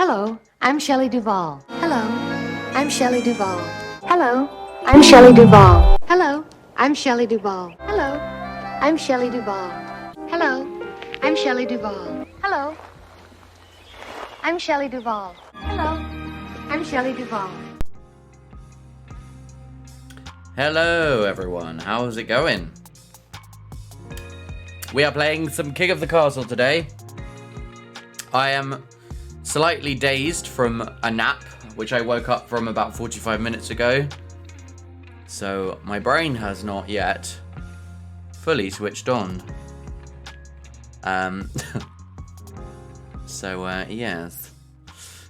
Hello, I'm Shelley Duvall. Hello, I'm Shelley Duvall. Hello, I'm Shelley Duvall. Hello, I'm Shelley Duvall. Hello, I'm Shelley Duvall. Hello, I'm Shelley Duvall. Hello, I'm Shelley Duvall. Hello, I'm Shelley Duvall. Hello everyone, how's it going? We are playing some King of the Castle today. I am slightly dazed from a nap, which I woke up from about 45 minutes ago. So my brain has not yet fully switched on. Yes.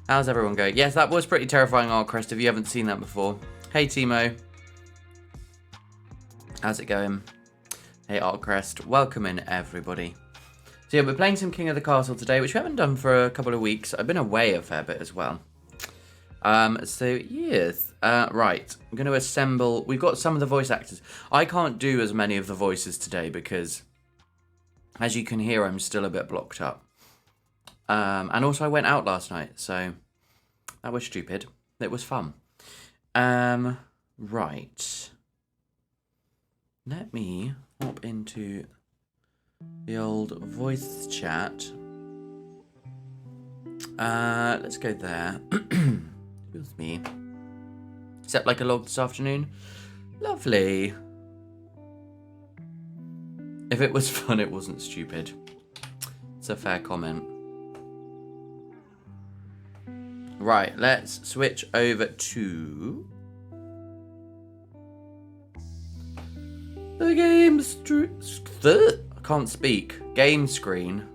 How's everyone going? Yes, that was pretty terrifying, Artcrest, if you haven't seen that before. Hey Timo. How's it going? Hey Artcrest, welcome in everybody. So yeah, we're playing some King of the Castle today, which we haven't done for a couple of weeks. I've been away a fair bit as well. Yes. Right, I'm going to assemble. We've got some of the voice actors. I can't do as many of the voices today because, as you can hear, I'm still a bit blocked up. And also I went out last night, so that was stupid. It was fun. Right. Let me hop into the old voice chat. Let's go there. Excuse me. Except like a log this afternoon. Lovely. If it was fun, it wasn't stupid. It's a fair comment. Right, let's switch over to the game I can't speak. Game screen.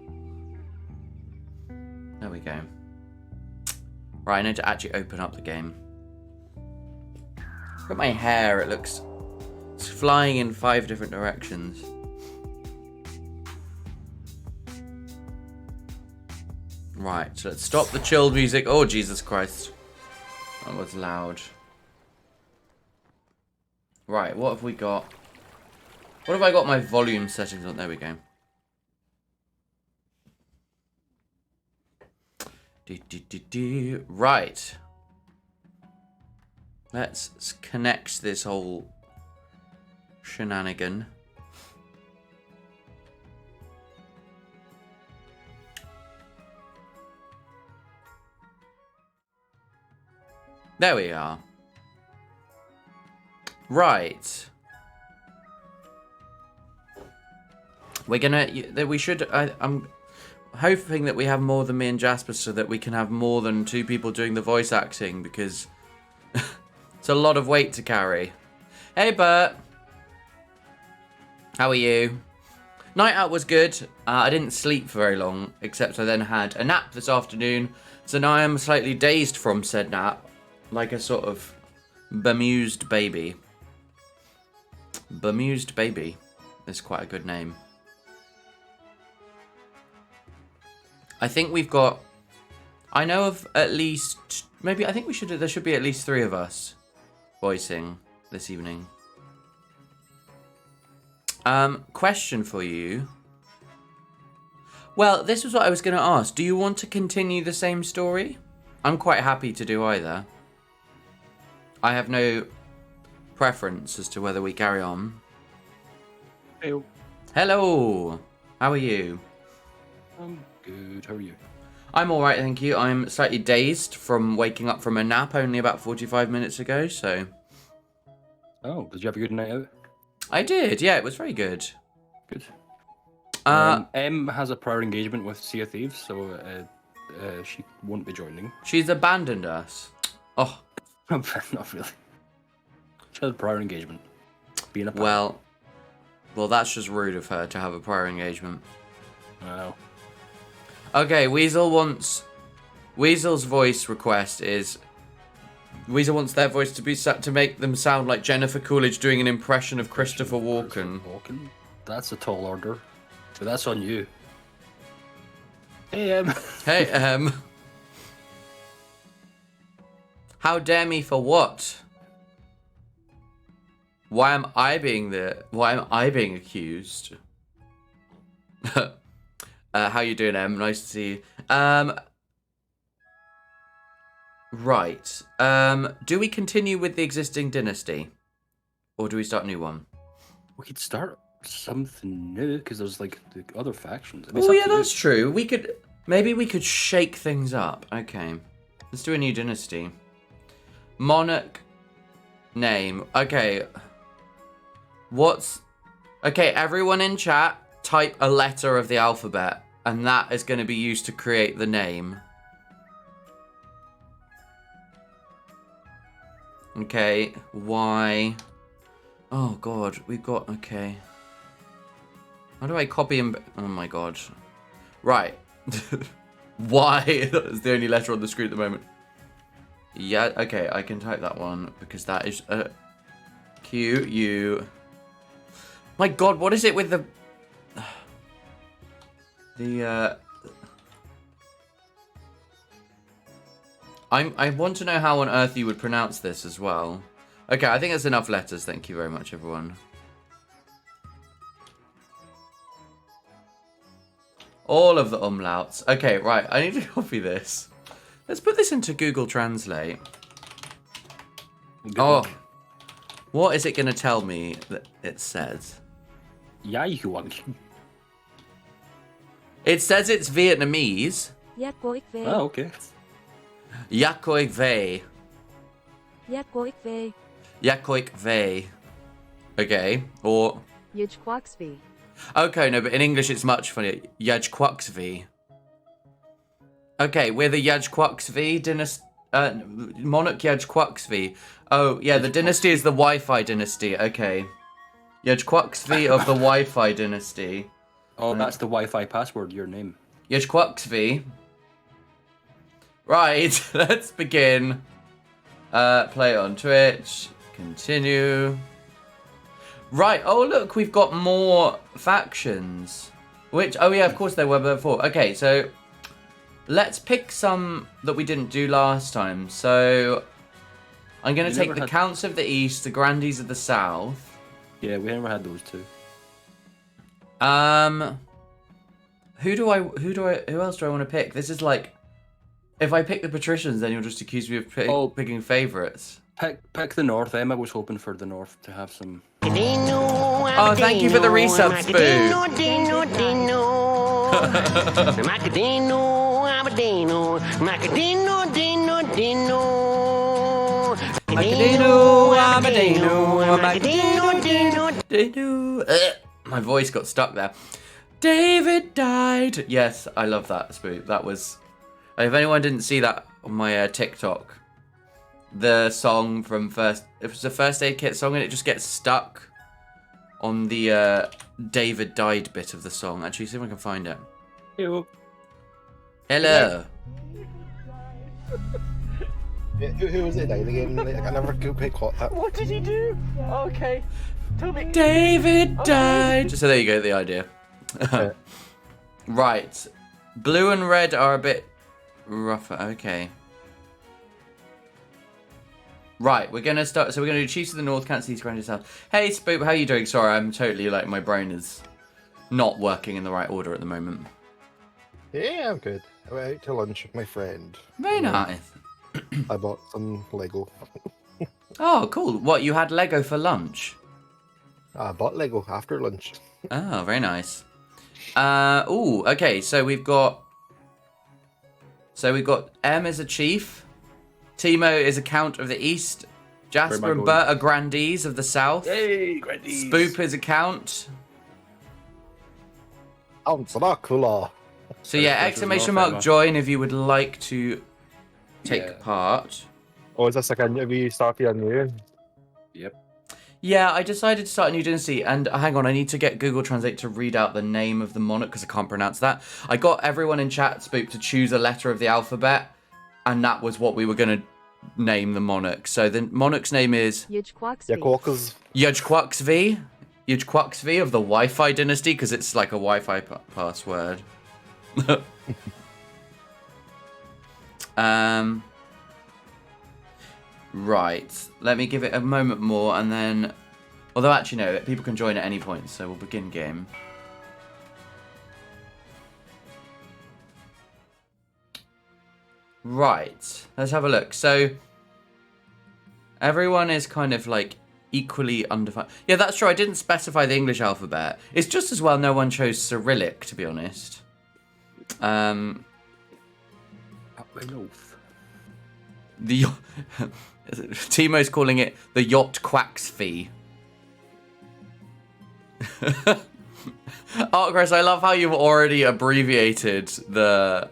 There we go. Right, I need to actually open up the game. Look at my hair, it's flying in 5 different directions. Right, so let's stop the chill music. Oh, Jesus Christ. That was loud. Right, what have we got? What have I got my volume settings on? There we go. Right. Let's connect this whole shenanigan. There we are. Right. I'm hoping that we have more than me and Jasper so that we can have more than 2 people doing the voice acting because it's a lot of weight to carry. Hey Bert. How are you? Night out was good. I didn't sleep for very long, except I then had a nap this afternoon. So now I am slightly dazed from said nap, like a sort of bemused baby. Bemused baby is quite a good name. I think we've got, I know of at least, maybe, I think there should be at least 3 of us voicing this evening. Question for you. Well, this was what I was going to ask. Do you want to continue the same story? I'm quite happy to do either. I have no preference as to whether we carry on. Hey. Hello. How are you? I'm good. How are you? I'm alright, thank you. I'm slightly dazed from waking up from a nap only about 45 minutes ago, so... Oh, did you have a good night out? I did, yeah, it was very good. Good. Em has a prior engagement with Sea of Thieves, so she won't be joining. She's abandoned us. Oh. Not really. She has a prior engagement. Being a pirate. Well, that's just rude of her to have a prior engagement. I know. Okay, Weasel's voice request is... Weasel wants their voice to be to make them sound like Jennifer Coolidge doing an impression of Christopher Walken. That's a tall order. But that's on you. Hey, Em. Hey, Em. How dare me for what? Why am I being accused? How you doing, Em? Nice to see you. Right. Do we continue with the existing dynasty? Or do we start a new one? We could start something new because there's like the other factions. I mean, Oh it's yeah, up to you. that's true. Maybe we could shake things up. Okay. Let's do a new dynasty. Monarch name. Okay. Okay, everyone in chat, type a letter of the alphabet, and that is going to be used to create the name. Okay, Y. Oh god, we've got, okay. How do I copy and, oh my god. Right. Y is the only letter on the screen at the moment. Yeah, okay, I can type that one, because that is, Q, U. My god, what is it with the... I want to know how on earth you would pronounce this as well. Okay, I think that's enough letters. Thank you very much, everyone. All of the umlauts. Okay, right. I need to copy this. Let's put this into Google Translate. Oh. What is it going to tell me that it says? Yeah, you want. It says it's Vietnamese. Oh, okay. Yakoik Ve. Yakoik Ve. Okay. Or... Okay, no, but in English it's much funnier. Yajquaxvi. Okay, we're the Yajquaxvi dynasty. Monarch Yajquaxvi. Oh, yeah, the dynasty is the Wi-Fi dynasty. Okay. Yajquaxvi of the Wi-Fi dynasty. Oh, that's the Wi-Fi password, your name. Yajquaxvi. Right, let's begin. Play on Twitch. Continue. Right, oh look, we've got more factions. Which, oh yeah, of course there were before. Okay, so let's pick some that we didn't do last time. So I'm going to take the Counts of the East, the Grandees of the South. Yeah, we never had those two. Who else do I want to pick? This is like, if I pick the patricians, then you'll just accuse me of picking favorites. Pick the North. Emma was hoping for the North to have some. Oh, thank you for the resub, Spoo. My voice got stuck there. David died. Yes, I love that, Spoo. That was... If anyone didn't see that on my TikTok, the song from it was the First Aid Kit song, and it just gets stuck on the David died bit of the song. Actually, see if I can find it. Hello. Hello. Who was it died again? Like, I never could quite caught that. What did he do? Okay. Tell me. David died. So there you go, the idea. Right. Blue and red are a bit rougher. Okay. Right, we're gonna start. So we're gonna do Chiefs of the North, Counts of the East, Grandees of the South. Hey, Spoop, how are you doing? Sorry, I'm totally like my brain is not working in the right order at the moment. Yeah, I'm good. I went out to lunch with my friend. Very nice. I bought some Lego. Oh, cool. What, you had Lego for lunch? I bought Lego after lunch. Oh, very nice. Ooh, okay, so we've got M as a chief, Timo is a Count of the East, Jasper and Bert are Grandees of the South. Hey, Grandees. Spoop is a Count. Dracula. So yeah, exclamation mark join if you would like to take part. Oh, is this like a wee starting on you? Yep. Yeah, I decided to start a new dynasty, and hang on, I need to get Google Translate to read out the name of the monarch because I can't pronounce that. I got everyone in chat, Spoop, to choose a letter of the alphabet, and that was what we were going to name the monarch. So the monarch's name is Yajquaxvi. Yajquaxvi of the Wi-Fi dynasty, because it's like a Wi-Fi password. Right, let me give it a moment more, and then... Although, actually, no, people can join at any point, so we'll begin game. Right. Let's have a look. So everyone is kind of like equally undefined. Yeah, that's true. I didn't specify the English alphabet. It's just as well no one chose Cyrillic, to be honest. Up the north. The Timo's calling it the Yacht Quacks Fee. Oh, Chris, I love how you've already abbreviated it.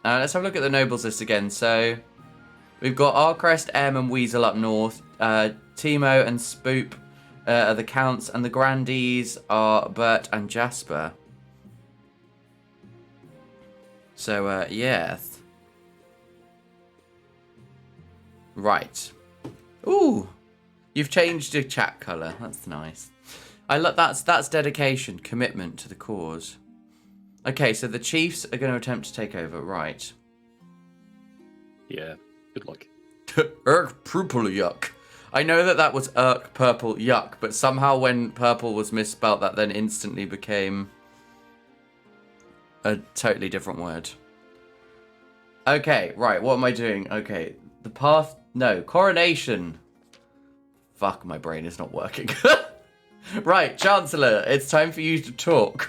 Let's have a look at the nobles list again. So we've got Arcrest, M, and Weasel up north. Timo and Spoop are the counts, and the grandees are Bert and Jasper. So, yes. Right. Ooh. You've changed your chat colour. That's nice. That's dedication, commitment to the cause. Okay, so the Chiefs are going to attempt to take over. Right. Yeah. Good luck. Erk purple yuck. I know that was Erk purple yuck, but somehow when purple was misspelt, that then instantly became a totally different word. Okay, right. What am I doing? Okay, the path. No, coronation. Fuck, my brain is not working. Right, Chancellor, it's time for you to talk.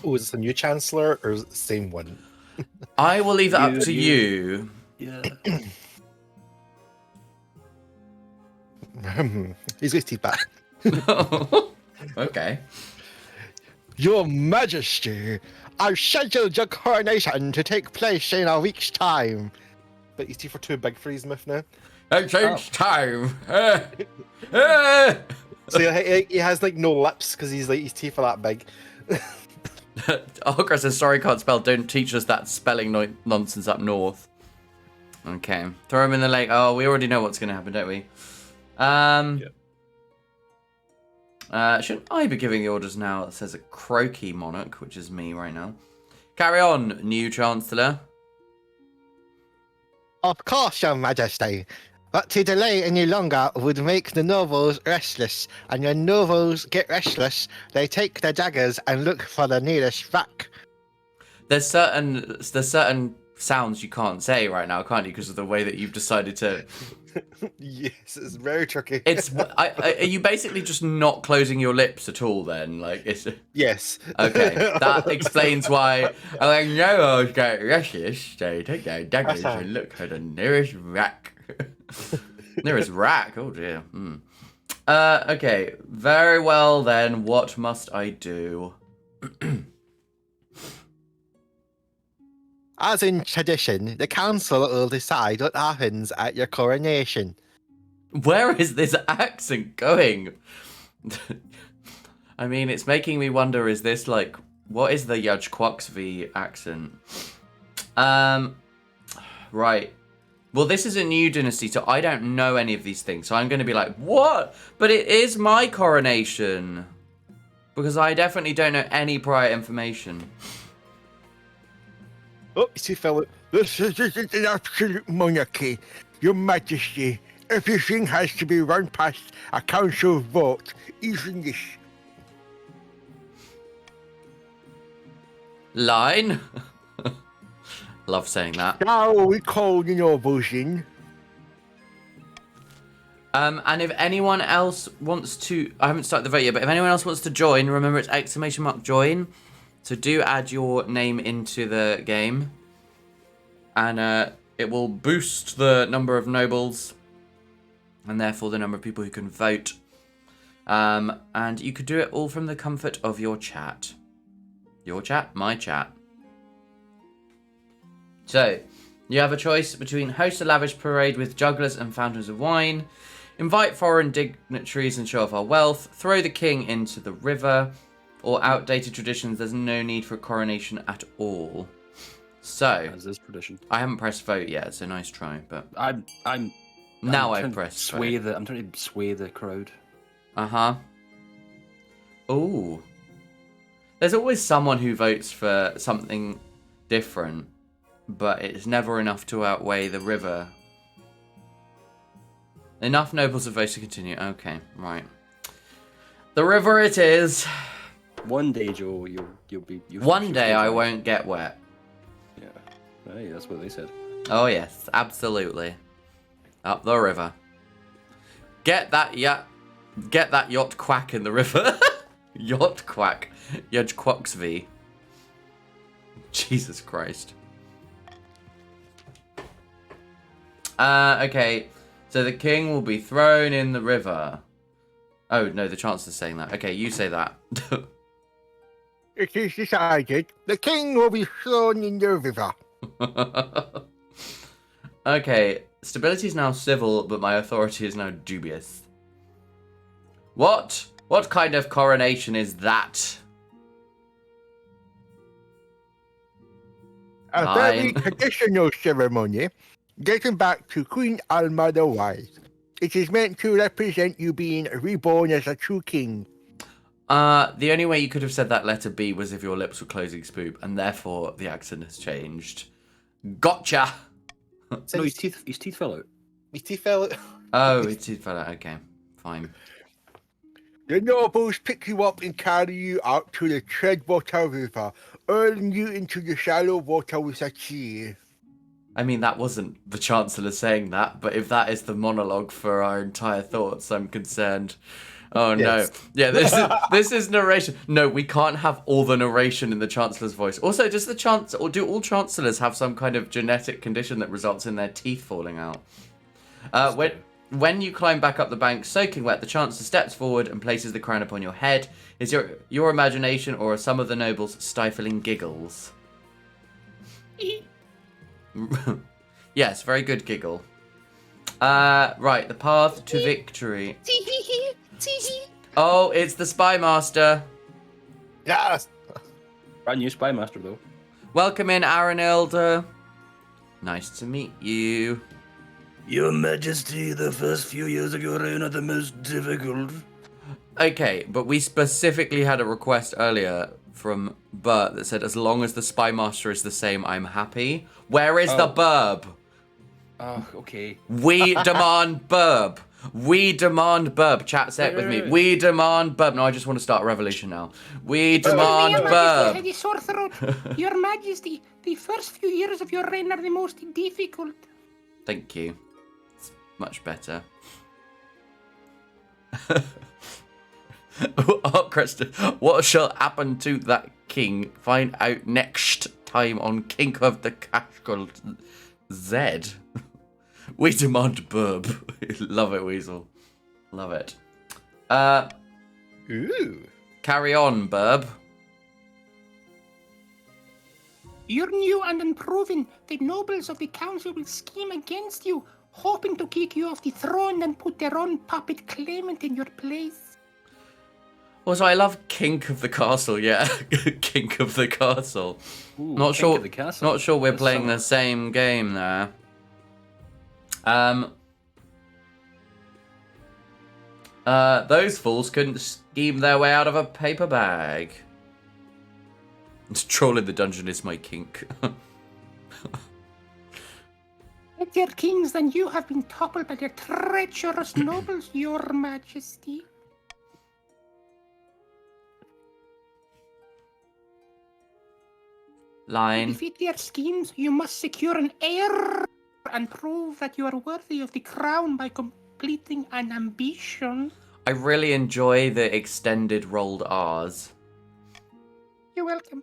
Oh, is this a new Chancellor or is it the same one? I will leave that up to you. Yeah. He's got his teeth back. Okay. Your Majesty, I've scheduled your coronation to take place in a week's time. But his teeth are too big for his mouth now. It takes time. So he has like no lips because he's like his teeth are that big. Ogre says, sorry, can't spell. Don't teach us that spelling nonsense up north. Okay. Throw him in the lake. Oh, we already know what's going to happen, don't we? Shouldn't I be giving the orders now? It says a croaky monarch, which is me right now. Carry on, new Chancellor. Of course, Your Majesty. But to delay any longer would make the nobles restless, and when nobles get restless, they take their daggers and look for the nearest rack. There's certain sounds you can't say right now, can't you? Because of the way that you've decided to. Yes, it's very tricky. Are you basically just not closing your lips at all? Then, like, it's. Yes. Okay, that explains why. Nobles get restless. They take their daggers and look for the nearest rack. Nearest rack. Oh dear. Okay. Very well then. What must I do? As in tradition, the council will decide what happens at your coronation. Where is this accent going? I mean, it's making me wonder, is this like, what is the Yudge Quoxby accent? Right. Well, this is a new dynasty, so I don't know any of these things. So I'm going to be like, what? But it is my coronation. Because I definitely don't know any prior information. Oh, you see, Philip. This isn't an absolute monarchy, Your Majesty. Everything has to be run past a council vote, even this. Line? Love saying that. Now we call the nobles in. And if anyone else wants to... I haven't started the vote yet, but if anyone else wants to join, remember it's !join. So do add your name into the game. And it will boost the number of nobles. And therefore the number of people who can vote. And you could do it all from the comfort of your chat. Your chat? My chat. So, you have a choice between host a lavish parade with jugglers and fountains of wine, invite foreign dignitaries and show off our wealth, throw the king into the river, or outdated traditions, there's no need for a coronation at all. So, As is tradition. I haven't pressed vote yet, so nice try, but I'm now I've trying to pressed sway vote. I'm trying to sway the crowd. Uh-huh. Ooh. There's always someone who votes for something different, but it's never enough to outweigh the river. Enough nobles have voted to continue. Okay, right. The river it is. One day, Joe, you'll be. One day I won't get wet. Yeah, right. That's what they said. Oh yes, absolutely. Up the river. Get that yacht quack in the river. Yacht quack. Yacht quacks v. Jesus Christ. Okay. So the king will be thrown in the river. Oh no, the chancellor's saying that. Okay, you say that. It is decided. The king will be thrown in the river. Okay, stability is now civil, but my authority is now dubious. What? What kind of coronation is that? A very traditional ceremony dating back to Queen Alma the Wise. It is meant to represent you being reborn as a true king. The only way you could have said that letter B was if your lips were closing spoop, and therefore the accent has changed. Gotcha! No, his teeth fell out. His teeth fell. Oh, his teeth fell out. Okay, fine. The nobles pick you up and carry you out to the Treadwater River, hurling you into the shallow water with a cheer. I mean, that wasn't the Chancellor saying that, but if that is the monologue for our entire thoughts, I'm concerned. Oh Yes. no. Yeah, this is narration. No, we can't have all the narration in the Chancellor's voice. Also, does the Chancellor, or do all Chancellors have some kind of genetic condition that results in their teeth falling out? When you climb back up the bank, soaking wet, the Chancellor steps forward and places the crown upon your head. Is your imagination or are some of the nobles stifling giggles? Yes, very good giggle. Right, the path to victory. Oh, it's the Spy Master. Yes. Brand new spy master though. Welcome in, Aranilda. Nice to meet you. Your Majesty, the first few years of your reign are the most difficult. Okay, but we specifically had a request earlier from Bert that said, as long as the Spy Master is the same, I'm happy. Where is the burb? Oh, okay. We demand burb. We demand burb. Chat, say it with me. We demand burb. No, I just want to start a revolution now. We demand burb. Lady Sore Throat, Your Majesty, the first few years of your reign are the most difficult. Thank you. It's much better. Oh, Kristen, what shall happen to that king? Find out next time on King of the Castle Z. We demand burb. Love it, Weasel. Love it. Ooh. Carry on, burb. You're new and unproven. The nobles of the council will scheme against you, hoping to kick you off the throne and put their own puppet claimant in your place. Also, I love Kink of the Castle. Yeah, Kink of the Castle. Ooh, Not King sure. of the Castle. Not sure we're That's playing summer. the same game there. Those fools couldn't scheme their way out of a paper bag. Trolling the dungeon is my kink. Better kings than you have been toppled by their treacherous nobles, Your Majesty. To Line. defeat their schemes, you must secure an heir and prove that you are worthy of the crown by completing an ambition. I really enjoy the extended rolled R's. You're welcome.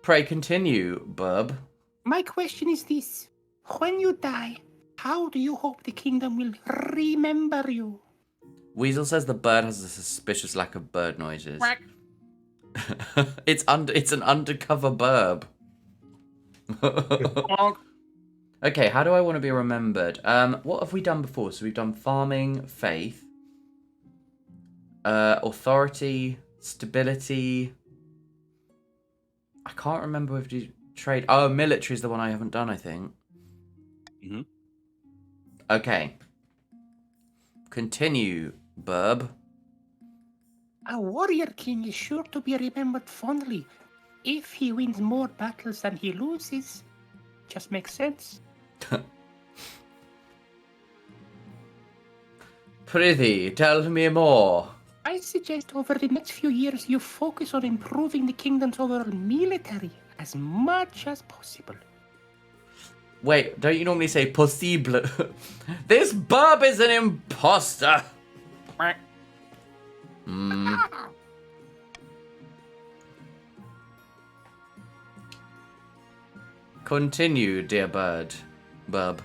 Pray continue, bub. My question is this. When you die, how do you hope the kingdom will remember you? Weasel says the bird has a suspicious lack of bird noises. Quack. It's an undercover burb. Okay, how do I want to be remembered? What have we done before? So we've done farming, faith, authority, stability. I can't remember if you trade. Oh, military is the one I haven't done, I think. Mhm. Okay. Continue, burb. A warrior king is sure to be remembered fondly if he wins more battles than he loses. Just makes sense. Prithee, tell me more. I I suggest over the next few years you focus on improving the kingdom's overall military as much as possible. Wait, don't you normally say possible? This bub is an imposter. Continue, dear bird. Bub.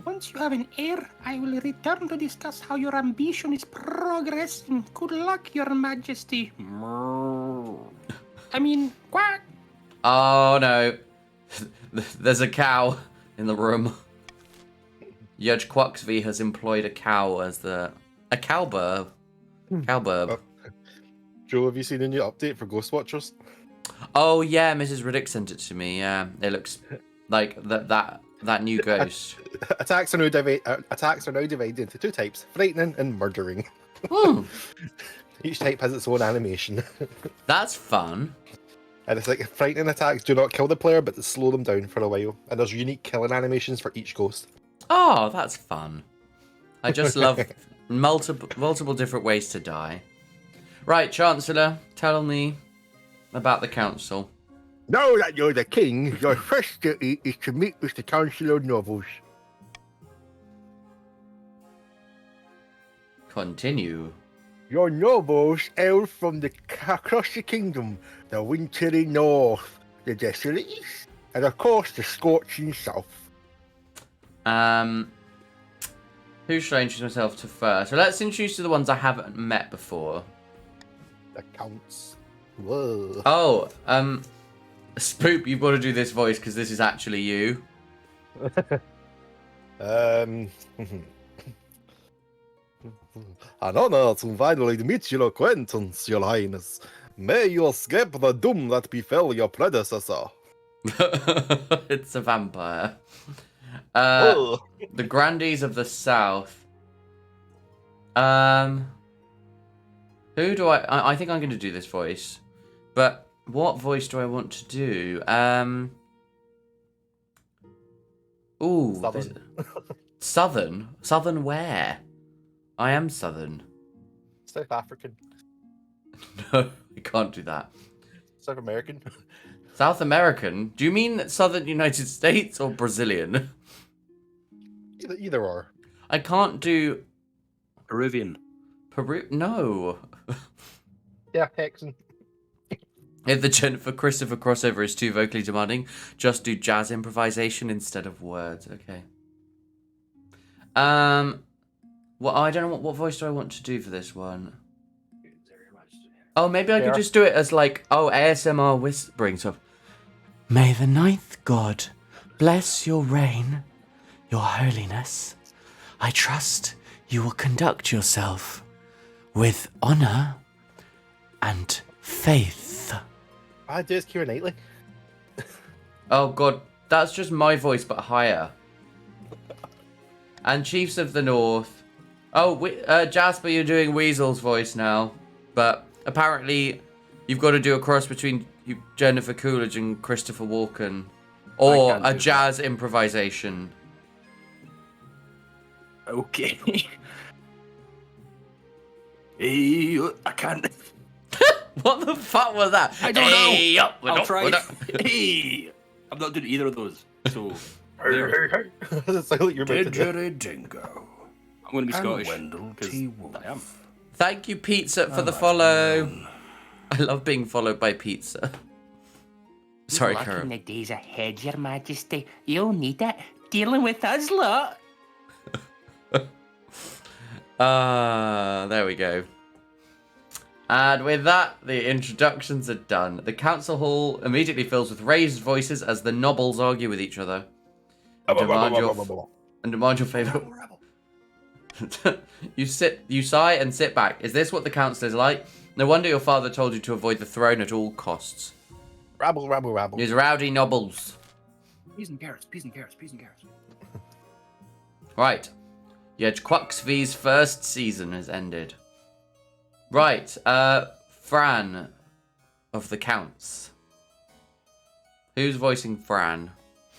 Once you have an heir, I will return to discuss how your ambition is progressing. Good luck, your majesty. I mean, quack. Oh no. There's a cow in the room. Judge Quaxby has employed a cow as a cowbird. Cowbird. Joe, have you seen a new update for Ghost Watchers? Oh yeah, Mrs. Riddick sent it to me. Yeah, it looks like that new ghost. Attacks are now divided into two types: frightening and murdering. Each type has its own animation. That's fun. And it's like frightening attacks do not kill the player, but they slow them down for a while. And there's unique killing animations for each ghost. Oh, that's fun. I just love multiple different ways to die. Right, Chancellor, tell me about the council. Now that you're the king, your first duty is to meet with the Council of Nobles. Continue. Your nobles hail from across the kingdom, the wintry north, the desolate east, and of course the scorching south. Who should I introduce myself to first? So let's introduce to the ones I haven't met before. The counts. Whoa. Oh, Spoop, you've got to do this voice because this is actually you. An honor to finally meet your acquaintance, your highness. May you escape the doom that befell your predecessor. It's a vampire. The Grandees of the South. Who do I think I'm going to do this voice. But what voice do I want to do? Ooh. Southern. Southern? Southern where? I am Southern. South African. No, I can't do that. South American. South American? Do you mean Southern United States or Brazilian? Either or. I can't do Peruvian. Peru. No. Yeah, Texan. If the Jennifer Christopher crossover is too vocally demanding, just do jazz improvisation instead of words. Okay. Well, I don't know what voice do I want to do for this one. Oh, maybe I could just do it as like, ASMR whispering stuff. May the ninth god bless your reign, your holiness. I trust you will conduct yourself with honor and faith. I do Keira Knightley. Oh god, that's just my voice but higher. And Chiefs of the North. Oh, Jasper, you're doing Weasel's voice now. But apparently you've got to do a cross between Jennifer Coolidge and Christopher Walken. Or a jazz improvisation. Okay. Hey, I can't. What the fuck was that? I don't know. Up, I'll try. Hey, I'm not doing either of those. So, there. It's like you're about to do. Didgeridingo. I'm going to be And Scottish. Wendell Because T. Wolf. I am. Thank you, Pizza, for the follow. I love being followed by Pizza. Sorry, Luck in Karen. the days ahead, your majesty. You'll need it. Dealing with us, lot. There we go. And with that, the introductions are done. The council hall immediately fills with raised voices as the nobles argue with each other. And demand your favour. You sigh and sit back. Is this what the council is like? No wonder your father told you to avoid the throne at all costs. Rabble, rabble, rabble. These rowdy nobles. Peas and carrots, peas and carrots, peas and carrots. Right. Judge Quaxvy's first season has ended. Right. Fran of the Counts. Who's voicing Fran?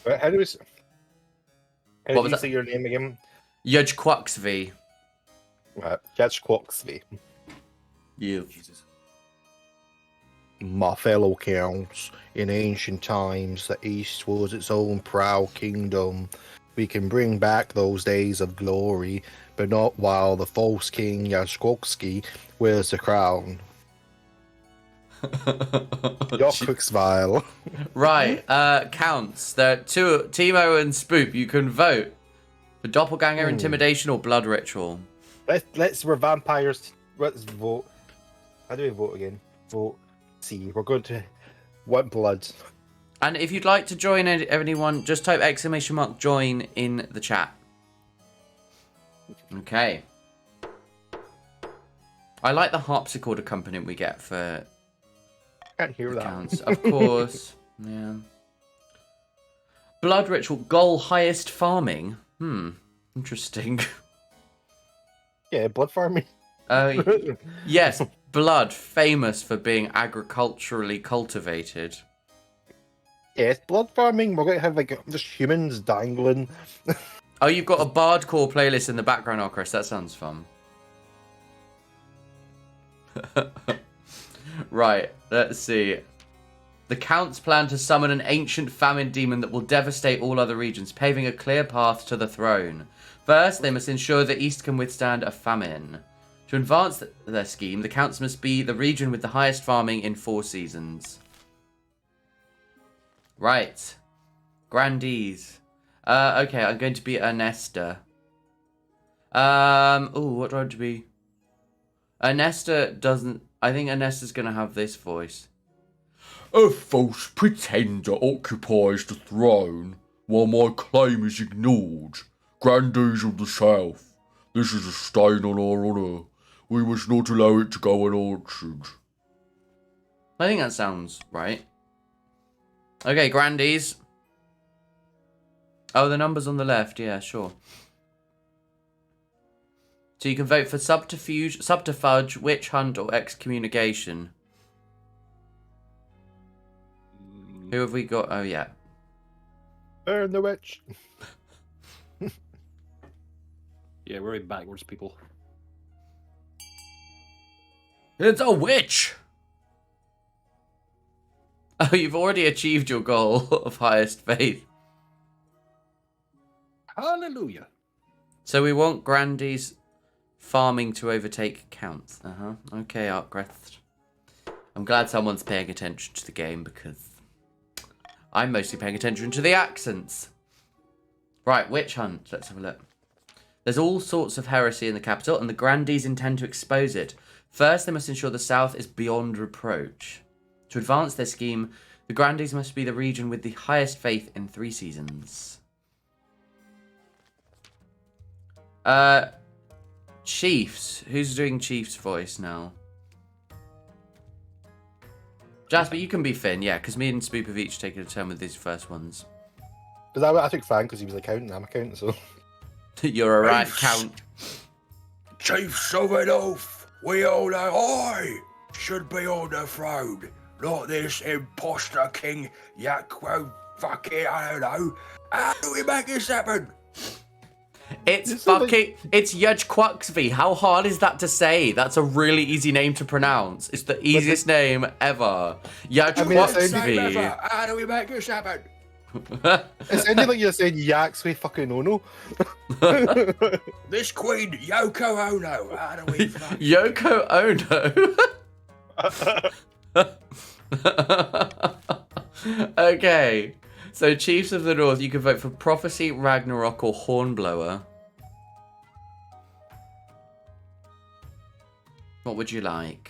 How do you was that? say your name again? Judge Quaxvy. Judge Quaxby. Yes. Jesus. My fellow counts, in ancient times, the East was its own proud kingdom. We can bring back those days of glory, but not while the false king Yashkovsky wears the crown. Yokuxvile. Right, counts. There are two, Timo and Spoop. You can vote for doppelganger, intimidation, or blood ritual. We're vampires. Let's vote. How do we vote again? Vote. See, we're going to want blood. And if you'd like to join anyone, just type !join in the chat. Okay. I like the harpsichord accompaniment we get for Can't hear that. counts. Of course. Yeah. Blood ritual. Goal highest farming. Interesting. Yeah, blood farming. Yes, blood famous for being agriculturally cultivated. Yes, blood farming. We're going to have like just humans dangling. Oh, you've got a bardcore playlist in the background, oh, Chris. That sounds fun. Right, let's see. The Counts plan to summon an ancient famine demon that will devastate all other regions, paving a clear path to the throne. First, they must ensure the East can withstand a famine. To advance their scheme, the Counts must be the region with the highest farming in 4 seasons. Right. Grandees. Okay, I'm going to be Ernesta. What do I want to be? Ernesta doesn't... I think Ernesta's going to have this voice. A false pretender occupies the throne, while my claim is ignored. Grandees of the South, this is a stain on our honour. We must not allow it to go unanswered. I think that sounds right. Okay, Grandees. Oh, the number's on the left. Yeah, sure. So you can vote for subterfuge, witch hunt, or excommunication. Who have we got? Oh, yeah. Burn the witch. Yeah, we're backwards people. It's a witch! Oh, you've already achieved your goal of highest faith. Hallelujah. So we want Grandees farming to overtake Counts. Okay, Artcrest. I'm glad someone's paying attention to the game because I'm mostly paying attention to the accents. Right, witch hunt. Let's have a look. There's all sorts of heresy in the capital, and the Grandees intend to expose it. First, they must ensure the South is beyond reproach. To advance their scheme, the Grandees must be the region with the highest faith in 3 seasons. Chiefs. Who's doing Chief's voice now? Jasper, you can be Finn, yeah, because me and Spoop have each taken a turn with these first ones. Because I took Fang because he was accountant. I'm accountant, so. You're a right count. Chiefs of an oath, we all know I should be on the throne. Not this imposter king Yakwo fucking, I don't know. How do we make this happen? It's Yudge Quaxby. How hard is that to say? That's a really easy name to pronounce. It's the easiest name ever. Yudge Quaxby. How do we make this happen? It sounded like you're saying yaks with fucking Ono. This queen, Yoko Ono. How do we fuck? Yoko Ono. Okay. So, Chiefs of the North, you can vote for Prophecy, Ragnarok, or Hornblower. What would you like?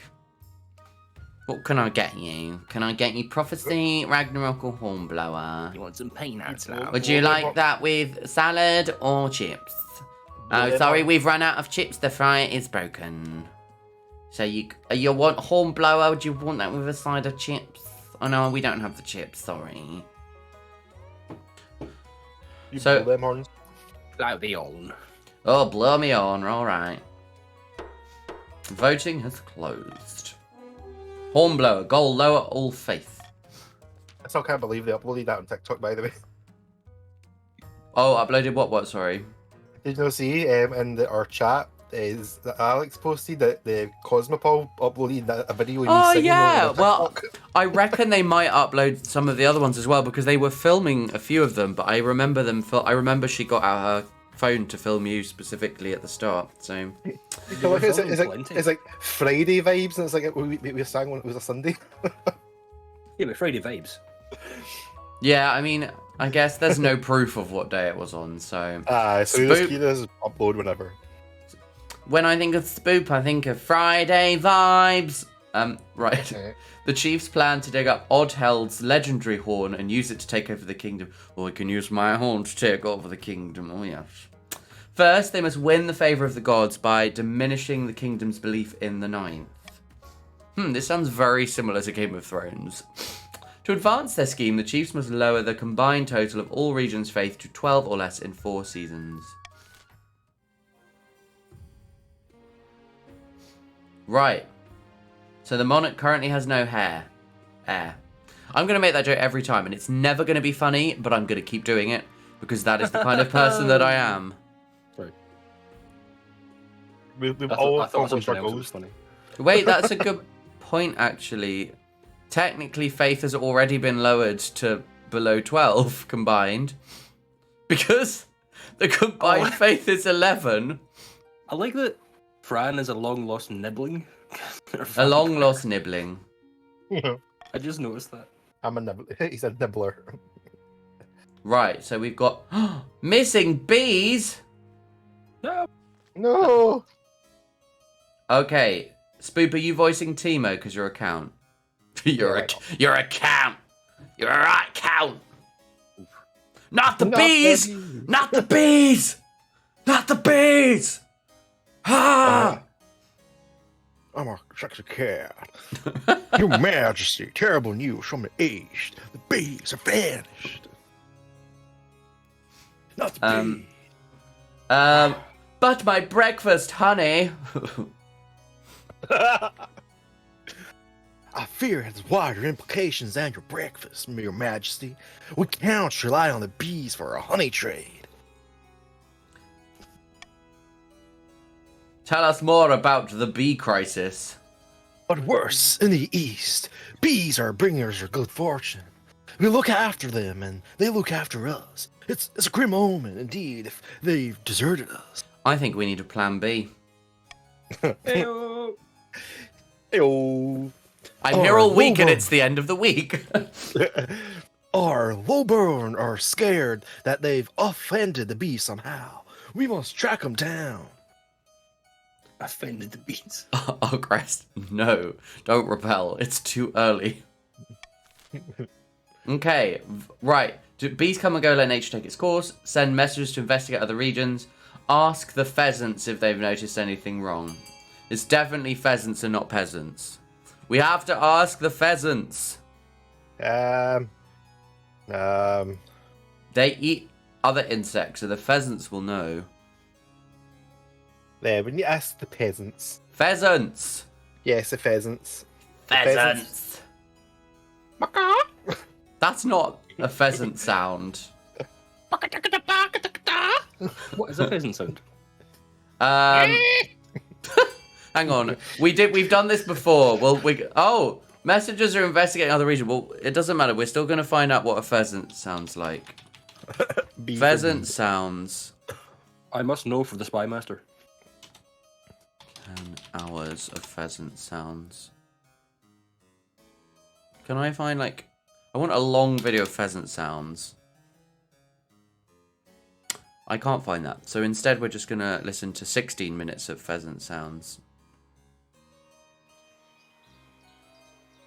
What can I get you? Can I get you Prophecy, Ragnarok, or Hornblower? You want some peanuts, love? Would you like that with salad or chips? Oh, sorry, we've run out of chips. The fryer is broken. So you want Hornblower? Would you want that with a side of chips? Oh no, we don't have the chips. Sorry. You So- blow them horns. Blow me on. Oh, blow me on. All right. Voting has closed. Hornblower, goal, lower all faith. I still can't believe they uploaded that on TikTok, by the way. Oh, uploaded what, sorry? Did you know see in our chat is that Alex posted that the Cosmopol uploaded a video of me Oh singing yeah, on well, TikTok. I reckon they might upload some of the other ones as well because they were filming a few of them. But I remember them. I remember she got out her phone to film you specifically at the start. So So it's like Friday vibes, and it's like we sang when it was a Sunday. Yeah, but Friday vibes. yeah, I mean, I guess there's no proof of what day it was on. So So Spoop. you just upload whenever. When I think of Spoop, I think of Friday vibes. Right. Okay. The chiefs plan to dig up Oddheld's legendary horn and use it to take over the kingdom. Or I can use my horn to take over the kingdom. Oh, yes. First, they must win the favour of the gods by diminishing the kingdom's belief in the ninth. This sounds very similar to Game of Thrones. To advance their scheme, the chiefs must lower the combined total of all regions' faith to 12 or less in 4 seasons. Right. So the monarch currently has no hair. I'm going to make that joke every time, and it's never going to be funny, but I'm going to keep doing it, because that is the kind of person that I am. Right. We've I all thought accomplished our something else was goals. funny. Wait, that's a good point, actually. Technically, faith has already been lowered to below 12 combined, because the combined faith is 11. I like that Fran is a long-lost nibbling. A long-lost nibbling. I just noticed that. I'm a nibbler. He's a nibbler. Right, so we've got missing bees. No. Okay, Spoop, are you voicing Timo because you're a count? you're a count. You're a right count. Not the bees. Not the bees. Not the bees. Ah. I'm a sexy cat. Your Majesty, terrible news from the east. The bees have vanished. Not the bees. But my breakfast, honey. I fear it has wider implications than your breakfast, Your Majesty. We cannot rely on the bees for our honey trade. Tell us more about the bee crisis. But worse, in the east, bees are bringers of good fortune. We look after them, and they look after us. It's a grim omen, indeed, if they've deserted us. I think we need a plan B. Ew. I'm here all week and it's the end of the week. Our Lowburn are scared that they've offended the bees somehow. We must track them down. Offended the bees. Oh, Crest, no. Don't repel. It's too early. Okay, right. Do bees come and go, let nature take its course. Send messengers to investigate other regions. Ask the pheasants if they've noticed anything wrong. It's definitely pheasants and not peasants. We have to ask the pheasants. They eat other insects, so the pheasants will know. There, we need to ask the peasants. Pheasants! Yes, the pheasants. Pheasants! That's not a pheasant sound. What is a pheasant sound? Hang on. We've done this before. Oh, messengers are investigating other region. Well, it doesn't matter. We're still going to find out what a pheasant sounds like. Pheasant sounds. I must know for the spy master. 10 hours of pheasant sounds. Can I find I want a long video of pheasant sounds. I can't find that. So instead we're just going to listen to 16 minutes of pheasant sounds.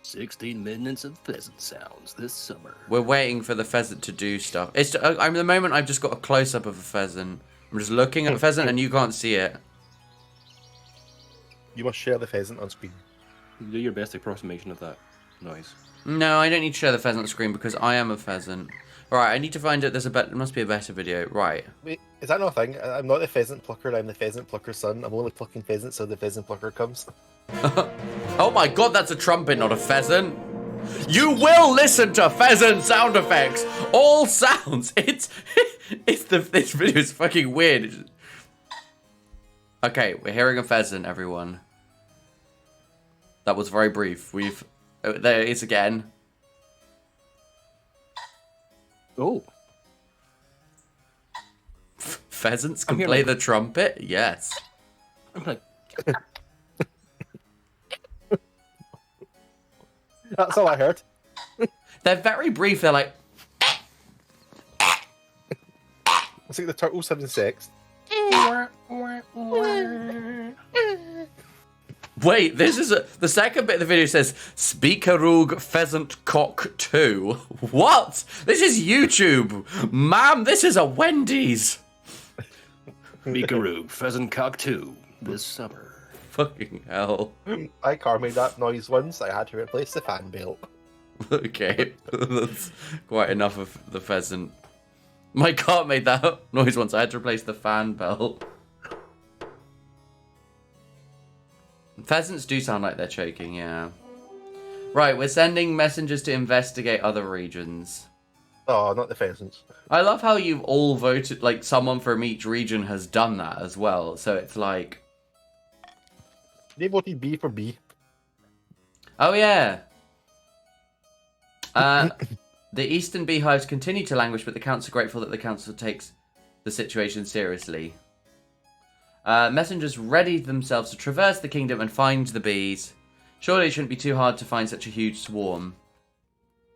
16 minutes of pheasant sounds this summer. We're waiting for the pheasant to do stuff. At the moment I've just got a close-up of a pheasant. I'm just looking at a pheasant and you can't see it. You must share the pheasant on screen. Do your best approximation of that noise. No, I don't need to share the pheasant screen because I am a pheasant. Right, I need to find it. There must be a better video. Right. Wait, is that not a thing? I'm not the pheasant plucker, I'm the pheasant plucker's son. I'm only plucking pheasants so the pheasant plucker comes. Oh my god, that's a trumpet, not a pheasant. You will listen to pheasant sound effects. All sounds. This video is fucking weird. Okay, we're hearing a pheasant, everyone. That was very brief. There it is again. Oh. Pheasants can I'm play hearing- the trumpet? Yes. I'm like, That's all I heard. They're very brief. They're like, It's like the turtles having sex. wait, this is the second bit of the video says, Speakerug Pheasant Cock 2. What? This is YouTube. Ma'am, this is a Wendy's. Beakaroo, Pheasant Cock 2, this summer. Fucking hell. My car made that noise once. I had to replace the fan belt. Okay, that's quite enough of the pheasant. My car made that noise once. I had to replace the fan belt. Pheasants do sound like they're choking, yeah. Right, we're sending messengers to investigate other regions. Oh, not the pheasants. I love how you've all voted, like, someone from each region has done that as well. So it's like... They voted B for B. Oh, yeah. The eastern beehives continue to languish, but the council are grateful that the council takes the situation seriously. Messengers ready themselves to traverse the kingdom and find the bees. Surely it shouldn't be too hard to find such a huge swarm.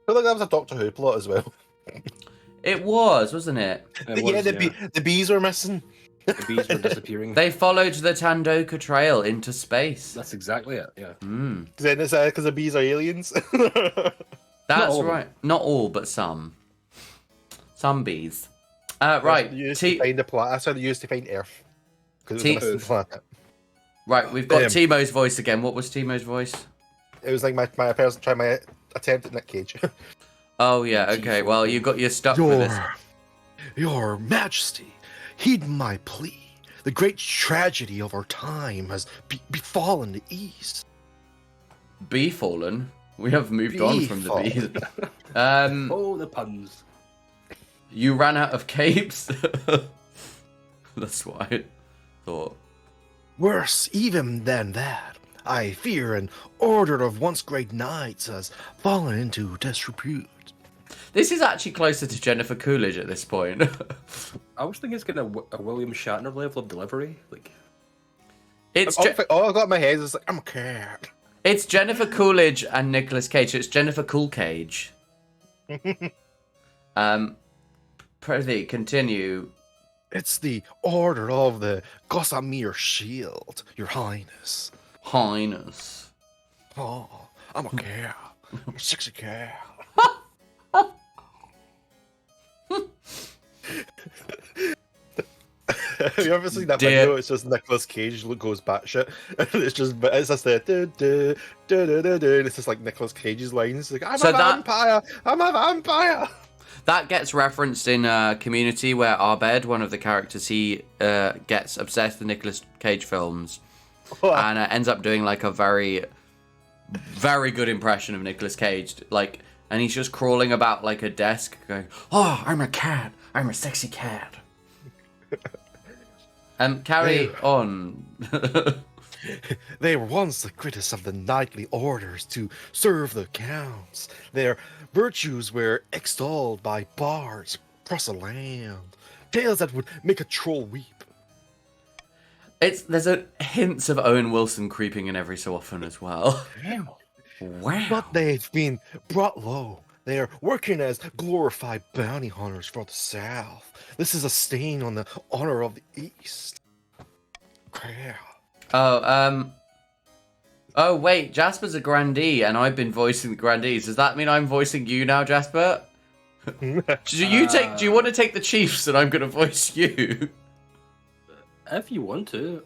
I feel like that was a Doctor Who plot as well. It was, wasn't it? The bees were missing. The bees were disappearing. They followed the Tandoka Trail into space. That's exactly it, yeah. Then it's because the bees are aliens. That's all. right. Not all, but some. Some bees. Right. They used to find the planet. That's how they used to find Earth. Because it was a missing planet. Right, we've got Timo's voice again. What was Timo's voice? It was like my person trying my attempt at Nick Cage. Oh, yeah, okay. Well, you got your stuck with this. Your Majesty, heed my plea. The great tragedy of our time has befallen the East. Bee fallen? We have moved on from the bees. Oh, the puns. You ran out of capes? That's what I thought. Worse even than that, I fear an order of once great knights has fallen into disrepute. This is actually closer to Jennifer Coolidge at this point. I was thinking it's getting a William Shatner level of delivery. Like, It's all I got in my head is like, I'm a cat. It's Jennifer Coolidge and Nicolas Cage. So it's Jennifer Cool Cage. Prithee, continue. It's the order of the Gossamer Shield, Your Highness. Highness. Oh, I'm a cat. I'm a sexy cat. Have you ever seen that video? It's just Nicolas Cage goes batshit. It's just the it's just like Nicolas Cage's lines. Like, I'm a vampire. I'm a vampire. That gets referenced in Community, where Abed, one of the characters, he gets obsessed with Nicolas Cage films, and ends up doing like a very, very good impression of Nicolas Cage. Like, and he's just crawling about like a desk, going, "Oh, I'm a cat. I'm a sexy cat." Carry on. They were once the greatest of the knightly orders to serve the counts. Their virtues were extolled by bards across the land. Tales that would make a troll weep. There's a hints of Owen Wilson creeping in every so often as well. Wow. But they've been brought low. They are working as glorified bounty hunters for the South. This is a stain on the honor of the East. Oh, wait, Jasper's a grandee, and I've been voicing the grandees. Does that mean I'm voicing you now, Jasper? Do you want to take the Chiefs, and I'm going to voice you? If you want to.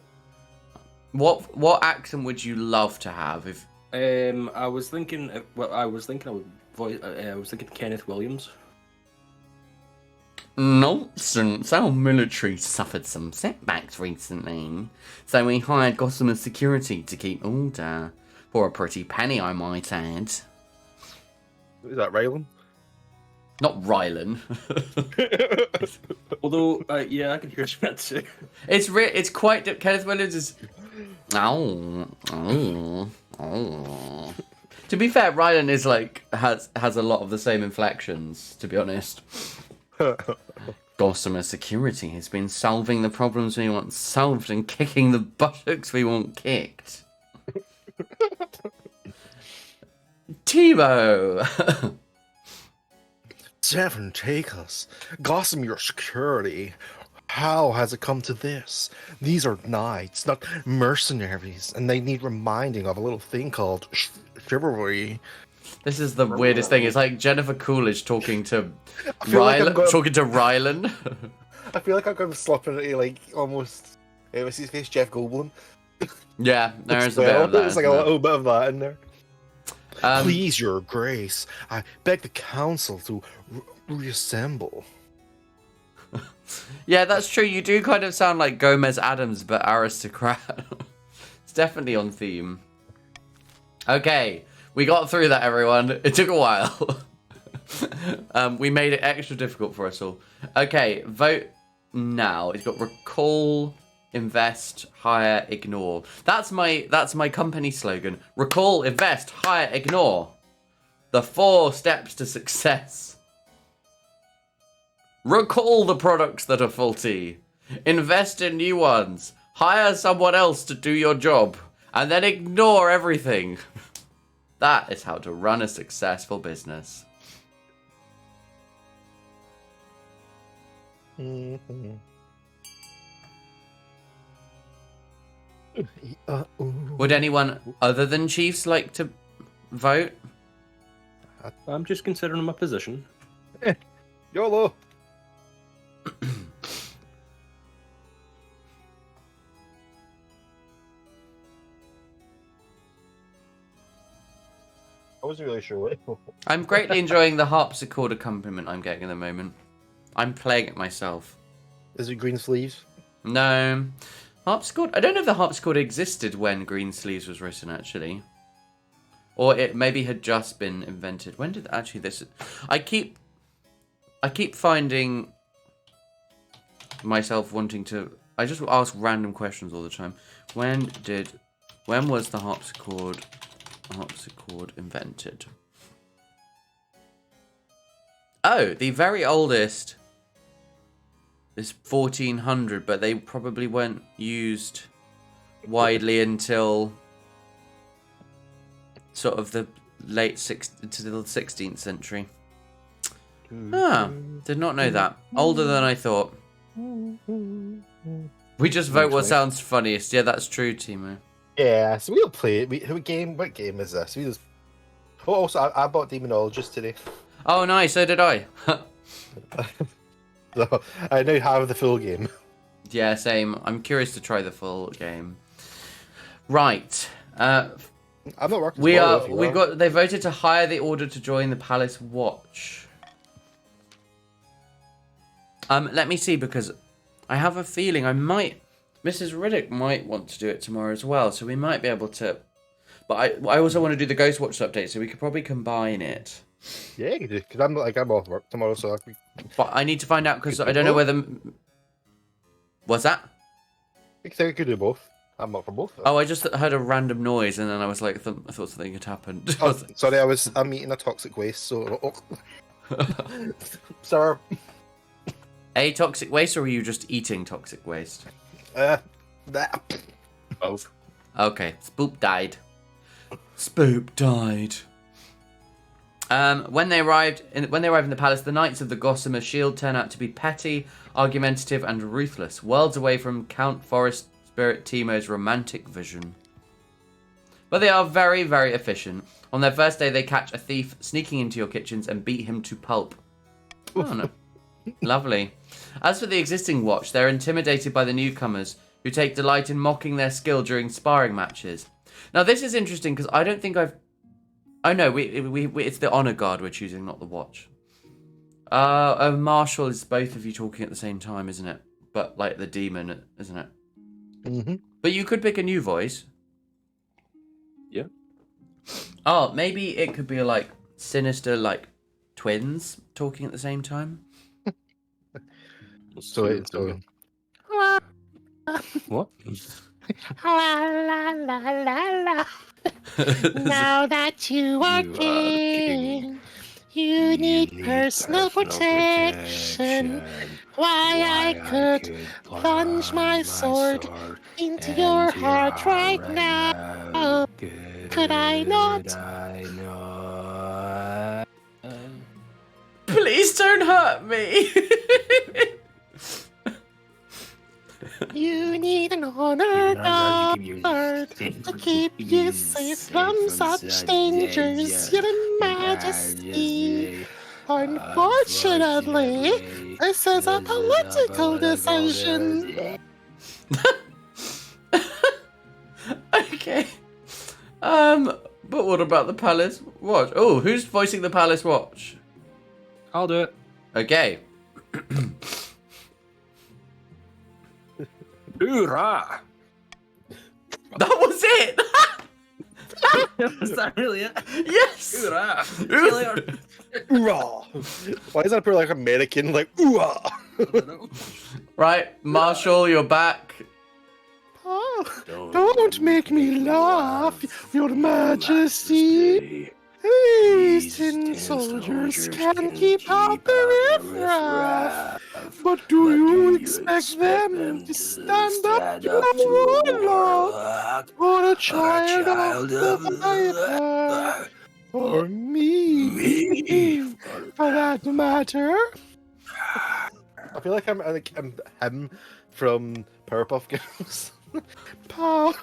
What accent would you love to have? If I was thinking I was thinking Kenneth Williams. Nonsense. Our military suffered some setbacks recently, so we hired Gossamer Security to keep order. For a pretty penny, I might add. Is that Rylan? Not Rylan. Although, yeah, I can hear that too. It's quite. Kenneth Williams is. Oh. To be fair, Rylan is like has a lot of the same inflections. To be honest. Gossamer Security has been solving the problems we want solved and kicking the buttocks we want kicked. Timo. Seven Takers, Gossamer Security. How has it come to this? These are knights, not mercenaries, and they need reminding of a little thing called chivalry. This is the weirdest thing. It's like Jennifer Coolidge talking to Rylan. I feel like I'm going to slip into like almost what's his face, Jeff Goldblum. Yeah, there is a bit of that. There's like a little bit of that in there. Um, Please, Your Grace, I beg the council to reassemble. Yeah, that's true. You do kind of sound like Gomez Adams, but aristocrat. It's definitely on theme. Okay, we got through that, everyone. It took a while. We made it extra difficult for us all. Okay, vote now. It's got recall, invest, hire, ignore. That's my company slogan. Recall, invest, hire, ignore. The 4 steps to success. Recall the products that are faulty. Invest in new ones. Hire someone else to do your job. And then ignore everything. That is how to run a successful business. Would anyone other than Chiefs like to vote? I'm just considering my position. YOLO. I wasn't really sure what. I'm greatly enjoying the harpsichord accompaniment I'm getting at the moment. I'm playing it myself. Is it green sleeves? No. Harpsichord? I don't know if the harpsichord existed when Green Sleeves was written, actually. Or it maybe had just been invented. When did actually this... I keep finding myself wanting to... I just ask random questions all the time. When was the harpsichord invented? Oh, the very oldest is 1400, but they probably weren't used widely until sort of the late to the 16th century. Ah, did not know that. Older than I thought. We just vote what sounds funniest. Yeah, that's true, Timo. Yeah, so we'll play it. What game is this? We just... Oh, also, I bought Demonologist today. Oh, nice. So did I. So I now have the full game. Yeah, same. I'm curious to try the full game. Right. I'm not working. They voted to hire the order to join the Palace Watch. Let me see, because I have a feeling Mrs. Riddick might want to do it tomorrow as well, so we might be able to. But I also want to do the Ghost Watch update, so we could probably combine it. Yeah, you can do, because I'm off work tomorrow, so But I need to find out, because I don't know whether. What's that? I think I could do both. I'm up for both. Oh, I just heard a random noise, and then I was like, I thought something had happened. Oh, sorry, I'm eating a toxic waste, so. Sorry. A toxic waste, or were you just eating toxic waste? Both. Okay, Spoop died. Spoop died. When they arrived in the palace, the Knights of the Gossamer Shield turn out to be petty, argumentative, and ruthless, worlds away from Count Forest Spirit Timo's romantic vision. But they are very, very efficient. On their first day, they catch a thief sneaking into your kitchens and beat him to pulp. Oh no. Lovely. As for the existing watch, they're intimidated by the newcomers, who take delight in mocking their skill during sparring matches. Now, this is interesting, because I don't think I've... Oh, no, it's the honor guard we're choosing, not the watch. Marshall is both of you talking at the same time, isn't it? But, like, the demon, isn't it? Mm-hmm. But you could pick a new voice. Yeah. Oh, maybe it could be, like, sinister, like, twins talking at the same time. So it's What? La la la la la. Now that you are king, you need personal protection. Why I could plunge my sword into your heart right now. Could I not? Please don't hurt me. You need an honor guard to keep you safe from such dangers, Your Majesty. Unfortunately, this is a political decision. Okay. But what about the Palace Watch? Oh, who's voicing the Palace Watch? I'll do it. Okay. Hoorah! That was it. Is that really it? Yes. Hoorah! Hoorah! Why is that like American? Like, ooh-ah! Right, Marshall, you're back. Oh, don't make me laugh, Your Majesty. These tin soldiers can keep out the riffraff, but do you expect them to stand up to a warlock or a child of the Viper? Or me, for that matter? I feel like I'm him from Powerpuff Girls. Pa.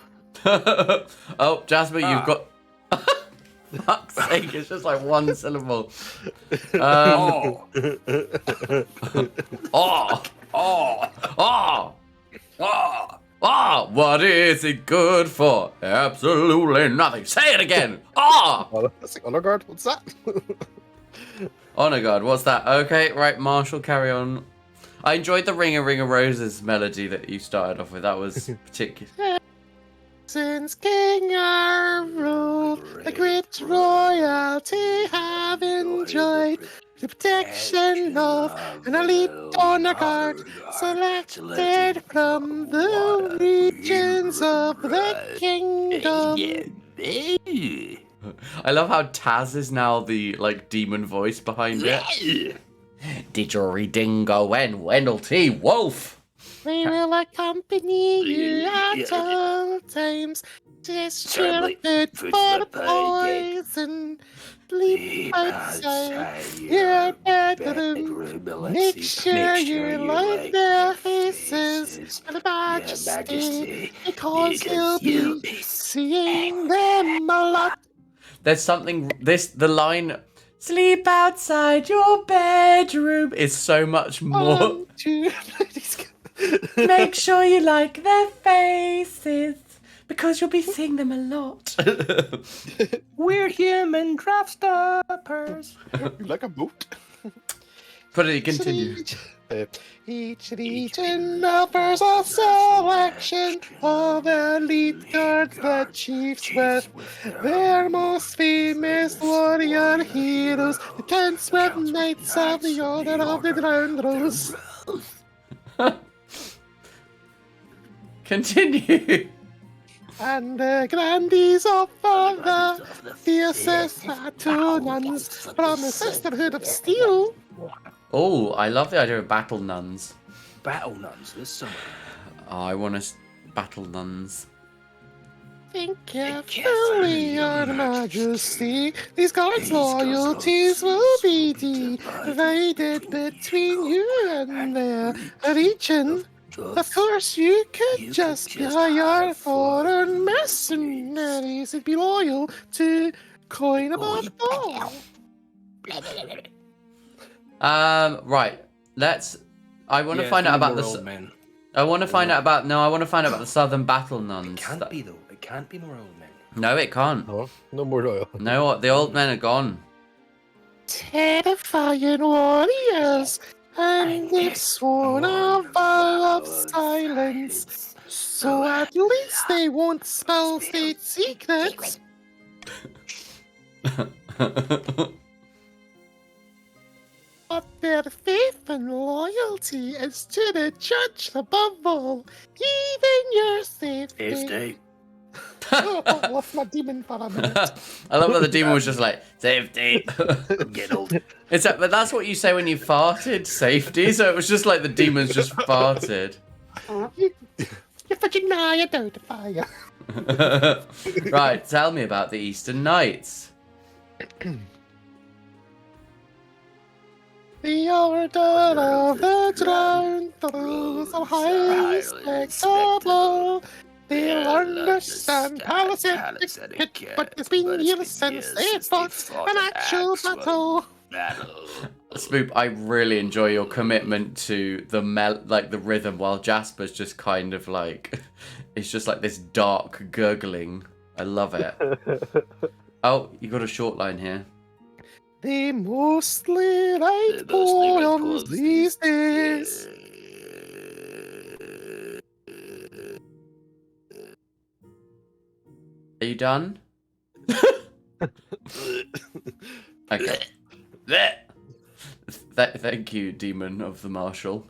Oh, Jasper, you've got. Fuck's sake, it's just like one syllable. Oh. What is it good for? Absolutely nothing. Say it again. Oh, that's like honor guard. What's that? Honor guard, what's that? Okay, right, Marshall, carry on. I enjoyed the Ring of Roses melody that you started off with. That was particular. Since King our rule, the great royalty have enjoyed the protection of an elite honor guard selected from the regions of the kingdom. I love how Taz is now the like demon voice behind it. Didgeridingo and Wendell T. Wolf. We will accompany you at all times. Distribute for poison. Sleep outside your bedroom. Make sure you light their faces for the Majesty, because you'll be seeing them a lot. There's something. The line "sleep outside your bedroom" is so much more. Make sure you like their faces, because you'll be seeing them a lot. We're human draft stoppers. You like a boot? Put it. Continue. Each region offers a selection of elite guards that chiefs with their most famous warrior heroes, the Kents with Knights of the Order of the Drowned Rose. Continue. And the grandees of the fiercest two nuns from the Sisterhood of Steel. Oh, I love the idea of battle nuns. Battle nuns, there's some. Oh, I want to battle nuns. Think carefully, Your Majesty. These guards' loyalties will be divided between you and their region. Of course, you could just hire foreign mercenaries and be loyal to coin above all. Right. I want to find out about this. I want to find out about. No, I want to find out about the Southern Battle Nuns. It can't be though. It can't be more old men. No, it can't. No more loyal. No, the old men are gone. Terrifying warriors, and they've sworn a vow of silence, so at least they won't spell state secrets. Their faith and loyalty is to the church above all, even your safety. Safety. Oh, I lost my demon for a minute. I love that the demon was just like, safety. I'm getting old. But that's what you say when you farted, safety. So it was just like the demons just farted. You're fudging now, you don't fire. Right, tell me about the Eastern Nights. The order of the drowned, those are highly respectable. They'll understand etiquette, but it's been years since they fought an actual battle. Spoop, I really enjoy your commitment to the the rhythm, while Jasper's just kind of like, it's just like this dark gurgling. I love it. Oh, you got a short line here. They mostly write poems these days. Are you done? Okay. Thank you, Demon of the Marshal.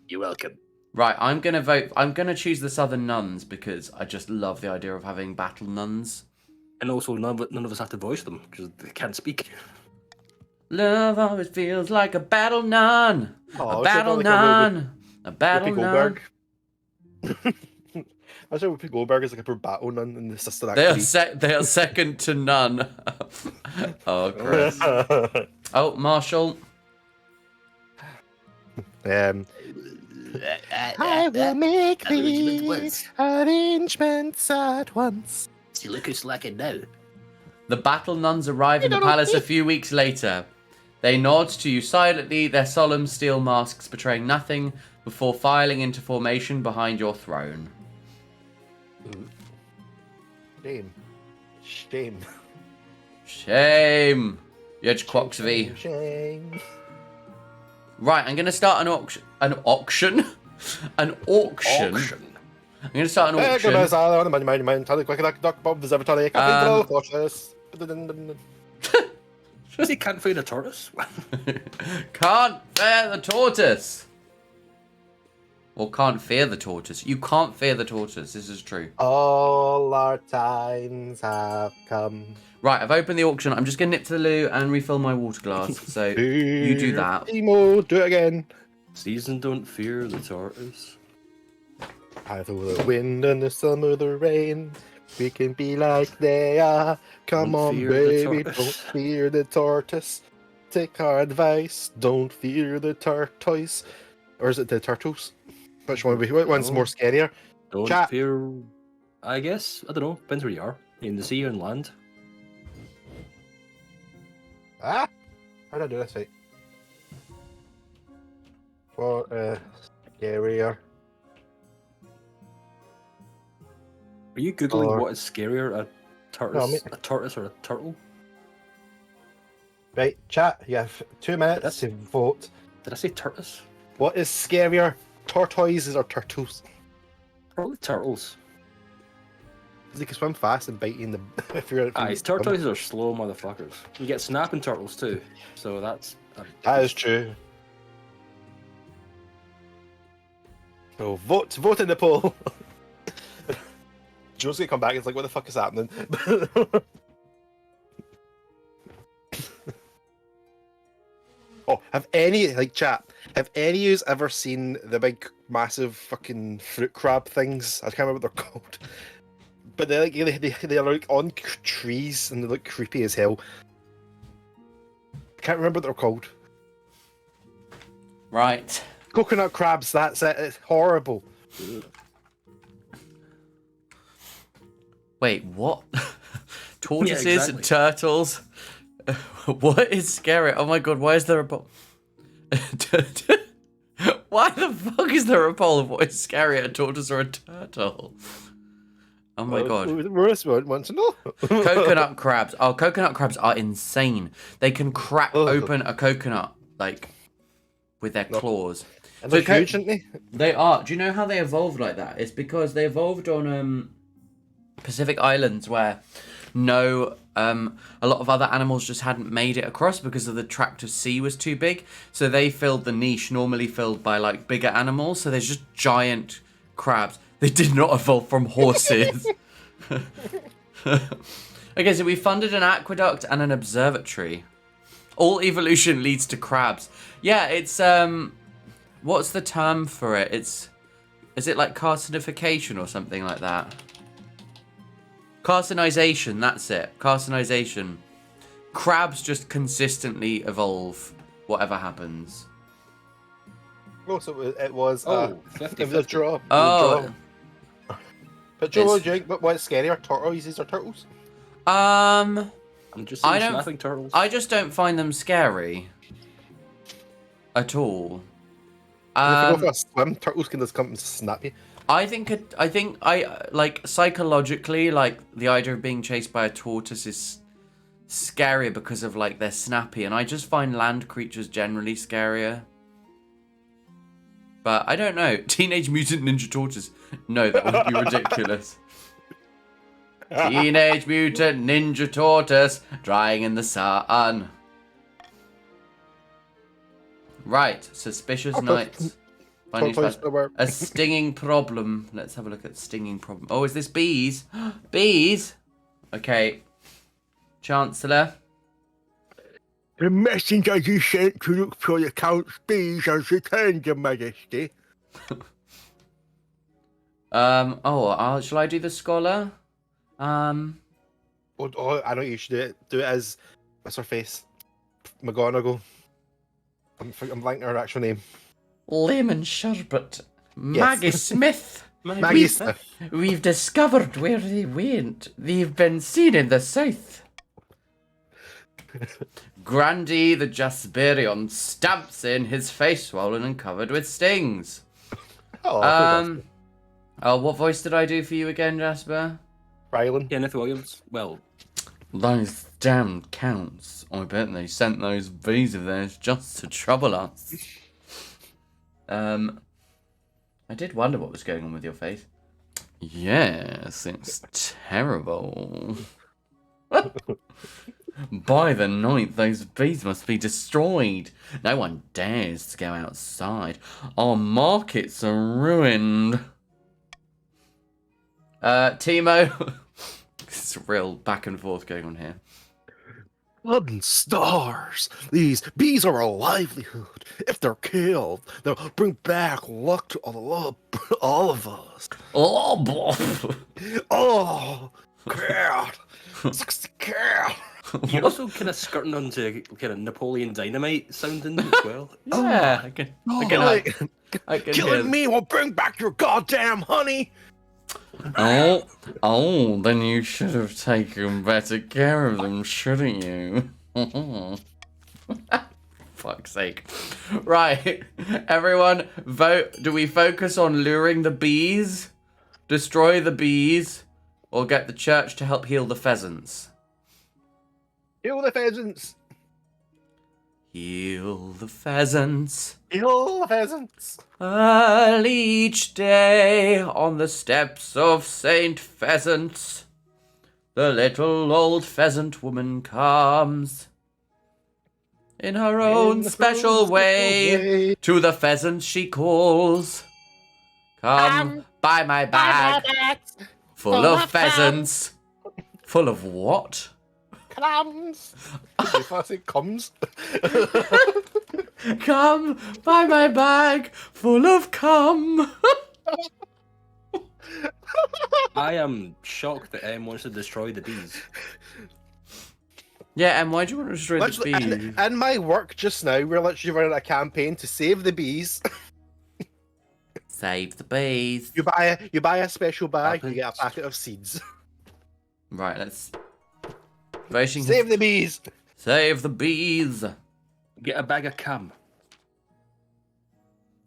You're welcome. Right, I'm gonna vote. I'm gonna choose the Southern Nuns because I just love the idea of having battle nuns. And also, none of us have to voice them because they can't speak. Love always feels like a battle nun. Oh, A battle nun. A battle Whoopi nun. Goldberg. I said Whoopi Goldberg is like a poor battle nun in the Sister They Act. are second to none. Oh, Chris. Oh, Marshall. I will make the arrangements at once. See, look who's slacking now. The battle nuns arrive in the palace a few weeks later. They nod to you silently, their solemn steel masks betraying nothing, before filing into formation behind your throne. Shame. Shame. Shame. Yedge Quoxvy. Shame. Right, I'm going to start an auction. An auction? An auction? I'm going to start an auction. He can't find a tortoise. Can't fear the tortoise. Or can't fear the tortoise. You can't fear the tortoise. This is true. All our times have come. Right, I've opened the auction. I'm just going to nip to the loo and refill my water glass. So you do that. Emo, do it again. Season don't fear the tortoise. Either the wind and the summer, the rain. We can be like they are. Come Don't on, fear the baby, tortoise. don't fear the tortoise. Take our advice. Don't fear the tortoise. Or is it the turtles? Which one's more scarier? Don't Chat. fear. I guess. I don't know. Depends where you are. In the sea or in land. Ah! How did I do this right? What scarier? Are you googling Or- what is scarier, a tortoise, a tortoise or a turtle? Right, chat, you have 2 minutes to vote. Did I say tortoise? What is scarier, tortoises or turtles? Probably turtles. Because they can swim fast and bite you in the... if you're Aye, tortoises are slow motherfuckers. You get snapping turtles too, so that's... That is true. So vote in the poll. Joe's gonna come back and it's like, what the fuck is happening? Oh, have any of you ever seen the big, massive fucking fruit crab things? I can't remember what they're called. But they're like on trees and they look creepy as hell. I can't remember what they're called. Right. Coconut crabs, that's it. It's horrible. Wait, what? Tortoises, Yeah, exactly. turtles. What is scary? Oh my god, why is there a poll? Why the fuck is there a poll of what is scary, a tortoise or a turtle? Oh my god. Maurice wants to know. Coconut crabs. Oh, coconut crabs are insane. They can crack open a coconut, like, with their claws. And they're So huge, aren't they? They are. Do you know how they evolved like that? It's because they evolved on Pacific Islands where no, a lot of other animals just hadn't made it across because of the tract of sea was too big. So they filled the niche normally filled by like bigger animals. So there's just giant crabs. They did not evolve from horses. Okay, so we funded an aqueduct and an observatory. All evolution leads to crabs. Yeah, it's what's the term for it? Is it like carcinification or something like that? Carcinization, that's it. Carcinization. Crabs just consistently evolve, whatever happens. Oh, so it was 50, it was a draw. Oh. But Joe, what do you think? What's scarier, tortoises or turtles? I'm just I saying don't- snapping turtles. I just don't find them scary. At all. If you go for a swim, turtles can just come and snap you. I think like psychologically, like the idea of being chased by a tortoise is scarier because of like they're snappy, and I just find land creatures generally scarier. But I don't know. Teenage Mutant Ninja Tortoise. No, that would be ridiculous. Teenage Mutant Ninja Tortoise drying in the sun. Right, suspicious nights. Finding Tortoise nowhere. a stinging problem. Let's have a look at stinging problem. Oh, is this bees? Bees? Okay. Chancellor. The messenger you sent to look for the Count's bees has returned, Your Majesty. Shall I do the scholar? Oh, I know what you should do it. Do it as what's her face? McGonagall. I'm blanking her actual name. Lemon Sherbet. Yes. Maggie Smith. Maggie Smith. We've discovered where they went. They've been seen in the south. Grandy the Jasperion stamps in, his face swollen and covered with stings. Oh, What voice did I do for you again, Jasper? Rylan. Kenneth Williams. Well, Those damned counts. I bet they sent those bees of theirs just to trouble us. I did wonder what was going on with your face. Yes, it's terrible. By the night, those bees must be destroyed. No one dares to go outside. Our markets are ruined. Timo. It's a real back and forth going on here. Blood and stars. These bees are a livelihood. If they're killed, they'll bring back luck to all of us. Oh, boy. Oh, God. 60 cat. you're also kind of skirting onto kind of Napoleon Dynamite sounding as well. Yeah, I can hear Killing me will bring back your goddamn honey. Oh, then you should have taken better care of them, shouldn't you? Fuck's sake. Right, everyone, vote. Do we focus on luring the bees, destroy the bees, or get the church to help heal the pheasants? Kill the pheasants. Heal the pheasants. Kill the pheasants. Early each day on the steps of Saint Pheasants, the little old pheasant woman comes. In her own special way, to the pheasants she calls. Come buy my bag, full of pheasants. Full of what? Clams. If I say comes. Come buy my bag, full of cum. I am shocked that M wants to destroy the bees. Yeah, and why do you want to destroy the Literally, bees? in my work just now, we're literally running a campaign to save the bees. Save the bees. You buy a special bag, you get a packet of seeds. Right, let's... Voting Save the bees. Save the bees. Get a bag of cum.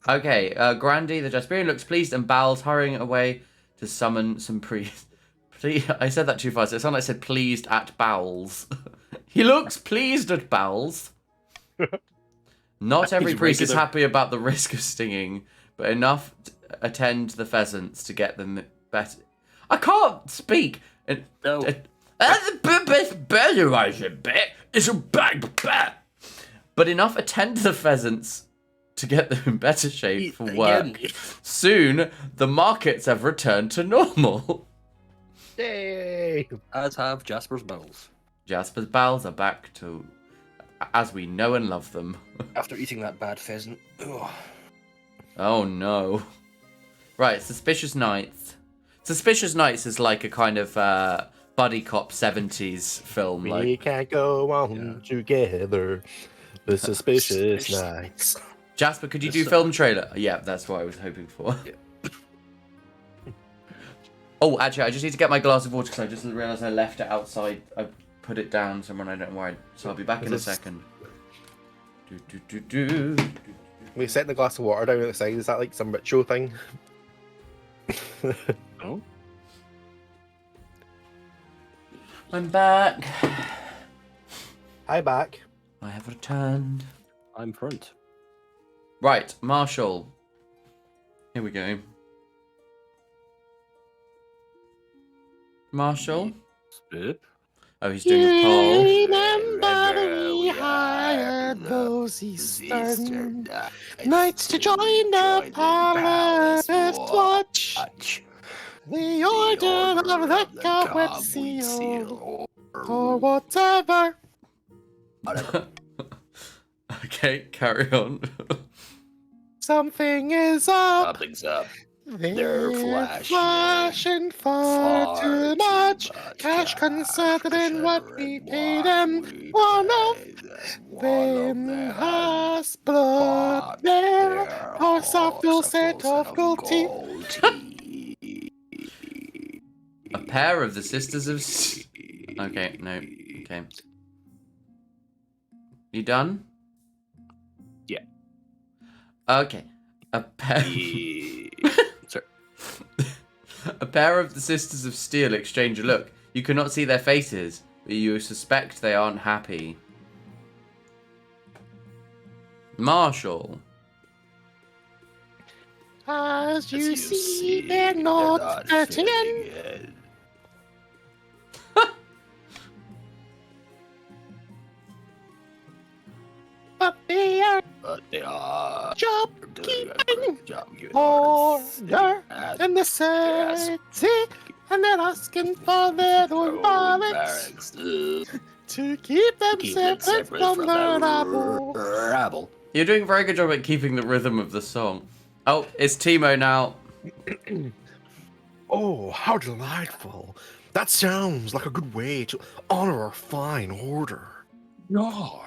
Okay, Grandy the Jasperian looks pleased and bows, hurrying away to summon some priests. I said that too fast. It sounded like I said pleased at bowels. He looks pleased at bowels. Not every He's priest is regular. happy about the risk of stinging, but enough to attend the pheasants to get them better. I can't speak. No. And the best better, I should bet, is a bag bat. But enough attend to the pheasants to get them in better shape for work. Soon, the markets have returned to normal. Yay! As have Jasper's bowels. Jasper's bowels are back to as we know and love them. After eating that bad pheasant. Ugh. Oh no. Right, Suspicious Nights. Suspicious Nights is like a kind of buddy cop 70s film. We Like can't go on together. The suspicious nights. Jasper, could you do film trailer? Yeah, that's what I was hoping for. Yeah. Oh, actually, I just need to get my glass of water because I just realised I left it outside. I put it down somewhere and I don't know where. So I'll be back in a second. We set the glass of water down at the side. Is that like some ritual thing? Oh? I'm back. Hi, back. I have returned. I'm front. Right, Marshall. Here we go. Marshall? Spip. Oh, he's doing a poll. Remember we hired those Eastern Knights to join the Palace Watch. The Order of the Cup with Seal, or whatever. Okay, carry on. Something is up. Something's up. They're flashing far too much cash considering what we paid them. One of them has blood there, or a full set of gold teeth. A pair of the Sisters of... Okay, no. Okay. You done? Yeah. Okay. A pair... Sorry. A pair of the Sisters of Steel exchange a look. You cannot see their faces, but you suspect they aren't happy. Marshall. As you see, they're not fitting in. But they are job keeping order in the city, and they're asking for their own barracks to keep them separate from the rabble. You're doing a very good job at keeping the rhythm of the song. Oh, it's Timo now. Oh, how delightful. That sounds like a good way to honor our fine order. No.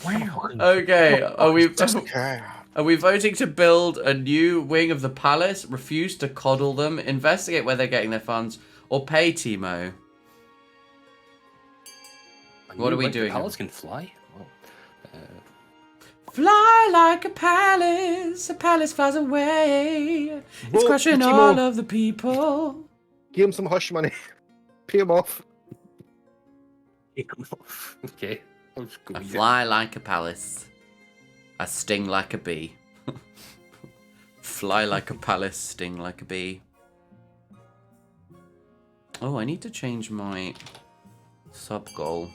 Wow. Okay, Okay. are we voting to build a new wing of the palace, refuse to coddle them, investigate where they're getting their funds, or pay Timo? What are we doing? The palace can fly? Oh. Fly like a palace flies away. It's Whoa, crushing Timo. all of the people. Give him some hush money. Pay him off. Okay. I'll just go I with fly like a palace. I sting like a bee. Fly like a palace, sting like a bee. Oh, I need to change my sub goal.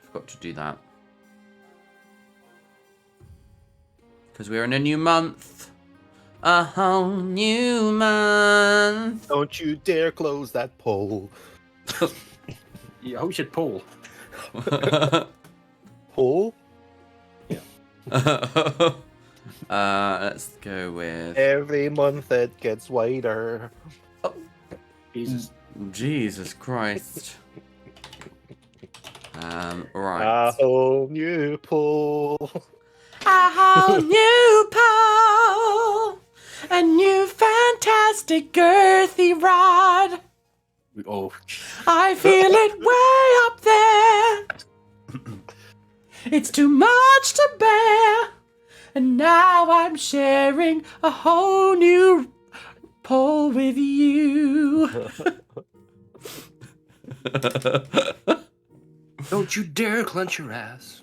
I forgot to do that. Because we're in a new month. A whole new month. Don't you dare close that poll. Yeah, we should pull. Poll? Let's go with Every month it gets wider. Jesus. Jesus Christ. Right. A whole new poll. A whole new pole, a new fantastic girthy rod. Oh. I feel it way up there. It's too much to bear. And now I'm sharing a whole new pole with you. Don't you dare clench your ass.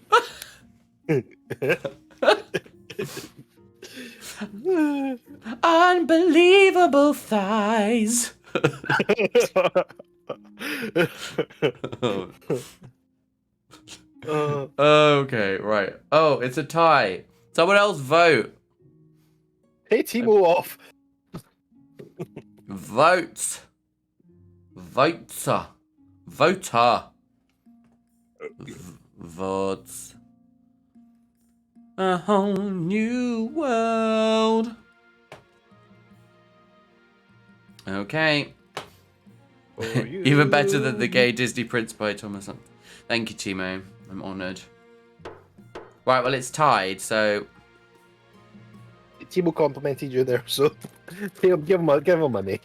Unbelievable thighs. Okay, right. Oh, it's a tie. Someone else vote. Hey, Timo off. Vote. Voter. Voter. Votes. A whole new world. Okay. Even better than the gay Disney Prince by Thomas. Thank you, Timo. I'm honoured. Right, well, it's tied, so... Timo complimented you there, so give him money.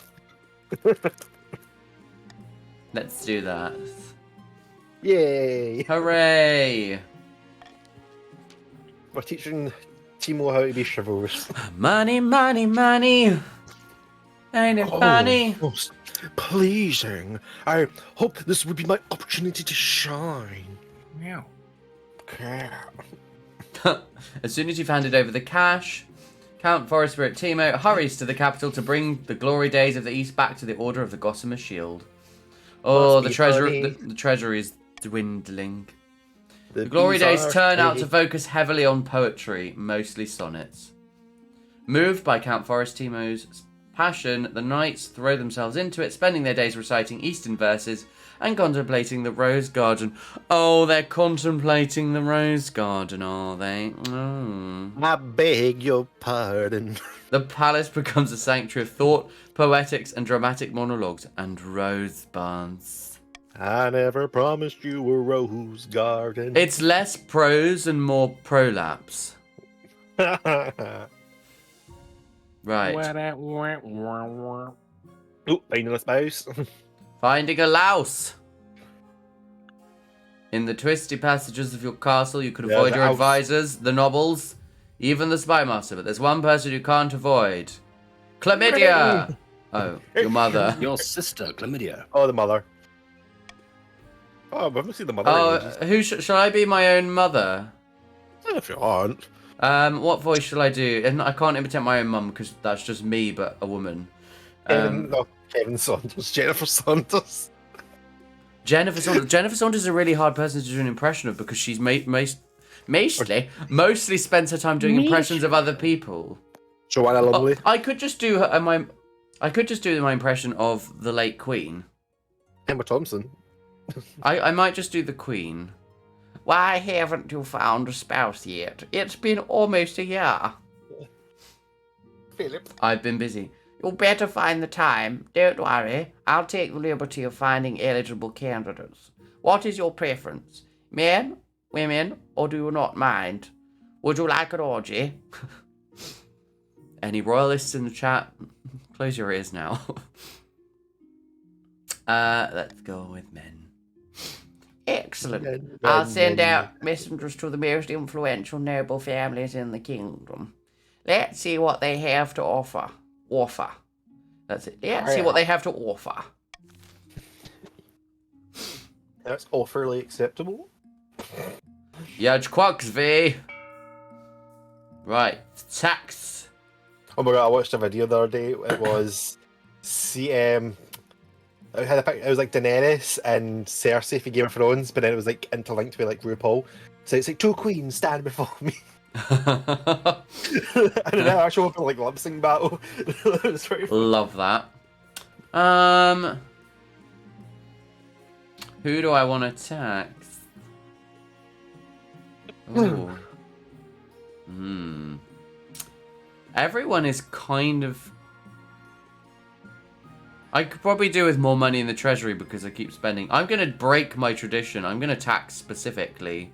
Let's do that. Yay! Hooray! We're teaching Timo how to be chivalrous. Money, money, money. Ain't it funny? Most pleasing. I hope this would be my opportunity to shine. Meow. Okay. As soon as you've handed over the cash, Count Forest Spirit Timo hurries to the capital to bring the glory days of the East back to the Order of the Gossamer Shield. Oh, the treasury is dwindling. The glory days turn out to focus heavily on poetry, mostly sonnets. Moved by Count Forest Timo's passion, the knights throw themselves into it, spending their days reciting Eastern verses and contemplating the rose garden. Oh, they're contemplating the rose garden, are they? Oh. I beg your pardon. The palace becomes a sanctuary of thought, poetics, and dramatic monologues, and rosebuds. I never promised you a rose garden. It's less prose and more prolapse. Right. Oh, finding a spouse. Finding a louse. In the twisty passages of your castle, you could avoid your advisors, the nobles, even the spymaster, but there's one person you can't avoid. Chlamydia! Oh, your mother. Your sister, Chlamydia. Oh, the mother. Oh, I haven't seen the mother. Oh, shall I be my own mother? If you want. What voice shall I do? And I can't imitate my own mum because that's just me, but a woman. Kevin Saunders, Jennifer Saunders. Jennifer Saunders. Jennifer Saunders is a really hard person to do an impression of because she's mostly spends her time doing impressions of other people. Joanna Lumley. I could just do my impression of the late Queen. Emma Thompson. I might just do the Queen. Why haven't you found a spouse yet? It's been almost a year. Philip. I've been busy. You'll better find the time. Don't worry. I'll take the liberty of finding eligible candidates. What is your preference? Men, women, or do you not mind? Would you like an orgy? Any royalists in the chat? Close your ears now. Let's go with men. Excellent. I'll send out messengers to the most influential noble families in the kingdom. Let's see what they have to offer. That's it. Let's see what they have to offer. That's awfully acceptable. Judge Quaxby. Right. Tax. Oh my god, I watched a video the other day. It was it was like Daenerys and Cersei for Game of Thrones, but then it was like interlinked with like RuPaul. So it's like 2 queens stand before me. And then I actually went for like lip sync battle. Love that. Who do I want to tax? Ooh. Everyone is kind of... I could probably do with more money in the treasury because I keep spending. I'm going to break my tradition. I'm going to tax specifically.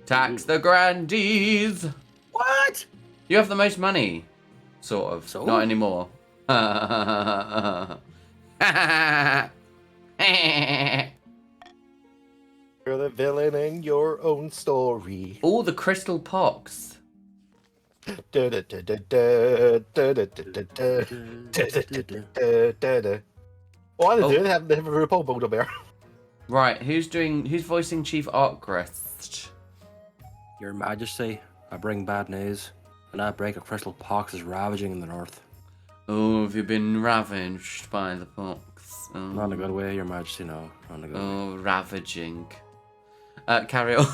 Tax the grandees. What? You have the most money. Sort of. So? Not anymore. You're the villain in your own story. All the crystal pox. Oh, they do. They have a RuPaul Build-A-Bear. Right, who's voicing Chief Arcgrist? Your Majesty, I bring bad news. And I break a crystal pox is ravaging in the north. Oh, have you been ravaged by the pox? Oh, Not in a good way, Your Majesty, no. Not in a good way. oh ravaging. Carry on.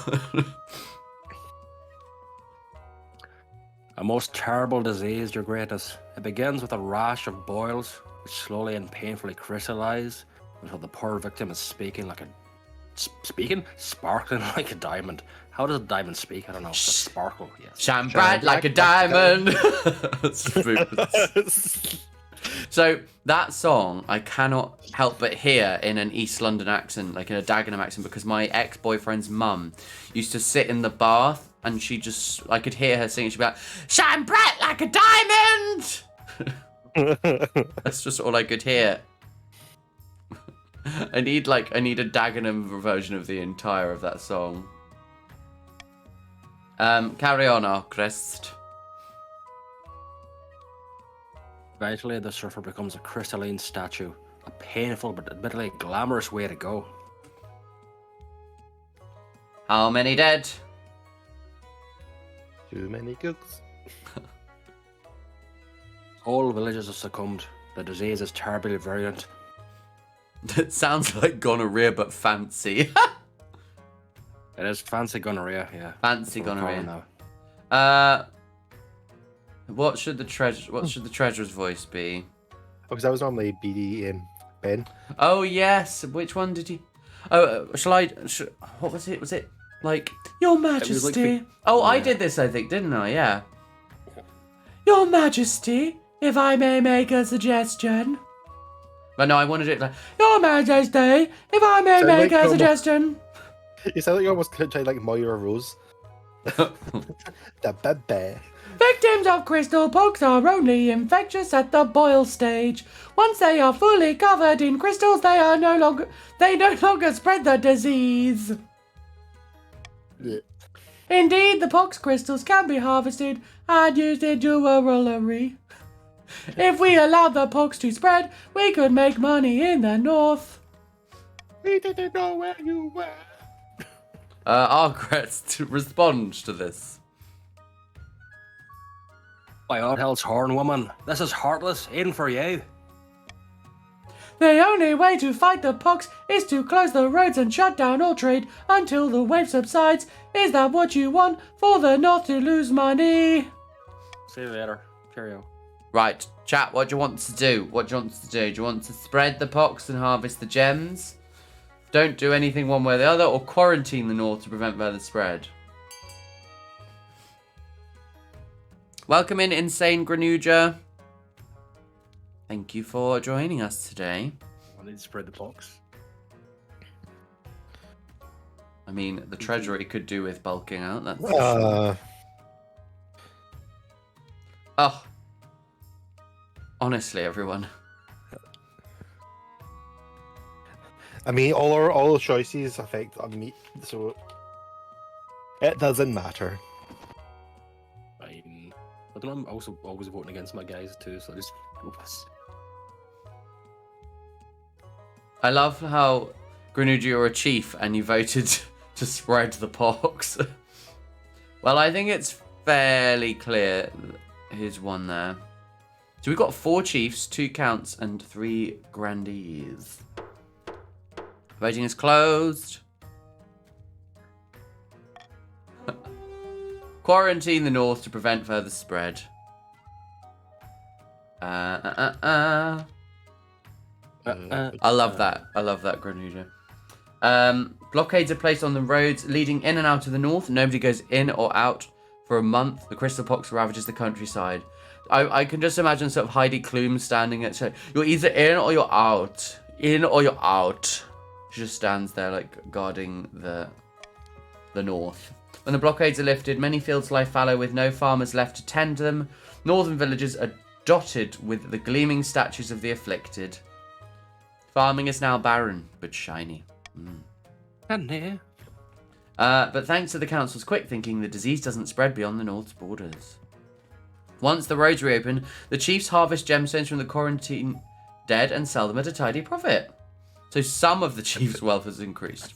A most terrible disease, Your Greatness. It begins with a rash of boils, which slowly and painfully crystallize until the poor victim is sparkling like a diamond. How does a diamond speak? I don't know. Sparkle, yes. Shine bright like a diamond. So that song, I cannot help but hear in an East London accent, like in a Dagenham accent, because my ex-boyfriend's mum used to sit in the bath and I could hear her singing. She'd be like, "Shine bright like a diamond." That's just all I could hear. I need a Dagenham version of the entire of that song. Carry on, Archrist. Eventually, the surfer becomes a crystalline statue. A painful but admittedly glamorous way to go. How many dead? Too many cooks. All villages have succumbed. The disease is terribly virulent. It sounds like gonorrhea, but fancy. It is fancy gonorrhea, yeah. Fancy That's what we're gonorrhea. calling now. What should the treasurer's voice be? Because that was normally BD Ben. Oh yes, which one did you? Oh, what was it? Was it like Your Majesty? I did this, I think, didn't I? Yeah. Your Majesty, if I may make a suggestion. But no, I wanted it like Your Majesty, if I may Sound make like a suggestion. You sound like you almost trying like Moira Rose. The baby. Victims of crystal pox are only infectious at the boil stage. Once they are fully covered in crystals, they no longer spread the disease. Yeah. Indeed, the pox crystals can be harvested and used in jewelry. If we allowed the pox to spread, we could make money in the north. We didn't know where you were. Archrist, respond to this. By all hell's horn, woman. This is heartless, even for you. The only way to fight the pox is to close the roads and shut down all trade until the wave subsides. Is that what you want for the north to lose money? See you later. Cheerio. Right, chat, what do you want to do? Do you want to spread the pox and harvest the gems? Don't do anything one way or the other, or quarantine the north to prevent further spread? Welcome in, Insane Granuja. Thank you for joining us today. I need to spread the pox. I mean, the treasury could do with bulking out. That's oh, honestly, everyone. I mean, all choices affect on meat, so it doesn't matter. I don't know, I'm also always voting against my guys too, so I just go pass. I love how Granuja, you're a chief and you voted to spread the pox. Well, I think it's fairly clear who's won there. So we've got 4 chiefs, 2 counts, and 3 grandees. Voting is closed. Quarantine the north to prevent further spread. I love that. I love that, Granuja. Blockades are placed on the roads leading in and out of the north. Nobody goes in or out for a month. The crystal pox ravages the countryside. I can just imagine sort of Heidi Klum standing at, so you're either in or you're out. In or you're out. She just stands there like guarding the north. When the blockades are lifted, many fields lie fallow with no farmers left to tend them. Northern villages are dotted with the gleaming statues of the afflicted. Farming is now barren, but shiny. But thanks to the council's quick thinking, the disease doesn't spread beyond the north's borders. Once the roads reopen, the chiefs harvest gemstones from the quarantine dead and sell them at a tidy profit. So some of the chiefs' wealth has increased.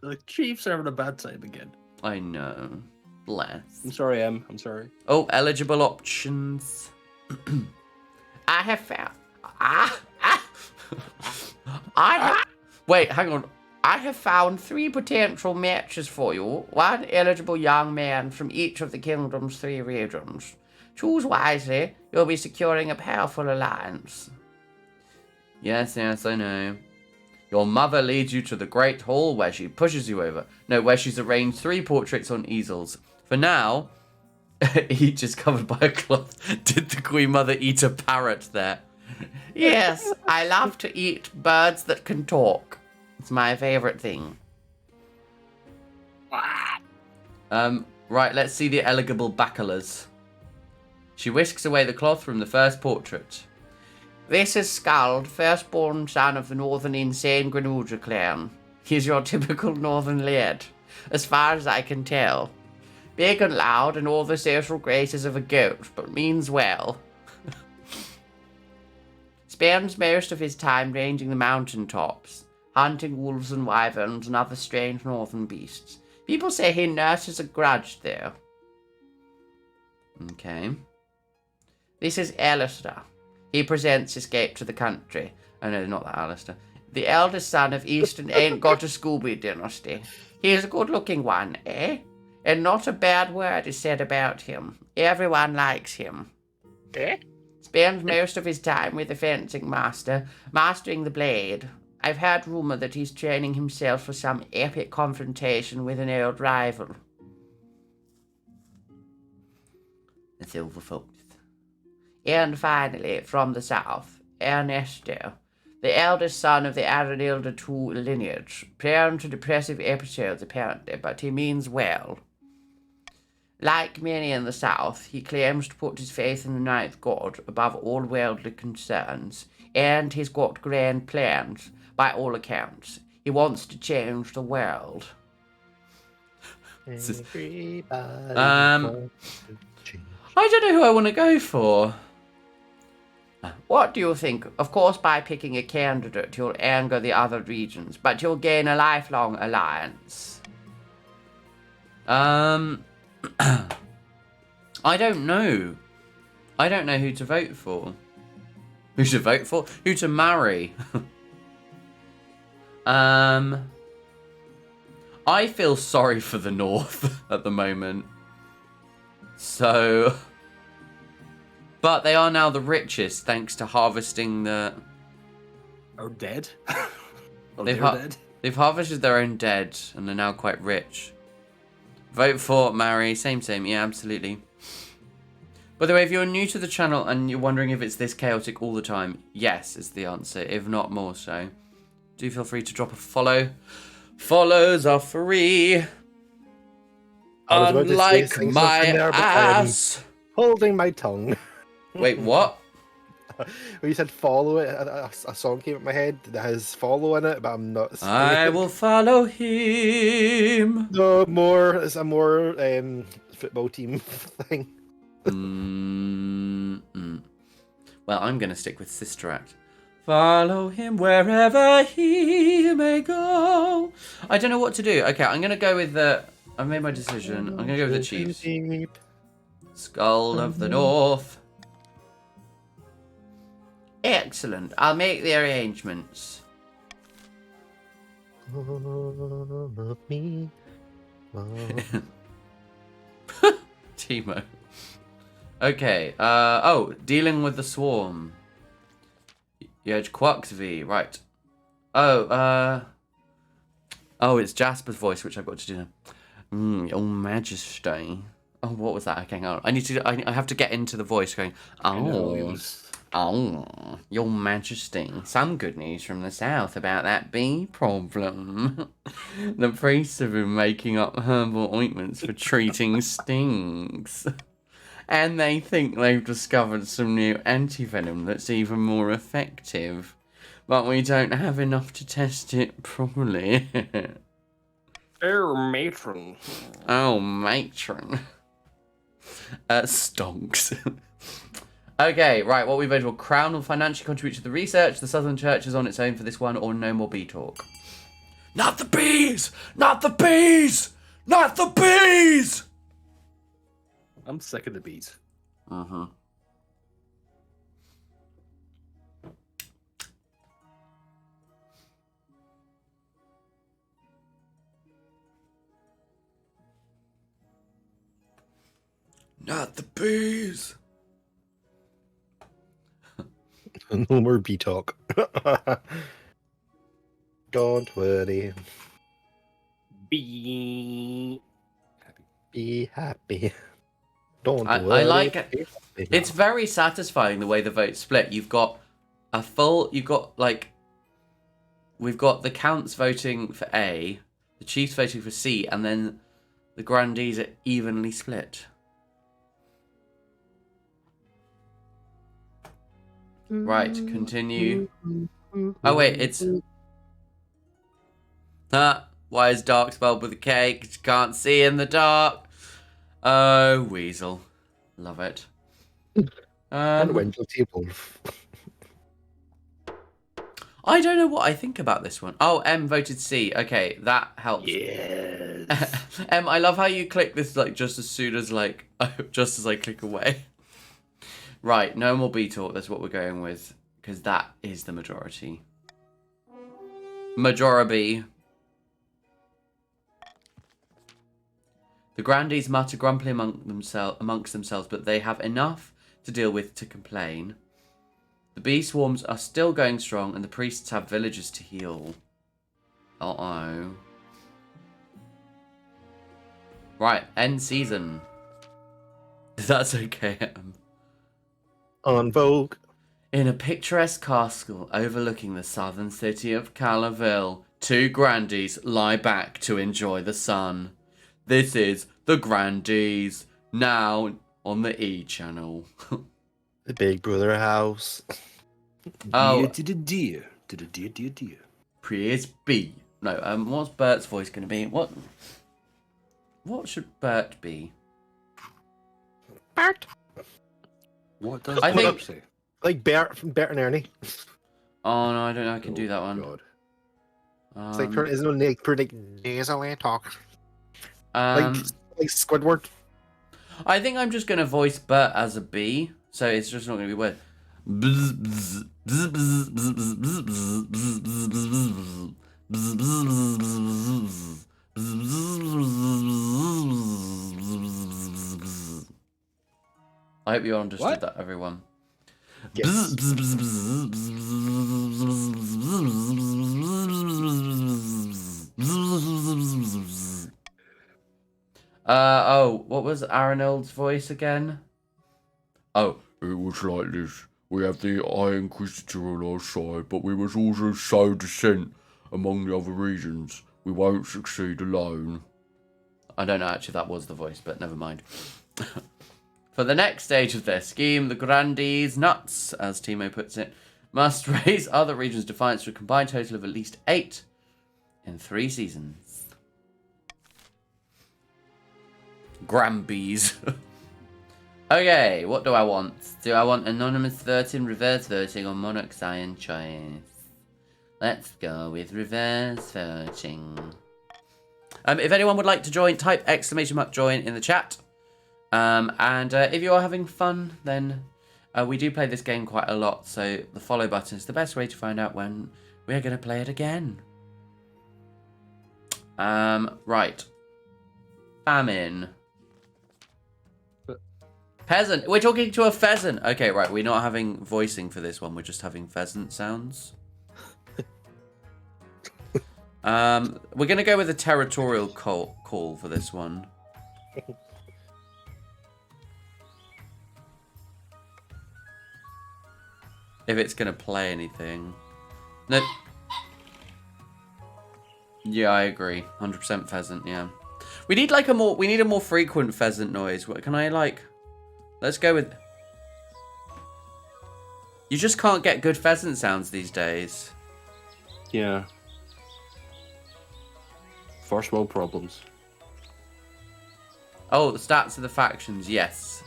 The chiefs are having a bad time again. I know. Bless. I'm sorry, Em. I'm sorry. Oh, eligible options. I have found. Wait, hang on. I have found 3 potential matches for you. 1 eligible young man from each of the kingdom's 3 regions. Choose wisely. You'll be securing a powerful alliance. Yes, I know. Your mother leads you to the Great Hall where she pushes you over. No, where she's arranged 3 portraits on easels. For now, each is covered by a cloth. Did the Queen Mother eat a parrot there? Yes, I love to eat birds that can talk. It's my favourite thing. Right, let's see the eligible bachelors. She whisks away the cloth from the first portrait. This is Skald, firstborn son of the northern insane Grenuja clan. He's your typical northern lad, as far as I can tell. Big and loud and all the social graces of a goat, but means well. Spends most of his time ranging the mountain tops, hunting wolves and wyverns and other strange northern beasts. People say he nurses a grudge there. Okay. This is Alistair. He presents Escape to the Country. Oh no, not that Alistair. The eldest son of Eastern Ain't Got a Scooby dynasty. He is a good-looking one, eh? And not a bad word is said about him. Everyone likes him. Eh? Spends most of his time with the fencing master, mastering the blade. I've heard rumour that he's training himself for some epic confrontation with an old rival. The Silver Fox. And finally, from the south, Ernesto, the eldest son of the Arenilda II lineage, prone to depressive episodes apparently, but he means well. Like many in the south, he claims to put his faith in the ninth god above all worldly concerns, and he's got grand plans, by all accounts. He wants to change the world. Everybody I don't know who I want to go for. What do you think? Of course, by picking a candidate, you'll anger the other regions, but you'll gain a lifelong alliance. I don't know. I don't know who to vote for. Who to vote for? Who to marry? I feel sorry for the North at the moment. So... But they are now the richest thanks to harvesting the... Are dead? They've harvested their own dead and they're now quite rich. Vote for, marry, same, yeah, absolutely. By the way, if you're new to the channel and you're wondering if it's this chaotic all the time, yes is the answer, if not more so. Do feel free to drop a follow. Follows are free. Unlike my ass. Holding my tongue. Wait, what? When you said follow it, a song came in my head that has follow in it, but I'm not singing I it. will follow him. No, it's a more football team thing. Well, I'm going to stick with Sister Act. Follow him wherever he may go. I don't know what to do. Okay, I'm going to go with the... I've made my decision. I'm going to go with the Chiefs. Skull of the North. Excellent. I'll make the arrangements. Me. Timo. Okay. Dealing with the swarm. Yej Quaxv. Right. Oh, it's Jasper's voice, which I've got to do now. Your Majesty. Oh, what was that? Okay, hang on. I have to get into the voice going, Your Majesty. Some good news from the south about that bee problem. The priests have been making up herbal ointments for treating stings. And they think they've discovered some new antivenom that's even more effective. But we don't have enough to test it properly. Matron. Oh, matron. Stonks. Okay, right, what we voted for. Crown will financially contribute to the research. The Southern Church is on its own for this one, or no more bee talk. Not the bees! Not the bees! Not the bees! I'm sick of the bees. Not the bees. No more bee talk. Don't worry. Be Be happy. Don't I worry. like be it. happy. It's very satisfying the way the votes split. You've got we've got the counts voting for A, the chiefs voting for C, and then the grandees are evenly split. Right, continue. Oh wait, it's why is dark spelled with a K? 'Cause you can't see in the dark. Oh, weasel. Love it. And Wendy Wolf. I don't know what I think about this one. Oh, M voted C. Okay, that helps. yes. I love how you click this like just as soon as just as I click away. Right, no more B talk. That's what we're going with because that is the majority. Majority. The grandees mutter grumpily amongst themselves, but they have enough to deal with to complain. The bee swarms are still going strong, and the priests have villagers to heal. Uh-oh. Right, end season. That's okay. On Vogue. In a picturesque castle overlooking the southern city of Calaville, two grandees lie back to enjoy the sun. This is the Grandees, now on the E channel. The Big Brother house. Oh. Dear. Praise be. No, what's Bert's voice going to be? What should Bert be? Bert. What does I think- say? Like Bert from Bert and Ernie. Oh no, I don't know. I can do that one. God. It's like isn't it like pretty nasally talk. um, Like Squidward. I think I'm just going to voice Bert as a bee, so it's just not going to be weird. I hope you understood that, everyone. Yes. Oh, what was Arnold's voice again? Oh, It was like this. We have the High Inquisitor on our side, but we must also sow dissent among the other regions. We won't succeed alone. I don't know actually if that was the voice, but never mind. For the next stage of their scheme, the Grandees Nuts, as Timo puts it, must raise other regions' defiance to a combined total of at least 8 in 3 seasons. Grambies. Okay, what do I want? Do I want anonymous voting, reverse voting, or monarch scion choice? Let's go with reverse voting. If anyone would like to join, type !join in the chat. And if you are having fun, then we do play this game quite a lot, so the follow button is the best way to find out when we're going to play it again. Right. Famine. Peasant. We're talking to a pheasant. Okay, right. We're not having voicing for this one. We're just having pheasant sounds. We're going to go with a territorial call for this one. If it's going to play anything. No. Yeah, I agree. 100% pheasant, yeah. We need like we need a more frequent pheasant noise. What can I like? Let's go with... You just can't get good pheasant sounds these days. Yeah. First world problems. Oh, the stats of the factions, yes.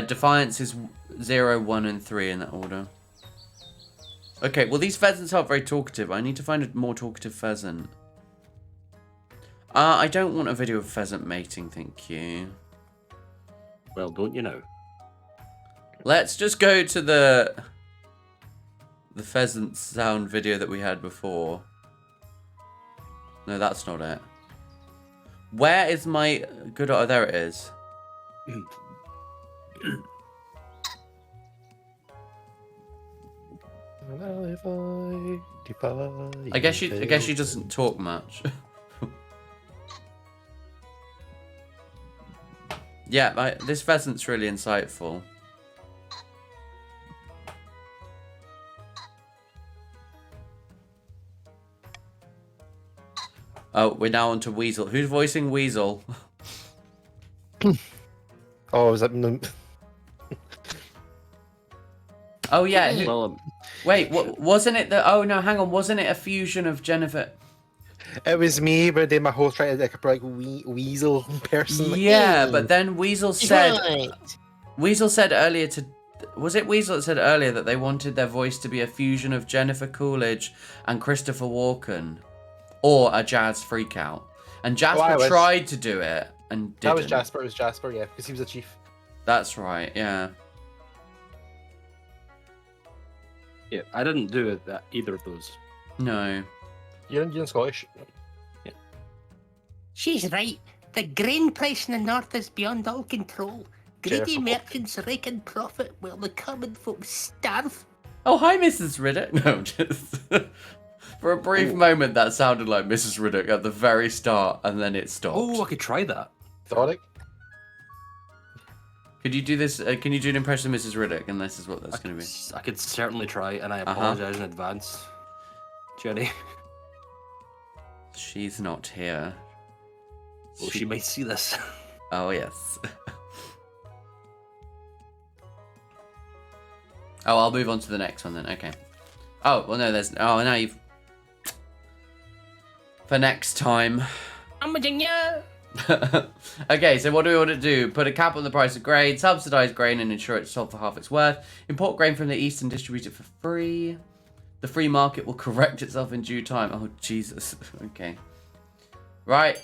Defiance is 0, 1, and 3 in that order. Okay, well these pheasants aren't very talkative. I need to find a more talkative pheasant. I don't want a video of pheasant mating, thank you. Well, don't you know? Let's just go to the pheasant sound video that we had before. No, that's not it. Where is my good... Oh, there it is. I guess she doesn't talk much. Yeah, this pheasant's really insightful. Oh, we're now on to Weasel. Who's voicing Weasel? Oh, is that? Oh yeah. Well, Wait, wasn't it the? Oh no, hang on. Wasn't it a fusion of Jennifer? It was me, but then my host tried to like a weasel person. Like, Yeah, "Hey, but then Weasel he's said. right." Weasel said earlier to. Was it Weasel that said earlier that they wanted their voice to be a fusion of Jennifer Coolidge and Christopher Walken, or a jazz freakout? And Jasper tried to do it and didn't. That was Jasper. It was Jasper, yeah, because he was a chief. That's right. Yeah. yeah, I didn't do it either of those. No. You're in Scottish. She's right. The grain price in the north is beyond all control. Greedy merchants rake in profit while the common folk starve. Oh, hi, Mrs. Riddick. No, just for a brief moment that sounded like Mrs. Riddick at the very start, and then it stopped. Oh, I could try that. Thoric. Could you do this? Can you do an impression of Mrs. Riddick? And this is what that's going to be. I could certainly try, and I apologize in advance, Jenny. She's not here. Well, she might see this. Oh, yes. Oh, I'll move on to the next one then. Okay. Oh, well, no, there's... Oh, now you've... For next time. I'm Virginia. Okay, so what do we want to do? Put a cap on the price of grain, subsidise grain and ensure it's sold for half its worth, import grain from the east and distribute it for free. The free market will correct itself in due time. Oh, Jesus. Okay. Right.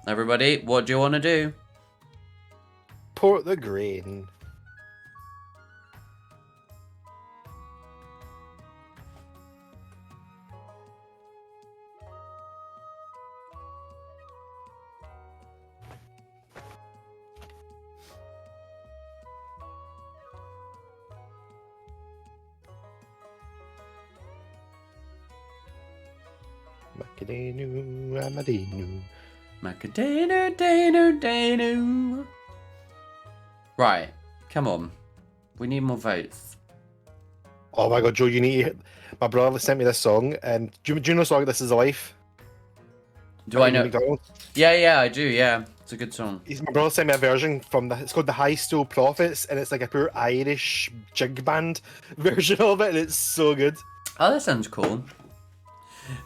Everybody, what do you want to do? Port the grain. Macadenu, Amadenu. Macadano, Dano, Dano. Right, come on. We need more votes. Oh my god, Joe, you need to... My brother sent me this song, and do you know the song This Is Life? Do I know? McDonald's? Yeah, I do, yeah. It's a good song. My brother sent me a version from it's called the High Stool Prophets, and it's like a pure Irish jig band version of it, and it's so good. Oh, that sounds cool.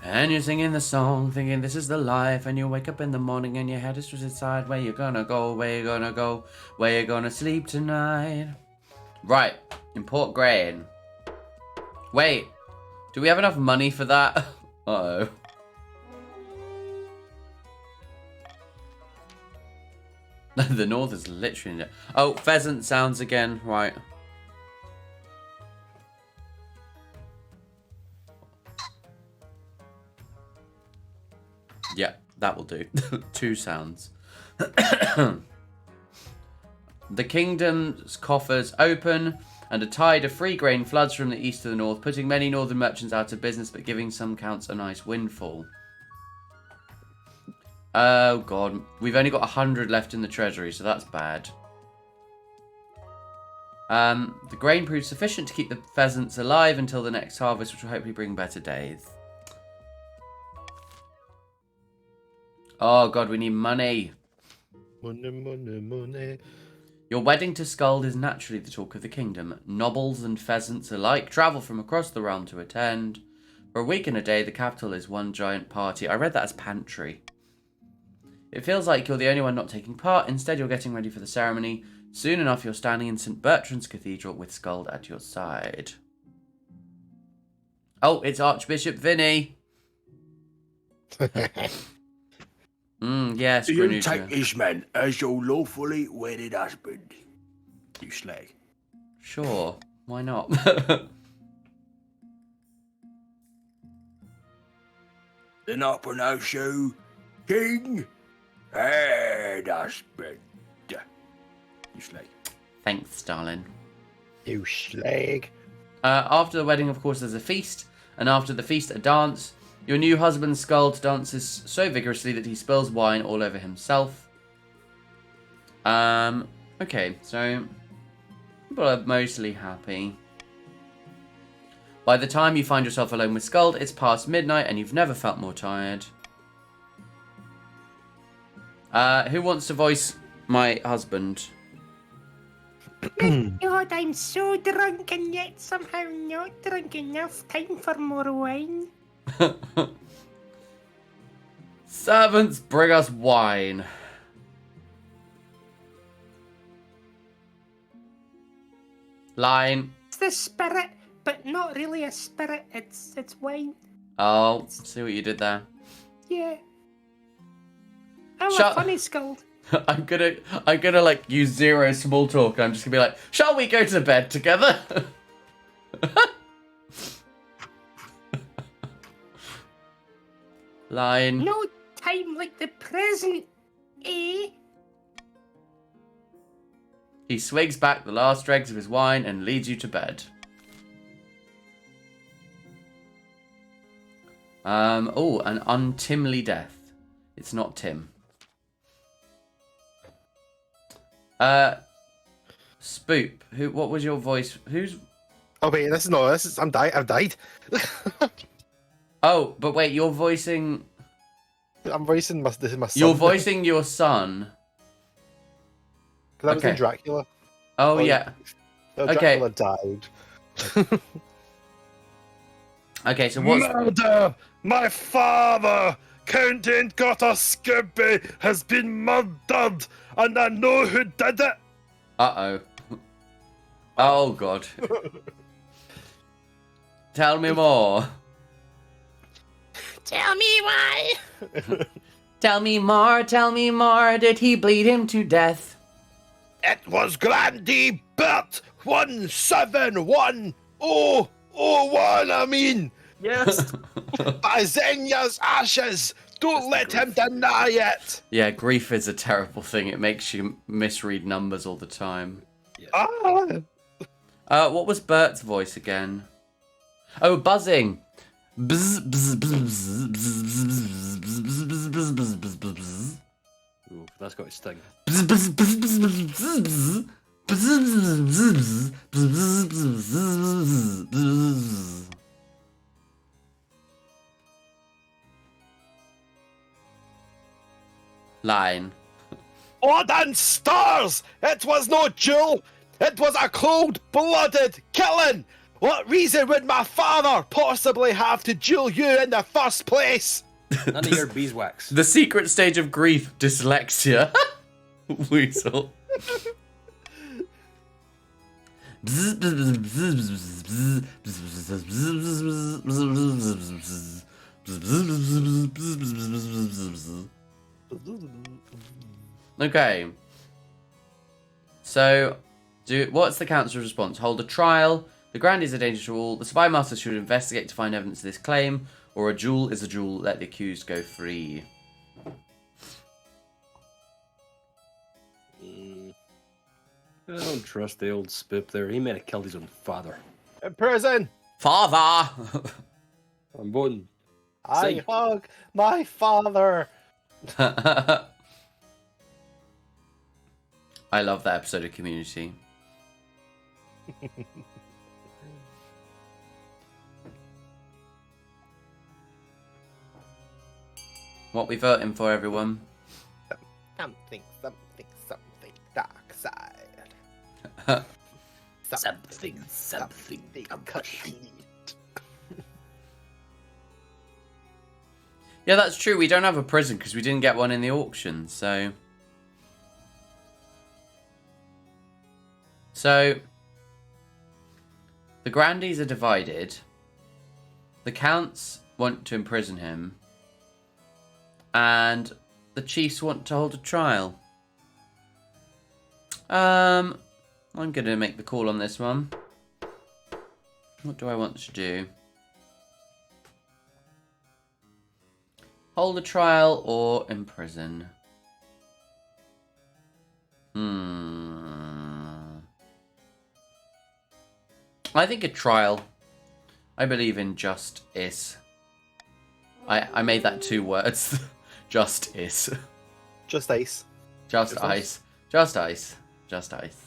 And you're singing the song, thinking this is the life, and you wake up in the morning and your head is twisted side. Where you gonna go? Where you gonna go? Where you gonna sleep tonight? Right, import grain. Wait, do we have enough money for that? Uh-oh. The north is literally... Oh, pheasant sounds again, right. Yeah, that will do. 2 sounds. The kingdom's coffers open, and a tide of free grain floods from the east to the north, putting many northern merchants out of business, but giving some counts a nice windfall. Oh god, we've only got 100 left in the treasury, so that's bad. The grain proved sufficient to keep the pheasants alive until the next harvest, which will hopefully bring better days. Oh god, we need money. Money, money, money. Your wedding to Skuld is naturally the talk of the kingdom. Nobles and pheasants alike travel from across the realm to attend. For a week and a day, the capital is one giant party. I read that as pantry. It feels like you're the only one not taking part. Instead, you're getting ready for the ceremony. Soon enough, you're standing in St. Bertrand's Cathedral with Skuld at your side. Oh, it's Archbishop Vinny. Yes, Do you Granuja. take his men as your lawfully wedded husband? You slag. Sure, why not? Then I pronounce you king and husband. You You slag. Thanks, darling. You slag. After the wedding, of course, there's a feast, and after the feast, a dance. Your new husband Skald dances so vigorously that he spills wine all over himself. Okay, so people are mostly happy. By the time you find yourself alone with Skald, it's past midnight, and you've never felt more tired. Who wants to voice my husband? God, I'm so drunk and yet somehow not drunk enough. Time for more wine. Servants, bring us wine. Line. It's the spirit, but not really a spirit. It's wine. Oh, see what you did there. Yeah. I'm Shut- a funny Skald. I'm gonna like use zero small talk. I'm just gonna be like, shall we go to bed together? Line. No time like the present, eh? He swigs back the last dregs of his wine and leads you to bed. Oh, an untimely death. It's not Tim. Spoop. What was your voice? Who's... Oh wait, I'm died. I've died. Oh, but wait, you're voicing... I'm voicing my son. You're voicing your son. Because I was in Okay. Dracula. Oh, Oh, yeah. Dracula Okay. died. Okay, so what's... Murder! My father, Count Gotter Skippy, has been murdered, and I know who did it. Uh-oh. Oh, God. Tell me more. Tell me why. Tell me more. Did he bleed him to death? It was Grandy Bert 171001, I mean. Yes. By Zenya's ashes. Don't let him deny it. Yeah, grief is a terrible thing. It makes you misread numbers all the time. Ah. What was Bert's voice again? Oh, buzzing. Bzz, bzz, bzz, bzz, bzz, bzz, bzz, bzz, bzz, bzz, bzz, bzz, bzz. Ooh, that's got a sting. Bzz, bzz, bzz, bzz, bzz, bzz, bzz, bzz, bzz, bzz, bzz, bzz. Line. Odin stars! It was no duel! It was a cold-blooded killing! What reason would my father possibly have to duel you in the first place? None of your beeswax. The secret stage of grief, dyslexia. Weasel. Okay. So, what's the council's response? Hold a trial. The Grand is a danger to all. The spy master should investigate to find evidence of this claim. Or a duel is a duel. Let the accused go free. I don't trust the old spoop there. He may have killed his own father. In prison. Father! I'm voting. I hug my father. I love that episode of Community. What we voting for, everyone? Something, dark side. Something complete. Yeah, that's true. We don't have a prison because we didn't get one in the auction, so... So... The Grandies are divided. The Counts want to imprison him. And the Chiefs want to hold a trial. I'm going to make the call on this one. What do I want to do? Hold a trial or imprison? I think a trial. I believe in justice. I made that 2 words. Justice. Just ice. Just Just ice. Just ice. Just ice.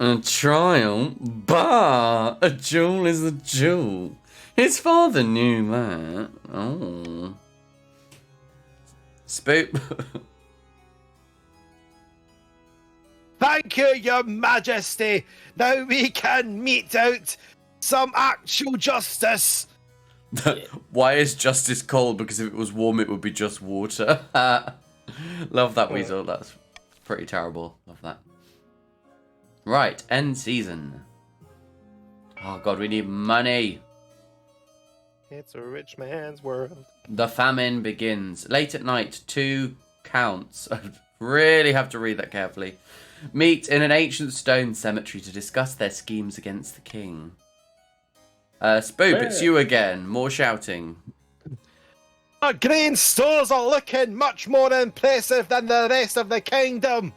A trial? Bah! A jewel is a jewel. His father knew that. Oh. Spoop. Thank you, Your Majesty. Now we can mete out some actual justice. Why is justice cold? Because if it was warm, it would be just water. Love that weasel. That's pretty terrible. Love that. Right, end season. Oh god, we need money. It's a rich man's world. The famine begins. Late at night, 2 counts. I really have to read that carefully. Meet in an ancient stone cemetery to discuss their schemes against the king. Spoop, it's you again. More shouting. Our grain stores are looking much more impressive than the rest of the kingdom.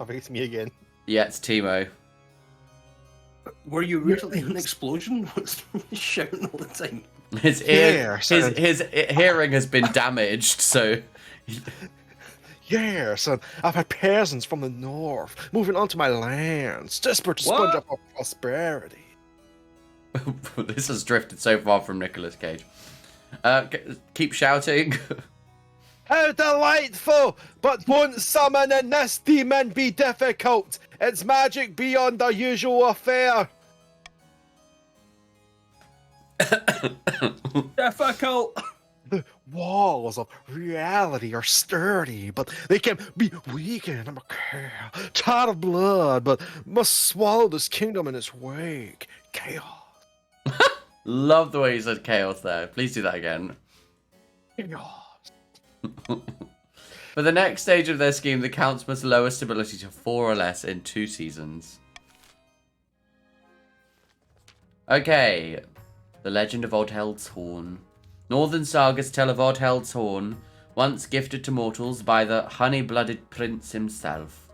I think it's me again. Yeah, it's Timo. Were you recently in an explosion? What's shouting all the time? His hearing has been damaged, so... Yes, and I've had peasants from the north moving onto my lands, desperate to sponge up our prosperity. This has drifted so far from Nicolas Cage. Keep shouting. How delightful! But won't summoning this demon be difficult? It's magic beyond the usual affair. Difficult. The walls of reality are sturdy, but they can be weakened. I'm a cow, tired of blood, but must swallow this kingdom in its wake. Chaos. Love the way you said chaos there. Please do that again. Chaos. For the next stage of their scheme, the counts must lower stability to 4 or less in 2 seasons. Okay. The Legend of Odheld's Horn. Northern sagas tell of Odheld's Horn, once gifted to mortals by the honey-blooded prince himself,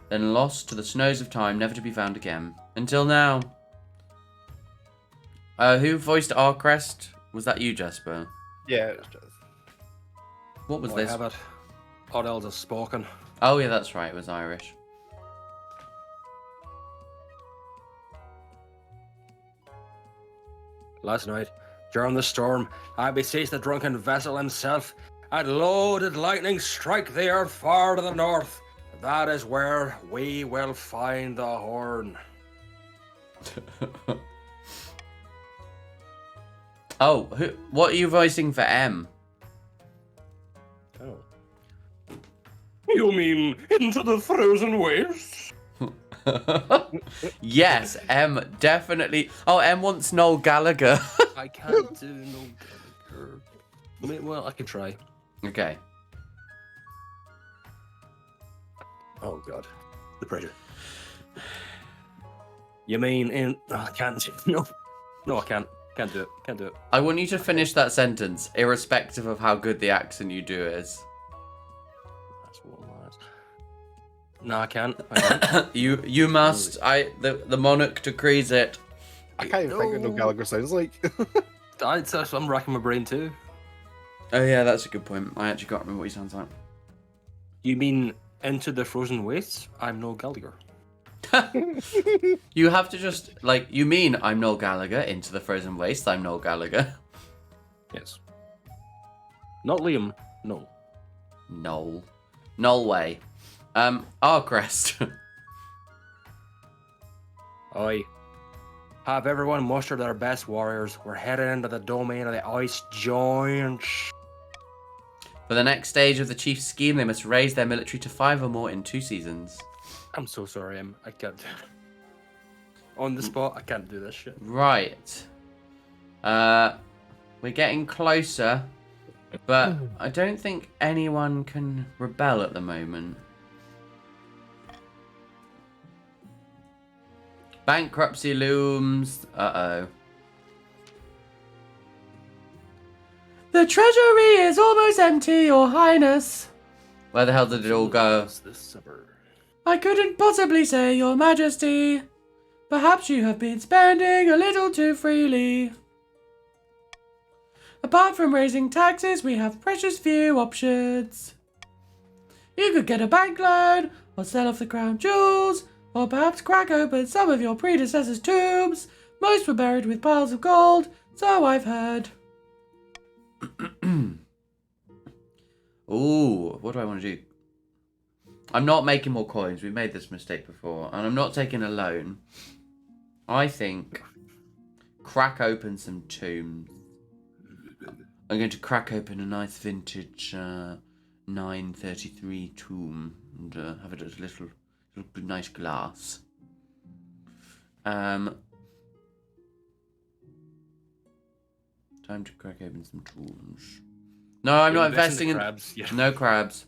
then lost to the snows of time, never to be found again. Until now. Who voiced Arcrest? Was that you, Jasper? Yeah, it was just... What was I this? have it. Odell has spoken. Oh, yeah, that's right. It was Irish. Last night, during the storm, I beseeched the drunken vessel himself, and lo, did lightning strike the earth far to the north. That is where we will find the horn. Oh, what are you voicing for M? Oh. You mean into the frozen wastes? Yes, M definitely. Oh, M wants Noel Gallagher. I can't do no Gallagher. Well, I can try. Okay. Oh god, the pressure. You mean in? Oh, I can't. No, I can't. Can't do it. Can't do it. I want you to finish that sentence, irrespective of how good the accent you do is. That's what it was. No, I can't. I can't. You must. The monarch decrees it. I can't even think what no Gallagher sounds like. I'm racking my brain too. Oh yeah, that's a good point. I actually can't remember what he sounds like. You mean into the frozen wastes? I'm no Gallagher. You have to just you mean I'm Noel Gallagher into the frozen waste. I'm Noel Gallagher. Yes. Not Liam. No. Noel way. Arcrest. Oi. Have everyone muster their best warriors. We're heading into the domain of the ice giants. For the next stage of the chief's scheme, they must raise their military to 5 or more in 2 seasons. I'm so sorry, I can't. On the spot, I can't do this shit. Right. We're getting closer, but I don't think anyone can rebel at the moment. Bankruptcy looms. Uh-oh. The treasury is almost empty, Your Highness. Where the hell did it all go? This suburb. I couldn't possibly say, Your Majesty. Perhaps you have been spending a little too freely. Apart from raising taxes, we have precious few options. You could get a bank loan, or sell off the crown jewels, or perhaps crack open some of your predecessors' tombs. Most were buried with piles of gold, so I've heard. Ooh, what do I want to do? I'm not making more coins. We made this mistake before. And I'm not taking a loan. I think crack open some tombs. I'm going to crack open a nice vintage 933 tomb and have it as a little nice glass. Time to crack open some tombs. No, I'm not investing in crabs. Yeah. no crabs.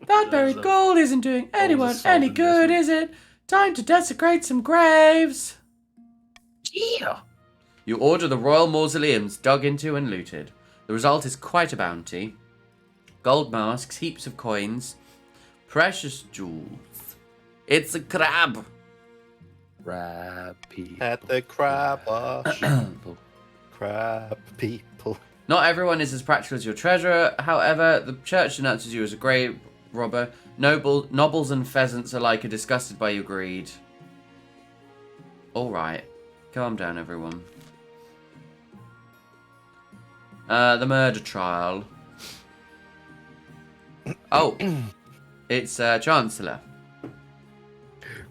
That buried gold isn't doing anyone any good, is it? Time to desecrate some graves. Yeah. You order the royal mausoleums dug into and looted. The result is quite a bounty. Gold masks, heaps of coins, precious jewels. It's a crab. Crab people. At the crab wash. Crab people. Not everyone is as practical as your treasurer. However, the church denounces you as a grave robber. Nobles and pheasants alike are disgusted by your greed. Alright. Calm down, everyone. The murder trial. Oh. It's Chancellor.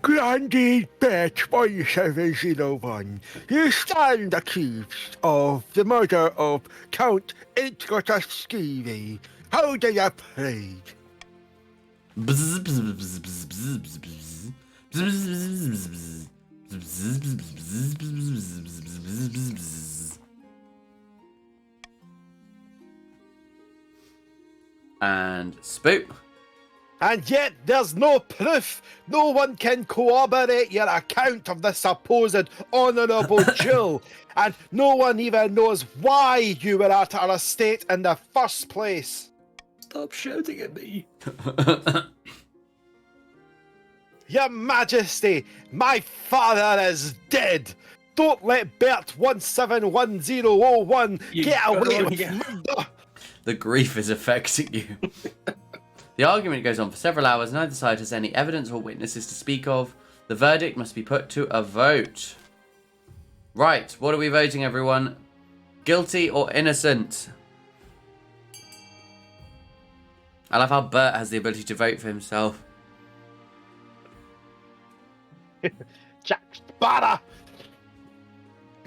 Grandee Bet 1701, you stand accused of the murder of Count Itgotaskivi. How do you plead? And spook. And yet there's no proof. No one can corroborate your account of the supposed honourable duel. And no one even knows why you were at our estate in the first place. Stop shouting at me. Your Majesty, my father is dead. Don't let Bert 171001 get away with murder. The grief is affecting you. The argument goes on for several hours. Neither side has any evidence or witnesses to speak of. The verdict must be put to a vote. Right, what are we voting, everyone? Guilty or innocent? I love how Bert has the ability to vote for himself. Jack Sparrow.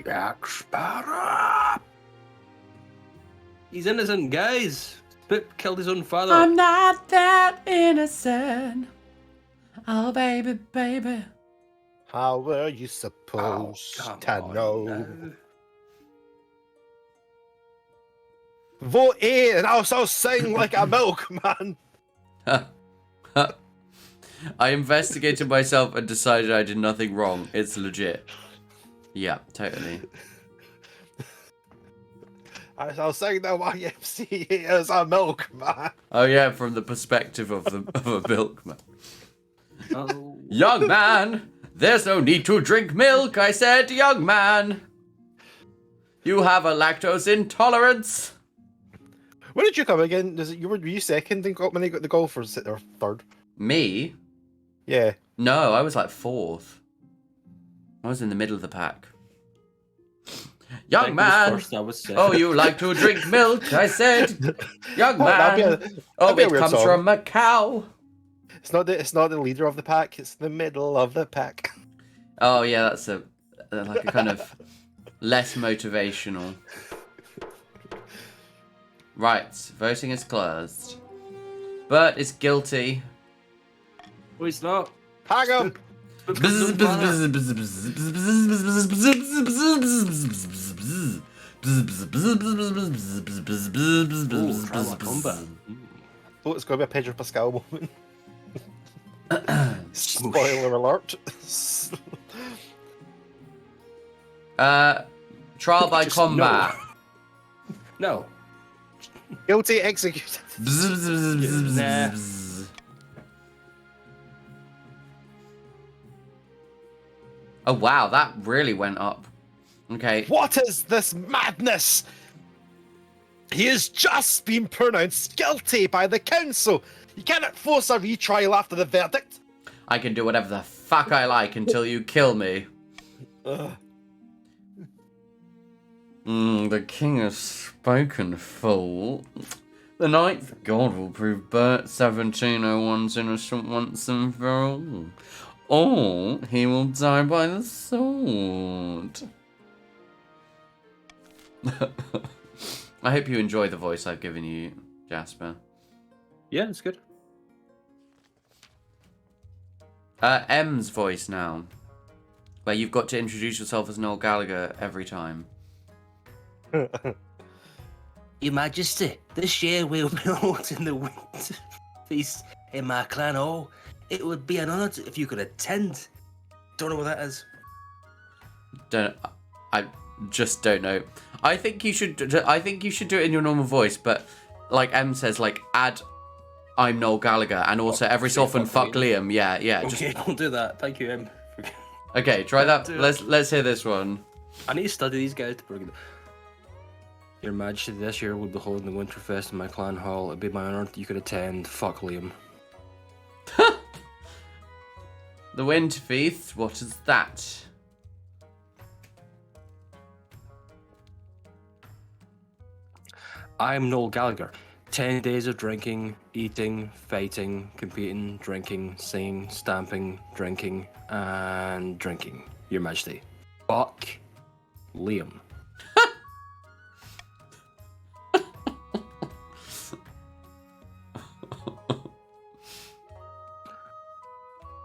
Jack Sparrow. He's innocent, guys. Pip killed his own father. I'm not that innocent. Oh, baby, baby. How were you supposed to know? now. Vote A and also sing like a milkman. I investigated myself and decided I did nothing wrong. It's legit. Yeah, totally. I'll sing the YMCA as a milkman. Oh yeah, from the perspective of a milkman. Oh. Young man, there's no need to drink milk, I said, young man. You have a lactose intolerance. Where did you come again? Were you second and got when they got the golfers or third? Me? Yeah. No, I was like fourth. I was in the middle of the pack. Young man, First, I was oh, you like to drink milk, I said. Young man, oh, be a it weird comes song. from a cow. It's not the leader of the pack. It's the middle of the pack. Oh yeah, that's like a kind of less motivational. Right, voting is closed. Bert is guilty. Oh, he's not. Hang him. Oh, it's going to be a Pedro Pascal moment. Spoiler alert. Trial by Just combat. No. Guilty executed. Nah. Oh, wow, that really went up. Okay. What is this madness? He has just been pronounced guilty by the council. You cannot force a retrial after the verdict. I can do whatever the fuck I like until you kill me. The king has spoken, fool. The ninth god will prove Bert 1701's innocent once and for all. Or he will die by the sword. I hope you enjoy the voice I've given you, Jasper. Yeah, it's good. M's voice now, where you've got to introduce yourself as Noel Gallagher every time. Your Majesty, this year we'll be holding the winter feast in my clan hall. It would be an honour if you could attend. Don't know what that is. I just don't know. I think you should do it in your normal voice, but like M says, like add I'm Noel Gallagher, and also every so often fuck Liam. Yeah. Okay, I'll do that. Thank you, Em. Okay, try that. Let's hear this one. I need to study these guys to bring it. Your Majesty, this year we'll be holding the Winterfest in my clan hall. It'd be my honour that you could attend. Fuck Liam. The Winterfeast, what is that? I'm Noel Gallagher. 10 days of drinking, eating, fighting, competing, drinking, singing, stamping, drinking, and drinking. Your Majesty. Fuck Liam.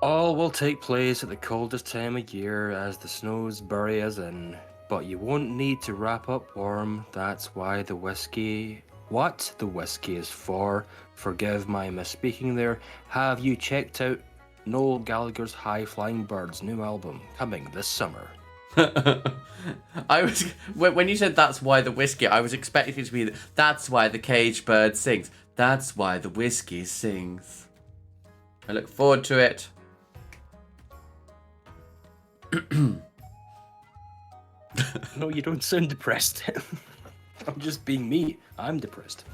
All will take place at the coldest time of year as the snows bury us in. But you won't need to wrap up warm. That's why the whiskey... What the whiskey is for. Forgive my misspeaking there. Have you checked out Noel Gallagher's High Flying Birds new album coming this summer? When you said that's why the whiskey, I was expecting it to be that's why the caged bird sings. That's why the whiskey sings. I look forward to it. No, you don't sound depressed. I'm just being me. I'm depressed.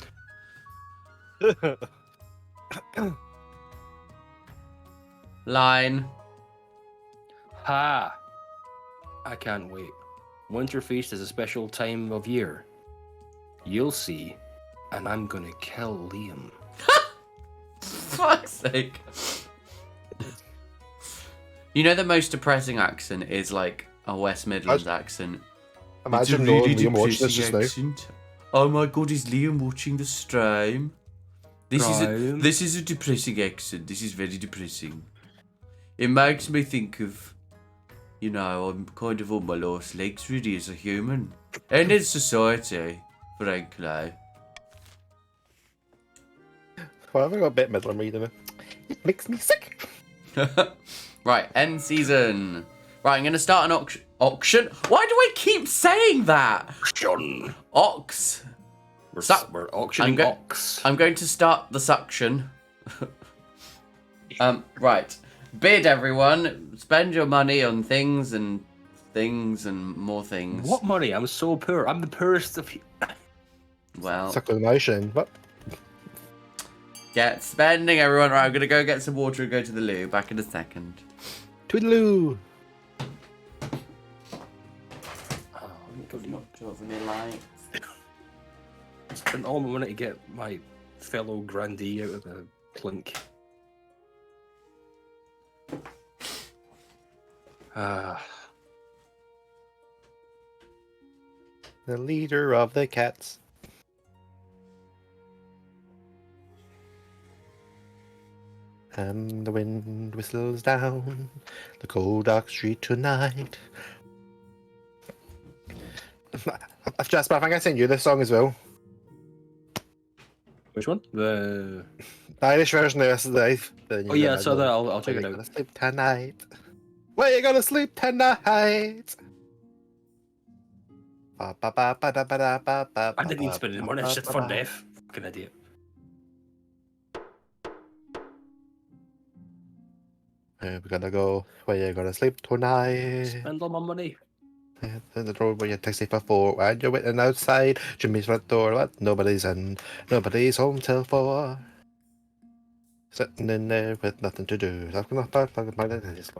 Line. Ha! I can't wait. Winterfeast is a special time of year. You'll see, and I'm gonna kill Liam. Fuck's sake. You know the most depressing accent is like a West Midlands accent. Imagine knowing Liam watching this just now. accent. Oh my god, is Liam watching the stream? This is a depressing accent. This is very depressing. It makes me think of, you know, I'm kind of on my last legs really as a human. And in society, frankly. Well, I've got a bit Midland reading it. It makes me sick. Right, end season. Right, I'm going to start an auction. Why do I keep saying that? Auction. Ox. We're auctioning ox. I'm going to start the suction. Right. Bid, everyone. Spend your money on things and more things. What money? I'm so poor. I'm the poorest of you. Well, Suck with emotion, but get spending, everyone. Right, I'm going to go get some water and go to the loo. Back in a second. toodaloo. I spent all my money to get my fellow grandee out of the clink. The leader of the cats. And the wind whistles down the cold dark street tonight. Jasper, I think I sent you this song as well. Which one? The Irish version of yesterday. Oh yeah, I saw that. I'll check it out. Gonna sleep tonight. Where you gonna sleep tonight? I didn't even spend any money. It's just for death. Fucking idiot. We're gonna go where you're gonna sleep tonight. Spend all my money. In the road where you taxi for 4 and you're waiting outside Jimmy's front door, but nobody's in. Nobody's home till 4. Sitting in there with nothing to do. Talking about fucking my just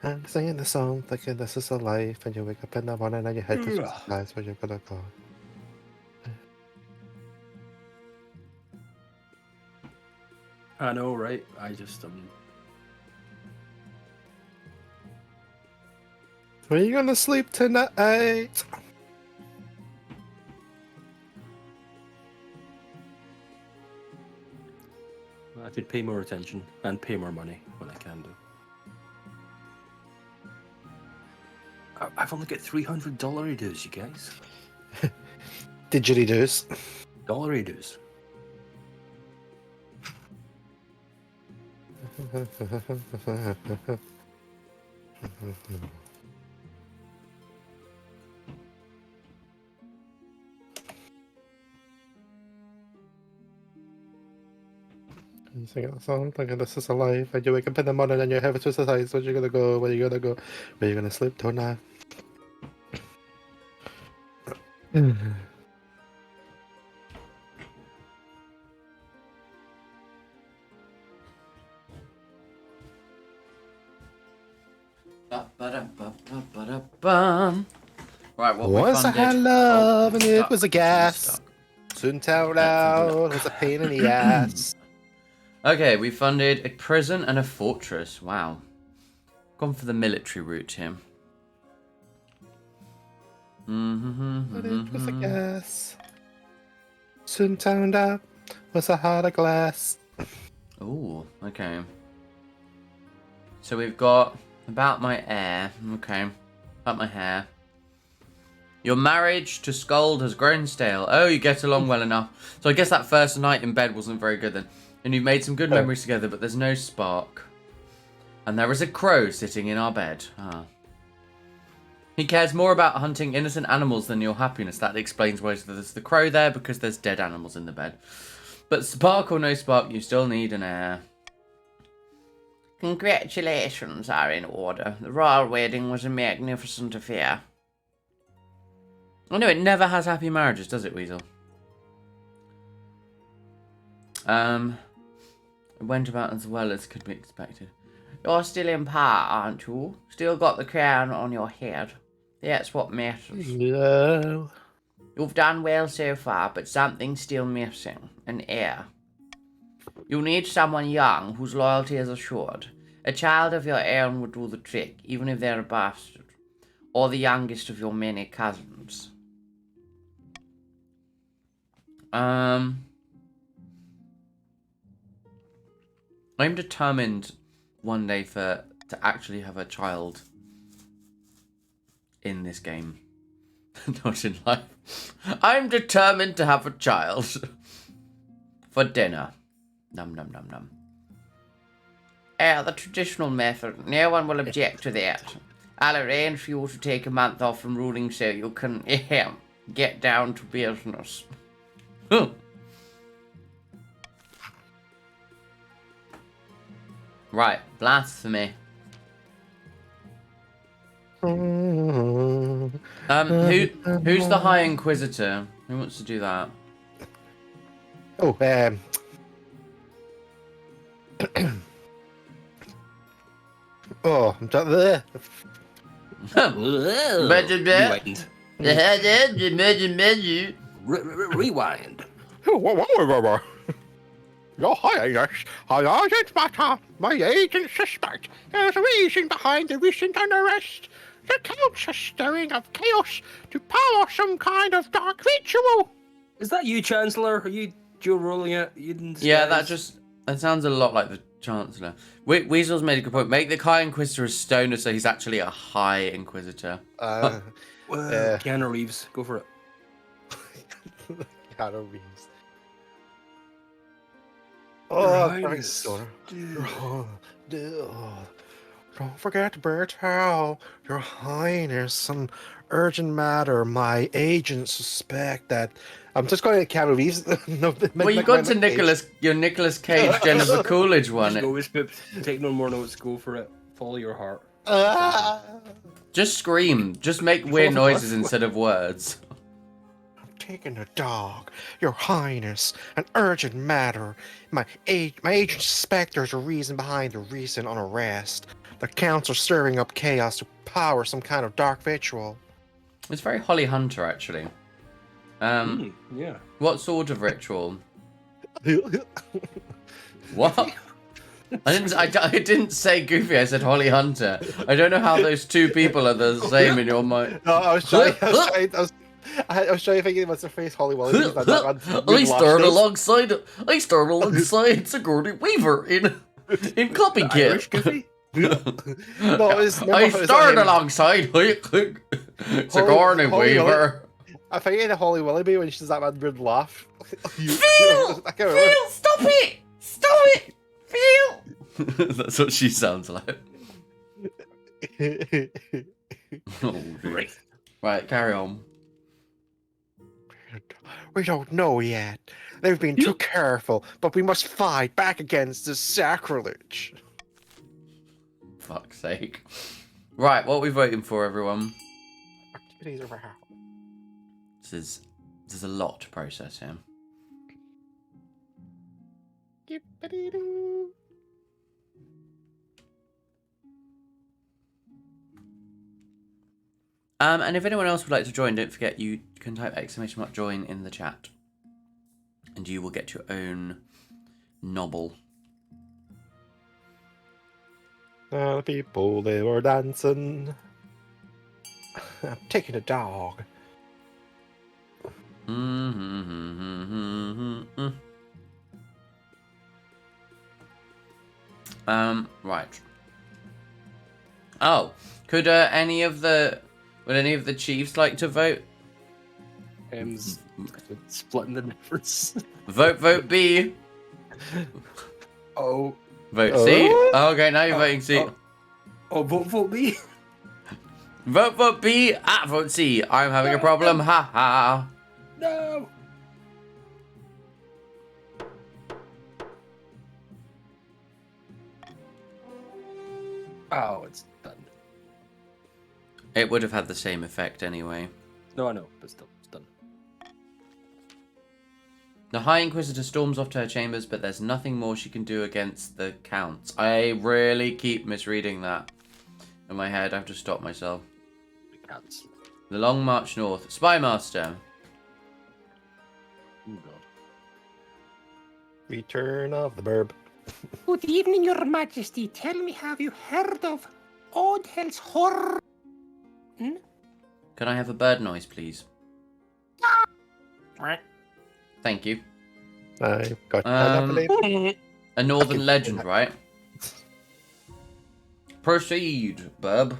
and singing the song, thinking this is a life, and you wake up in the morning and your head is just nice where you're gonna go. I know, right? I just Where you gonna sleep tonight? I should pay more attention and pay more money when I can do. I've only got $300 dues, you guys. Didgeridoos. Dollary dues. You sing that song, thinking this is a life, and you wake up in the morning and your head is just nice where you gonna go, where you gonna go, where you gonna sleep tonight. Ba-ba-da-ba-ba-ba-da-bum. Right, what we Once I funded. had love and it stuck. was a I'm gas. stuck. Soon turned Let's have a out look. it was a pain in the ass. Okay, we funded a prison and a fortress. Wow. Gone for the military route here. But it was a Mm-hmm. gas. Soon turned out was a heart of glass. Ooh, okay. So we've got about my heir. Okay. About my hair. Your marriage to Scold has grown stale. Oh, you get along well enough. So I guess that first night in bed wasn't very good then. And you've made some good memories together, but there's no spark. And there is a crow sitting in our bed. Ah. He cares more about hunting innocent animals than your happiness. That explains why there's the crow there, because there's dead animals in the bed. But spark or no spark, you still need an heir. Congratulations are in order. The royal wedding was a magnificent affair. Oh no, it never has happy marriages, does it, Weasel? It went about as well as could be expected. You're still in power, aren't you? Still got the crown on your head. That's what matters. No. You've done well so far, but something's still missing. An heir. You need someone young whose loyalty is assured. A child of your own would do the trick, even if they're a bastard. Or the youngest of your many cousins. I'm determined one day to actually have a child in this game. Not in life. I'm determined to have a child. For dinner. Num num num num. The traditional method. No one will object to that. I'll arrange for you to take a month off from ruling so you can get down to business. Right, blasphemy. Who's the High Inquisitor? Who wants to do that? Oh, oh, I'm done there. Rewind. Rewind. Your Highness, I urgent matter. My agents suspect there's a reason behind the recent unrest. The Count's a stirring of chaos to power some kind of dark ritual. Is that you, Chancellor? Are you ruling it? You didn't Yeah, that sounds a lot like the Chancellor. Weasel's made a good point. Make the High Inquisitor a stoner so he's actually a High Inquisitor. Keanu Reeves, go for it. Keanu Reeves. Right. Christ. Don't forget to burn a towel, Your Highness. Some urgent matter. My agents suspect that. I'm just going to Keanu Reeves. No, Well, you got to your Nicolas Cage, Jennifer Coolidge one. Just go with Spips. Take no more notes. Go for it. Follow your heart. Just scream. Just make weird noises instead of words. I'm taking a dog, Your Highness. An urgent matter. My agents suspect there's a reason behind the recent unrest. The counts are stirring up chaos to power some kind of dark ritual. It's very Holly Hunter, actually. Yeah. What sort of ritual? What? I didn't say Goofy. I said Holly Hunter. I don't know how those two people are the same in your mind. No, I was trying to think it was the face Holly Willoughby. I starred alongside Sigourney Weaver in Copycat. I starred alongside Sigourney Weaver. I think in Holly Willoughby when she does that mad weird laugh. Phil, stop it! Stop it, Phil. That's what she sounds like. Oh, right, carry on. We don't know yet. They've been too careful, but we must fight back against this sacrilege. Fuck's sake. Right, what are we voting for, everyone? Activities over half. There's a lot to process here. And if anyone else would like to join, don't forget you can type !join in the chat. And you will get your own novel. The people, they were dancing. I'm taking a dog. Right. Oh, could any of the chiefs like to vote? Splitting the difference. Vote B. Oh. Vote C. Oh, okay, now you're voting C. Vote B. Vote B. Vote C. I'm having a problem. Ha ha. No. Oh, it's done. It would have had the same effect anyway. No, I know, but still, it's done. The High Inquisitor storms off to her chambers, but there's nothing more she can do against the Counts. I really keep misreading that in my head. I have to stop myself. The Counts. The Long March North. Spymaster. Oh, God. Return of the Burb. Good evening, Your Majesty. Tell me, have you heard of Odhel's Horror? Can I have a bird noise, please? Thank you. I've got a northern legend, right? Proceed, Burb.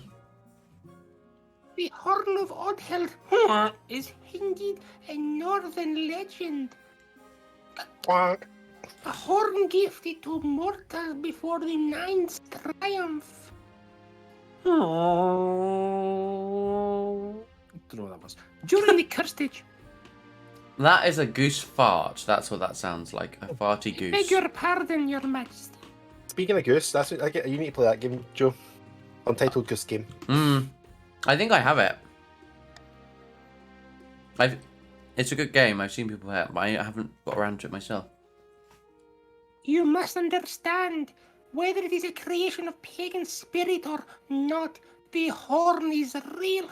The Horn of Odhel is indeed a northern legend. A horn gifted to mortals before the Ninth Triumph. Don't know what that was. During the Curstage. That is a goose fart. That's what that sounds like. A farty goose. Beg your pardon, Your Majesty. Speaking of Goose, that's what you need to play that game, Joe. Untitled Goose Game. I think I have it. It's a good game. I've seen people play it, but I haven't got around to it myself. You must understand, whether it is a creation of pagan spirit or not, the horn is real.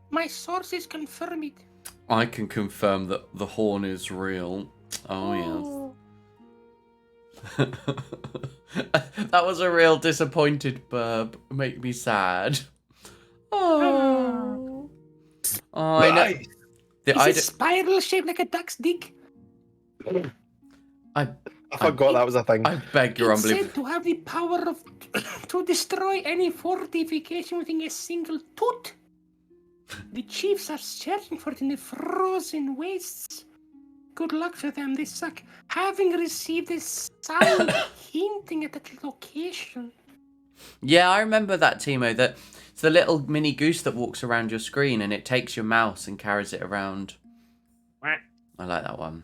My sources confirm it. I can confirm that the horn is real. Oh, yes. That was a real disappointed burb. Make me sad. Oh. I know. Is it spiral shaped like a duck's dick? I forgot that was a thing. I beg your It's unbelief. said to have the power of to destroy any fortification within a single toot. The chiefs are searching for it in the frozen wastes. Good luck to them, they suck. Having received a sign hinting at that location. Yeah, I remember that, Timo. That it's the little mini goose that walks around your screen and it takes your mouse and carries it around. I like that one.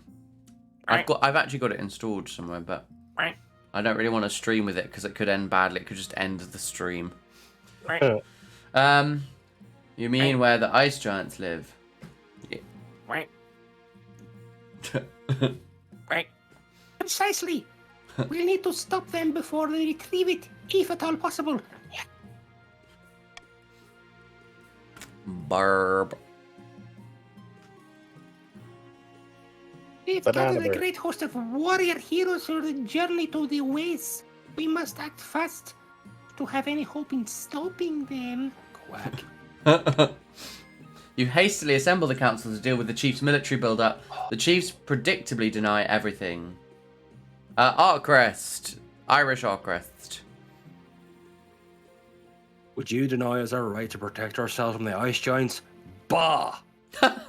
I've actually got it installed somewhere, but I don't really want to stream with it because it could end badly. It could just end the stream. You mean where the ice giants live? Precisely. We'll need to stop them before they retrieve it, if at all possible. Barb. We've Banana gathered a bird. great host of warrior heroes for the journey to the ways. We must act fast to have any hope in stopping them. Quack. You hastily assemble the council to deal with the chief's military build-up. The chiefs predictably deny everything. Artcrest. Irish Artcrest. Would you deny us our right to protect ourselves from the ice giants? Bah! Bah!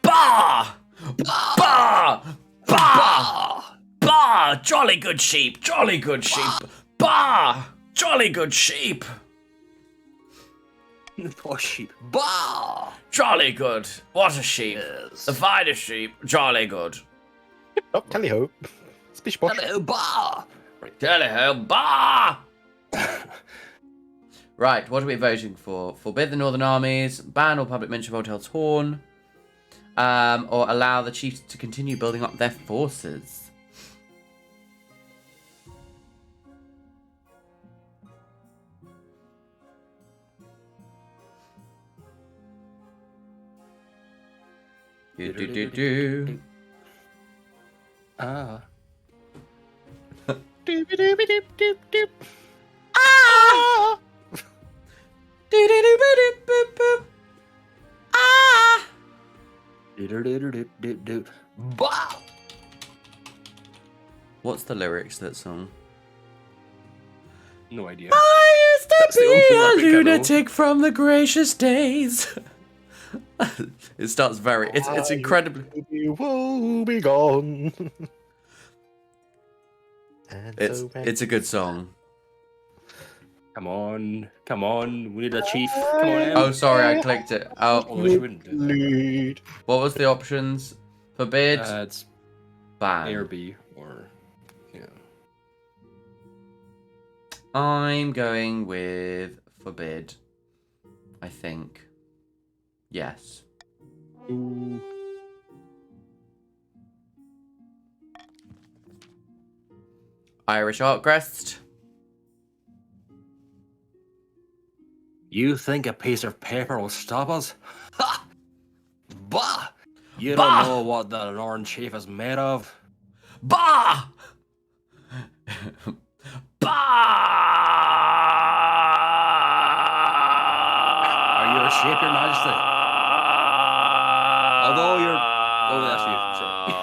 Bah! Bah! Bah! Bah! Jolly good sheep! Jolly good sheep! Bah! Jolly good sheep! Poor sheep. Bah! Jolly good. What a sheep. Yes. The finest sheep. Jolly good. Oh, tally ho. Spish bosh. Hello, bah! Tell her, bah! Right, what are we voting for? Forbid the Northern armies, ban all public mention of Voltail's horn, or allow the chiefs to continue building up their forces. Do. Ah. Doop-a-doop-a-doop-doop-doop. Ah! Do-do-do-ba-do-boop-boop. Ah! Do-do-do-do-do-do. Bah! What's the lyrics to that song? No idea. I used to That's the be only a lyric I know. lunatic from the gracious days. It starts very. It's incredibly. You will be gone. And so It's a good song. Come on. We need a chief. Come on. Oh, sorry, I clicked it. Oh, Oh, we wouldn't do that. lead. what was the options? Forbid, It's ban. A or B or yeah. I'm going with forbid. I think. Yes. Ooh. Irish Artcrest. You think a piece of paper will stop us? Ha! Bah! You Bah! don't know what the Lord Chief is made of. Bah! Bah! Are you a sheep, Your Majesty? Although you're... Oh, that's you. Sorry.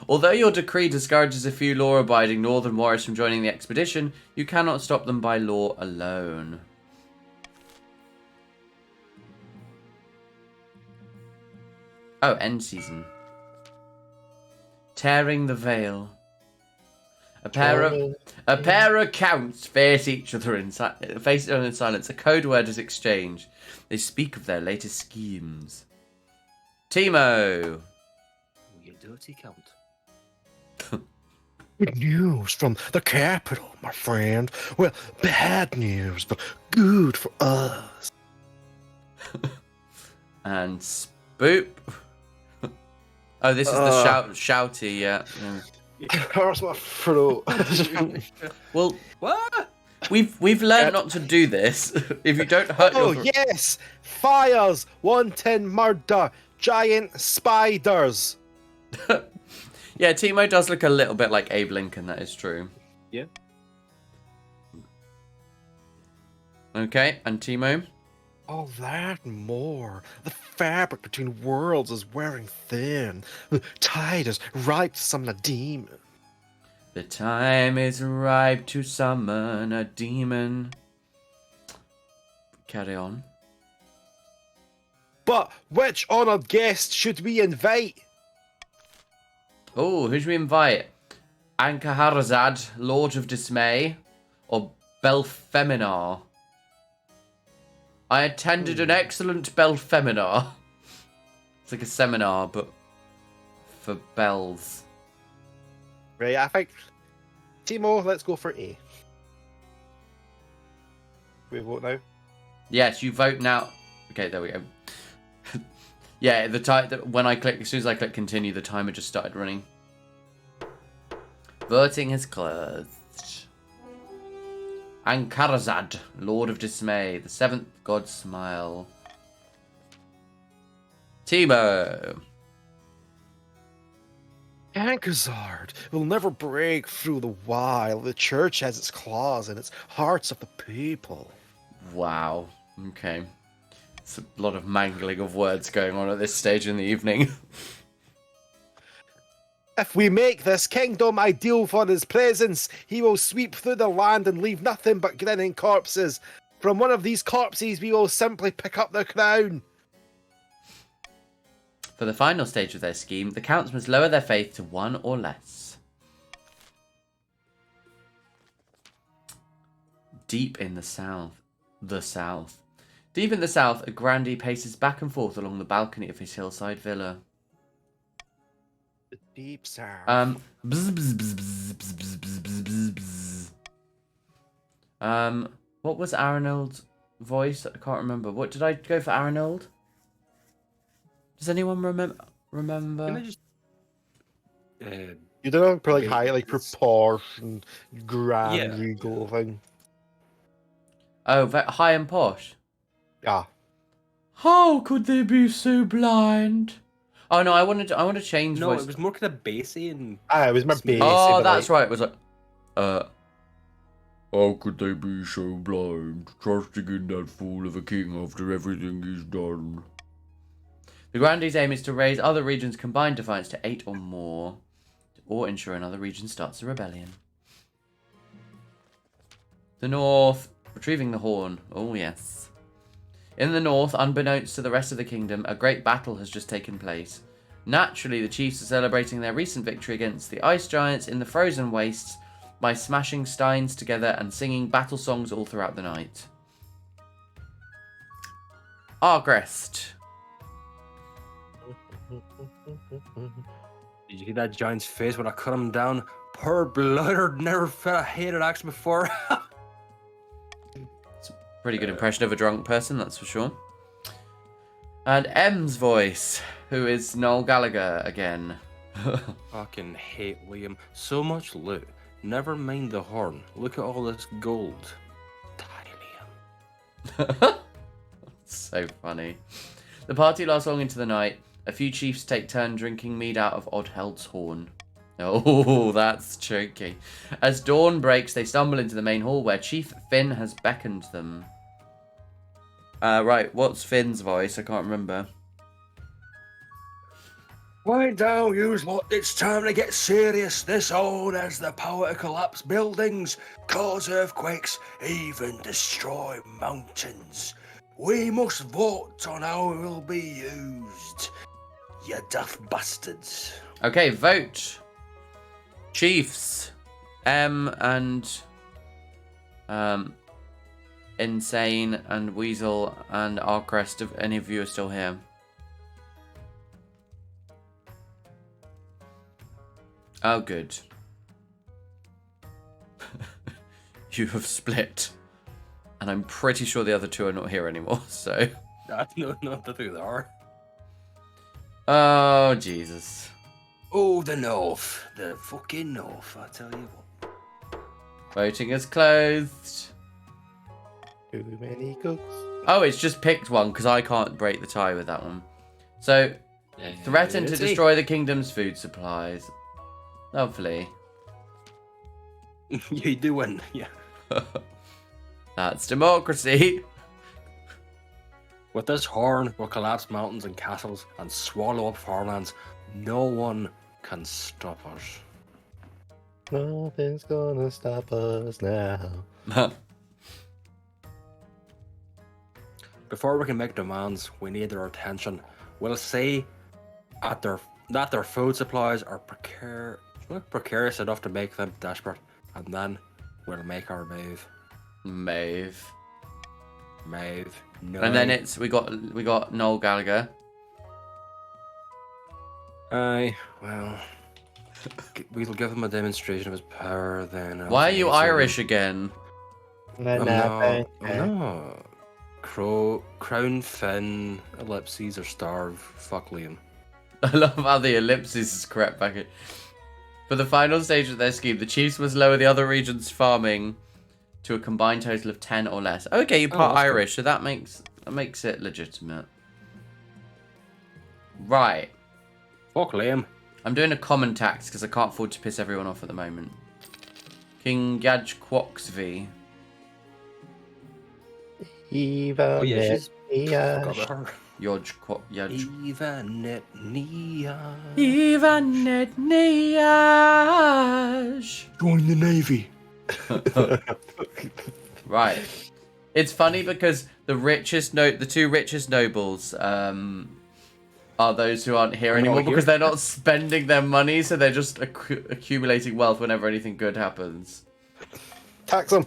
Although your decree discourages a few law-abiding northern warriors from joining the expedition, you cannot stop them by law alone. Oh, end season. Tearing the veil. A pair of counts face each other in silence. A code word is exchanged. They speak of their latest schemes. Timo. You dirty count. Good news from the capital, my friend. Well, bad news, but good for us. And Spoop. Oh, this is the shouty, yeah. Hurts my throat. Well, What? we've learned not to do this. If you don't hurt Oh, your yes! Fires! Wanton murder! Giant spiders! Yeah, Timo does look a little bit like Abe Lincoln, that is true. Yeah. Okay, and Timo? All that and more. The fabric between worlds is wearing thin. The tide is ripe to summon a demon. The time is ripe to summon a demon. Carry on. But which honoured guest should we invite? Oh, who should we invite? Ankaharazad, Lord of Dismay, or Belfeminar? I attended an excellent Belfeminar. It's like a seminar, but for bells. Right, I think. Timo, let's go for A. We vote now. Yes, you vote now. Okay, there we go. Yeah, when I click, as soon as I click continue, the timer just started running. Voting has closed. Ankarazad, Lord of Dismay, the seventh god smile. Timo. Ankarzard will never break through the while the church has its claws in its hearts of the people. Wow. Okay. It's a lot of mangling of words going on at this stage in the evening. If we make this kingdom ideal for his presence, he will sweep through the land and leave nothing but grinning corpses. From one of these corpses, we will simply pick up the crown. For the final stage of their scheme, the counts must lower their faith to 1 or less. Deep in the south. Deep in the south, a grandee paces back and forth along the balcony of his hillside villa. The deep south. Bzz, bzz, bzz, bzz, bzz, bzz, bzz, bzz, bzz. What was Arnold's voice? I can't remember. What did I go for, Arnold? Does anyone remember? Can I just... You don't know, for like high, like proportion, grand, Yeah. regal thing. Oh, high and posh. Yeah. How could they be so blind? Oh no, I want to change No, voice. it was more kind of bassy and... It was my bass. Oh, but, that's like, right. It was like, how could they be so blind, trusting in that fool of a king after everything he's done? The Grandee's aim is to raise other regions' combined defiance to 8 or more, or ensure another region starts a rebellion. The North, retrieving the horn. Oh yes. In the north, unbeknownst to the rest of the kingdom, a great battle has just taken place. Naturally, the chiefs are celebrating their recent victory against the ice giants in the frozen wastes by smashing steins together and singing battle songs all throughout the night. Argrest. Did you see that giant's face when I cut him down? Poor blooded, never felt a hated axe before. Pretty good impression of a drunk person, that's for sure. And M's voice, who is Noel Gallagher again. Fucking hate Liam. So much loot. Never mind the horn. Look at all this gold. Die, Liam. So funny. The party lasts long into the night. A few chiefs take turn drinking mead out of Oddheld's horn. Oh, that's tricky. As dawn breaks, they stumble into the main hall where Chief Finn has beckoned them. Right, what's Finn's voice? I can't remember. Wind down, yous lot. It's time to get serious. This old has the power to collapse buildings, cause earthquakes, even destroy mountains. We must vote on how it will be used. You daft bastards. Okay, vote. Chiefs. M and Insane and Weasel and Arcrest, if any of you are still here. Oh, good. You have split. And I'm pretty sure the other two are not here anymore, so... No, not that they are. Oh, Jesus. Oh, the North. The fucking North, I tell you what. Voting is closed. Too many cooks. Oh, it's just picked one, because I can't break the tie with that one. So, threaten to destroy the kingdom's food supplies. Lovely. You do win, yeah. That's democracy. With this horn, we'll collapse mountains and castles and swallow up farmlands. No one can stop us. Nothing's gonna stop us now. Before we can make demands, we need their attention. We'll say that their food supplies are precarious. precarious enough to make them desperate, and then we'll make our move. Mave. No. And then we got Noel Gallagher. Aye, well, we'll give him a demonstration of his power then. Why are you Irish again? I'm not. Crown, fin, ellipses, or starve. Fuck Liam. I love how the ellipsis is correct back in. For the final stage of their scheme, the chiefs must lower the other regions' farming to a combined total of 10 or less. Okay, you're part Irish, so that makes it legitimate. Right. Fuck Liam. I'm doing a common tax because I can't afford to piss everyone off at the moment. King Yajquoxvi. Even Forgot yeah. about her. Ivanetniaj. Join the navy. Right. It's funny because the two richest nobles are those who aren't here anymore because they're not spending their money, so they're just accumulating wealth whenever anything good happens. Tax them.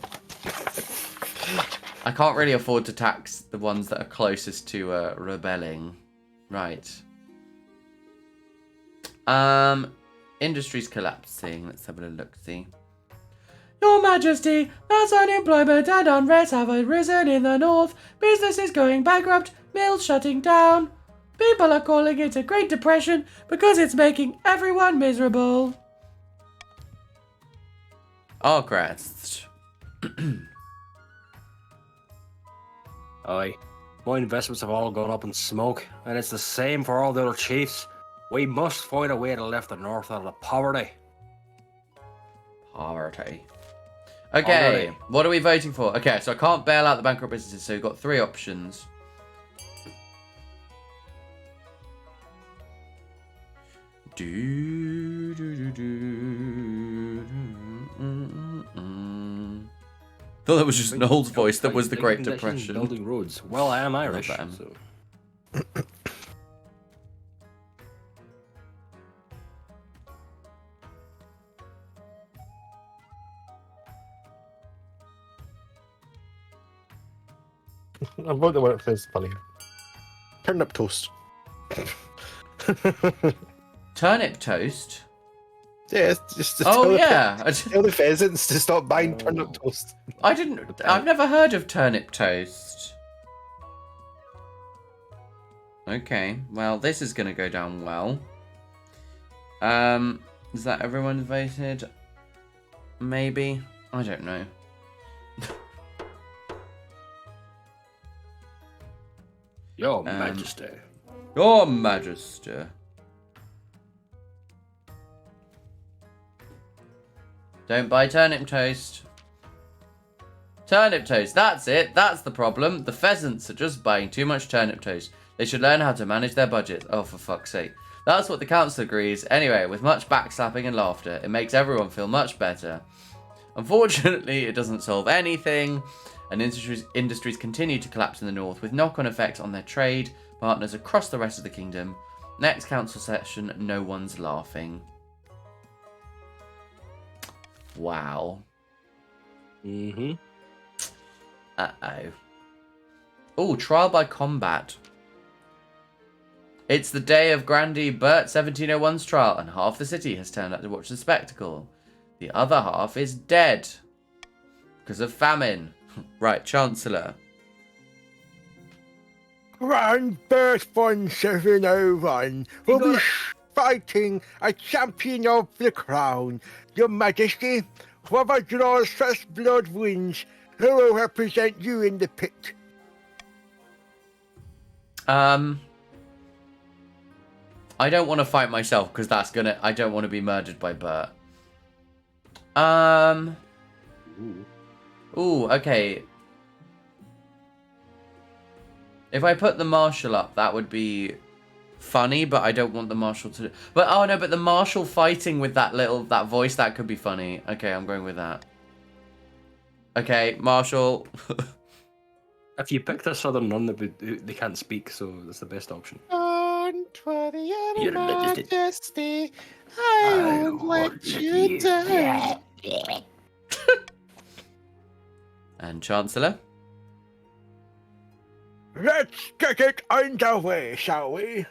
I can't really afford to tax the ones that are closest to rebelling. Right. Industry's collapsing. Let's have a look-see. Your Majesty, mass unemployment and unrest have arisen in the north. Businesses going bankrupt, mills shutting down. People are calling it a Great Depression because it's making everyone miserable. Arcrest. Aye. My investments have all gone up in smoke, and it's the same for all the other chiefs. We must find a way to lift the north out of poverty. Poverty. Okay, what are we voting for? Okay, so I can't bail out the bankrupt businesses, so we've got three options. Thought that was just Noel's voice that was the Great Depression. Building roads. Well, I am Irish. So. I'm voting what it says, funny. Turnip toast. Turnip toast? Yeah, it's just to Oh, yeah. tell the pheasants to stop buying turnip toast. I've never heard of turnip toast. Okay, well, this is going to go down well. Is that everyone voted? Maybe? I don't know. Your Majesty. Your Majesty. Don't buy turnip toast. Turnip toast, that's it. That's the problem. The pheasants are just buying too much turnip toast. They should learn how to manage their budget. Oh, for fuck's sake. That's what the council agrees. Anyway, with much backslapping and laughter, it makes everyone feel much better. Unfortunately, it doesn't solve anything, and industries continue to collapse in the north, with knock-on effects on their trade partners across the rest of the kingdom. Next council session, no one's laughing. Wow. Mm-hmm. Uh-oh. Oh, trial by combat. It's the day of Grandee Bert 1701's trial, and half the city has turned out to watch the spectacle. The other half is dead. Because of famine. Right, Chancellor. Grand Bert 1701 will be fighting a champion of the crown. Your Majesty, whoever draws first blood wins. Who will represent you in the pit? I don't want to fight myself because I don't want to be murdered by Bert. Ooh, okay. If I put the marshal up, that would be funny, but I don't want the marshal to. But oh no, but the marshal fighting with that voice, that could be funny. Okay, I'm going with that. Okay, marshal. If you picked a southern nun, they can't speak, so that's the best option. On to the Your Majesty, I won't let you down. And Chancellor? Let's get it underway, shall we?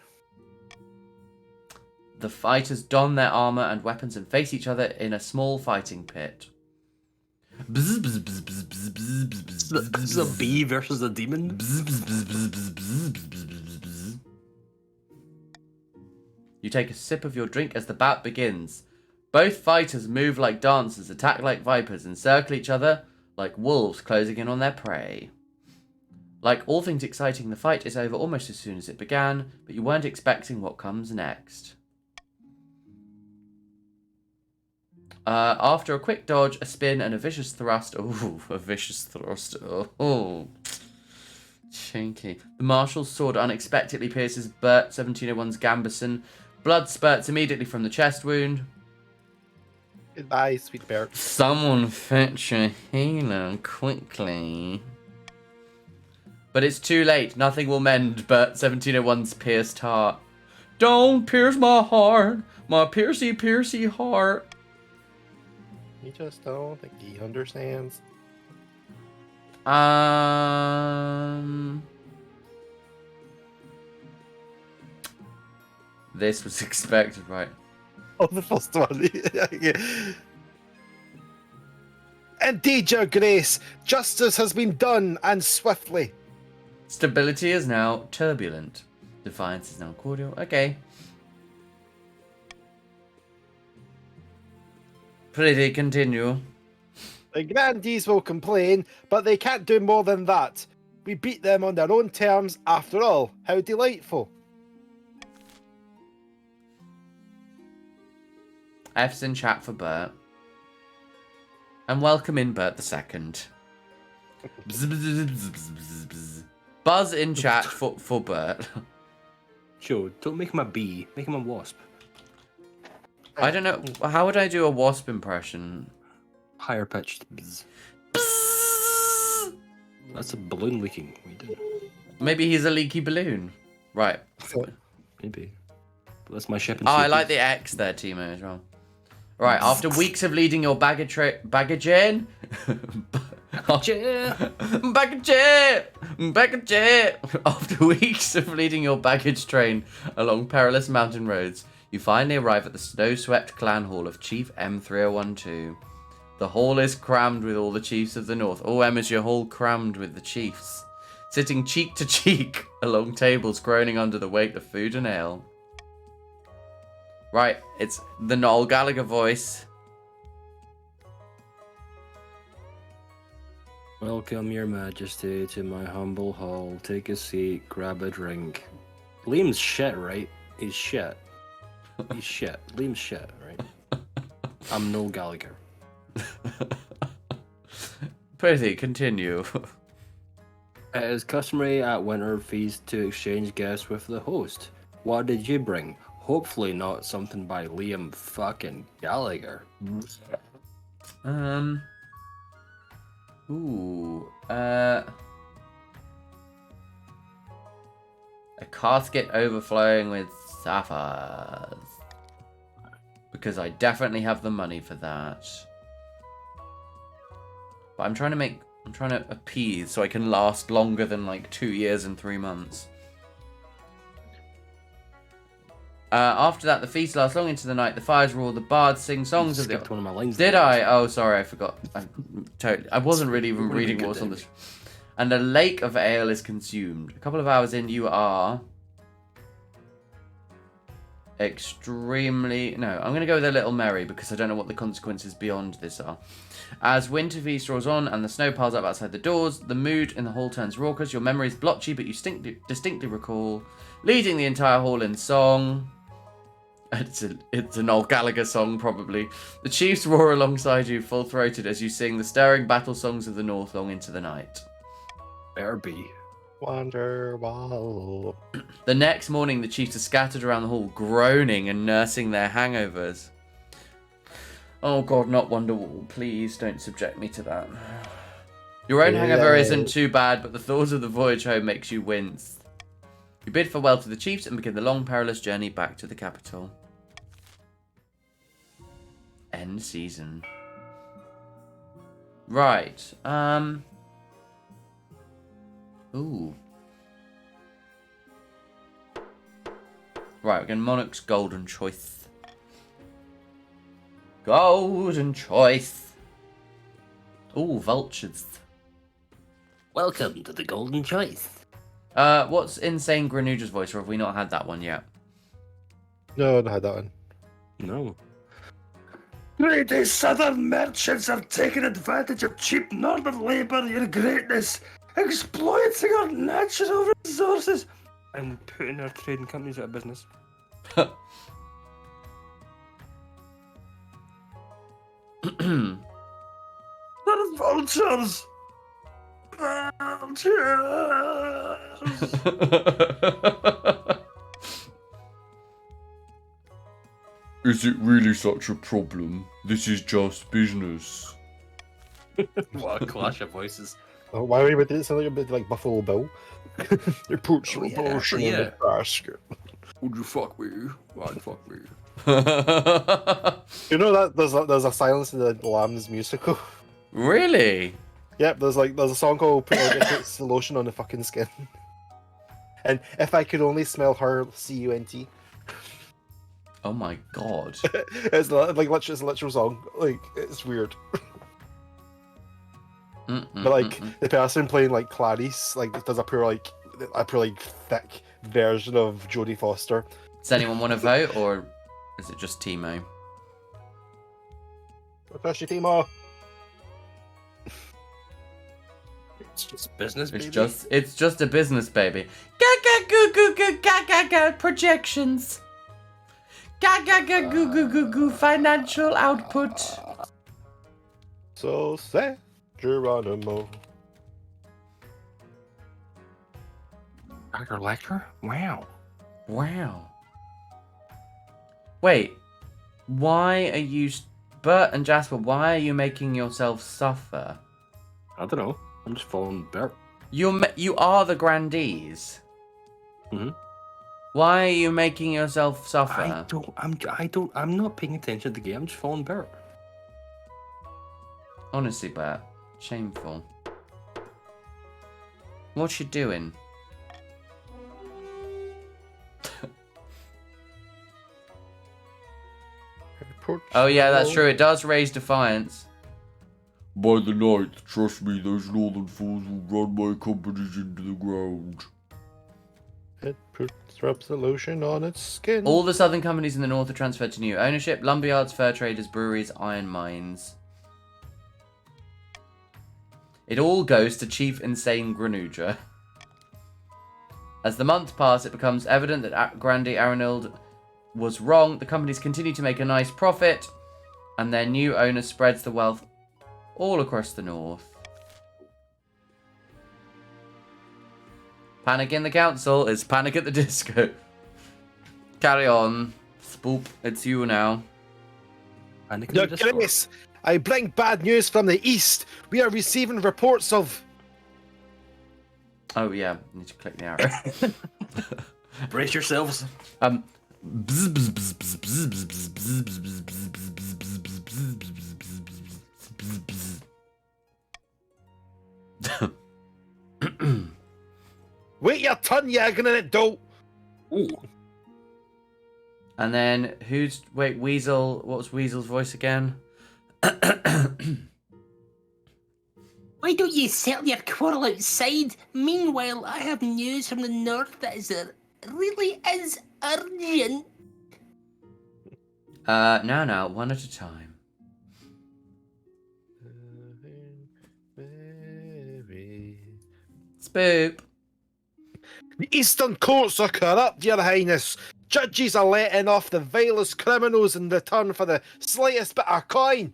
The fighters don their armor and weapons and face each other in a small fighting pit. This is a bee versus a demon. You take a sip of your drink as the bout begins. Both fighters move like dancers, attack like vipers, and circle each other like wolves closing in on their prey. Like all things exciting, the fight is over almost as soon as it began, but you weren't expecting what comes next. After a quick dodge, a spin, and a vicious thrust... Ooh, a vicious thrust. Oh, chinky. The marshal's sword unexpectedly pierces Bert 1701's gambeson. Blood spurts immediately from the chest wound. Goodbye, sweet Bert. Someone fetch a healer quickly. But it's too late. Nothing will mend Bert 1701's pierced heart. Don't pierce my heart. My piercy heart. You just don't think he understands. This was expected, right? Oh, the first one. Indeed, your grace, justice has been done, and swiftly. Stability is now turbulent. Defiance is now cordial. Okay. Pretty continue. The grandees will complain, but they can't do more than that. We beat them on their own terms after all. How delightful. F's in chat for Bert. And welcome in Bert the Second. Buzz in chat for Bert. Joe, don't make him a bee. Make him a wasp. I don't know. How would I do a wasp impression? Higher pitched. Bzz. That's a balloon leaking. We did. Maybe he's a leaky balloon. Right. Maybe. But that's my ship. Oh, I like the X there, Timo, as well. Right, after weeks of leading your baggage in? Baggage! After weeks of leading your baggage train along perilous mountain roads, you finally arrive at the snow-swept clan hall of Chief M3012. The hall is crammed with all the chiefs of the north. Oh, Em, is your hall crammed with the chiefs? Sitting cheek to cheek along tables, groaning under the weight of food and ale. Right, it's the Noel Gallagher voice. Welcome, your majesty, to my humble hall. Take a seat, grab a drink. Liam's shit, right? He's shit. He's shit. Liam's shit, right? I'm Noel Gallagher. Pretty, continue. It is customary at winter feast to exchange gifts with the host. What did you bring? Hopefully not something by Liam fucking Gallagher. A casket overflowing with sapphires. Because I definitely have the money for that. But I'm trying to appease so I can last longer than like 2 years and 3 months. After that, the feast lasts long into the night. The fires roar, the bards sing songs of the... Skipped one of my lines. Did I? Oh, sorry, I forgot. I wasn't really even reading what was on this. And a lake of ale is consumed. A couple of hours in, you are... extremely... No, I'm going to go with a little merry because I don't know what the consequences beyond this are. As winter feast draws on and the snow piles up outside the doors, the mood in the hall turns raucous. Your memory is blotchy, but you distinctly recall leading the entire hall in song. It's an old Gallagher song, probably. The chiefs roar alongside you, full-throated, as you sing the stirring battle songs of the north long into the night. Better be. Wonderwall. The next morning, the chiefs are scattered around the hall, groaning and nursing their hangovers. Oh god, not Wonderwall. Please don't subject me to that. Your own hangover isn't too bad, but the thought of the voyage home makes you wince. You bid farewell to the chiefs and begin the long, perilous journey back to the capital. End season. Right. Ooh. Right, we're going Monarch's Golden Choice. Golden Choice. Ooh, vultures. Welcome to the Golden Choice. What's Insane Grenuja's voice, or have we not had that one yet? No, I don't have that one. No. Greedy southern merchants are taking advantage of cheap northern labour, your greatness, exploiting our natural resources, And putting our trading companies out of business. They're vultures! Vultures! Is it really such a problem? This is just business. What a clash of voices. Oh, why would it sound like a bit like Buffalo Bill? You put some yeah, potion in yeah. the basket. Would you fuck me? I'd fuck me. You know that there's a Silence of the Lambs musical. Really? Yep, there's a song called it puts the lotion on the fucking skin. And if I could only smell her CUNT. Oh my god. It's like it's a literal song. Like it's weird. But like the person playing like Clarice, like does a pure like thick version of Jodie Foster. Does anyone want to vote, or is it just Timo? What's your Timo? It's just business, baby. It's just a business, baby. Gaga goo goo goo gaga ga projections. Gaga ga goo goo goo goo financial output. So say Geronimo. Dr. Lecter? Wow. Wow. Wait, why are you, Bert and Jasper? Why are you making yourself suffer? I don't know. I'm just following Bert. You are the grandees. Mhm. Why are you making yourself suffer? I'm not paying attention to the game. I'm just following Bert. Honestly, Bert, shameful. What you doing? Oh yeah, that's true. It does raise defiance. By the ninth, trust me, those northern fools will run my companies into the ground. It puts the lotion on its skin. All the southern companies in the north are transferred to new ownership: lumberyards, fur traders, breweries, iron mines. It all goes to Chief Insane Grenuja. As the months pass, it becomes evident that Grandi Arnold was wrong. The companies continue to make a nice profit, and their new owner spreads the wealth all across the north. Panic in the council is Panic at the Disco. Carry on. Spoop, it's you now. Your Grace, I bring bad news from the east. We are receiving reports of... Oh yeah, need to click the arrow. Brace yourselves. Wait your turn, you ignorant dolt! Ooh. And then Weasel, what was Weasel's voice again? Why don't you settle your quarrel outside? Meanwhile, I have news from the north that really is urgent. No, one at a time. Spoop. The eastern courts are corrupt, your highness. Judges are letting off the vilest criminals in return for the slightest bit of coin.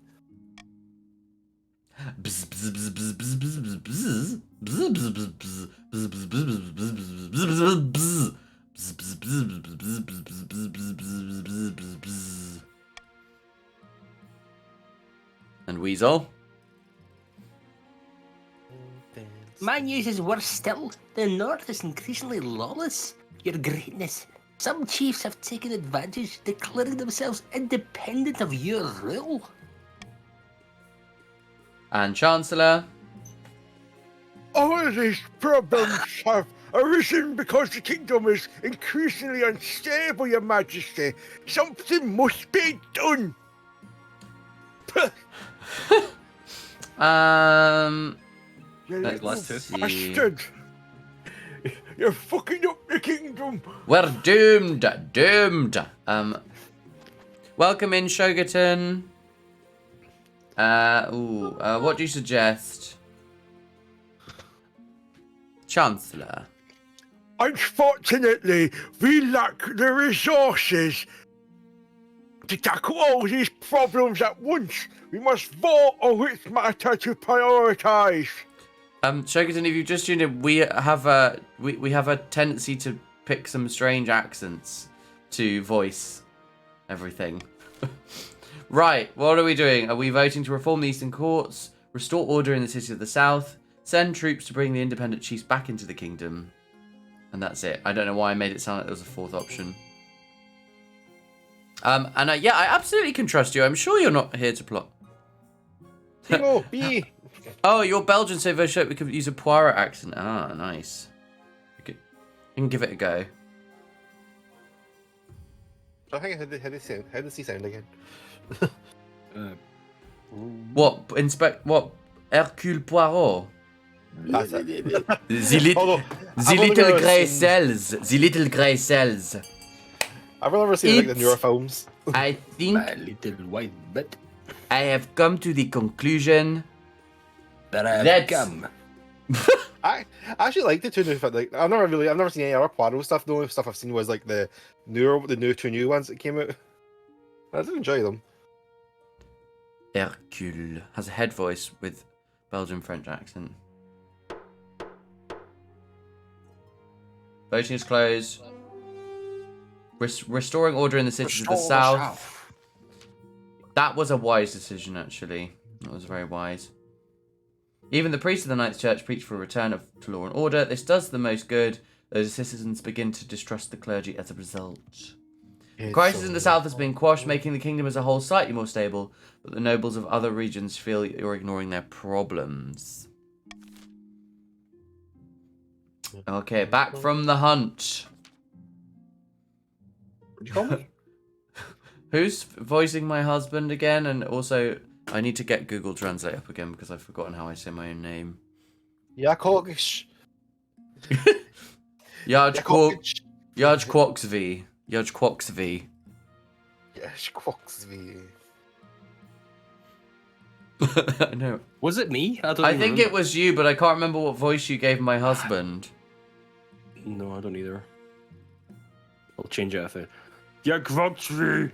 And Weasel? My news is worse still. The north is increasingly lawless. Your Greatness, some chiefs have taken advantage, declaring themselves independent of your rule. And Chancellor. All of these problems have arisen because the kingdom is increasingly unstable, Your Majesty. Something must be done. You Let's little see. bastard. You're fucking up the kingdom. We're doomed. Doomed. Welcome in, Shogaton. What do you suggest? Chancellor. Unfortunately, we lack the resources to tackle all these problems at once. We must vote on which matter to prioritize. Shogaton, if you've just tuned in, we have a tendency to pick some strange accents to voice everything. Right, what are we doing? Are we voting to reform the Eastern Courts, restore order in the City of the South, send troops to bring the independent chiefs back into the kingdom? And that's it. I don't know why I made it sound like there was a fourth option. Yeah, I absolutely can trust you. I'm sure you're not here to plot. Timo, B. Oh, you're Belgian, so we could use a Poirot accent. Ah, nice. You can give it a go. I think how does he sound again? What? What? Hercule Poirot? That's it. The little grey cells. The little grey cells. I've never seen like the newer films. I think My little white bit I have come to the conclusion that I have That's- come. I actually liked the two new. Like I've never seen any other Poirot stuff. The only stuff I've seen was like the two new ones that came out. I did enjoy them. Hercule has a head voice with Belgian French accent. Voting is closed. Restoring order in the cities of the south. That was a wise decision, actually. That was very wise. Even the priests of the Ninth Church preach for a return to law and order. This does the most good. Those citizens begin to distrust the clergy as a result. The crisis in the south has been quashed, making the kingdom as a whole slightly more stable, but the nobles of other regions feel you're ignoring their problems. Okay, back from the hunt. What do you call me? Who's voicing my husband again? And also, I need to get Google Translate up again because I've forgotten how I say my own name. Yakogish. Yaj Quoxvi. Yaj Quoxvi. Yes, Quoxvi. I know. Was it me? I think it was you, but I can't remember what voice you gave my husband. No, I don't either. I'll change it if it. Yakvotri,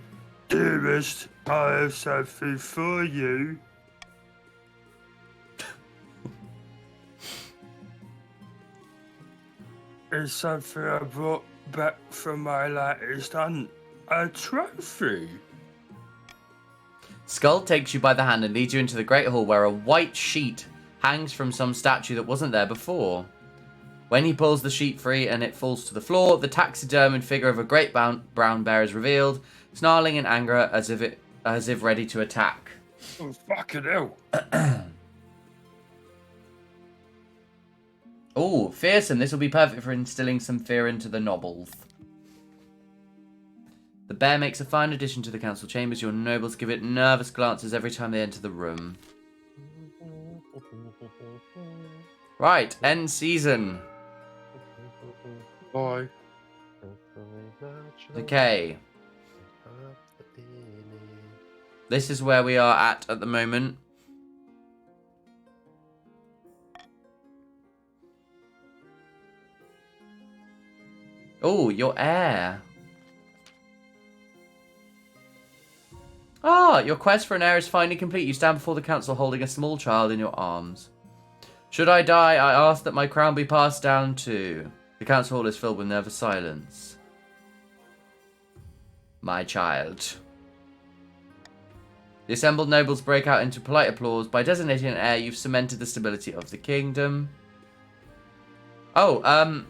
dearest, I have something for you. It's something I brought back from my latest hunt. A trophy. Skull takes you by the hand and leads you into the Great Hall where a white sheet hangs from some statue that wasn't there before. When he pulls the sheet free and it falls to the floor, the taxidermied figure of a great brown bear is revealed, snarling in anger as if ready to attack. Oh, fucking hell. Oh, fearsome. This will be perfect for instilling some fear into the nobles. The bear makes a fine addition to the council chambers. Your nobles give it nervous glances every time they enter the room. Right, end season. Bye. Okay. This is where we are at the moment. Oh, your heir. Ah, your quest for an heir is finally complete. You stand before the council holding a small child in your arms. Should I die, I ask that my crown be passed down to... The council hall is filled with nervous silence. My child. The assembled nobles break out into polite applause. By designating an heir, you've cemented the stability of the kingdom. Oh,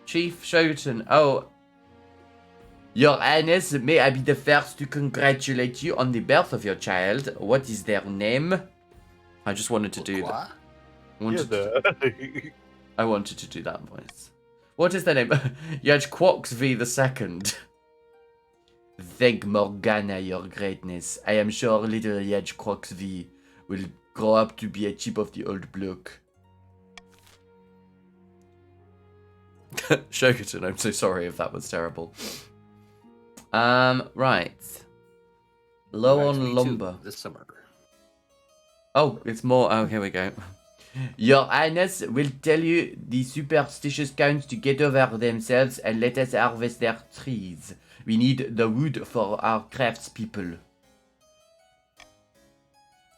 Chief Shoten. Oh, Your Highness, may I be the first to congratulate you on the birth of your child. What is their name? I just wanted to do that. I wanted to do that voice. What is their name? Yajquox V II. Thank Morgana, your greatness. I am sure little Yajquox V will grow up to be a chief of the old block. Shogaton, I'm so sorry if that was terrible. Right. Low on lumber. This summer. Oh, it's more. Oh, here we go. Your Highness will tell you the superstitious counts to get over themselves and let us harvest their trees. We need the wood for our craftspeople.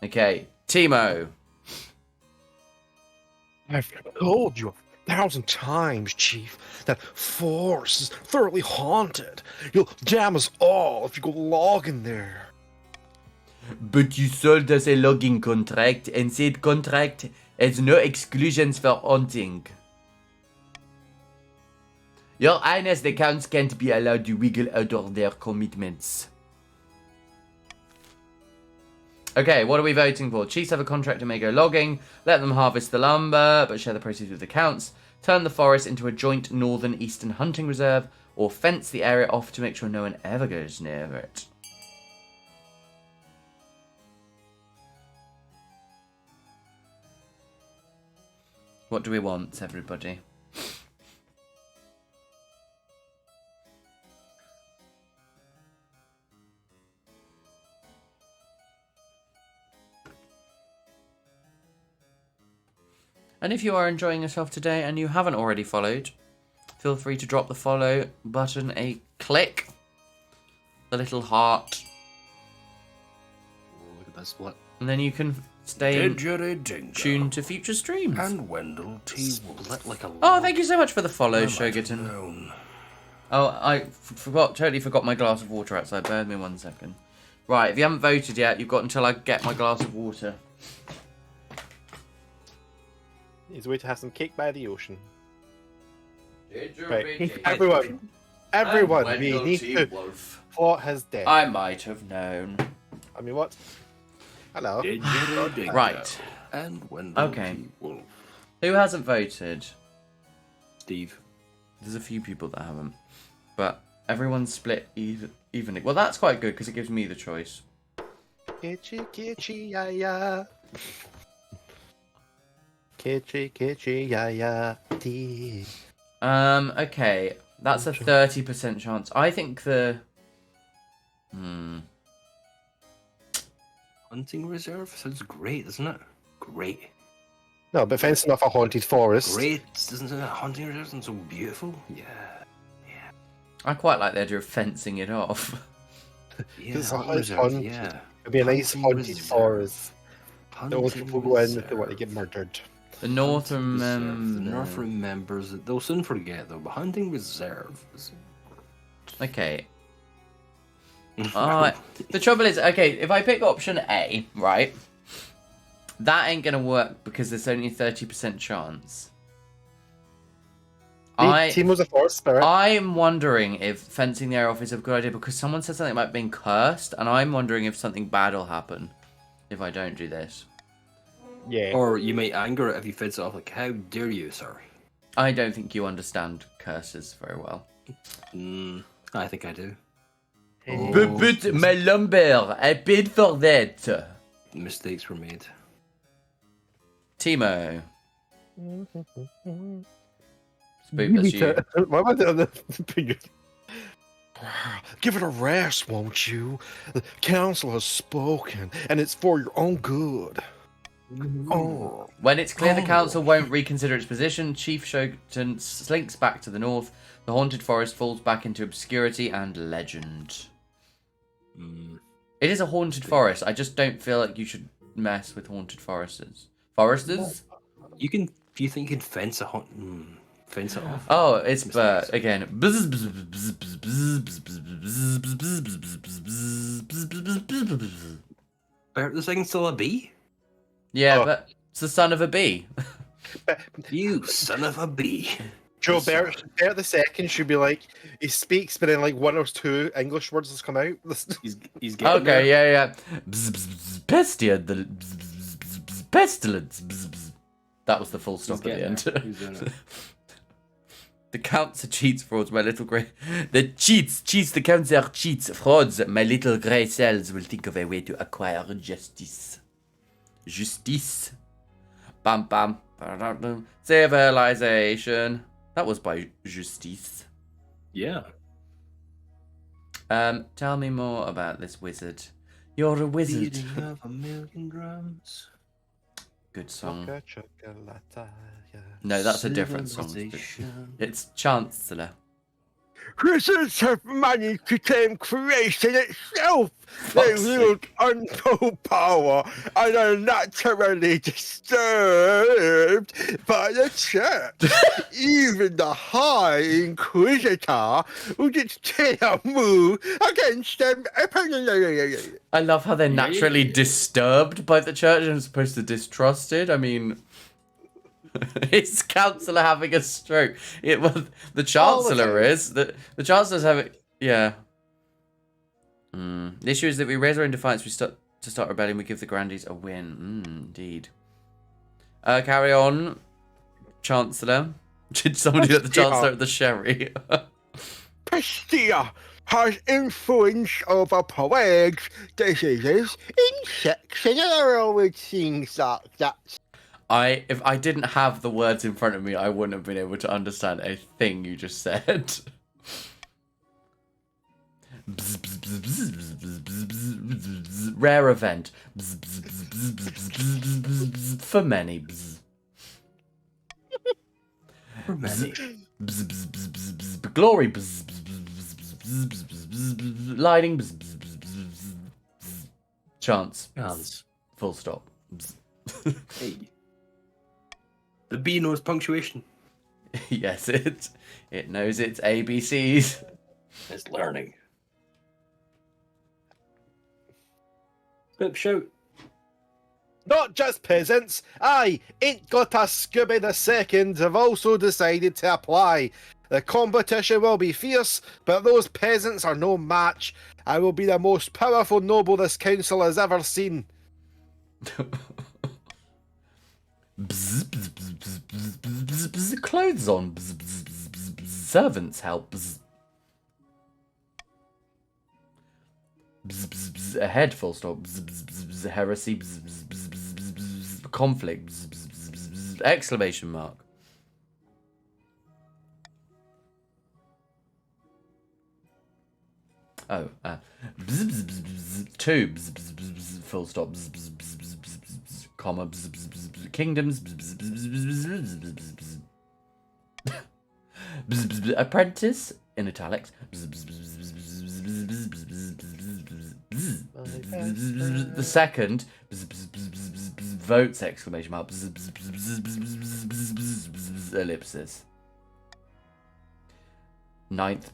Okay, Timo. I've told you 1,000 times, Chief, that forest is thoroughly haunted. You'll damn us all if you go logging there. But you sold us a logging contract, and said contract has no exclusions for hunting. Your Highness, the counts can't be allowed to wiggle out of their commitments. Okay, what are we voting for? Chiefs have a contract to make go logging, let them harvest the lumber, but share the proceeds with the counts, turn the forest into a joint northern eastern hunting reserve, or fence the area off to make sure no one ever goes near it. What do we want, everybody? And if you are enjoying yourself today and you haven't already followed, feel free to drop the follow button a click. The little heart. Oh, look at that split. And then you can stay in Didgeridoo tune to future streams. and Wendell T. Wolf. Split like a Oh, log. thank you so much for the follow, I might have Shogaton. known. Oh, I totally forgot my glass of water outside. Bear with me 1 second. Right, if you haven't voted yet, you've got until I get my glass of water. He's way to have some cake by the ocean. Right. Everyone, we need to plot his death. I might have known. I mean, what? Hello. Didgeridoo Right. and Wendell Okay. T. Wolf. Who hasn't voted? Steve. There's a few people that haven't. But everyone's split evenly. Well, that's quite good because it gives me the choice. Kitchy, ya, ya. Kitchy, ya, ya, dee. Okay. That's a 30% chance. I think the... Hunting reserve? Sounds great, doesn't it? Great. No, but fencing off a haunted forest. Great. Doesn't that hunting reserve sound so beautiful? Yeah. I quite like the idea of fencing it off. Yeah, It's hunting a reserve, hunt. yeah. It'd be a nice Hunting haunted reserve. forest. The old Hunting people go in if they reserve. want to get murdered. The North Hunting reserve. The remember... North remembers it. They'll soon forget though, but hunting reserve is... Okay. The trouble is, okay, if I pick option A, right, that ain't gonna work because there's only a 30% chance. Timo's a forest spirit. I'm wondering if fencing the area off is a good idea because someone said something about being cursed, and I'm wondering if something bad will happen if I don't do this. Yeah. Or you might anger it if you fence it off like, how dare you, sir? I don't think you understand curses very well. I think I do. But my lumber, I paid for that. Mistakes were made. Timo. Spook, that's you. Why am I doing the Give it a rest, won't you? The council has spoken, and it's for your own good. Oh. When it's clear the council won't reconsider its position, Chief Shogun slinks back to the north. The haunted forest falls back into obscurity and legend. It is a haunted forest. I just don't feel like you should mess with haunted foresters. Foresters? You can, if you think you can fence a fence it off. Oh, it's again. This thing's still a bee? Yeah, but it's the son of a bee. You son of a bee. Joe Bert the second should be like he speaks, but then like one or two English words has come out. He's getting Okay, there. yeah. Pestia, the pestilence. That was the full stop at the end. He's doing it. The counts are cheats, frauds, my little grey. The cheats, the counts are cheats, frauds. My little grey cells will think of a way to acquire justice. Justice. Bam, bam. Civilization. That was by Justice. Yeah. Tell me more about this wizard. You're a wizard. Beating of a million drums. Good song. Chocolata, yeah. No, that's a different song. Civilization. It's Chancellor. Wizards have managed to tame creation itself. They Fuck's wield untold power and are naturally disturbed by the church. Even the High Inquisitor would dare move against them. I love how they're naturally disturbed by the church and supposed to distrusted. I mean, it's Councillor having a stroke. The Chancellor is. The Chancellor's having... Yeah. The issue is that we raise our own defiance. We start rebelling. We give the Grandies a win. Indeed. Carry on, Chancellor. Did somebody get the Chancellor at the sherry? Pestia has influence over plagues, diseases, insects, and other things like that. If I didn't have the words in front of me, I wouldn't have been able to understand a thing you just said. Rare event. For many. For many. Glory. Lighting. Chance. Chance. Full stop. Hey. The B knows punctuation. Yes, it knows its ABCs. It's learning. Pip, shout. Not just peasants. Aye, ain't got a Scooby the Second have also decided to apply. The competition will be fierce, but those peasants are no match. I will be the most powerful noble this council has ever seen. Clothes on. Servants help. Ahead, full stop. Heresy. Conflict. Exclamation mark. Oh, two. Full stop. Comma. Kingdoms. Apprentice in italics. The second votes exclamation mark. Ellipsis. Ninth.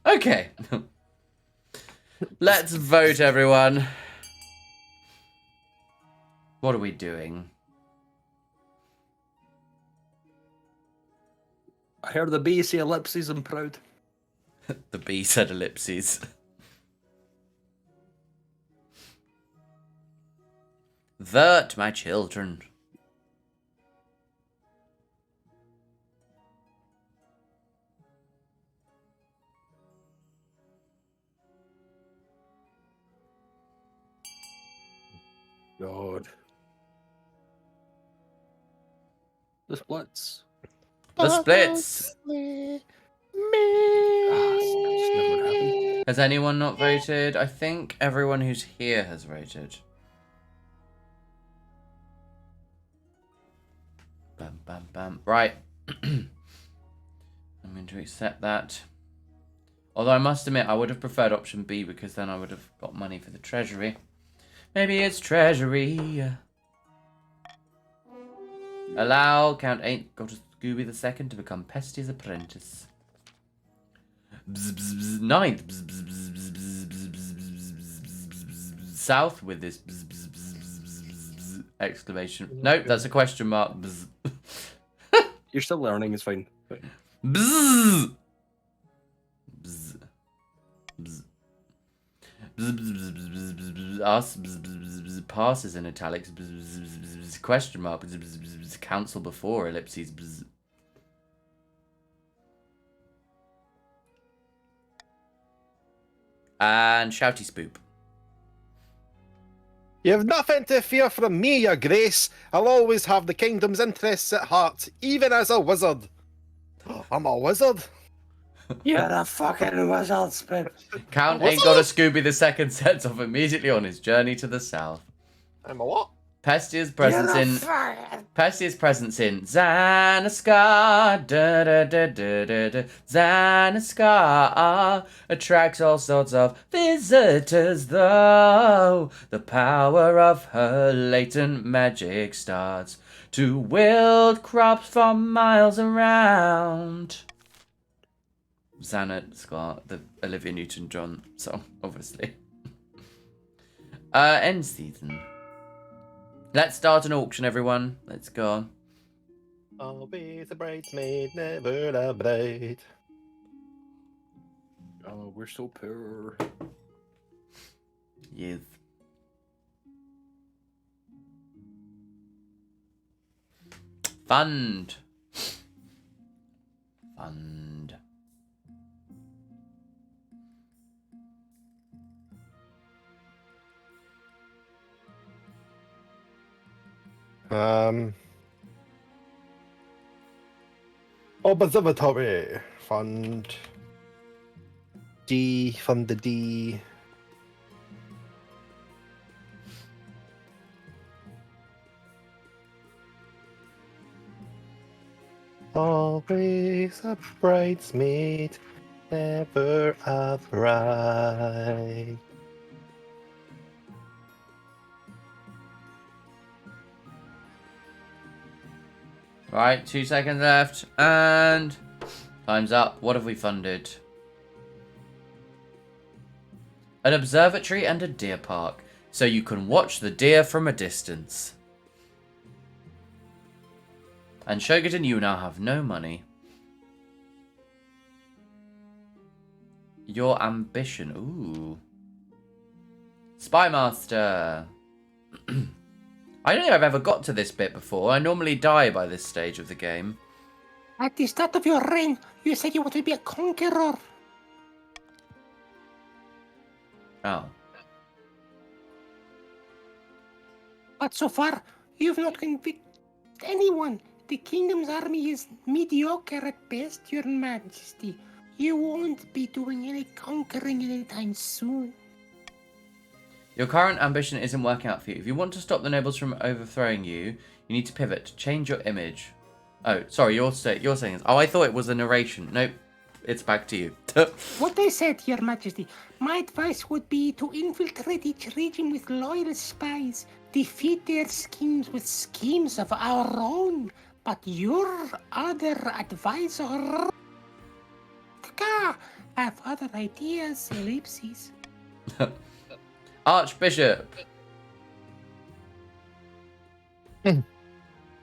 Okay. Let's vote, everyone. What are we doing? I heard the B say ellipses. I'm proud. The B said ellipses. Vert, my children. God. The splits. The splits. Has anyone not voted? I think everyone who's here has voted. Bam, bam, bam. Right. I'm going to accept that. Although I must admit, I would have preferred option B because then I would have got money for the treasury. Maybe it's treasury. Allow Count 8 got Scooby the Second to become Pesty's apprentice. Ninth. south with this exclamation. Nope, that's a question mark. You're still learning, it's fine. Bzz. Passes in italics. Question mark. Council before ellipses. And shouty spoop. You have nothing to fear from me, your grace. I'll always have the kingdom's interests at heart, even as a wizard. I'm a wizard. You're a fucking wizard, Spip. Count ain't got a Scooby the second sets off immediately on his journey to the south. I'm a what? Pestia's presence in Zanaskar, da da da da da da. Zanaskar attracts all sorts of visitors, though the power of her latent magic starts to wield crops for miles around. Zanaskar, the Olivia Newton-John song, obviously. End season. Let's start an auction, everyone. Let's go. Always a bridesmaid, never a bride. Oh, we're so poor. Yes. Fund. Observatory fund. Fund the D. Always a bridesmaid, never a bride. Right, 2 seconds left, and time's up. What have we funded? An observatory and a deer park, so you can watch the deer from a distance. And Shogat and you now have no money. Your ambition, ooh. Spymaster. I don't think I've ever got to this bit before. I normally die by this stage of the game. At the start of your reign, you said you wanted to be a conqueror. Oh. But so far, you've not convinced anyone. The kingdom's army is mediocre at best, your majesty. You won't be doing any conquering anytime soon. Your current ambition isn't working out for you. If you want to stop the nobles from overthrowing you, you need to pivot. Change your image. Oh, sorry, you're saying this. Oh, I thought it was a narration. Nope, it's back to you. What I said, your majesty, my advice would be to infiltrate each region with loyal spies, defeat their schemes with schemes of our own. But your other advisor... have other ideas, ellipses. Archbishop.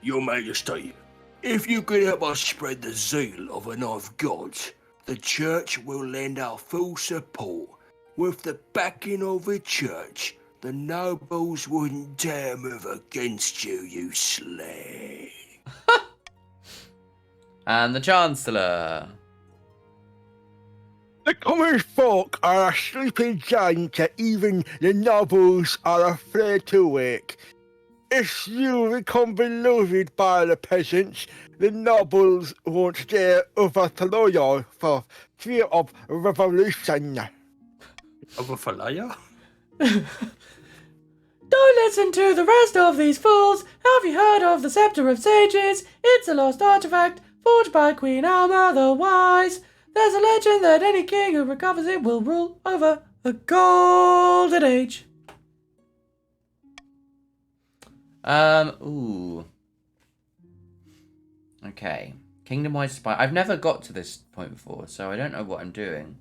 Your Majesty, if you could help us spread the zeal of the Knife Gods, the Church will lend our full support. With the backing of the Church, the nobles wouldn't dare move against you, you slag. And the Chancellor. The common folk are a sleeping giant that even the nobles are afraid to wake. If you become beloved by the peasants, the nobles won't dare overthrow you for fear of revolution. Of a falaya? Don't listen to the rest of these fools. Have you heard of the Scepter of Sages? It's a lost artifact forged by Queen Alma the Wise. There's a legend that any king who recovers it will rule over the Golden Age. Ooh. Okay. Kingdom-wide spy. I've never got to this point before, so I don't know what I'm doing.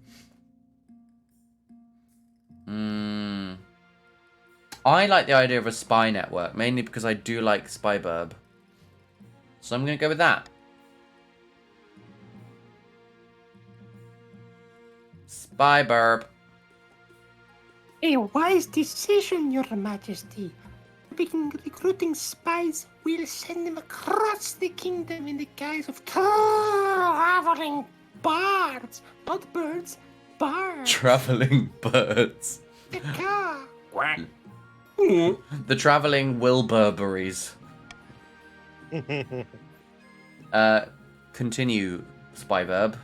I like the idea of a spy network, mainly because I do like Spyburb. So I'm going to go with that. Spyburb. A wise decision, Your Majesty. Begin recruiting spies. We'll send them across the kingdom in the guise of traveling bards. Not birds, bards. Traveling birds. The car. Quack. The traveling Wilburberries. Continue, Spyverb.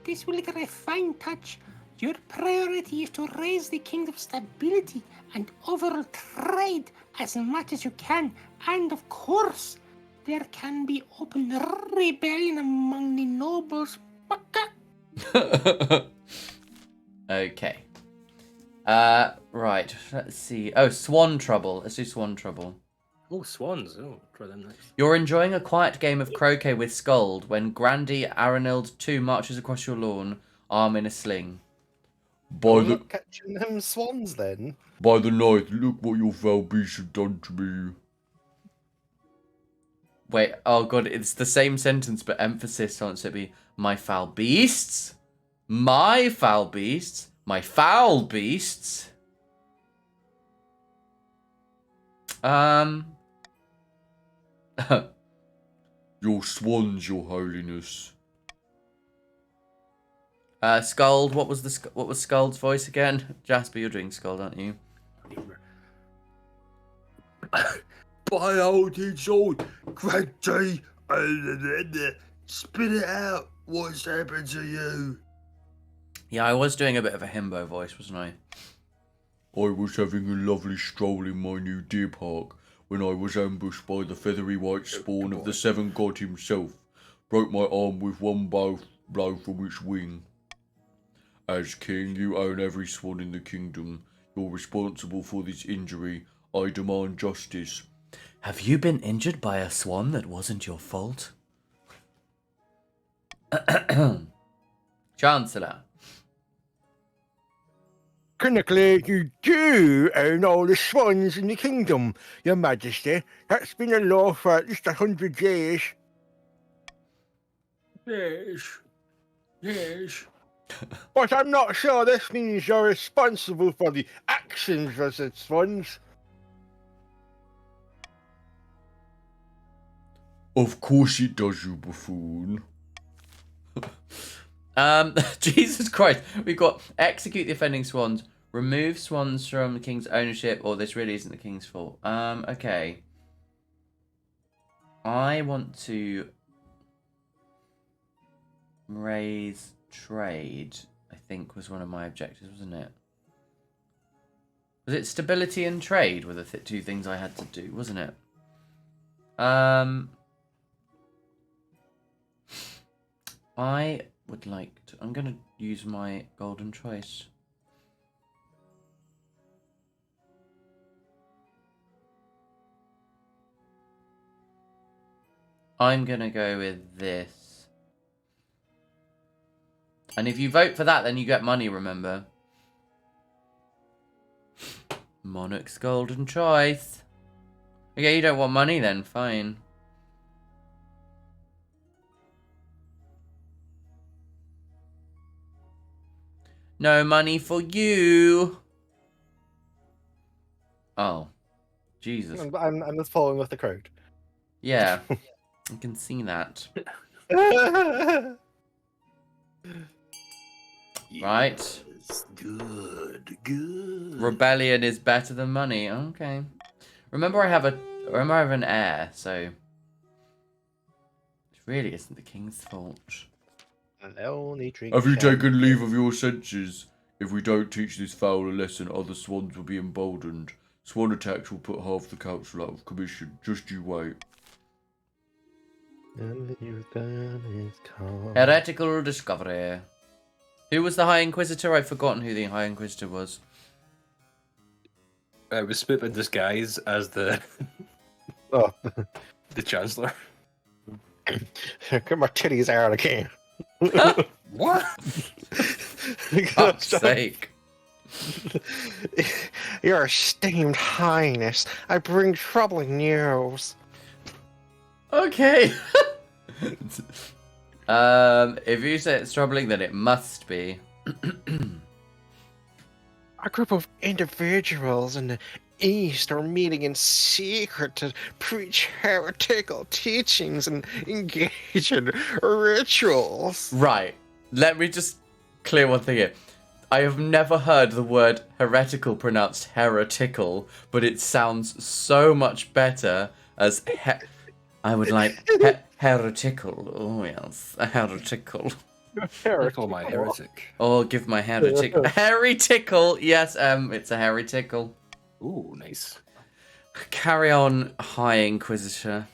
This will get a fine touch. Your priority is to raise the kingdom's stability and overall trade as much as you can. And of course, there can be open rebellion among the nobles. Okay. Right. Let's see. Oh, Swan Trouble. Let's do Swan Trouble. Oh, swans. Oh, try them next. You're enjoying a quiet game of croquet with Scold when Grandy Aranild 2 marches across your lawn, arm in a sling. I'm not catching them swans then. By the night, look what your foul beasts have done to me. Wait, oh god, it's the same sentence but emphasis on it, so it'd be my foul beasts? My foul beasts? My foul beasts? Your swans, your holiness. Scold, what was Scold's voice again? Jasper, you're doing Scold, aren't you? By old it's old, Granty, spit it out. What's happened to you? Yeah, I was doing a bit of a himbo voice, wasn't I? I was having a lovely stroll in my new deer park when I was ambushed by the feathery white spawn of the Seven God himself. Broke my arm with one blow from its wing. As king, you own every swan in the kingdom. You're responsible for this injury. I demand justice. Have you been injured by a swan that wasn't your fault? Chancellor. Technically, you do own all the swans in the kingdom, Your Majesty. That's been a law for at least 100 years. Yes. But I'm not sure this means you're responsible for the actions of the swans. Of course it does, you buffoon. Jesus Christ. We've got execute the offending swans, remove swans from the king's ownership, or this really isn't the king's fault. Okay. I want to raise trade, I think was one of my objectives, wasn't it? Was it stability and trade were the two things I had to do, wasn't it? I would like to... I'm going to use my golden choice. I'm going to go with this. And if you vote for that, then you get money, remember? Monarch's golden choice. Okay, you don't want money then, fine. No money for you. Oh, Jesus. I'm just following with the crowd. Yeah, I can see that. Right. Good. Rebellion is better than money. Okay. Remember I have an heir, so it really isn't the king's fault. Have you taken leave of your senses? If we don't teach this fowl a lesson, other swans will be emboldened. Swan attacks will put half the council out of commission. Just you wait. Heretical discovery. Who was the High Inquisitor? I've forgotten who the High Inquisitor was. I was spit in disguise as the Oh, the Chancellor. get my titties out again. What? For fuck's sake. Your esteemed highness, I bring troubling news. Okay. If you say it's troubling, then it must be. A group of individuals in the East are meeting in secret to preach heretical teachings and engage in rituals. Right. Let me just clear one thing here. I have never heard the word heretical pronounced heretical, but it sounds so much better as I would like heretical. Oh yes, a heretical. Heretical, my heretic. Oh, give my hair a tickle. Hairy tickle. Yes, it's a hairy tickle. Ooh, nice. Carry on, High Inquisitor.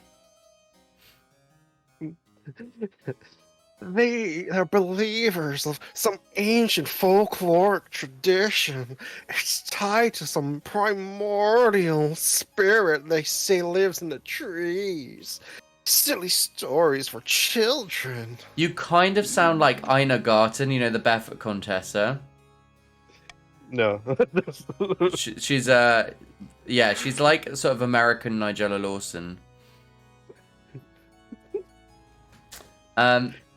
They are believers of some ancient folkloric tradition. It's tied to some primordial spirit they say lives in the trees. Silly stories for children. You kind of sound like Ina Garten, you know, the barefoot contessa. No. She's yeah, she's like sort of American Nigella Lawson.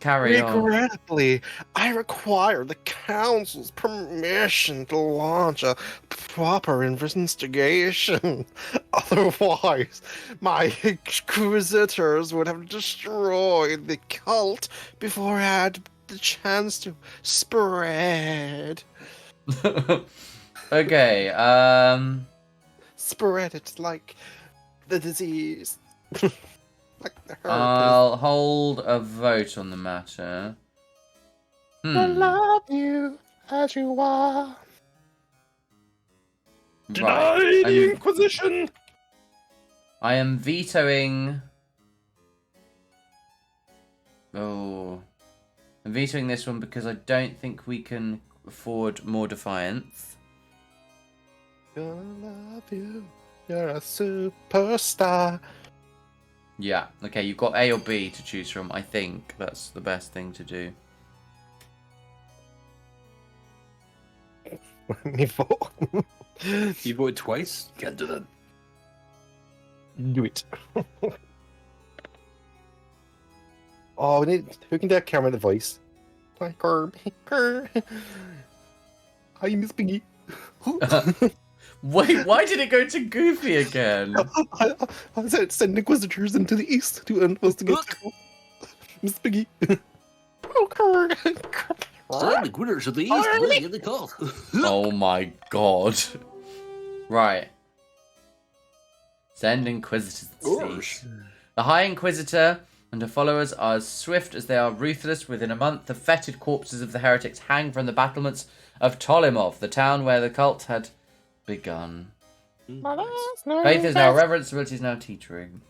Carry on. Regrettably, I require the council's permission to launch a proper investigation. Otherwise, my inquisitors would have destroyed the cult before I had the chance to spread. Okay, Spread it like the disease. Like the herpes. I'll hold a vote on the matter. I love you as you are. Deny Right. the Inquisition! I am vetoing. Oh. I'm vetoing this one because I don't think we can afford more defiance. Gonna love you. You're a superstar. Yeah, okay, you've got A or B to choose from. I think that's the best thing to do. Me vote. You voted twice? Can't do that. Do it. Oh, we need. Who can do a camera the voice? Like her. Hi, Miss Piggy. Wait, why did it go to Goofy again? I said send inquisitors into the east to investigate. Miss Piggy. Send the quitters of the east, really get the call. Oh my god. Right. Send Inquisitors to the east. The High Inquisitor and her followers are as swift as they are ruthless. Within a month, the fetid corpses of the heretics hang from the battlements of Ptolemov, the town where the cult had begun. Faith is now reverence, civility is now teetering.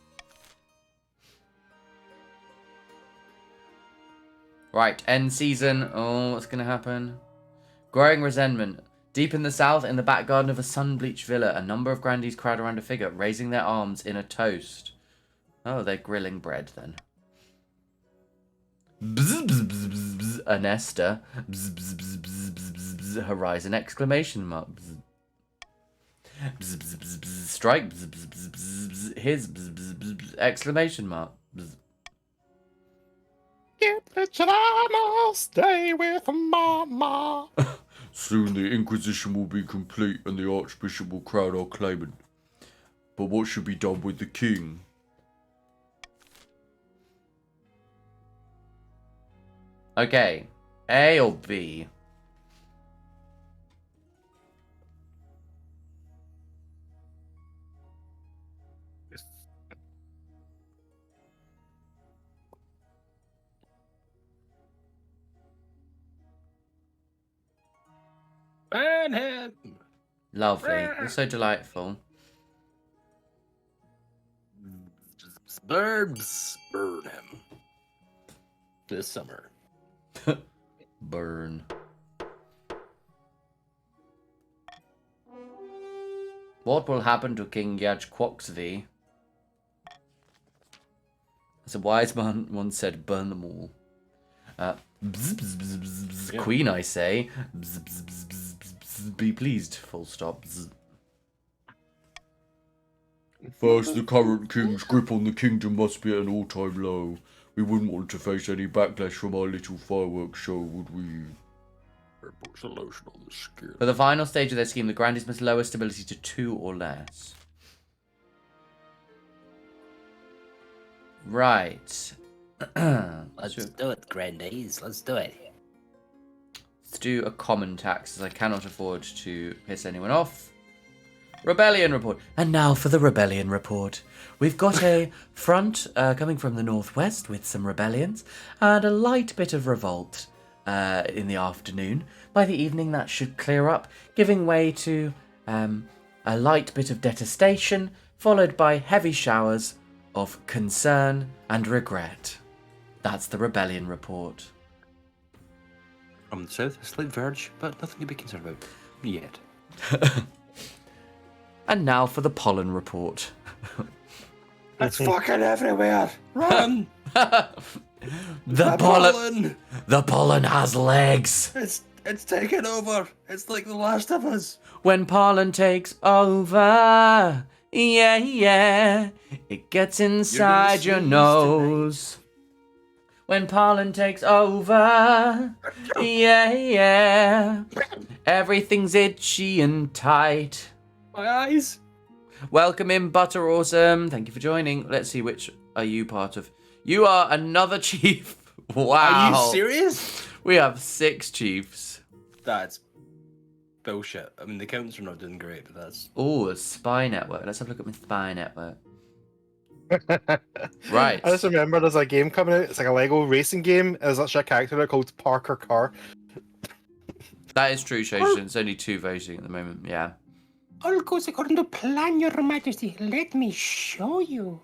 Right, end season. Oh, what's going to happen? Growing resentment. Deep in the south, in the back garden of a sun-bleached villa, a number of grandees crowd around a figure, raising their arms in a toast. Oh, they're grilling bread, then. Bzz, bzz, bzz, bzz, bzz, Anesta. Bzz, bzz, bzz, bzz, bzz, bzz, bzz, Horizon, exclamation mark. Bzz. Bzz, bzz, bzz, bzz, strike. Bzz, bzz, bzz, bzz, bzz, his. Bzz, bzz, bzz, bzz, exclamation mark. Bzz. Get Richard Arnold, stay with Mama. Soon the Inquisition will be complete and the Archbishop will crown our claimant. But what should be done with the king? Okay, A or B? Ban him! Lovely. You're so delightful. Burn him. This summer. Burn. What will happen to King Yajquoxvi? As a wise man once said, burn them all. Bzz, bzz, bzz, bzz, bzz, Yeah. Queen, I say. Bzz, bzz, bzz, bzz, bzz, bzz. Be pleased. Full stop. First, the current king's grip on the kingdom must be at an all-time low. We wouldn't want to face any backlash from our little fireworks show, would we? Puts the lotion on the skin. For the final stage of their scheme, the Grandies must lower stability to 2 or less. Right. Let's do it, Grandies. Let's do it. Let's do a common tax, as I cannot afford to piss anyone off. Rebellion report. And now for the rebellion report. We've got a front coming from the northwest with some rebellions and a light bit of revolt in the afternoon. By the evening, that should clear up, giving way to a light bit of detestation, followed by heavy showers of concern and regret. That's the rebellion report. From the south, a slight verge, but nothing to be concerned about yet. And now for the pollen report. It's fucking everywhere. Run! The pollen. The pollen has legs. It's taken over. It's like The Last of Us. When pollen takes over, yeah, it gets inside your nose. When pollen takes over, yeah, everything's itchy and tight. My eyes. Welcome in, Butter Awesome. Thank you for joining. Let's see, which are you part of? You are another chief. Wow. Are you serious? We have 6 chiefs. That's bullshit. I mean, the counts are not doing great, but that's... Oh, a spy network. Let's have a look at my spy network. Right. I just remember there's a game coming out. It's like a Lego racing game. There's actually a character there called Parker Carr. That is true, Shoshin. It's only 2 voting at the moment. Yeah. All goes according to plan, Your Majesty. Let me show you.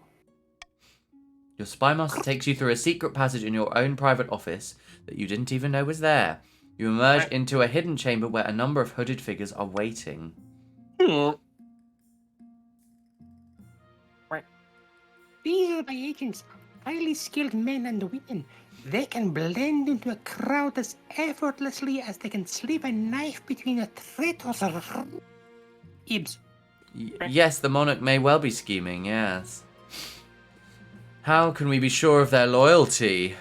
Your spy master takes you through a secret passage in your own private office that you didn't even know was there. You emerge into a hidden chamber where a number of hooded figures are waiting. These are my agents, highly skilled men and women. They can blend into a crowd as effortlessly as they can slip a knife between a traitor's ribs. Yes, the monarch may well be scheming, yes. How can we be sure of their loyalty?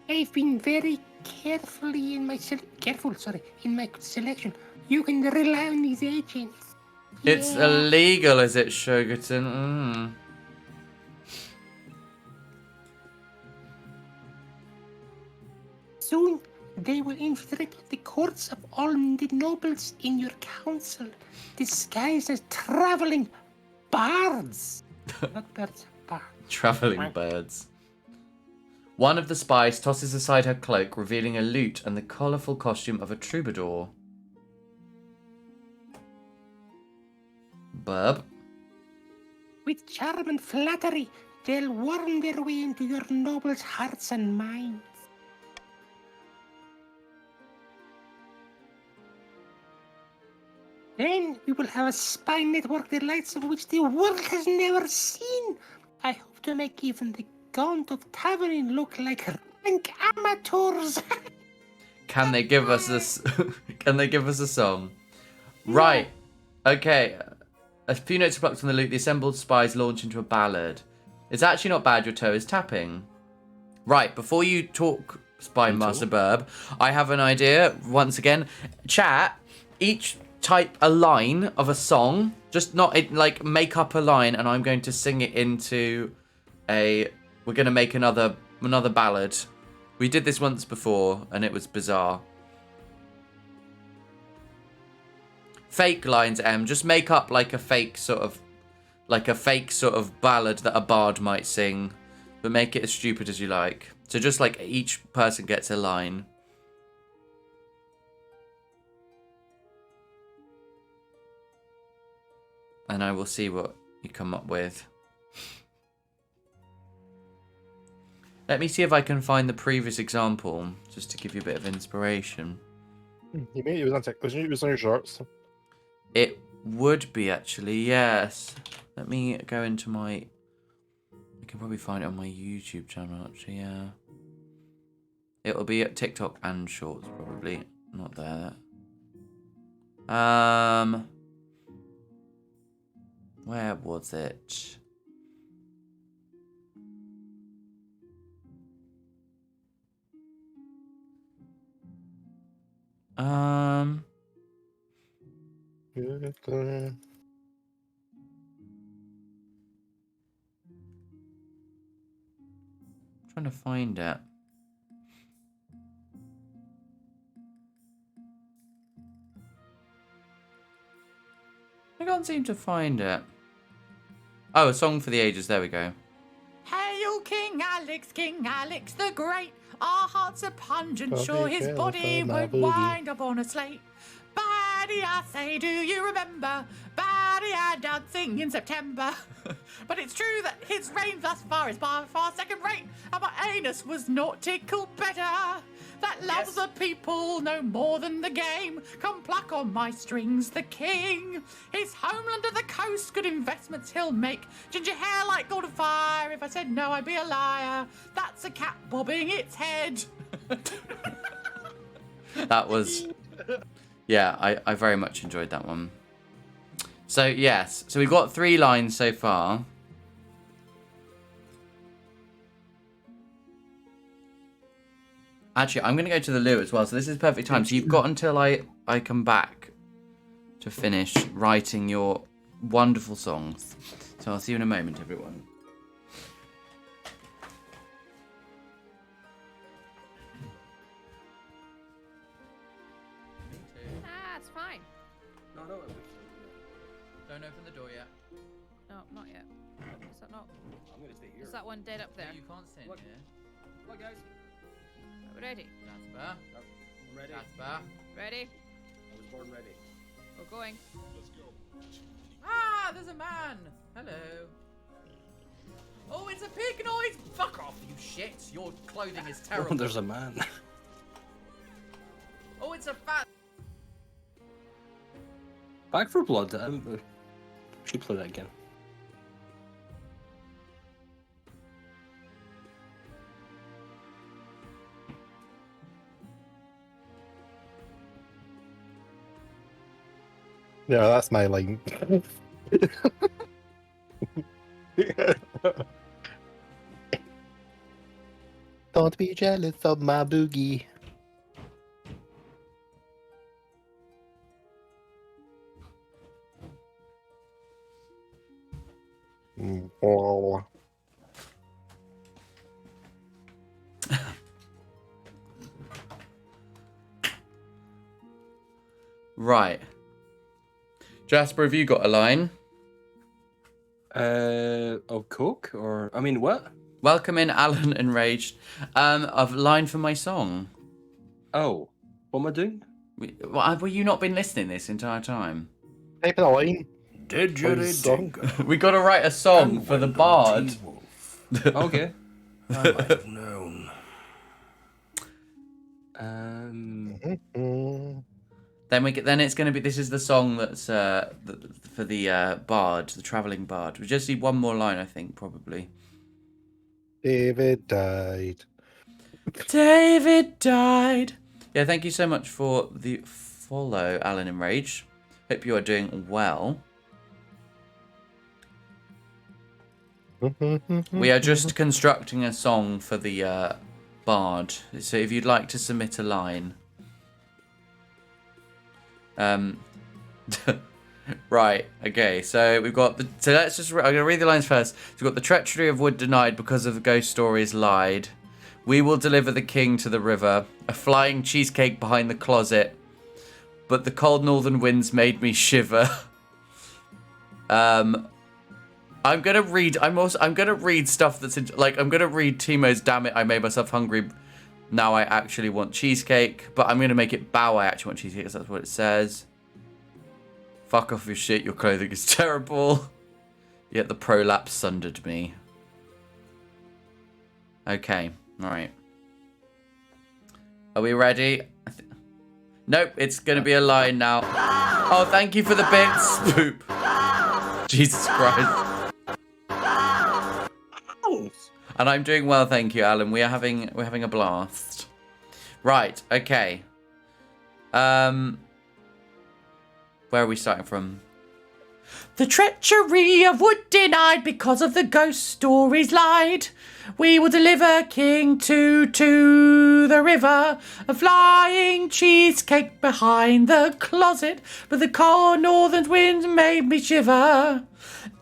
I've been very carefully in my selection. You can rely on these agents. It's Yeah. illegal, is it, Shogaton? Soon they will infiltrate the courts of all the nobles in your council, disguised as traveling bards. Not birds, bards. Travelling birds. One of the spies tosses aside her cloak, revealing a lute and the colourful costume of a troubadour. Bub. With charm and flattery, they'll worm their way into your nobles' hearts and minds. Then we will have a spy network the likes of which the world has never seen. I hope to make even the Gaunt of Tavern look like rank amateurs. Can they give us this? Can they give us a song? Right. Okay. A few notes plucked from the lute. The assembled spies launch into a ballad. It's actually not bad. Your toe is tapping. Right. Before you talk, Spy Master Burb, I have an idea. Once again, chat. Each type a line of a song. Just not like make up a line, and I'm going to sing it into a. We're going to make another ballad. We did this once before, and it was bizarre. Fake lines, Em. Just make up like a fake sort of ballad that a bard might sing, but make it as stupid as you like. So just like each person gets a line. And I will see what you come up with. Let me see if I can find the previous example, just to give you a bit of inspiration. You made it was on your shorts. It would be, actually, yes. Let me go into my... I can probably find it on my YouTube channel, actually, yeah. It'll be at TikTok and Shorts, probably. Not there. Where was it? Trying to find it. I can't seem to find it. Oh, A Song for the Ages. There we go. Hail King Alex the Great. Our hearts are pungent, sure his body won't wind up on a slate. Baddie, I say, do you remember? Baddie had dancing in September. But it's true that his reign thus far is by far second rate, and my anus was not tickled better. That loves the people no more than the game. Come pluck on my strings, the king. His homeland of the coast, good investments he'll make. Ginger hair like golden fire. If I said no, I'd be a liar. That's a cat bobbing its head. That was... Yeah, I very much enjoyed that one. So, yes. So, we've got 3 lines so far. Actually, I'm going to go to the loo as well. So, this is perfect time. So, you've got until I come back to finish writing your wonderful songs. So, I'll see you in a moment, everyone. It's fine. No. Don't open the door yet. No, not yet. Is that not? I'm gonna stay here. Is that one dead up there? You can't sit Look. here. Look, guys. We're ready. Jasper. I'm ready. Jasper. Ready? I was born ready. We're going. Ah, there's a man. Hello. Oh, it's a pig noise. Fuck off, you shit. Your clothing is terrible. Oh, there's a man. Oh, it's a fat... Back for Blood. Should play that again. Yeah, that's my line. Don't be jealous of my boogie. Oh. Right. Jasper, have you got a line? Of Coke? Or, I mean, what? Welcome in, Alan Enraged. A line for my song. Oh, what am I doing? Were you not been listening this entire time? Type in a line. Didgeridoo. We got to write a song for the bard. Okay. I might have known. Then it's going to be. This is the song that's for the bard, the traveling bard. We just need one more line, I think, probably. David died. David died. Yeah, thank you so much for the follow, Alan Enrage. Hope you are doing well. We are just constructing a song for the bard. So if you'd like to submit a line. Right, okay, so we've got the... So let's just... I'm going to read the lines first. So we've got the treachery of wood denied because of the ghost stories lied. We will deliver the king to the river. A flying cheesecake behind the closet. But the cold northern winds made me shiver. I'm gonna read stuff that's I'm gonna read Timo's "Damn it, I made myself hungry. Now I actually want cheesecake," but I'm gonna make it bow. I actually want cheesecake because that's what it says. Fuck off your shit. Your clothing is terrible. Yet the prolapse sundered me. Okay, all right. Are we ready? Nope, it's gonna be a line now. Oh, thank you for the bits, Spoop. Jesus Christ. And I'm doing well, thank you, Alan. We're having a blast. Right, okay. Where are we starting from? The treachery of wood denied because of the ghost stories lied. We will deliver King to the river. A flying cheesecake behind the closet, but the cold northern winds made me shiver.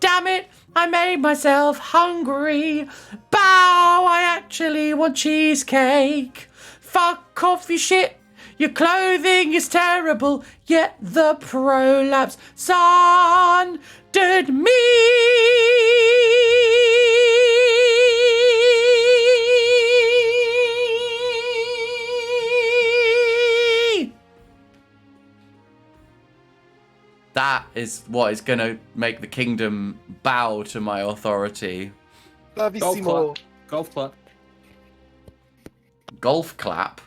Damn it, I made myself hungry. Bow, I actually want cheesecake. Fuck off, you shit. Your clothing is terrible, yet the prolapse sundered me. That is what is going to make the kingdom bow to my authority. Bravissimo. Golf clap. Golf clap?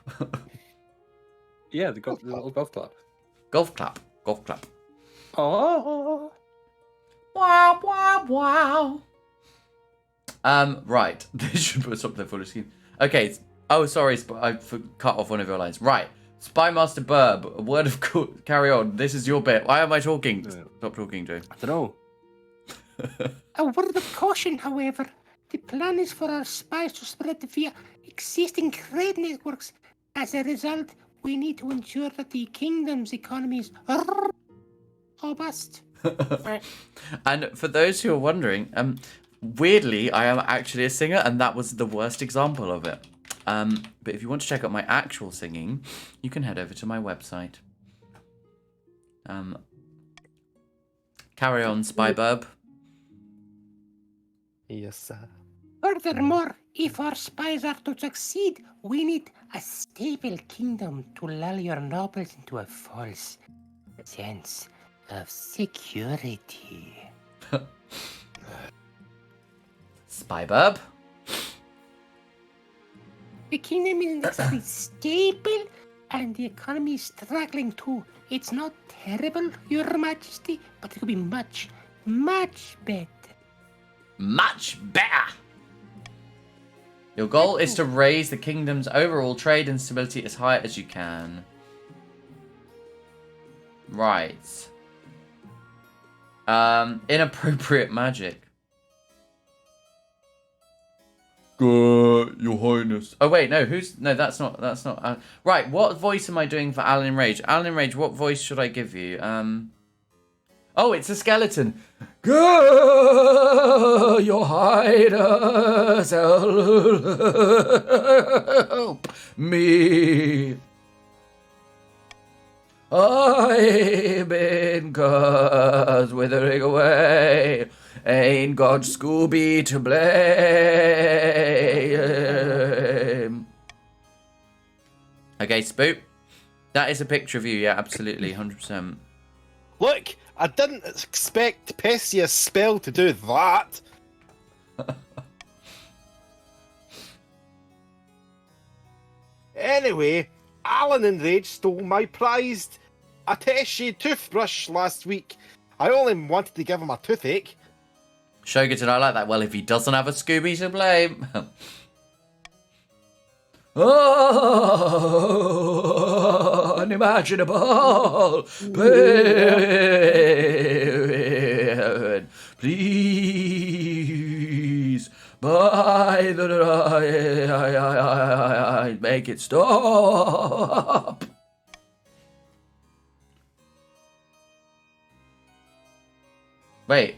Yeah, the little golf clap. Golf clap. Golf clap. Oh. Wow, wow, wow. Right. This should put something full of scheme. Okay. Oh, sorry. I cut off one of your lines. Right. Spymaster Burb, a word of carry on. This is your bit. Why am I talking? Stop talking, Joe. I don't know. A word of caution, however. The plan is for our spies to spread via existing trade networks. As a result, we need to ensure that the kingdom's economy is robust. And for those who are wondering, weirdly, I am actually a singer, and that was the worst example of it. But if you want to check out my actual singing, you can head over to my website. Carry on, Spyburb. Yes, sir. Furthermore, if our spies are to succeed, we need a stable kingdom to lull your nobles into a false sense of security. Spyburb? The kingdom isn't exactly stable, and the economy is struggling too. It's not terrible, Your Majesty, but it could be much, much better. Much better! Your goal is to raise the kingdom's overall trade and stability as high as you can. Right. Inappropriate magic. Your Highness. Oh wait, no, that's not, right, what voice am I doing for Alan in Rage? Alan in Rage, what voice should I give you? Oh, it's a skeleton. Go, Your Highness, help me. I'm in cause withering away. Ain't got Scooby to blame. Okay, Spook. That is a picture of you, yeah, absolutely, 100%. Look, I didn't expect Perseus' spell to do that. Anyway, Alan in Rage stole my prized attache toothbrush last week. I only wanted to give him a toothache. Shogun, I like that. Well, if he doesn't have a Scooby to blame. Oh, unimaginable pain. Please, by the make it stop. Wait,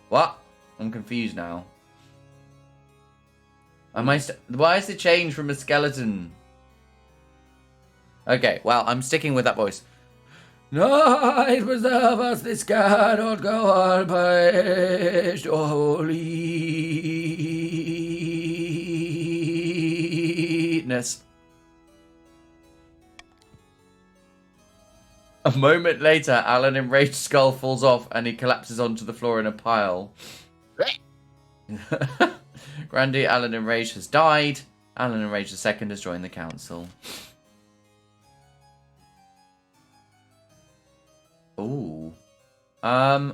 what? I'm confused now. Why is it changed from a skeleton? Okay, well, I'm sticking with that voice. Night preserve us, this cannot go unpunished. Holiness. A moment later, Alan enraged skull falls off and he collapses onto the floor in a pile. Grandy Alan Enraged has died. Alan Enraged II has joined the council. Ooh. No,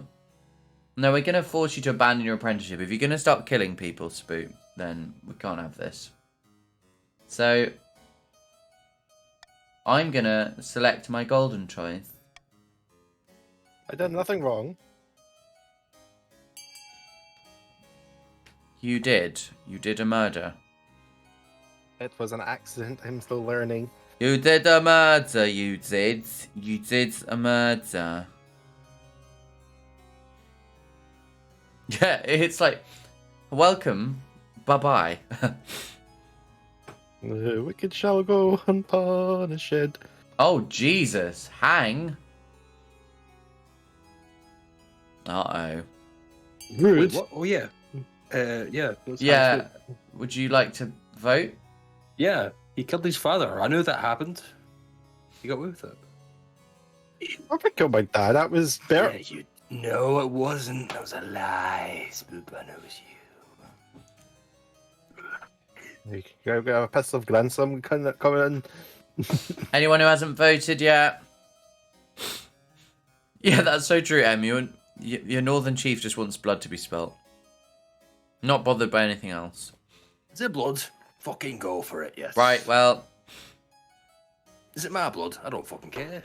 we're going to force you to abandon your apprenticeship. If you're going to start killing people, Spook, then we can't have this. So, I'm gonna select my golden choice. I done nothing wrong. You did. You did a murder. It was an accident. I'm still learning. You did a murder, you did. You did a murder. Yeah, it's like, welcome, bye-bye. The wicked shall go unpunished. Oh, Jesus, hang. Uh-oh. Wait, what? Oh, yeah. Yeah. Yeah, would you like to vote? Yeah, he killed his father. I knew that happened. He got away with it. I think killed my dad. That was Bert. Yeah, you. No, it wasn't. That was a lie, Spoop. I know it was you. You got a pissed off grandson coming in. Anyone who hasn't voted yet? Yeah, that's so true, Em. Your Northern Chief just wants blood to be spilt. Not bothered by anything else. Is it blood? Fucking go for it, yes. Right, well, Is it my blood? I don't fucking care.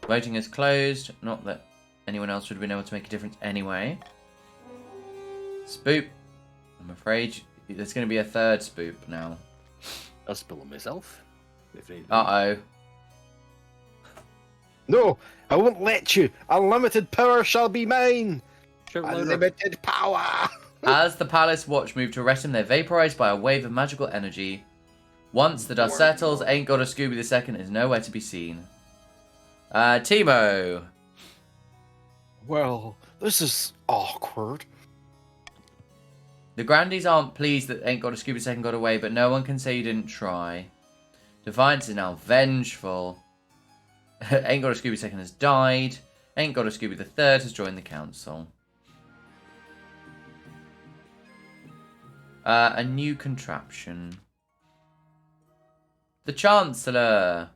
voting is closed. Not that anyone else would have been able to make a difference anyway. Spoop. I'm afraid there's going to be a third Spoop now. I'll spill it myself. If need be. Uh-oh. No, I won't let you. Unlimited power shall be mine. Shout louder. Unlimited power. As the Palace Watch move to arrest him, they're vaporized by a wave of magical energy. Once the dust settles, Ain't Got a Scooby II is nowhere to be seen. Timo. Well, this is awkward. The Grandies aren't pleased that Ain't Got a Scooby II got away, but no one can say you didn't try. Defiance is now vengeful. Ain't Got a Scooby II has died. Ain't Got a Scooby III has joined the council. A new contraption. The Chancellor.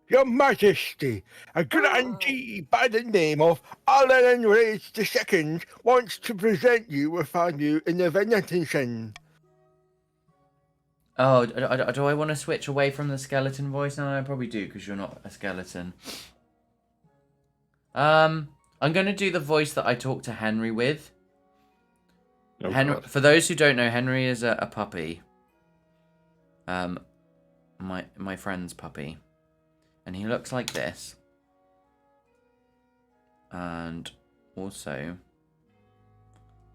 Your Majesty, a grandee by the name of Alan Rage II wants to present you with our new innovation. Oh, do I want to switch away from the skeleton voice? No, I probably do, because you're not a skeleton. I'm going to do the voice that I talked to Henry with. Oh, Henry, God. for those who don't know, Henry is a puppy. My friend's puppy. And he looks like this. And also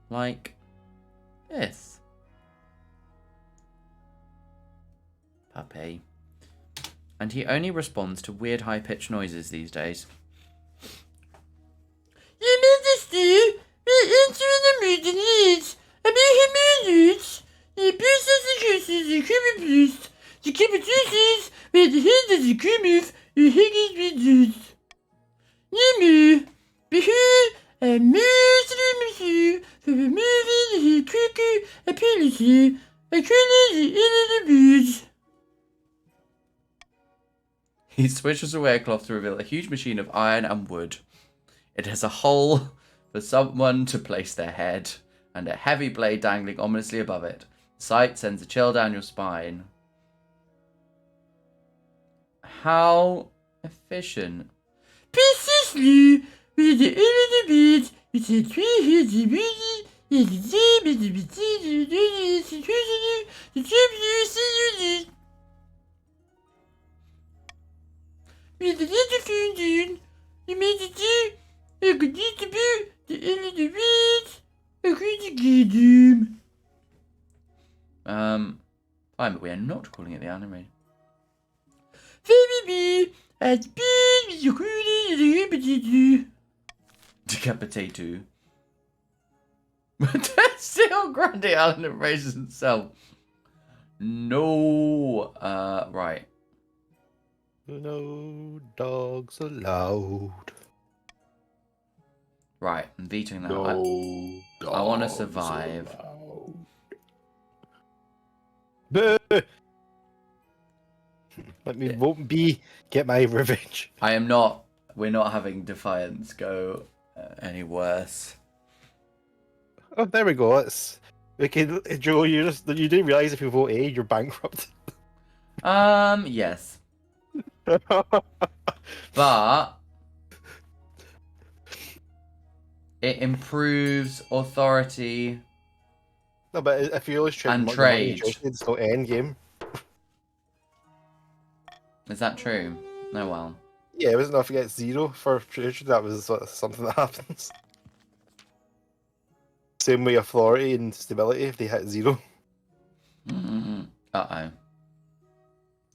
like this. Puppy. And he only responds to weird high-pitched noises these days. Your Majesty, we're entering the modern age. About minutes. The process increases the creamy boost. The capitulations where the head of the creamers who hanging reduced. Nemo, behold, a mystery monsieur for removing the cuckoo appearance according the inner boots. He switches away a cloth to reveal a huge machine of iron and wood. It has a hole for someone to place their head, and a heavy blade dangling ominously above it. The sight sends a chill down your spine. How efficient. Precisely! With the end of the bit, with the three heads of beauty, is the same as the between the situation, the champion unit. With the little fountain, you made it do, I could need to be the end of the bit, I could get him. Fine, but we are not calling it the anime. Baby, as big as you could decapitator. Still Grande Allen erases himself. No, right. No dogs allowed. Right, I'm vetoing that. No I want to dogs survive. allowed. Boo! Let me vote B. Get my revenge. I am not. We're not having Defiance go any worse. Oh, there we go. It's okay, Joe. You do realize if you vote A, you're bankrupt. Yes. But it improves authority. No, but if you always trade And the money, trade. it's no end game. Is that true? No, well. Yeah, it wasn't enough to get 0 for trade. That was something that happens. Same way authority and stability if they hit 0. Uh-oh.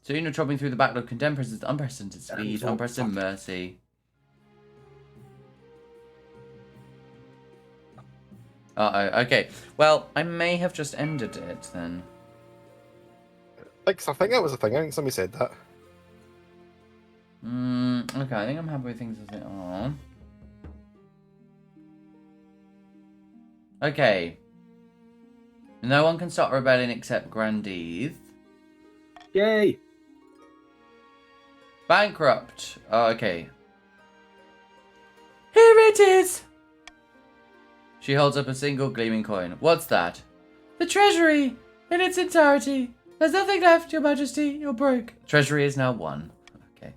So you're chopping through the backlog contemporaries at unprecedented speed, unprecedented mercy. Uh-oh, okay. Well, I may have just ended it then. I think that was a thing. I think somebody said that. Okay, I think I'm happy with things as they are. Okay. No one can start a rebellion except Grandeeth. Yay! Bankrupt. Oh, okay. Here it is! She holds up a single gleaming coin. What's that? The treasury! In its entirety. There's nothing left, your majesty. You're broke. Treasury is now 1. Okay.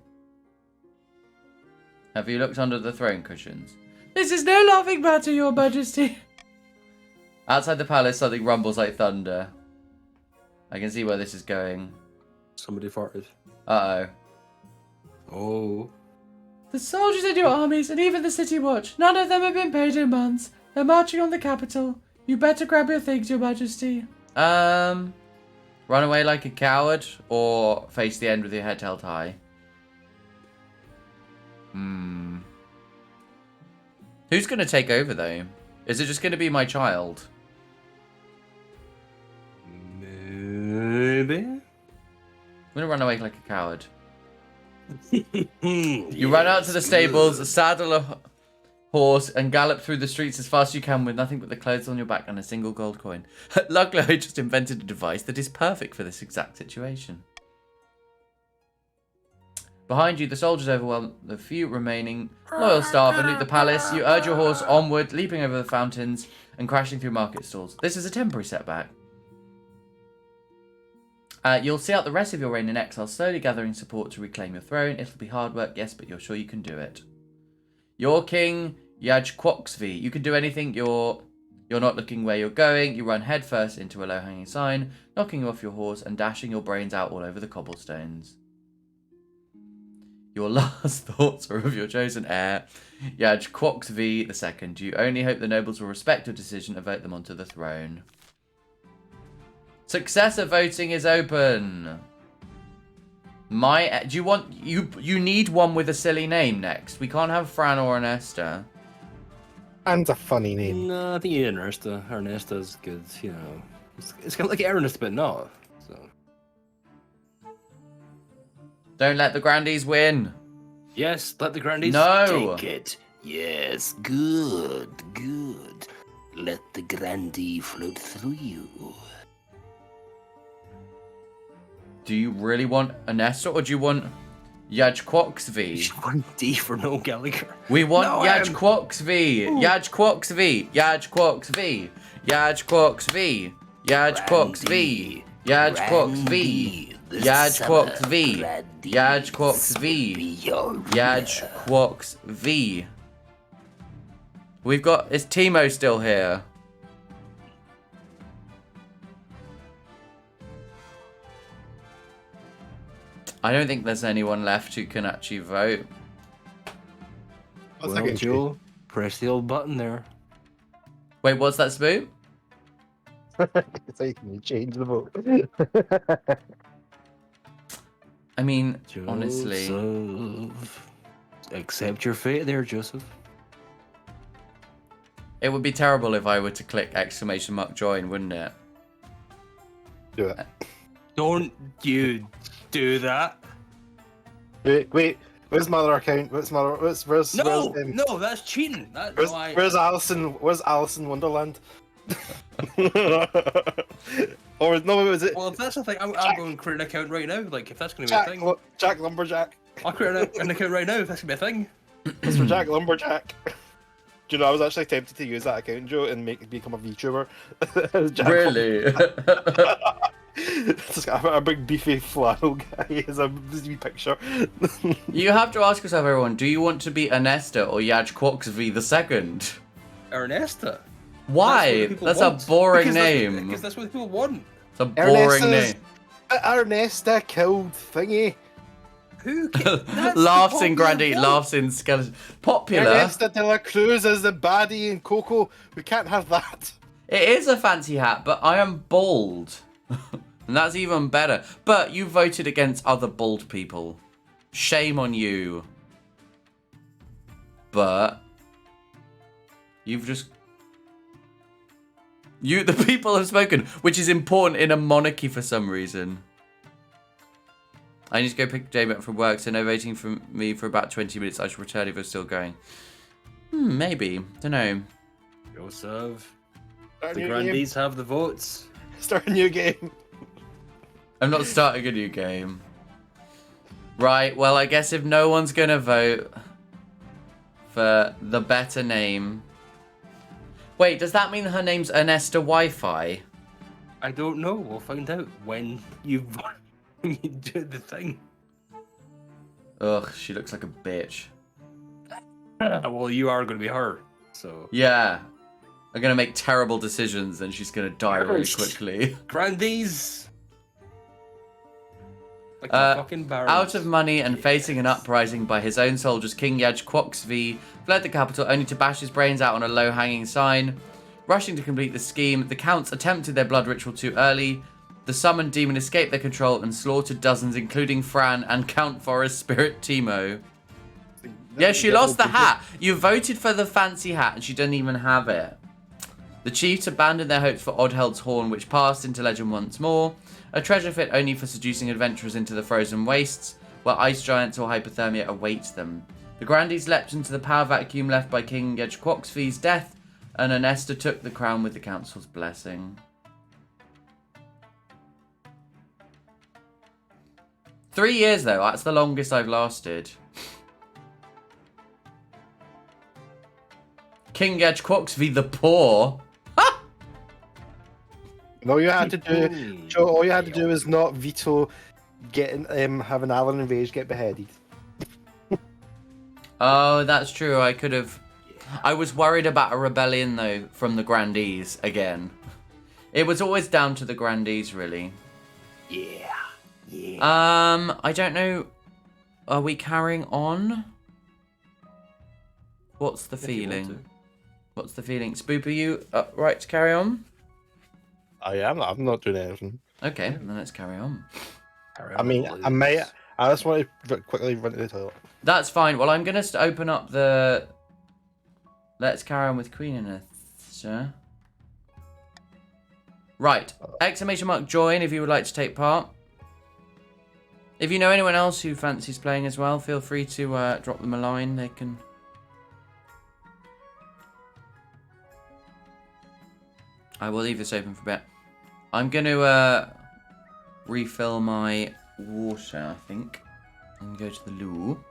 Have you looked under the throne cushions? This is no laughing matter, your majesty. Outside the palace, something rumbles like thunder. I can see where this is going. Somebody farted. Uh-oh. Oh. The soldiers in your armies and even the city watch, none of them have been paid in months. They're marching on the capital. You better grab your things, your majesty. Run away like a coward or face the end with your head held high? Who's going to take over, though? Is it just going to be my child? Maybe? I'm going to run away like a coward. You run out to the stables, saddle a horse, and gallop through the streets as fast as you can with nothing but the clothes on your back and a single gold coin. Luckily, I just invented a device that is perfect for this exact situation. Behind you, the soldiers overwhelm the few remaining loyal staff and loot the palace. You urge your horse onward, leaping over the fountains and crashing through market stalls. This is a temporary setback. You'll see out the rest of your reign in exile, slowly gathering support to reclaim your throne. It'll be hard work, yes, but you're sure you can do it. Your king, Yajquoxvi. You can do anything. You're not looking where you're going. You run headfirst into a low-hanging sign, knocking you off your horse and dashing your brains out all over the cobblestones. Your last thoughts are of your chosen heir, Yajquoxvi II. You only hope the nobles will respect your decision and vote them onto the throne. Successor voting is open. Do you want you need one with a silly name next? We can't have Fran or Ernesta. And a funny name. No, I think you need Ernesta. Ernesta's good, you know. It's kind of like Ernest, but not. So. Don't let the Grandees win. Yes, let the Grandees No. Take it. Yes, good, good. Let the Grandee float through you. Do you really want Ernesta or do you want Yajquoxvi? One D for Noel Gallagher. We want No, Yajquoxvi. Yajquoxvi. Yajquoxvi. Yajquoxvi. Yajquoxvi. Yajquoxvi. Yajquoxvi. Yajquoxvi. Yajquoxvi. We've got... Is Timo still here? I don't think there's anyone left who can actually vote. Well, Joe, press the old button there. Wait, what's that, Spoon? It's like you change the vote. I mean, Joseph. honestly... Accept your fate there, Joseph. It would be terrible if I were to click !join, wouldn't it? Do it. Don't you do that. Wait. Where's my other account? Where's No, that's cheating. Where's Alison? Where's Alison Wonderland? Or no, was it? Well, if that's the thing, I'm going to create an account right now. Like, if that's going to be a thing, Jack Lumberjack. I'll create an account right now if that's going to be a thing. Mr. Jack Lumberjack. Do you know, I was actually tempted to use that account, Joe, and become a VTuber. Really? Just got a big beefy flannel guy as a wee picture. You have to ask yourself, everyone, do you want to be Anesta or Yaj Quoxvi II? Ernesta. Why? That's a boring name. Because that's what the people want. It's a boring Ernesta's- name. Ernesta killed Thingy. Who Laughs in Grandy, laughs in Skeleton. Popular. Ernesta de la Cruz is the baddie in Coco. We can't have that. It is a fancy hat, but I am bald. And that's even better. But you voted against other bald people. Shame on you. But you've just... The people have spoken, which is important in a monarchy for some reason. I need to go pick Jamie up from work, so no waiting for me for about 20 minutes. I should return if you're still going. Maybe. Don't know. Joseph. Start The a new Grandees game. have the votes. Start a new game. I'm not starting a new game. Right, well, I guess if no one's going to vote for the better name... Wait, does that mean her name's Ernesta Wi-Fi? I don't know. We'll find out when you do the thing. Ugh, she looks like a bitch. Well, you are going to be her, so... Yeah. I'm going to make terrible decisions and she's going to die really quickly. Grandees! Like the fucking barons. Out of money and facing an uprising by his own soldiers, King Yaj Quoxvi fled the capital only to bash his brains out on a low-hanging sign. Rushing to complete the scheme, the counts attempted their blood ritual too early. The summoned demon escaped their control and slaughtered dozens, including Fran and Count Forest Spirit Timo. Yeah, she lost the hat. You voted for the fancy hat and she didn't even have it. The chiefs abandoned their hopes for Oddheld's horn, which passed into legend once more. A treasure fit only for seducing adventurers into the frozen wastes, where ice giants or hypothermia await them. The Grandees leapt into the power vacuum left by King Yaj Quoxvi's death, and Ernesta took the crown with the council's blessing. 3 years, though. That's the longest I've lasted. King Yaj Quoxvi the Poor. All you had to do, Joe, all you had to do is not veto getting having Alan and Rage get beheaded. Oh, that's true. I could have... I was worried about a rebellion, though, from the Grandees again. It was always down to the Grandees, really. Yeah. I don't know. Are we carrying on? What's the feeling? What's the feeling? Spoop, are you right to carry on? I am. I'm not doing anything. Okay, then let's carry on. I mean, I may. I just want to quickly run to the toilet. That's fine. Well, I'm going to open up the... Let's carry on with Queen Ernesta. Right. Exclamation mark join if you would like to take part. If you know anyone else who fancies playing as well, feel free to drop them a line. They can... I will leave this open for a bit. I'm going to refill my water, I think, and go to the loo.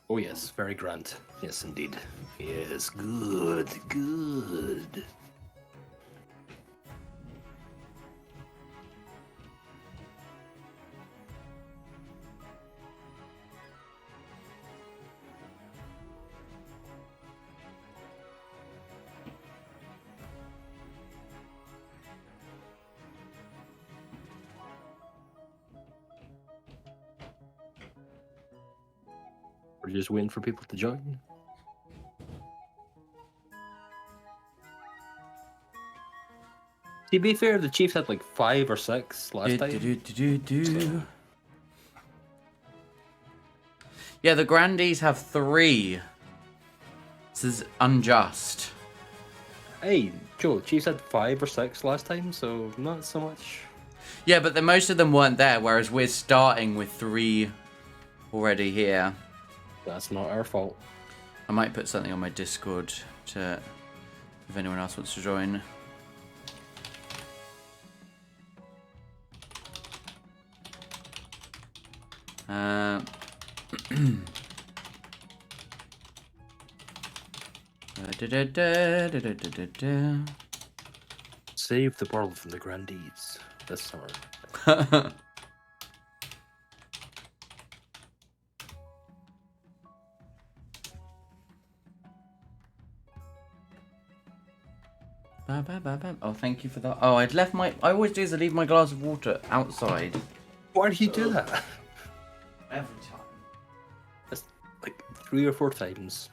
Oh yes, very grand. Yes, indeed. Yes, good, good. We're just waiting for people to join. To be fair, the Chiefs had like 5 or 6 last time. Yeah, the Grandies have 3. This is unjust. Hey, Joe, Chiefs had 5 or 6 last time, so not so much. Yeah, but most of them weren't there, whereas we're starting with 3 already here. That's not our fault. I might put something on my Discord to if anyone else wants to join. Save the world from the Grandees this summer. Oh, thank you for that. Oh, I'd left my. I always do is I leave my glass of water outside. Why do you do that? Every time. That's like 3 or 4 times.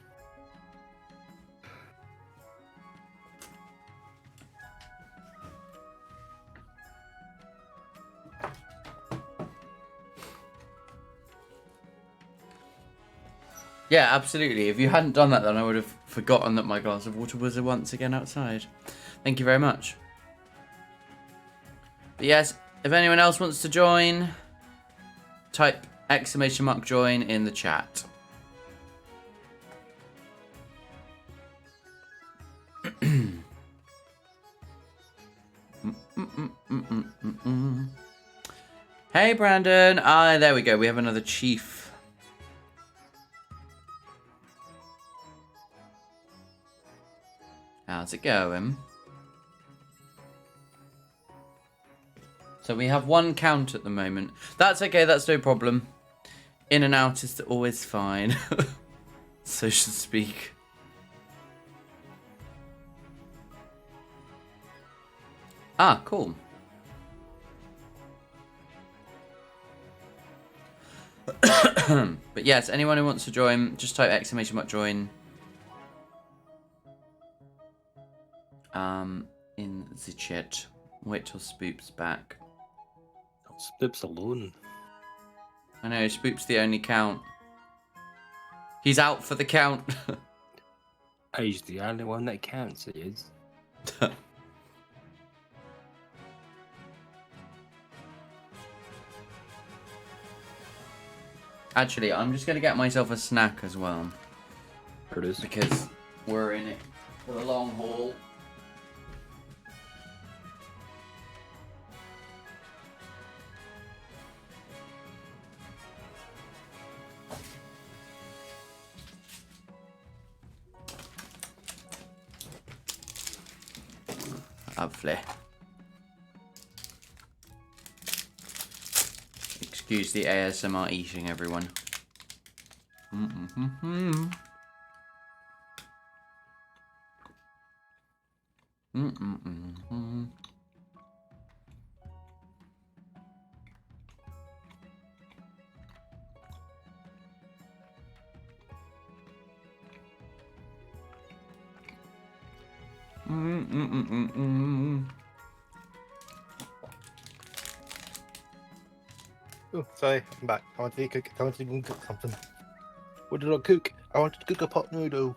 Yeah, absolutely. If you hadn't done that, then I would have forgotten that my glass of water was once again outside. Thank you very much. But yes, if anyone else wants to join, type !join in the chat. Hey, Brandon. Ah, there we go. We have another chief. How's it going? So we have 1 count at the moment. That's okay, that's no problem. In and out is always fine. So to speak. Ah, cool. But yes, anyone who wants to join, just type !join. In the chat. Wait till Spoop's back. Oh, Spoop's alone. I know, Spoop's the only count. He's out for the count. He's the only one that counts, he is. Actually, I'm just going to get myself a snack as well. There it is. Because we're in it for the long haul. Lovely. Excuse the ASMR eating, everyone. Oh, sorry, I'm back. I wanted to cook. I wanted to go and cook something. What did I cook? I wanted to cook a pot noodle.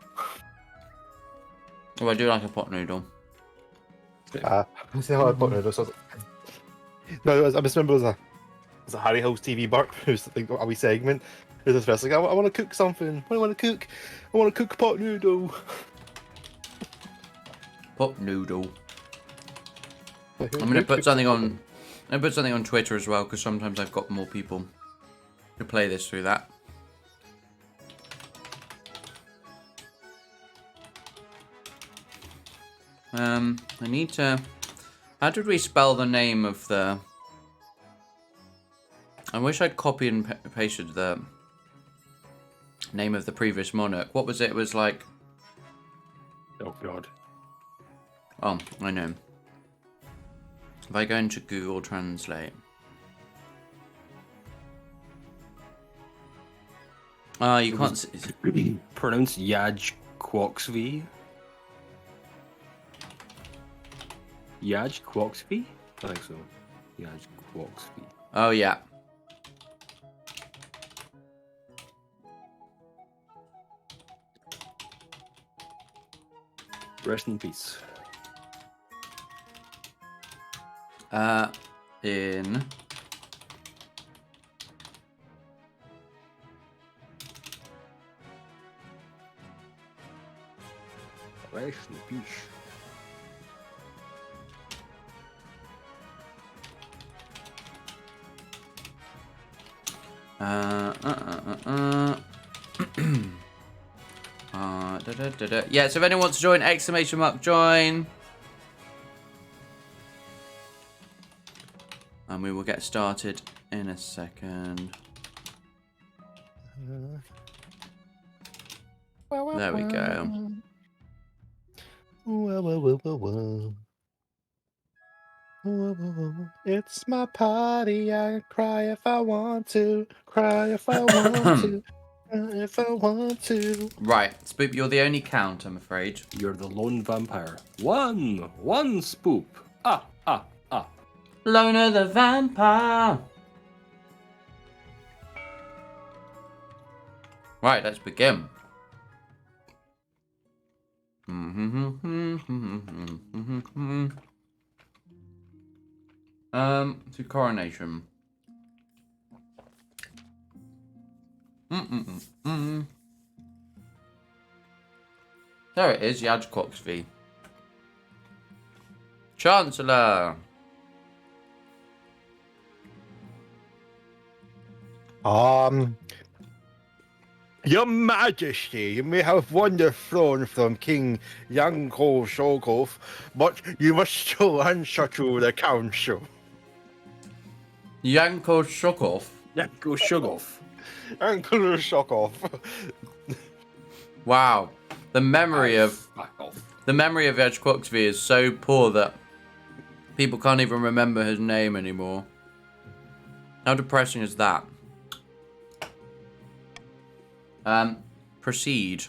Oh, I do like a pot noodle. I say I had pot noodle. So I was like... No, I just remember it was a Harry House TV bark. It was like a wee segment. It was just like, I want to cook something. What do I want to cook? I want to cook pot noodle. Pot noodle. I'm gonna put something on. I'm gonna put something on Twitter as well because sometimes I've got more people to play this through that. I need to. How did we spell the name of the? I wish I'd copied and pasted the name of the previous monarch. What was it? It was like. Oh God. Oh, I know. If I go into Google Translate. You can't see. Pronounced Yaj Quoxvi. Yaj Quoxvi? I think so. Yaj Quoxvi. Oh, yeah. Rest in peace. In Rest in peace. Yeah, so if anyone wants to join, exclamation mark join. And we will get started in a second. There we go. It's my party. I cry if I want to. Cry if I want to. If I want to. Right, Spoop, you're the only count, I'm afraid. You're the lone vampire. One spoop. Ah. Loner the vampire. Right, let's begin. To coronation. There it is, Yaj Coxby. Chancellor. Your Majesty, you may have won the throne from King Yanko Shokov, but you must still answer to the council. Yanko Shokov. Yanko Shogov. Yanko Shokov. Wow. The memory of Yaj Coxby is so poor that people can't even remember his name anymore. How depressing is that? Proceed.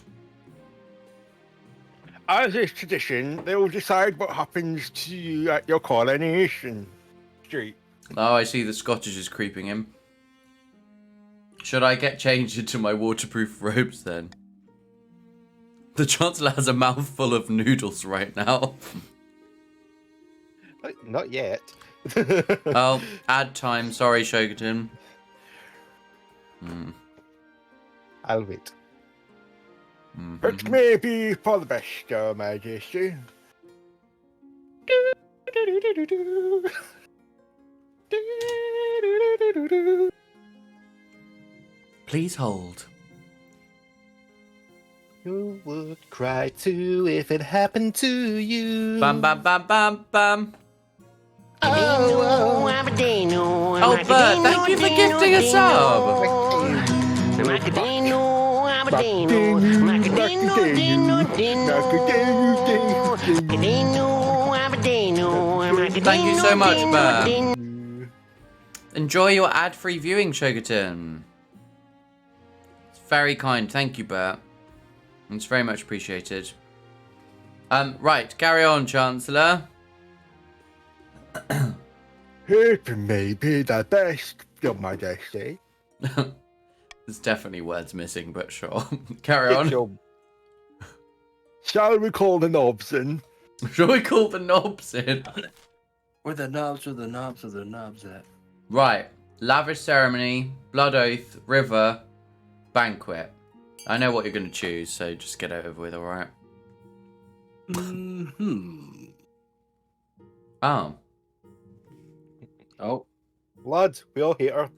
As is tradition, they will decide what happens to you at your coronation. Street. Oh, I see the Scottish is creeping in. Should I get changed into my waterproof robes then? The Chancellor has a mouthful of noodles right now. Not yet. Oh, ad time. Sorry, Shogaton. I'll wait. It may be for the best, Your Majesty. Please hold. You would cry too if it happened to you. Bam, bam, bam, bam, bam. Oh, Oh, Bert, thank you for gifting a sub. Thank you so much, Bert. Enjoy your ad-free viewing, Shogaton. It's very kind. Thank you, Bert. It's very much appreciated. Right, carry on, Chancellor. It may be the best, Your Majesty. There's definitely words missing, but sure. Carry on. Shall we call the knobs in? Shall we call the knobs in? Where the knobs at? Right. Lavish ceremony, blood oath, river, banquet. I know what you're going to choose, so just get it over with, alright? Oh. Oh. Lads, we all hate her.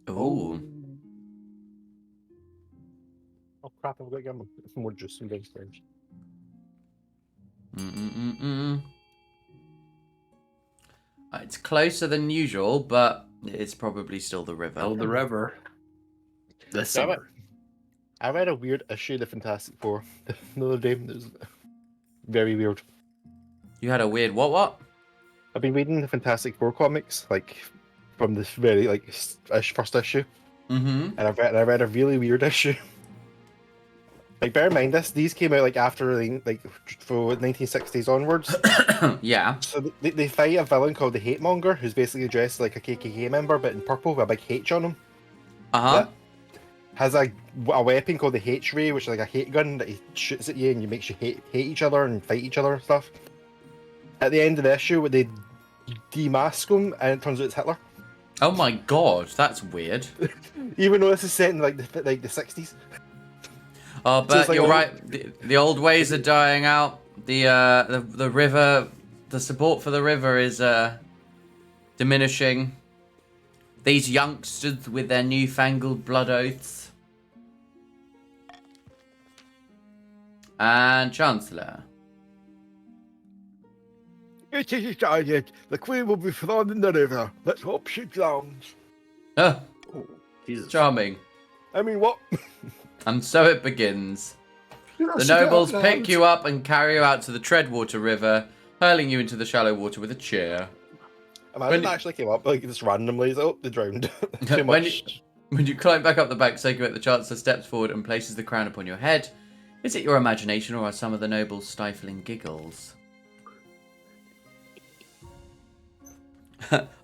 Ooh. Oh crap, I've got to get some more juice downstairs. It's closer than usual, but it's probably still the river. Oh, the river. The summer. I read a weird issue of the Fantastic Four the other day. It was very weird. You had a weird what? I've been reading the Fantastic Four comics, like, from this very, first issue. Mm-hmm. And I read a really weird issue. Like, bear in mind these came out like after like for 1960s onwards. Yeah. So they fight a villain called the Hate Monger, who's basically dressed like a KKK member, but in purple with a big H on him. Uh-huh. That has a weapon called the H Ray, which is like a hate gun that he shoots at you and you makes you hate each other and fight each other and stuff. At the end of the issue, they demask him, and it turns out it's Hitler. Oh my god, that's weird. Even though this is set in like the 60s. Oh, but like you're old- right. The old ways are dying out. The river, the support for the river is diminishing. These youngsters with their newfangled blood oaths. And Chancellor. It is decided. The Queen will be thrown in the river. Let's hope she drowns. Oh, Jesus. charming. I mean, what? And so it begins. The nobles pick you up and carry you out to the Treadwater River, hurling you into the shallow water with a chair. Imagine that actually came up like just randomly. Oh, they drowned. Too When much. When you climb back up the bank, Sekhmet the Chancellor steps forward and places the crown upon your head. Is it your imagination, or are some of the nobles stifling giggles?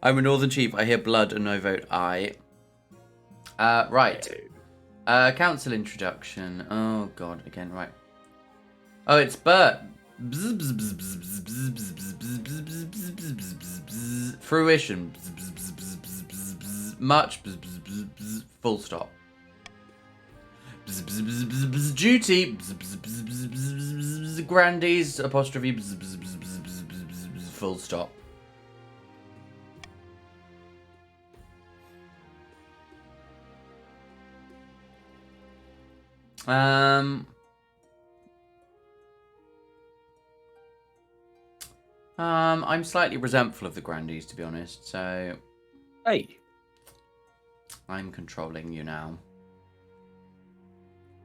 I'm a Northern Chief. I hear blood and I vote aye. Right. Council introduction. Oh, God. Again, right. Oh, it's Bert. Fruition. Much. Full stop. Duty. Grandees. Apostrophe. Full stop. I'm slightly resentful of the Grandees, to be honest, so... Hey. I'm controlling you now.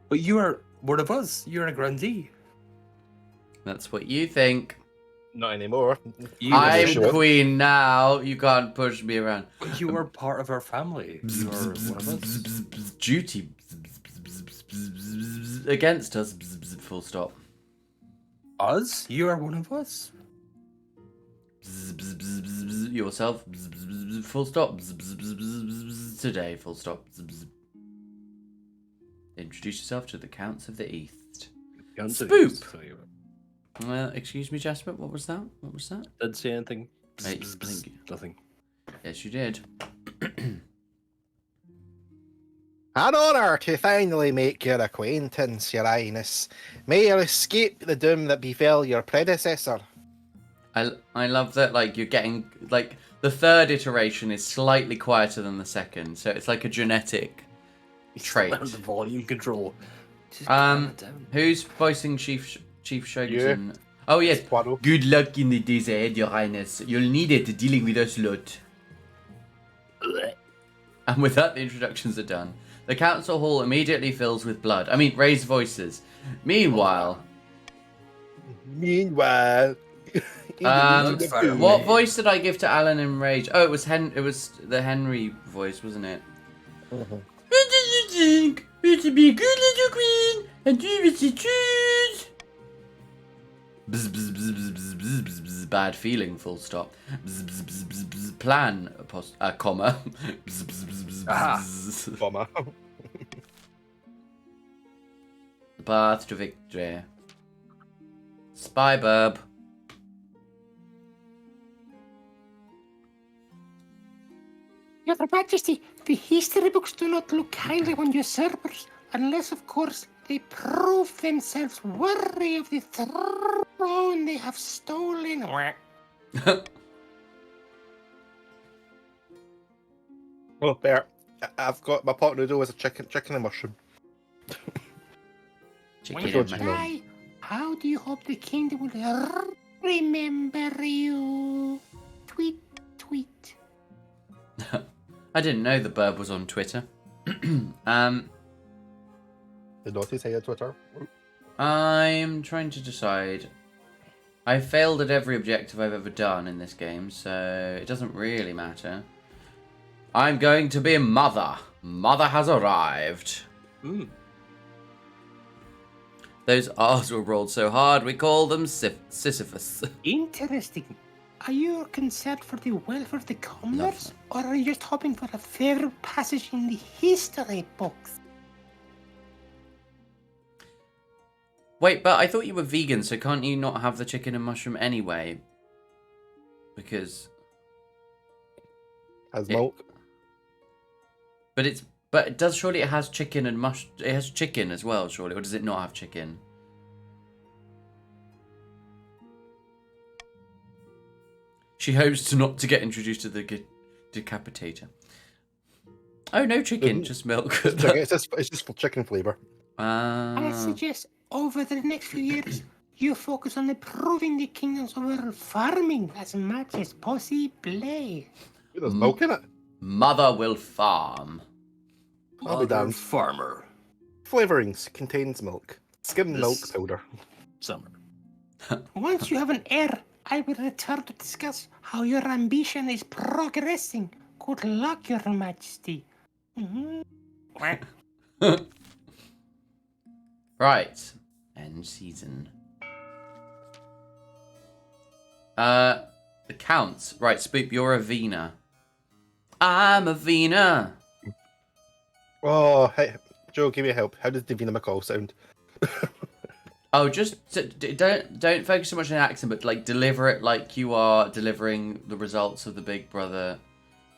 But you are one of us. You're a grandee. That's what you think. Not anymore. I'm queen now. You can't push me around. You are part of our family. You are one of us. Duty. Against us. Full stop. Us? You are one of us. Yourself. Full stop. Today. Full stop. Introduce yourself to the Counts of the East. Spoop. Excuse me, Jasper. What was that? What was that? Didn't say anything. Nothing. Yes, you did. An honour to finally make your acquaintance, Your Highness. May you escape the doom that befell your predecessor. I love that, like, you're getting, like, the third iteration is slightly quieter than the second, so it's like a genetic trait. The volume control. Who's voicing Chief Shogun? You. Oh, yes. Poirot. Good luck in the days ahead, Your Highness. You'll need it dealing with us lot. And with that, the introductions are done. The council hall immediately fills with blood. I mean, raised voices. Meanwhile... what voice did I give to Alan in Rage? Oh, it was the Henry voice, wasn't it? What do you think? It's a be good little queen and do what you choose. Bzz, bzz, bzz, bzz, bzz, bzz, bzz, bzz, bad feeling, full stop. Bzz, bzz, bzz, bzz, bzz, plan, comma. Bzz, bzz, bzz, bzz, bzz. Comma. The path to victory. Spy burb. Your Majesty, the history books do not look kindly on usurpers, unless, of course, they prove themselves worthy of the throne they have stolen. Oh, there. I've got my pot noodle as a chicken and mushroom. When you die, how do you hope the kingdom will remember you? Tweet, tweet. I didn't know the burb was on Twitter. The naughty say on Twitter. I'm trying to decide. I failed at every objective I've ever done in this game, so it doesn't really matter. I'm going to be Mother. Mother has arrived. Those R's were rolled so hard, we call them Sisyphus. Interesting. Are you concerned for the welfare of the commoners, or are you just hoping for a favorite passage in the history books? Wait, but I thought you were vegan, so can't you not have the chicken and mushroom anyway? Because... Has milk. But it does, surely it has chicken and it has chicken as well, surely, or does it not have chicken? She hopes not to get introduced to the decapitator. Oh, no chicken, just milk. It's just for chicken flavour. I suggest over the next few years, you focus on improving the kingdoms over farming as much as possible. There's milk in it. Mother will farm. I'll be damned. Farmer. Flavorings contains milk. Skim milk powder. Summer. Once you have an heir, I will return to discuss how your ambition is progressing. Good luck, Your Majesty. Right. End season. The Count. Right, Spoop, you're a Vina. I'm a Vina. Oh, hey, Joe, give me a help. How does Davina McCall sound? Oh, just don't focus so much on the accent, but like deliver it like you are delivering the results of the Big Brother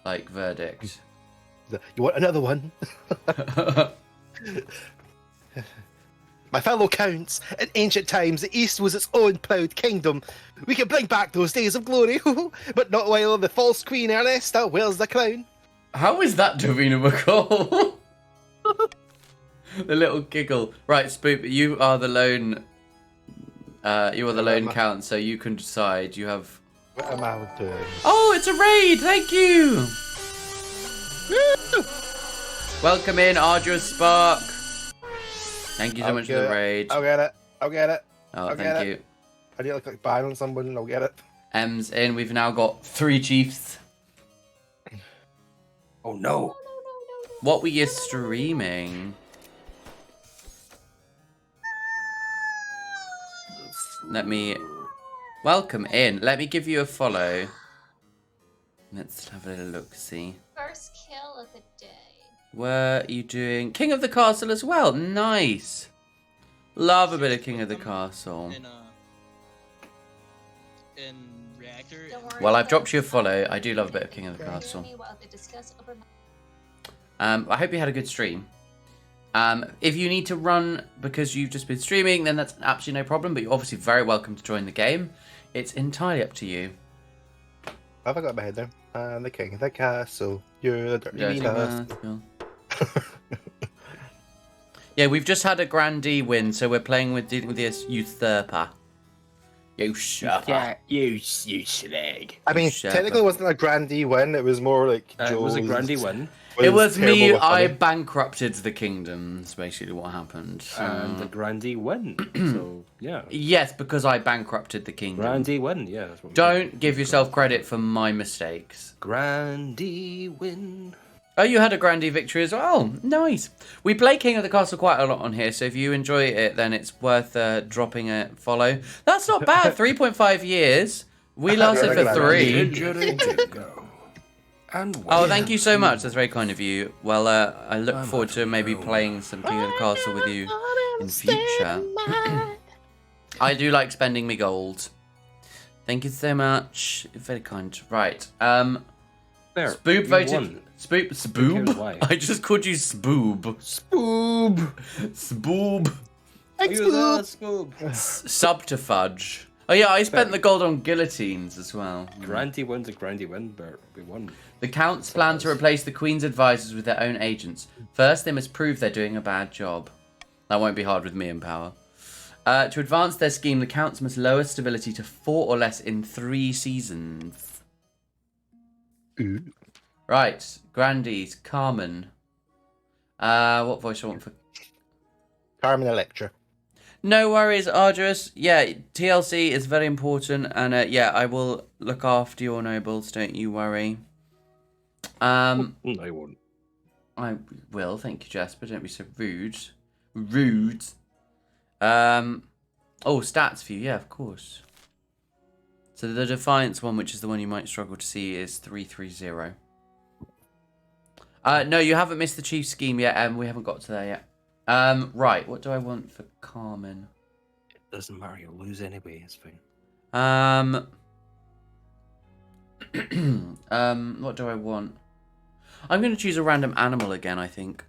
like verdict. You want another one? My fellow counts, in ancient times the East was its own proud kingdom. We can bring back those days of glory, but not while the false Queen Ernesta wears the crown. How is that Davina McCall? The little giggle. Right, Spoop, you are the lone. You are the lone count, so you can decide. You have. What am I doing? Oh, it's a raid! Thank you. Welcome in, Arduous Spark. Thank you so much for the raid. I'll get it. I'll get it. Oh, thank you. I need to click buy on someone and I'll get it. M's in. We've now got 3 chiefs. Oh no. What were you streaming? Let me... Welcome in. Let me give you a follow. Let's have a little look-see. First kill of the day. Were you doing King of the Castle as well? Nice. Love a bit of King of the Castle. In Reactor. Well, I've dropped you a follow. I do love a bit of King of the Castle. I hope you had a good stream. If you need to run because you've just been streaming, then that's absolutely no problem, but you're obviously very welcome to join the game. It's entirely up to you. Have I got my head down? I'm the king of the castle. You're the dirty castle. Yeah, we've just had a grandee win, so we're playing with this usurper. Usurper. Yeah, you slag. I mean, technically it wasn't a grandee win, it was more like It was a grandee win. It was me, I bankrupted the kingdom, that's basically what happened. And the grandee win. So, yeah. Yes, because I bankrupted the kingdom. Grandee win, yeah. That's what Don't give yourself credit for my mistakes. Grandee win. Oh, you had a grandee victory as well. Nice. We play King of the Castle quite a lot on here, so if you enjoy it, then it's worth dropping a follow. That's not bad. 3.5 years. We lasted for 3. Oh, thank you so much. That's very kind of you. Well, I look forward to maybe playing some King of the Castle with you in future. I do like spending me gold. Thank you so much. Very kind. Right. There. Spoob voted. Spoob? I just called you Spoob. Spoob. Spoob. Spoob. Subterfuge. Oh yeah, I spent the gold on guillotines as well. Grandee win's a grandee win, but we won. The Count's plan to replace the Queen's advisors with their own agents. First, they must prove they're doing a bad job. That won't be hard with me in power. To advance their scheme, the Counts must lower stability to 4 or less in 3 seasons. Ooh. Right, Grandees, Carmen. What voice do I want for... Carmen Electra. No worries, Arduous. Yeah, TLC is very important, and yeah, I will look after your nobles, don't you worry. I won't. I will, thank you, Jasper. Don't be so rude. Rude. Oh, stats view. Yeah, of course. So the Defiance one, which is the one you might struggle to see, is 330. No, you haven't missed the chief scheme yet, and we haven't got to there yet. Right, what do I want for Carmen? It doesn't matter, you'll lose anyway, it's fine. What do I want? I'm going to choose a random animal again, I think.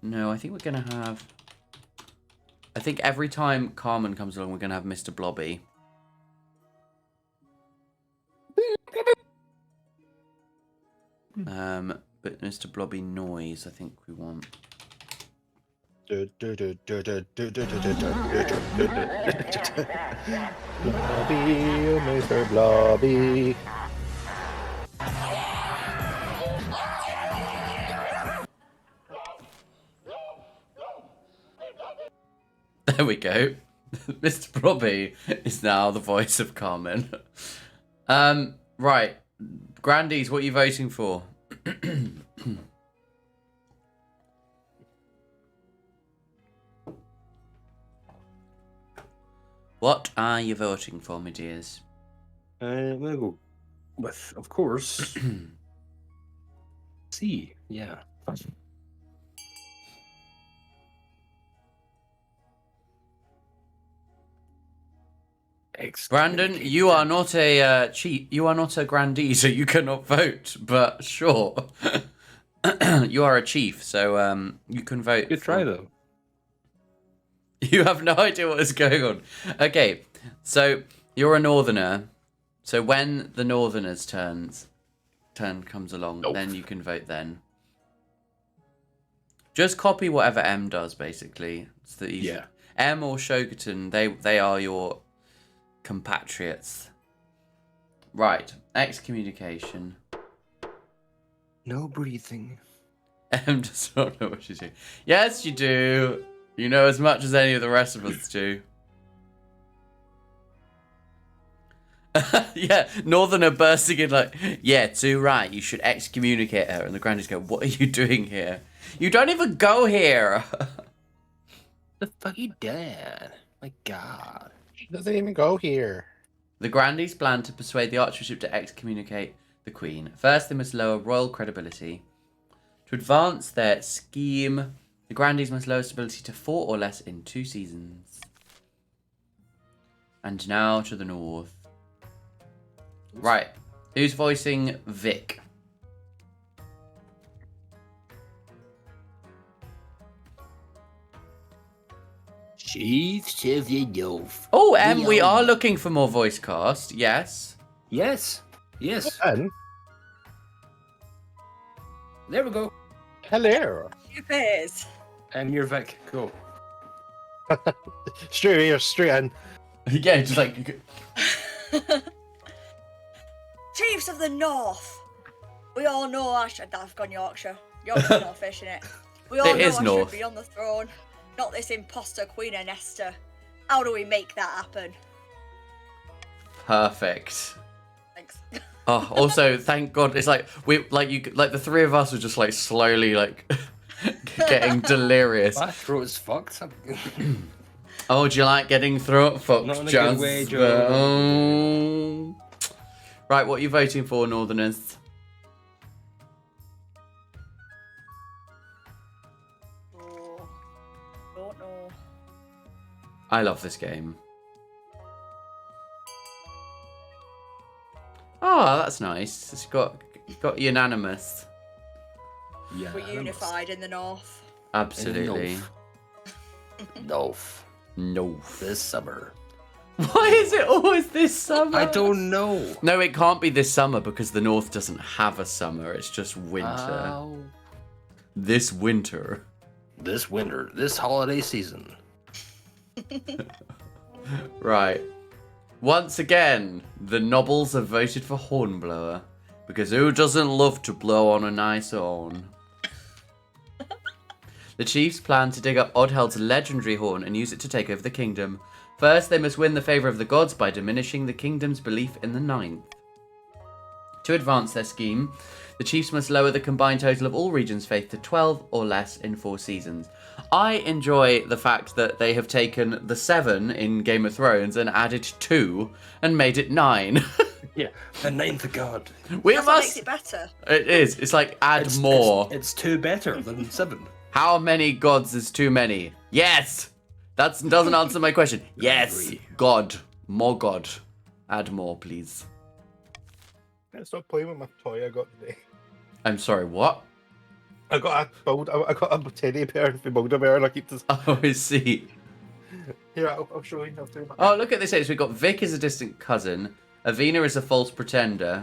No, I think we're going to have... I think every time Carmen comes along, we're going to have Mr. Blobby. But Mr. Blobby noise, I think we want. Blobby, Mr. Blobby. There we go. Mr. Blobby is now the voice of Carmen. Right. Grandies, what are you voting for? What are you voting for, my dears? I'm gonna go with, of course, C. Yeah. Brandon, you are not a cheat. You are not a grandee, so you cannot vote. But sure, you are a chief, so you can vote. Good try though. You have no idea what is going on. Okay, so you're a northerner. So when the northerners' turn comes along, then you can vote then. Just copy whatever M does, basically. It's the easy. Yeah. M or Shogaton, they are your compatriots. Right, excommunication. No breathing. M does not know what she's doing. Yes, you do. You know as much as any of the rest of us do. Yeah, Northerner bursting in like, yeah, too right, you should excommunicate her. And the Grandies go, what are you doing here? You don't even go here. The fuck you did? My God. She doesn't even go here. The Grandies plan to persuade the Archbishop to excommunicate the Queen. First, they must lower royal credibility. To advance their scheme, the Grandies must lower stability to 4 or less in 2 seasons. And now to the north. Right. Who's voicing Vic? Chiefs of the North. Oh, we are looking for more voice cast. Yes. Yes. Yes. And There we go. hello. Stupid. And you're Vic. Go. Straight here, straight in. Yeah, just like... Chiefs of the North. We all know I've gone Yorkshire. Yorkshire's not fish, innit? We all It know is I North. should be on the throne. Not this imposter Queen Anesta. How do we make that happen? Perfect. Thanks. Oh, also, thank God, it's like the three of us are just like slowly like getting delirious. My throat is fucked. Oh, do you like getting throat fucked, Not in a good way, Jasper? Joe. Oh. Right, what are you voting for, Northerners? Oh, don't know. I love this game. Oh, that's nice. It's got unanimous. Yeah. We're unified in the North. Absolutely. North. No. This summer. Why is it always this summer? I don't know. No, it can't be this summer because the North doesn't have a summer. It's just winter. Oh. This winter. This winter. This holiday season. Right. Once again, the nobles have voted for Hornblower. Because who doesn't love to blow on a nice horn? The chiefs plan to dig up Oddheld's legendary horn and use it to take over the kingdom. First, they must win the favour of the gods by diminishing the kingdom's belief in the ninth. To advance their scheme, The Chiefs must lower the combined total of all regions' faith to 12 or less in 4 seasons. I enjoy the fact that they have taken the 7 in Game of Thrones and added 2 and made it 9. Yeah, the 9th god. We That's what must. makes it better. It is. It's like add more. It's 2 better than 7. How many gods is too many? Yes. That doesn't answer my question. Yes. God. More God. Add more, please. Stop playing with my toy I got today. I'm sorry, what? I got a teddy bear for Build-A-Bear and I keep this. Oh, I see. Here, I'll show you. I'll do my... Oh, look at this. So we've got Vic is a distant cousin, Avena is a false pretender,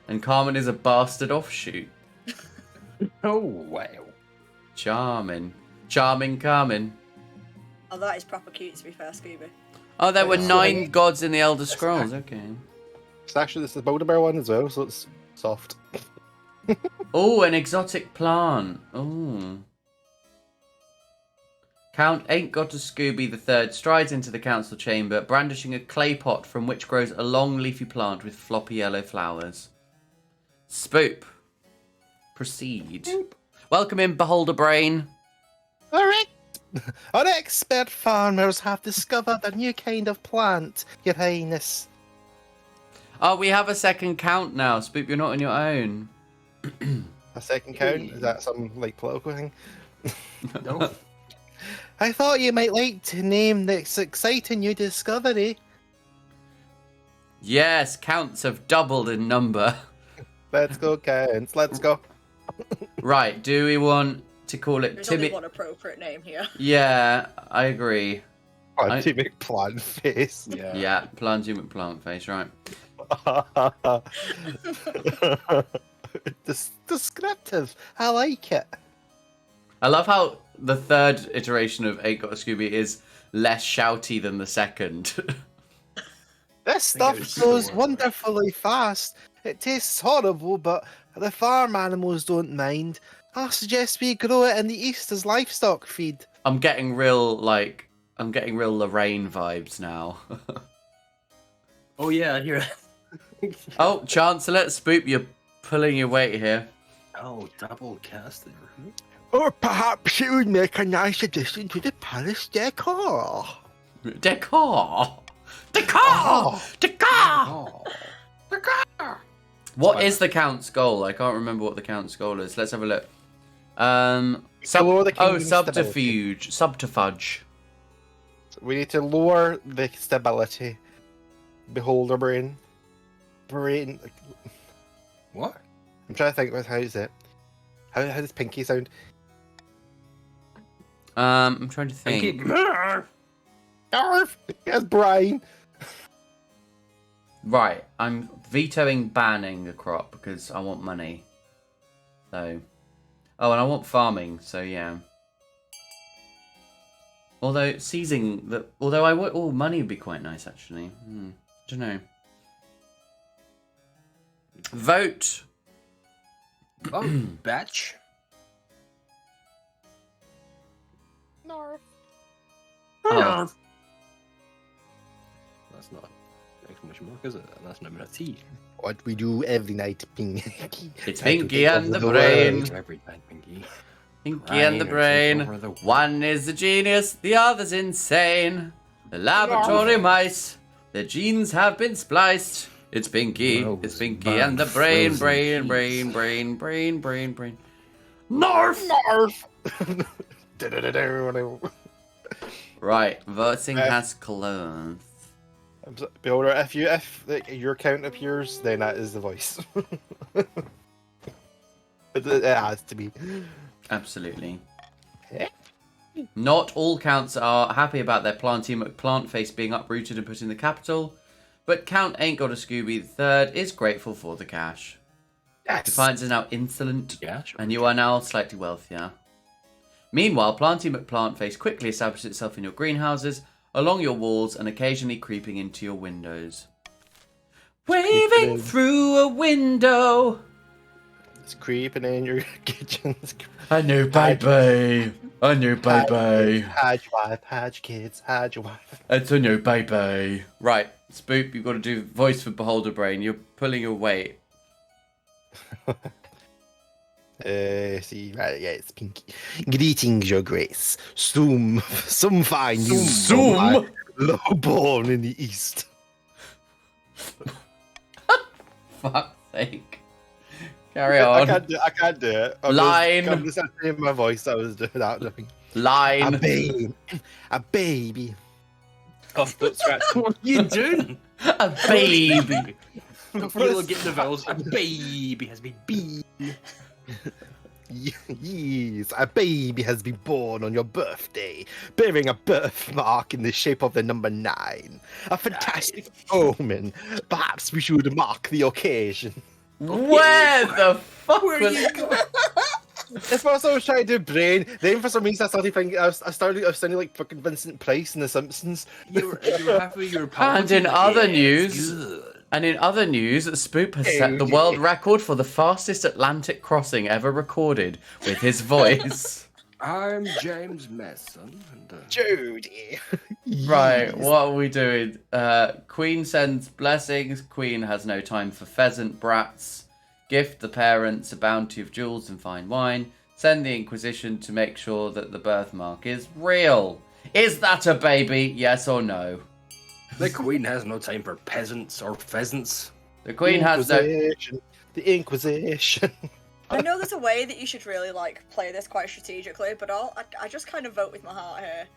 and Carmen is a bastard offshoot. Oh, wow. Charming. Charming Carmen. Oh, that is proper cute, to be fair, Scooby. Oh, there were It's 9 gods in the Elder Scrolls. Okay. It's actually this is the Build-A-Bear one as well, so it's soft. Oh, an exotic plant. Oh. Count Ain't Got a Scooby III strides into the council chamber, brandishing a clay pot from which grows a long leafy plant with floppy yellow flowers. Spoop. Proceed. Welcome in, Beholder Brain. Alright. Our expert farmers have discovered a new kind of plant, Your Highness. Oh, we have a second count now. Spoop, you're not on your own. A second count? Is that some like political thing? No. I thought you might like to name this exciting new discovery. Yes, counts have doubled in number. Let's go, counts. Let's go. Right, do we want to call it There's only Timmy? one appropriate name here. Yeah, I agree. Planty McPlant face. Yeah, Planty McPlant face, right. Descriptive. I like it. I love how the third iteration of Ain't Got a Scooby is less shouty than the second. This stuff goes wonderfully fast. It tastes horrible, but the farm animals don't mind. I suggest we grow it in the east as livestock feed. I'm getting real Lorraine vibes now. Oh, yeah, I hear it. Oh, Chancellor, Spoop, you're pulling your weight here. Oh, double casting. Or perhaps it would make a nice addition to the palace decor. Decor! Decor! Decor! What is the count's goal? I can't remember what the count's goal is. Let's have a look. Lower the kingdom's subterfuge. Subterfuge. We need to lower the stability. Beholder brain. What? I'm trying to think about how is it. How does Pinky sound? I'm trying to think. Arf! Yes, Brian. Right, I'm vetoing banning a crop because I want money. So, oh, and I want farming. So yeah. Although seizing the, money would be quite nice actually. I don't know. Vote. Oh, batch. Oh. That's not exclamation mark, is it? That's number a T. What we do every night, Pinky. It's Pinky and the Brain. Every time, Pinky. Pinky and the Brain. One is a genius, the other's insane. The laboratory mice, their genes have been spliced. It's Pinky, it's Pinky and the Brain. Narf! Narf! Right, voting has closed. Beholder, if your count appears, then that is the voice. It has to be. Absolutely. Not all counts are happy about their Planty McPlantface being uprooted and put in the capital, but Count Ain't Got a Scooby III is grateful for the cash. Yes. Defiance is now insolent, Yeah, sure. and you are now slightly wealthier. Meanwhile, Planty McPlantface quickly establishes itself in your greenhouses, along your walls, and occasionally creeping into your windows. Waving through a window! It's creeping in your kitchen. I know, baby. I know, baby. Hide your wife, hide your kids, hide your wife. It's a new baby. Right, Spoop, you've got to do voice for Beholder Brain. You're pulling your weight. See, right, yeah, it's Pinky. Greetings, Your Grace. Some fine news. Zoom? Lowborn in the east. Fuck's sake. Carry on. I can't do it. Line. I'm just in my voice. I was doing that. Line. A baby. Oh, don't scratch. What are you doing? A baby. You'll get the vowels. A baby has been beat. Yes, a baby has been born on your birthday, bearing a birthmark in the shape of the number 9. A fantastic omen. Perhaps we should mark the occasion. Where the fuck was... That's what I was trying to do, brain. Then for some reason I started thinking, I was sounding like fucking Vincent Price in The Simpsons. You were happy you were And in other news, Spoop has set the world record for the fastest Atlantic crossing ever recorded with his voice. I'm James Mason. And, Jody. Right, what are we doing? Queen sends blessings. Queen has no time for pheasant brats. Gift the parents a bounty of jewels and fine wine. Send the Inquisition to make sure that the birthmark is real. Is that a baby? Yes or no? The Queen has no time for peasants or pheasants. The Queen has no... The Inquisition. I know there's a way that you should really like play this quite strategically, but I just kind of vote with my heart here.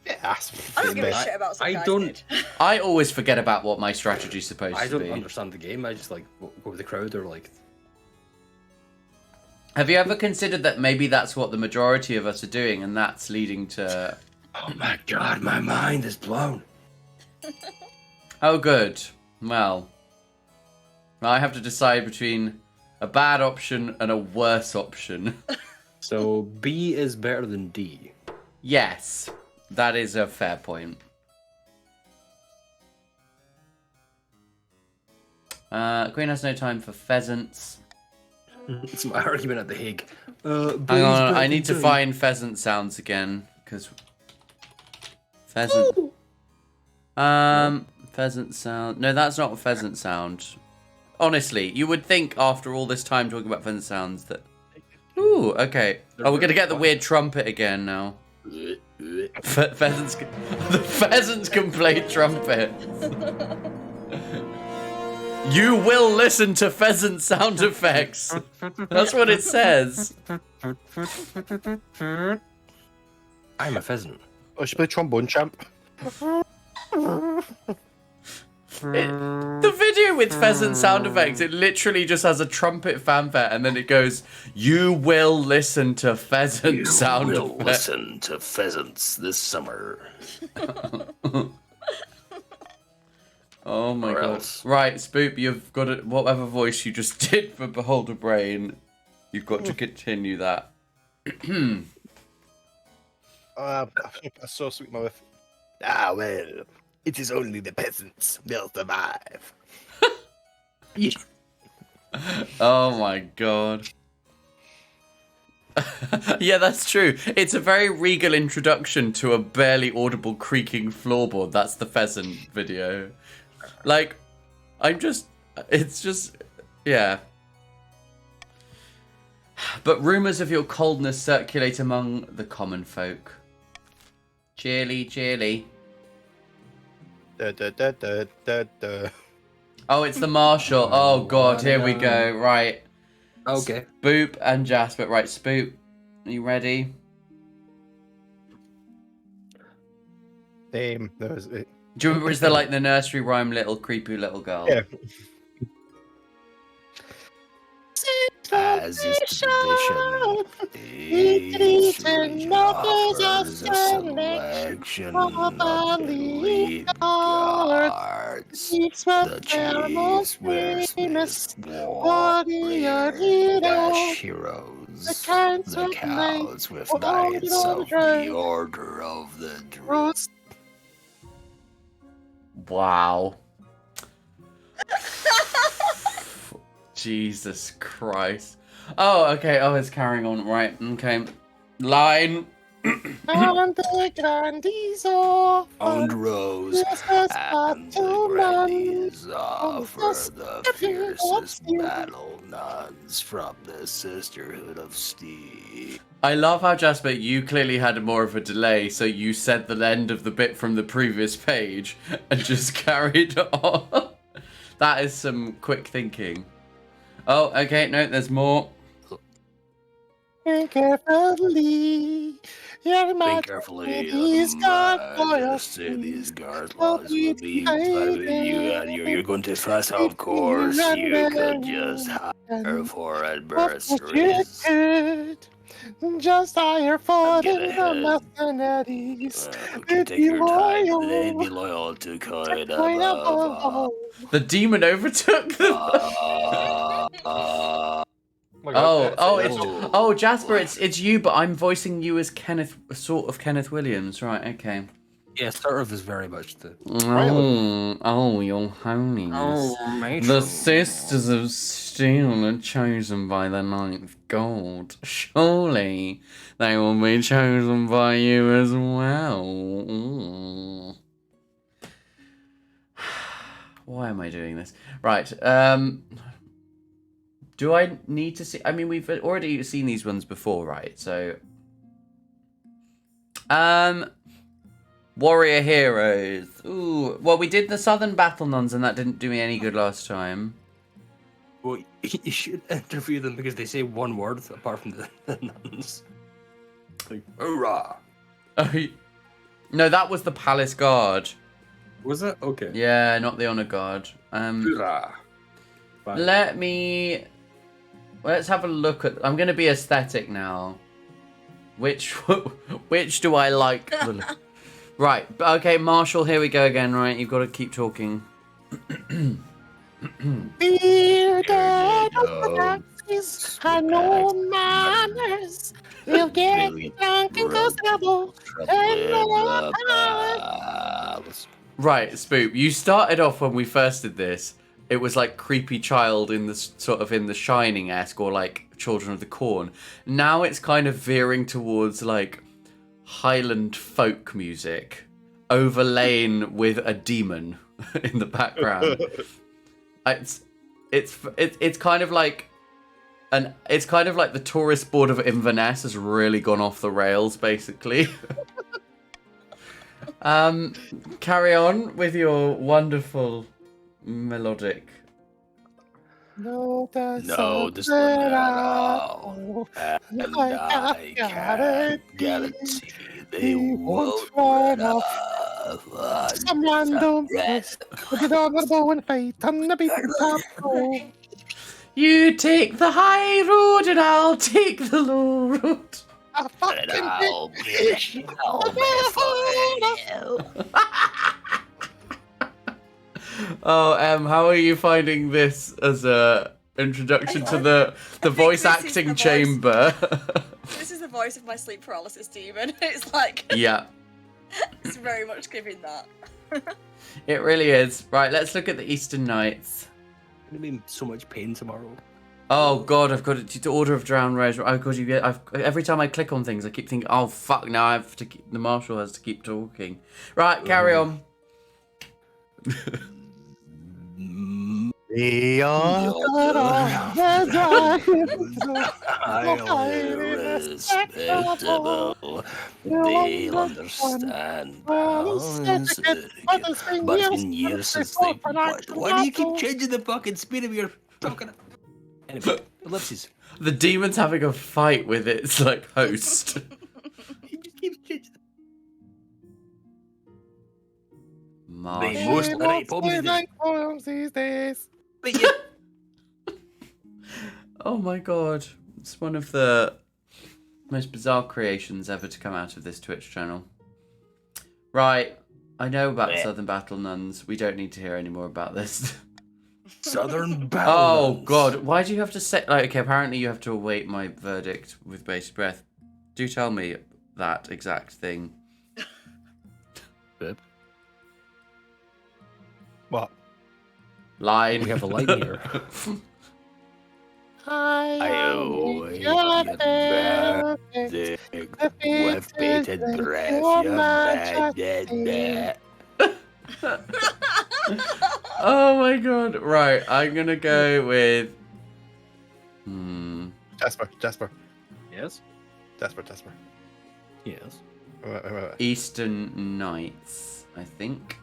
Yeah, I don't give a shit about some I guys don't. did. I always forget about what my strategy's supposed I to don't be. understand the game. I just like go with the crowd or like. Have you ever considered that maybe that's what the majority of us are doing, and that's leading to... Oh my god, my mind is blown. Oh, good. Well, I have to decide between a bad option and a worse option. So B is better than D. Yes, that is a fair point. Queen has no time for pheasants. It's my argument at the Hague. Hang on, I need to find pheasant sounds again, because... Pheasant... Pheasant sound... No, that's not a pheasant sound. Honestly, you would think after all this time talking about pheasant sounds that... Ooh, okay. Oh, we're going to get the weird trumpet again now. Pheasants... The pheasants can play trumpet. You will listen to pheasant sound effects. That's what it says. I'm a pheasant. I should play trombone champ. The video with pheasant sound effects, it literally just has a trumpet fanfare and then it goes, you will listen to pheasant sound will effects. listen to pheasants this summer. Oh my Or god. else. Right, Spoop, you've got it. Whatever voice you just did for Beholder Brain, you've got to continue that. That's so sweet, mouth. Ah, well, it is only the peasants. They'll survive. Oh my god. Yeah, that's true. It's a very regal introduction to a barely audible creaking floorboard. That's the pheasant video. Like, it's just, yeah. But rumours of your coldness circulate among the common folk. Cheerly, cheerly. Da, da, da, da, da, da. Oh, it's the marshal. Oh god, here we go. Right. Okay. Spoop and Jasper. Right, Spoop. Are you ready? That was it. Do you remember, is there like the nursery rhyme little creepy little girl? Yeah. As is tradition, each region offers a selection of elite guards. The chiefs wear Smith's warrior heroes. The cows with knights of the Order of the Druids. Wow. Jesus Christ. Oh, okay. Oh, it's carrying on. Right. Okay. Line. And the grandees offer Owned Rose, useless and the battle grandees nuns. offer the fiercest battle nuns from the Sisterhood of Steel. I love how, Jasper, you clearly had more of a delay, so you said the end of the bit from the previous page and just carried on. That is some quick thinking. Oh, okay, no, there's more. Think carefully. Your Think carefully, Majesty's Majesty, these gargoyles will be you're going to fuss, of course. You could just hire for adversaries. Just hire for Get the ahead. mercenaries. Take your time. They'd be loyal to Coin above. The demon overtook them. Oh, Jasper, it's you, but I'm voicing you as Kenneth Williams, right? Okay. Yeah, sort of is very much the. Your holiness. Oh, matron. The Sisters of Steel are chosen by the ninth god. Surely they will be chosen by you as well. Why am I doing this? Right. Do I need to see? I mean, we've already seen these ones before, right? So, Warrior Heroes. Ooh, well, we did the Southern Battle Nuns, and that didn't do me any good last time. Well, you should interview them because they say one word apart from the nuns. Like, hoorah! No, that was the Palace Guard. Was it? Okay. Yeah, not the Honor Guard. Hoorah! Let's have a look at. I'm going to be aesthetic now. Which do I like? Right. Okay, Marshall. Here we go again. Right, you've got to keep talking. Bearded Nazis have no manners. They'll get drunk and go stubble and roll palace. Right, Spoop. You started off when we first did this. It was like creepy child in the sort of in the Shining-esque or like Children of the Corn. Now it's kind of veering towards like Highland folk music, overlain with a demon in the background. It's kind of like the tourist board of Inverness has really gone off the rails, basically. Carry on with your wonderful melodic. No, this one at all. And I can't guarantee they won't run off. Some random place with it on the bow and fate on the beaten path. You take the high road and I'll take the low road. And I'll get you Oh, how are you finding this as a introduction to the voice acting chamber? This is the voice of my sleep paralysis demon. It's like Yeah. It's very much giving that. It really is. Right, let's look at the Eastern Nights. I'm gonna be in so much pain tomorrow. Oh God, I've got it to Order of Drowned Rose. Oh God, every time I click on things, I keep thinking, oh fuck, now I have to keep, the Marshal has to keep talking. Right, carry on. Irrespectable, they'll understand. But it's been years since they. Why do you keep changing the fucking speed of your talking? Anyway, ellipses. The demon's having a fight with its like host. He just keeps changing. Marshall. Most great poems these days. Oh my God, it's one of the most bizarre creations ever to come out of this Twitch channel. Right, I know about the Southern Battle Nuns. We don't need to hear any more about this. Southern Battle Oh Nuns. God, why do you have to say? Like, okay, apparently you have to await my verdict with bated breath. Do tell me that exact thing. What? Line. We have a light here. I owe you the with bated breath, you bad. Oh my god. Right, I'm gonna go with. Jasper. Yes. Jasper. Yes. Wait. Eastern Nights, I think.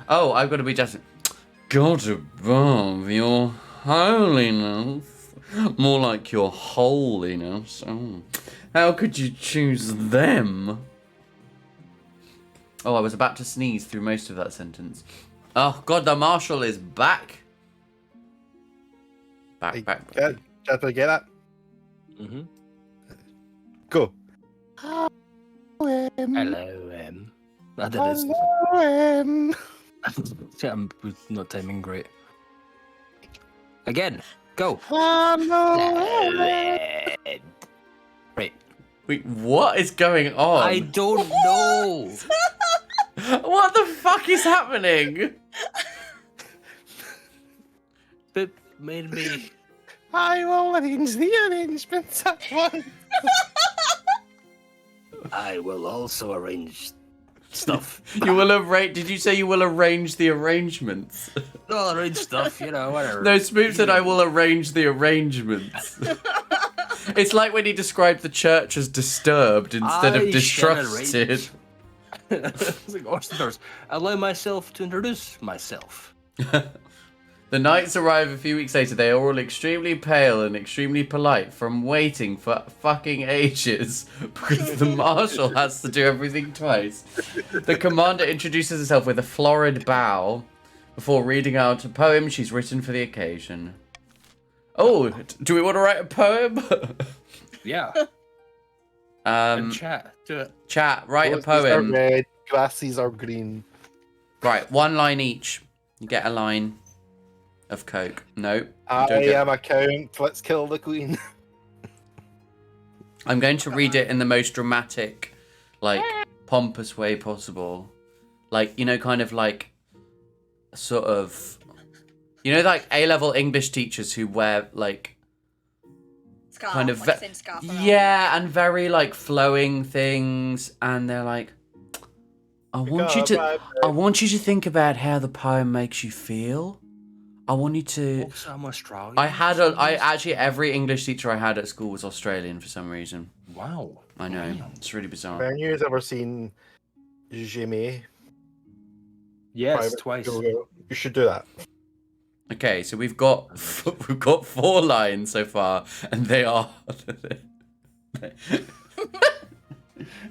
Oh, I've got to be Jasper. God above, your holiness. More like your holiness. Oh. How could you choose them? Oh, I was about to sneeze through most of that sentence. Oh, God, the marshal is back. Back. Jasper, get that? Mm-hmm. Go. Hello, I did it. I'm not timing great. Again, go. Right. Wait, what is going on? I don't know. What the fuck is happening? But made me. I will arrange the arrangements at once. I will also arrange stuff. You will arrange. Did you say you will arrange the arrangements? No, I'll arrange stuff, whatever. No, Spoop said I will arrange the arrangements. It's like when he described the church as disturbed instead of distrusted. It's like Austin Powers. Allow myself to introduce myself. The knights arrive a few weeks later. They are all extremely pale and extremely polite from waiting for fucking ages because the marshal has to do everything twice. The commander introduces herself with a florid bow before reading out a poem she's written for the occasion. Oh, do we want to write a poem? Yeah. Chat. Do it. Chat, write a Roses are poem. red, grasses are green. Right, one line each. You get a line of Coke. No. I am a count. Let's kill the queen. I'm going to read it in the most dramatic, pompous way possible. Kind of like, sort of, like A-level English teachers who wear, Scarf, kind of, like a thin scarf around. yeah, and very, flowing things, and they're like, I want you to think about how the poem makes you feel. I want you to. I'm Australian. Actually, every English teacher I had at school was Australian for some reason. Wow. I know. It's really bizarre. Have you ever seen Jimmy? Yes, twice. You should do that. Okay, so we've got 4 lines so far, and they are.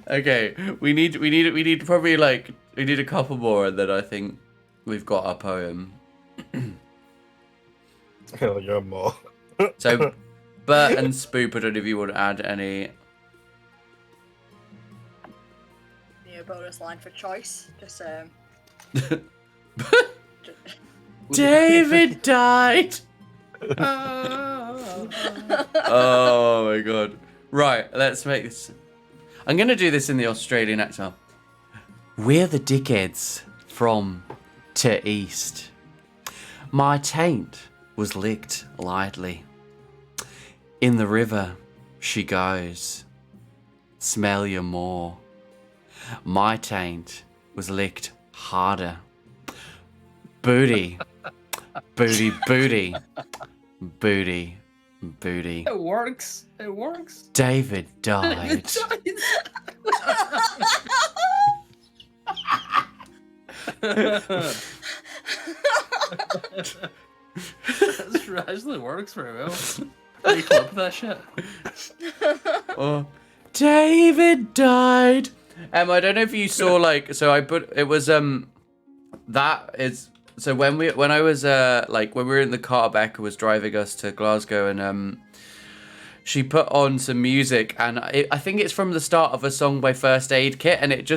Okay, we need probably we need a couple more, and then I think we've got our poem. Oh, you're more. So, Bert and Spoop, I don't know if you want to add any. Need a bonus line for choice. Just David died. Oh my god! Right, let's make this. I'm gonna do this in the Australian accent. We're the dickheads from to east. My taint was licked lightly. In the river she goes. Smell you more. My taint was licked harder. Booty. Booty, booty. Booty, booty. It works. David died. That actually works very well. You clip that shit. Oh, David died. I don't know if you saw so I put it was that is so when we were in the car, Becca was driving us to Glasgow, and she put on some music, and I think it's from the start of a song by First Aid Kit, and it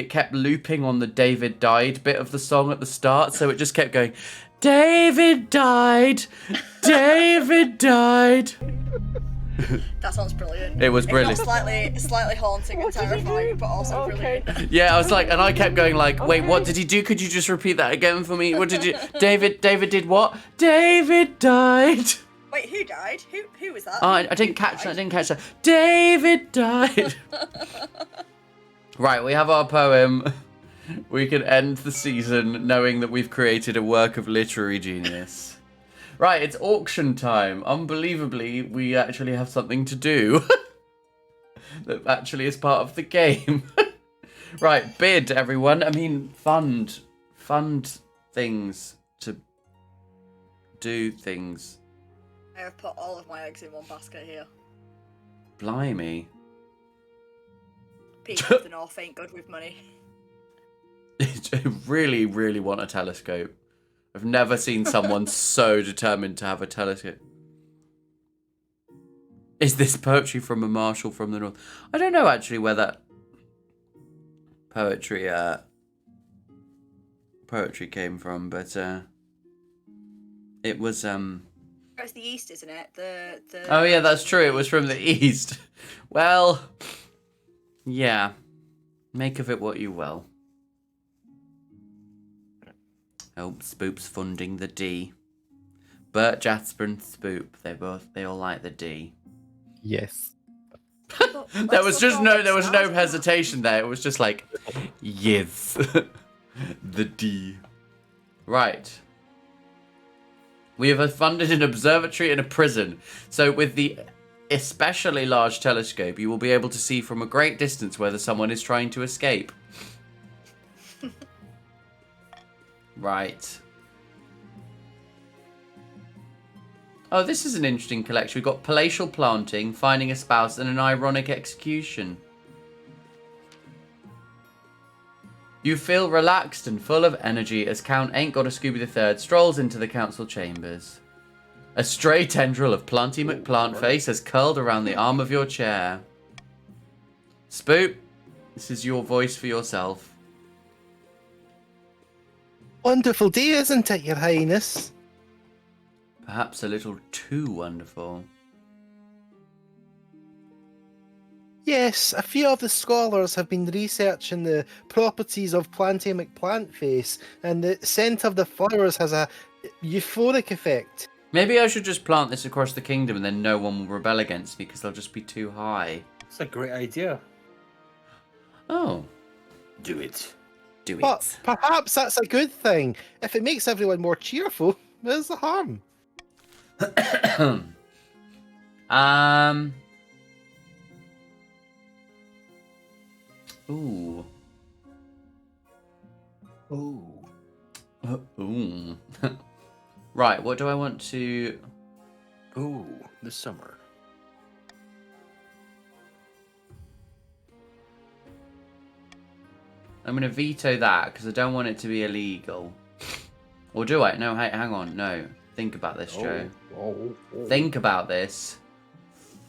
kept looping on the David died bit of the song at the start, so it just kept going, David died, David died. That sounds brilliant. It was brilliant. It's not slightly haunting and terrifying, but also brilliant. Yeah, I was like, and I kept going wait, what did he do? Could you just repeat that again for me? What did you? David did what? David died. Wait, who died? Who was that? Oh, I didn't catch that. I didn't catch that. David died. Right, we have our poem. We can end the season knowing that we've created a work of literary genius. Right, it's auction time. Unbelievably, we actually have something to do. That actually is part of the game. Right, bid, everyone. I mean, fund things to do things. I have put all of my eggs in one basket here. Blimey. People of the North ain't good with money. I really, really want a telescope. I've never seen someone so determined to have a telescope. Is this poetry from a marshal from the north? I don't know actually where that poetry came from, but it was It's the East, isn't it? The Oh yeah, that's true. It was from the East. Well, yeah. Make of it what you will. Oh, Spoop's funding the D. Bert, Jasper, and Spoop. They all like the D. Yes. There was no hesitation there. It was just like, yes. The D. Right. We have funded an observatory and a prison. So with the especially large telescope, you will be able to see from a great distance whether someone is trying to escape. Right. Oh, this is an interesting collection. We've got palatial planting, finding a spouse, and an ironic execution. You feel relaxed and full of energy as Count Ain't Got a Scooby III strolls into the council chambers. A stray tendril of Planty McPlantface has curled around the arm of your chair. Spoop, this is your voice for yourself. Wonderful day, isn't it, Your Highness? Perhaps a little too wonderful. Yes, a few of the scholars have been researching the properties of Planty McPlantface, and the scent of the flowers has a euphoric effect. Maybe I should just plant this across the kingdom and then no one will rebel against me because they'll just be too high. That's a great idea. Oh. Do it. Do it. But perhaps that's a good thing. If it makes everyone more cheerful, where's the harm? Ooh. Ooh. Ooh. Right, what do I want to... Ooh, the summer. I'm going to veto that because I don't want it to be illegal. Or do I? No, hey, hang on. No. Think about this, Joe. Think about this.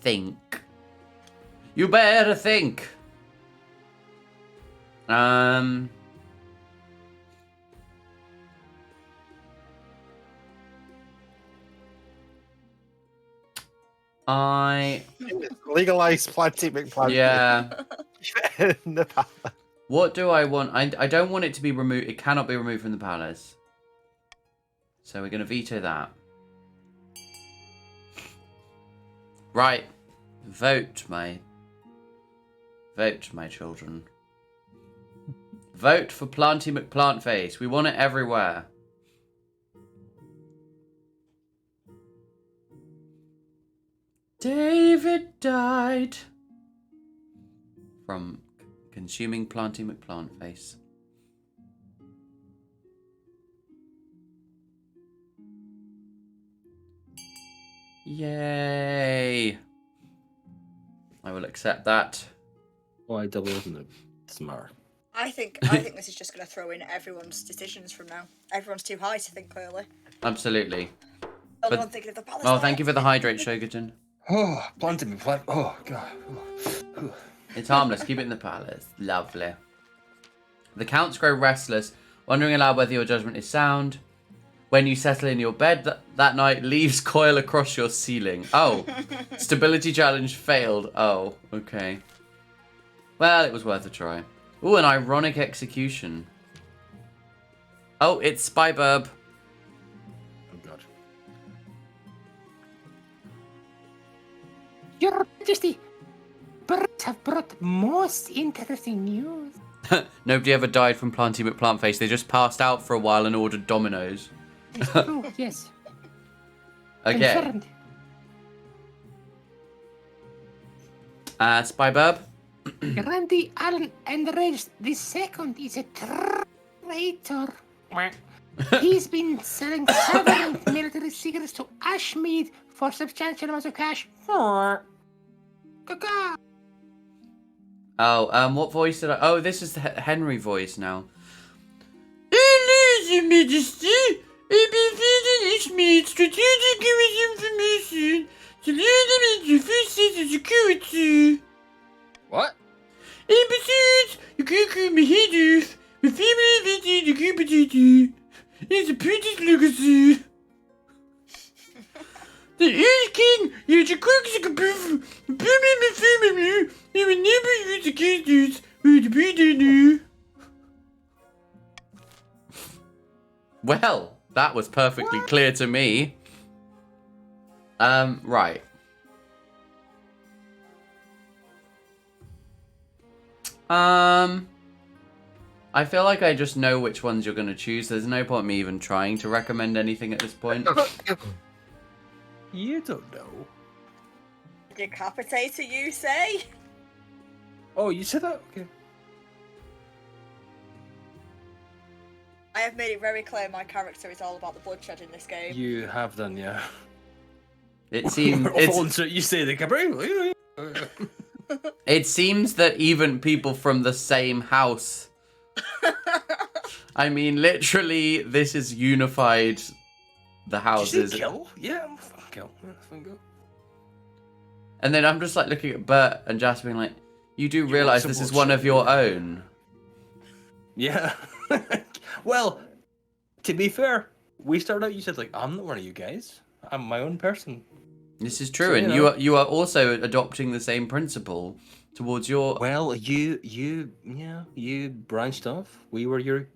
Think. You better think. Legalize Planty McPlantface. Yeah. In the palace. What do I want? I don't want it to be removed. It cannot be removed from the palace. So we're going to veto that. Right. Vote, my children. Vote for Planty McPlantface. We want it everywhere. David died from consuming Planty McPlantface. Yay! I will accept that. Why double isn't it? Smart. I think this is just going to throw in everyone's decisions from now. Everyone's too high to think clearly. Absolutely. Only one thinking of the palace. Well, thank you for the hydrate, Shogaton. Oh, Planty McPlant. Oh, God. Oh. It's harmless. Keep it in the palace. Lovely. The counts grow restless, wondering aloud whether your judgment is sound. When you settle in your bed that night, leaves coil across your ceiling. Oh, stability challenge failed. Oh, okay. Well, it was worth a try. Ooh, an ironic execution. Oh, it's Spyburb. Oh, God. most interesting news. Nobody ever died from Planty McPlantface. They just passed out for a while and ordered Dominoes. It's true, yes. Okay. Confirmed. Spy Burb? Randy Allen Enraged the Second is a traitor. He's been selling several military secrets to Ashmead for substantial amounts of cash. Caca. Oh, what voice did I... Oh, this is the Henry voice now. Hello, Your Majesty. I've been feeding Ashmead strategic information to learn them into first set of security. What? And besides, you can't cut my head off. My family invented the competitor. It's a British legacy. The Earth King, you're the crooks like a boof. The my family, they will never use against us. We're the better now. Well, that was perfectly clear to me. Right. I feel like I just know which ones you're going to choose. There's no point me even trying to recommend anything at this point. You don't know. Decapitator, you say? Oh, you said that? Okay. I have made it very clear my character is all about the bloodshed in this game. You have done, yeah. It seems... You say the Cabri. It seems that even people from the same house... I mean, literally, this is unified the houses. Did you kill? Yeah, I'm fucking kill. Go. And then I'm just like looking at Bert and Jasper being like, you do realise this is one of your own. Yeah. Well, to be fair, we started out, you said, like, I'm not one of you guys. I'm my own person. This is true, So, and you are also adopting the same principle towards your... Well, you branched off. You were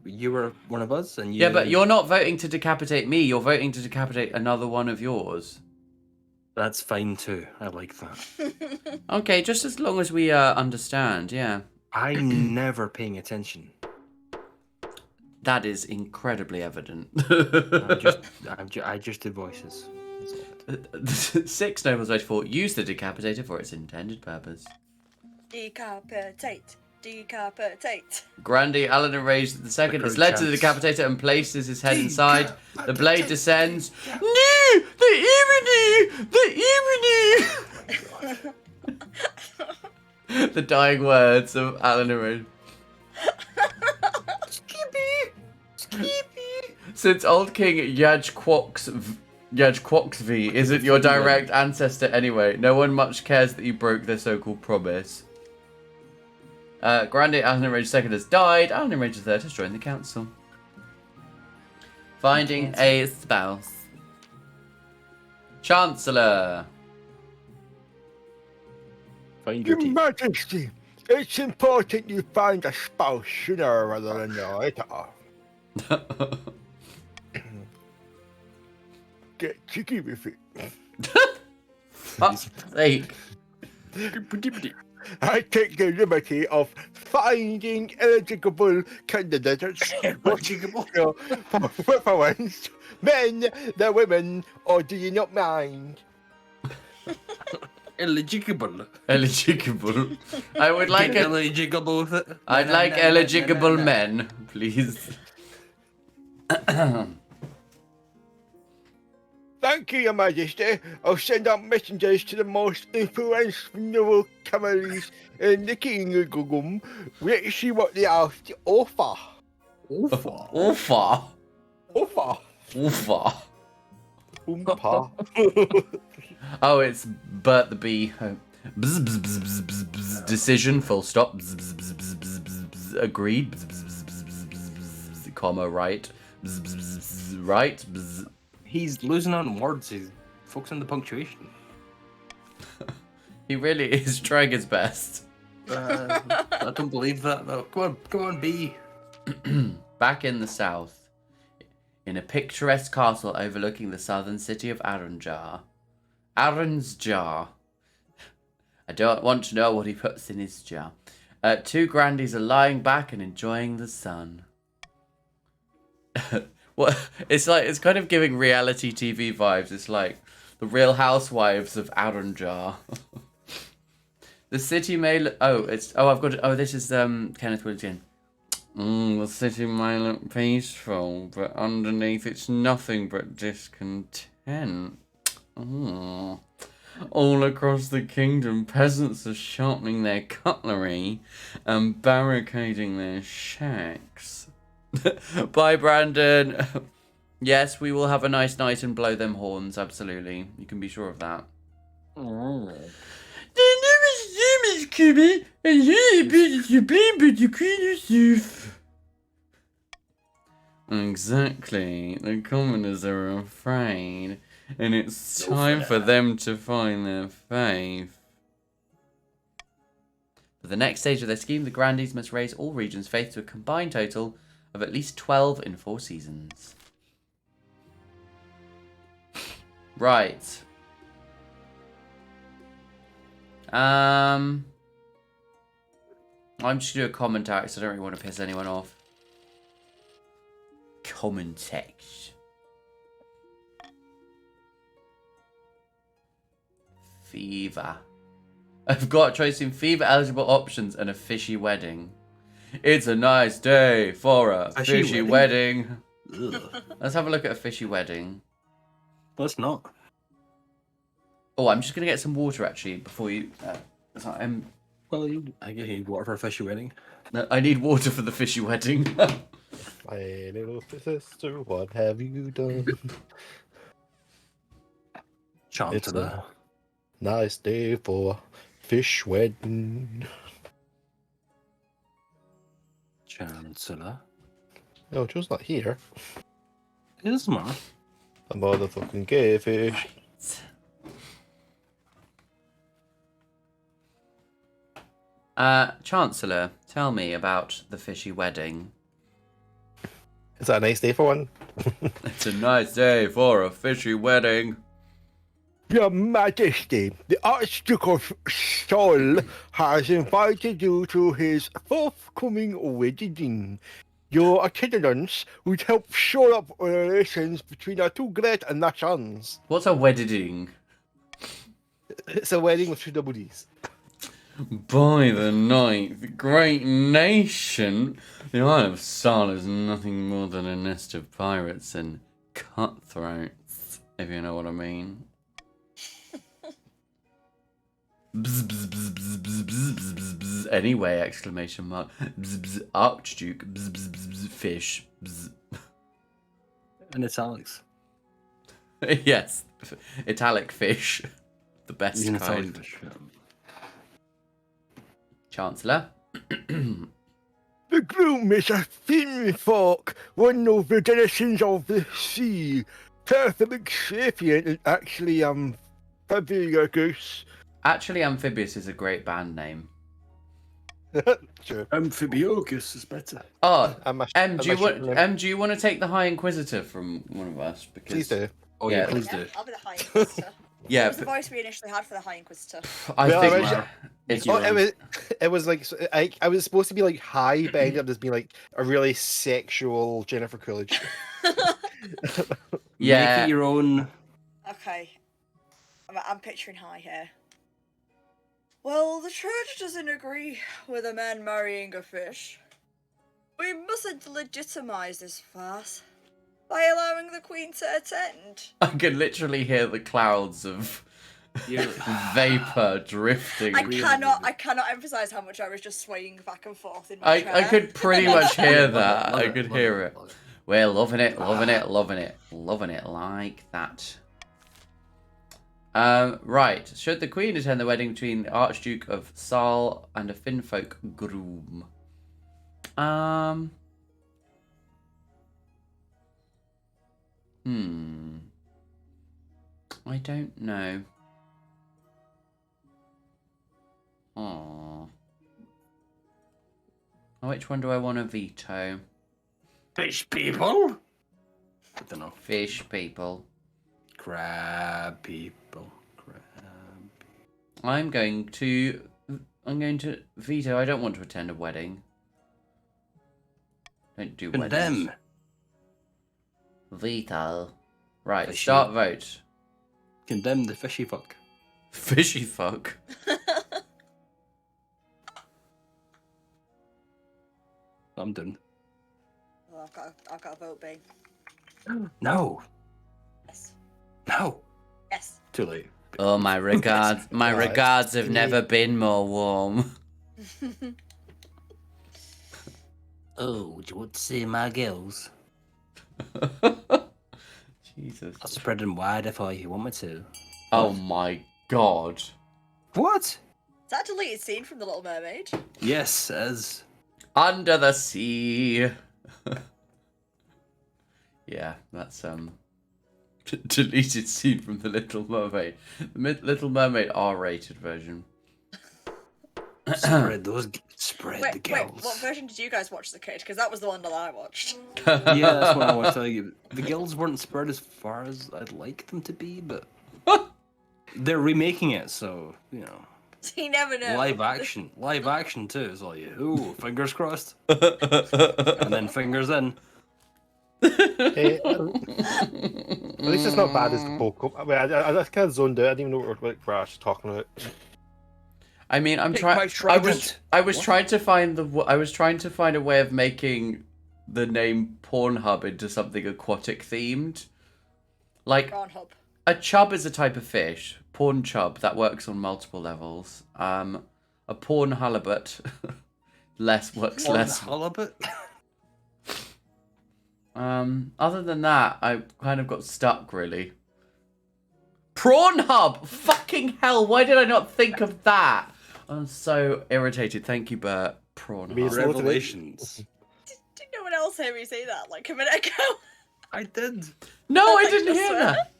one of us, and you... Yeah, but you're not voting to decapitate me, you're voting to decapitate another one of yours. That's fine too. I like that. Okay, just as long as we understand, yeah. I'm never paying attention. That is incredibly evident. I just do voices. 6 Nobles 84. Use the decapitator for its intended purpose. Decapitate. Decapitate. Grandy Allen Enraged the Second is led to the decapitator and places his head inside. The blade descends. No! The irony! The irony! The dying words of Alan Enraged. Skippy! Since Old King Yajquoxvi isn't your direct ancestor anyway, no one much cares that you broke their so-called promise. Grande Alan Enraged II has died. Alan Enraged III has joined the council. Finding a spouse. Chancellor. Find your teeth. Majesty, it's important you find a spouse sooner rather than later. Get cheeky with it. Fuck's sake. I take the liberty of finding eligible candidates for preference. Men, the women, or do you not mind? Eligible. Eligible. I would like a... eligible with it. I'd like eligible men, please. Thank you, Your Majesty. I'll send out messengers to the most influential families in the kingdom. Let's see what they have to offer. Offer? Oh, it's Bert the Bee. Bzz, bzz, bzz, bzz, bzz, bzz. Decision, full stop. Bzz, bzz, bzz, bzz, bzz, bzz, bzz. Agreed. Bzz, bzz, bzz, bzz, bzz, bzz, bzz, comma, right. Bzz, bzz, bzz, bzz, right. Bzz. He's losing on words. He's focusing on the punctuation. He really is trying his best. I don't believe that, though. Come on, B. Back in the south, in a picturesque castle overlooking the southern city of Arranjar. Arran's jar. I don't want to know what he puts in his jar. Two grandies are lying back and enjoying the sun. What? It's kind of giving reality TV vibes. It's like the Real Housewives of Arunjar. The city may look... this is Kenneth Williams again. The city may look peaceful, but underneath it's nothing but discontent. All across the kingdom, peasants are sharpening their cutlery and barricading their shacks. Bye, Brandon. Yes, we will have a nice night and blow them horns, absolutely. You can be sure of that. The newest name is coming, and here is your blame, but the queen is safe. Exactly. The commoners are afraid, and it's time for them to find their faith. For the next stage of their scheme, the grandees must raise all regions' faith to a combined total of at least 12 in 4 seasons. Right. I'm just gonna do a common text. I don't really want to piss anyone off. Common text. Fever. I've got a choice in fever eligible options and a fishy wedding. It's a nice day for a fishy wedding. Let's have a look at a fishy wedding. Let's not. Oh, I'm just gonna get some water actually before you. Well, I guess you need water for a fishy wedding. No, I need water for the fishy wedding. My little sister, what have you done? It's a nice day for fish wedding. Chancellor. No, Joe's not here. It doesn't matter. A motherfucking gay fish. Chancellor, tell me about the fishy wedding. Is that a nice day for one? It's a nice day for a fishy wedding. Your Majesty, the Archduke of Sol has invited you to his forthcoming wedding. Your attendance would help shore up relations between our two great nations. What's a wedding? It's a wedding with two double Ds. By the night, the great nation, the Isle of Sol is nothing more than a nest of pirates and cutthroats, if you know what I mean. Bzz, bzz, bzz, bzz, bzz, bzz, bzz, bzz, bzz. Anyway, exclamation mark. Bzz, bzz, Archduke, bzz, bzz, bzz, bzz, fish. Bzz. And italics. Yes, italic fish. The best kind. Fish. Chancellor. The groom is a thin folk, one of the denizens of the sea. Perfect sapient and actually amphibious. Actually, Amphibious is a great band name. Sure. Amphibiogus is better. Oh, do you want to take the High Inquisitor from one of us? Because Please do. Oh yeah, please do. I'll be the High Inquisitor. Yeah, What was the voice we initially had for the High Inquisitor? I Well, think it's it was like I was supposed to be like high, but I ended up just being like a really sexual Jennifer Coolidge. yeah. Make it your own. Okay. I'm picturing high here. Well, the church doesn't agree with a man marrying a fish. We mustn't legitimize this farce by allowing the Queen to attend. I can literally hear the clouds of vapor drifting. I cannot emphasize how much I was just swaying back and forth in my chair. I could pretty much hear that. I could hear it. We're loving it, loving it, loving it, loving it like that. Right. Should the Queen attend the wedding between the Archduke of Sal and a Finfolk groom? I don't know. Oh. Which one do I want to veto? Fish people? I don't know. Fish people. Crab people. I'm going to... I'm going to veto. I don't want to attend a wedding. Don't do weddings. Condemn. Veto. Right, Fishy. start vote. Condemn the fishy fuck. Fishy fuck. I'm done. Well, I've got a vote, B. No. Yes. No. Yes. Too late. Oh, my regards. My Right. regards have never been more warm. Oh, do you want to see my girls? Jesus. I'll spread them wider for you. Want me to? Oh my god. What? Is that a deleted scene from The Little Mermaid? Yes, as Under the sea. Yeah, that's deleted scene from The Little Mermaid. The Little Mermaid R-rated version. spread the Wait, girls. what version did you guys watch as a kid? Because that was the one that I watched. Yeah, that's what I was telling you. The gills weren't spread as far as I'd like them to be, but they're remaking it, so you know. You never know. Live action too. It's like, ooh, fingers crossed, and then fingers in. At least it's not bad as the Poco. I mean, I just kind of zoned out. I didn't even know what we're actually talking about. I mean, I'm Pick trying. my trident. I was trying to find a way of making the name Pornhub into something aquatic themed. Like Pornhub. a chub is a type of fish. Porn chub that works on multiple levels. A porn halibut works less. Halibut. Other than that, I kind of got stuck really. Prawn Hub! Fucking hell! Why did I not think of that? I'm so irritated. Thank you, Bert. Prawn Hub. Revelations. Did no one else hear me say that like a minute ago? I did. No, I Like, didn't I hear swear. that.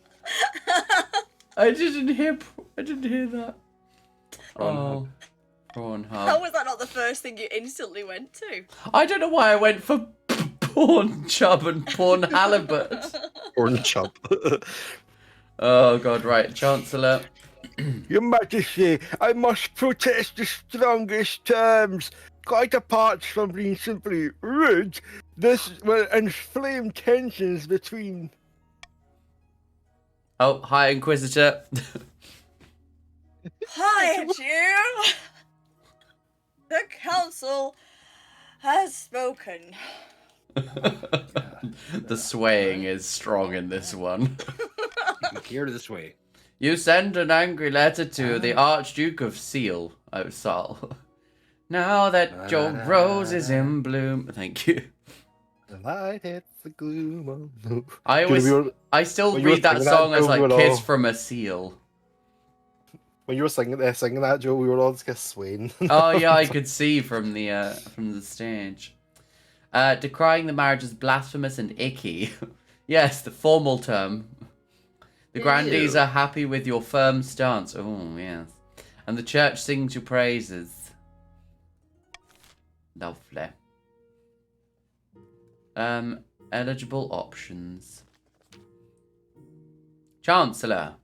I didn't hear that. Prawn Prawn How Hub. was that not the first thing you instantly went to? I don't know why I went for porn chub and porn halibut. Porn chub. Oh god, right, Chancellor. Your Majesty, I must protest the strongest terms. Quite apart from being simply rude, this will inflame tensions between... Oh, hi, Inquisitor. Hi, you! The council has spoken. The swaying is strong in this one. Here this way. You send an angry letter to the Archduke of Seal. Oh, Sal. Now that your rose is in bloom. Thank you. The light hits the gloom on the... I still when you were read that singing song as Joe, we like were Kiss all- from a Seal. When you were singing that, Joe, we were all just swaying. Oh yeah, I could see from the stage. Decrying the marriage as blasphemous and icky. Yes, the formal term. The grandees are happy with your firm stance. Oh, yes. And the church sings your praises. Lovely. Eligible options. Chancellor.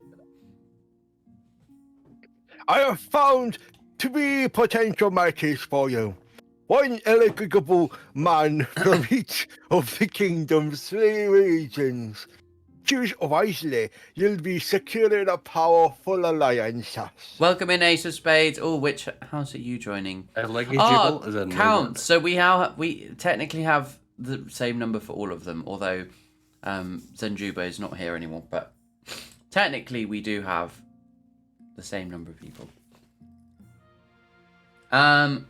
I have found 3 potential matches for you. One eligible man from each of the kingdom's 3 regions. Choose wisely, you'll be securing a powerful alliance. Welcome in, Ace of Spades. Oh, which house are you joining? Eligible is a count. So we technically have the same number for all of them, although Zenjubo is not here anymore. But technically, we do have the same number of people. And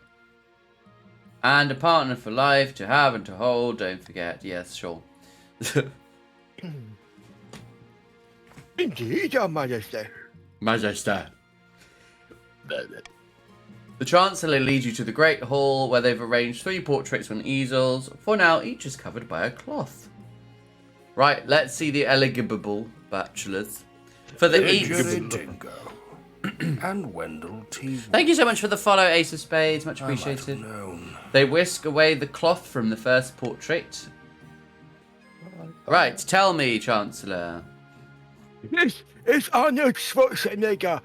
a partner for life to have and to hold. Don't forget. Yes, sure. Indeed, Your Majesty. Majesty. The Chancellor leads you to the Great Hall, where they've arranged 3 portraits on easels. For now, each is covered by a cloth. Right, let's see the eligible bachelors. For the Tingo and Wendell T. Thank you so much for the follow, Ace of Spades. Much appreciated. They whisk away the cloth from the first portrait. Right, tell me, Chancellor. This is Arnold Schwarzenegger,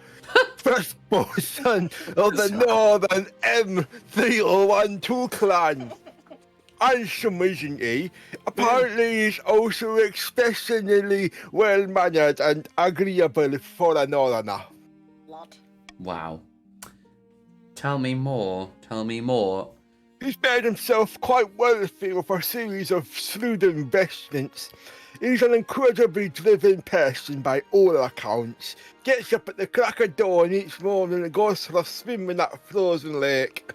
firstborn son of the Northern M3012 clan. Amazingly, apparently he's also exceptionally well-mannered and agreeable for a Northerner. Lad. Wow. Tell me more. Tell me more. He's made himself quite wealthy with a series of shrewd investments. He's an incredibly driven person by all accounts. Gets up at the crack of dawn each morning and goes for a swim in that frozen lake.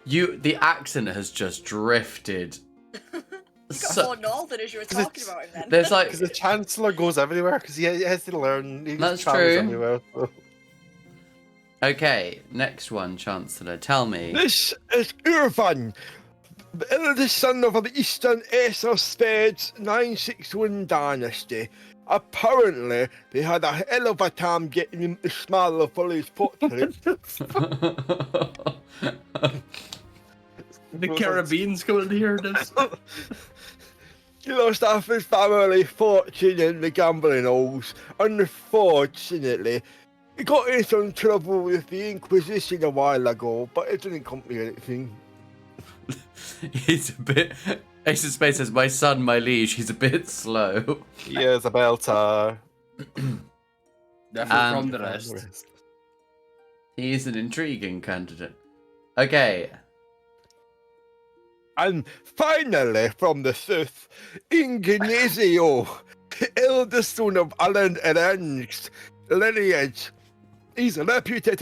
The accent has just drifted. You got more northern as you were talking about him then. There's like Because the Chancellor goes everywhere because he has to learn. He That's travels true. everywhere. So. Okay, next one, Chancellor. Tell me. This is Irvan, the eldest son of the Eastern Ace of Spades 961 dynasty. Apparently, they had a hell of a time getting him to smile for his portrait. The Caribbean's going to hear this. He lost half his family fortune in the gambling halls. Unfortunately, he got in some trouble with the Inquisition a while ago, but it didn't come to anything. He's a bit. Ace of Spades says, "My son, my liege, he's a bit slow." He is a belter. Definitely from the rest. He is an intriguing candidate. Okay. And finally, from the south, Ignacio, the eldest son of Alan Arang's lineage. He's reputed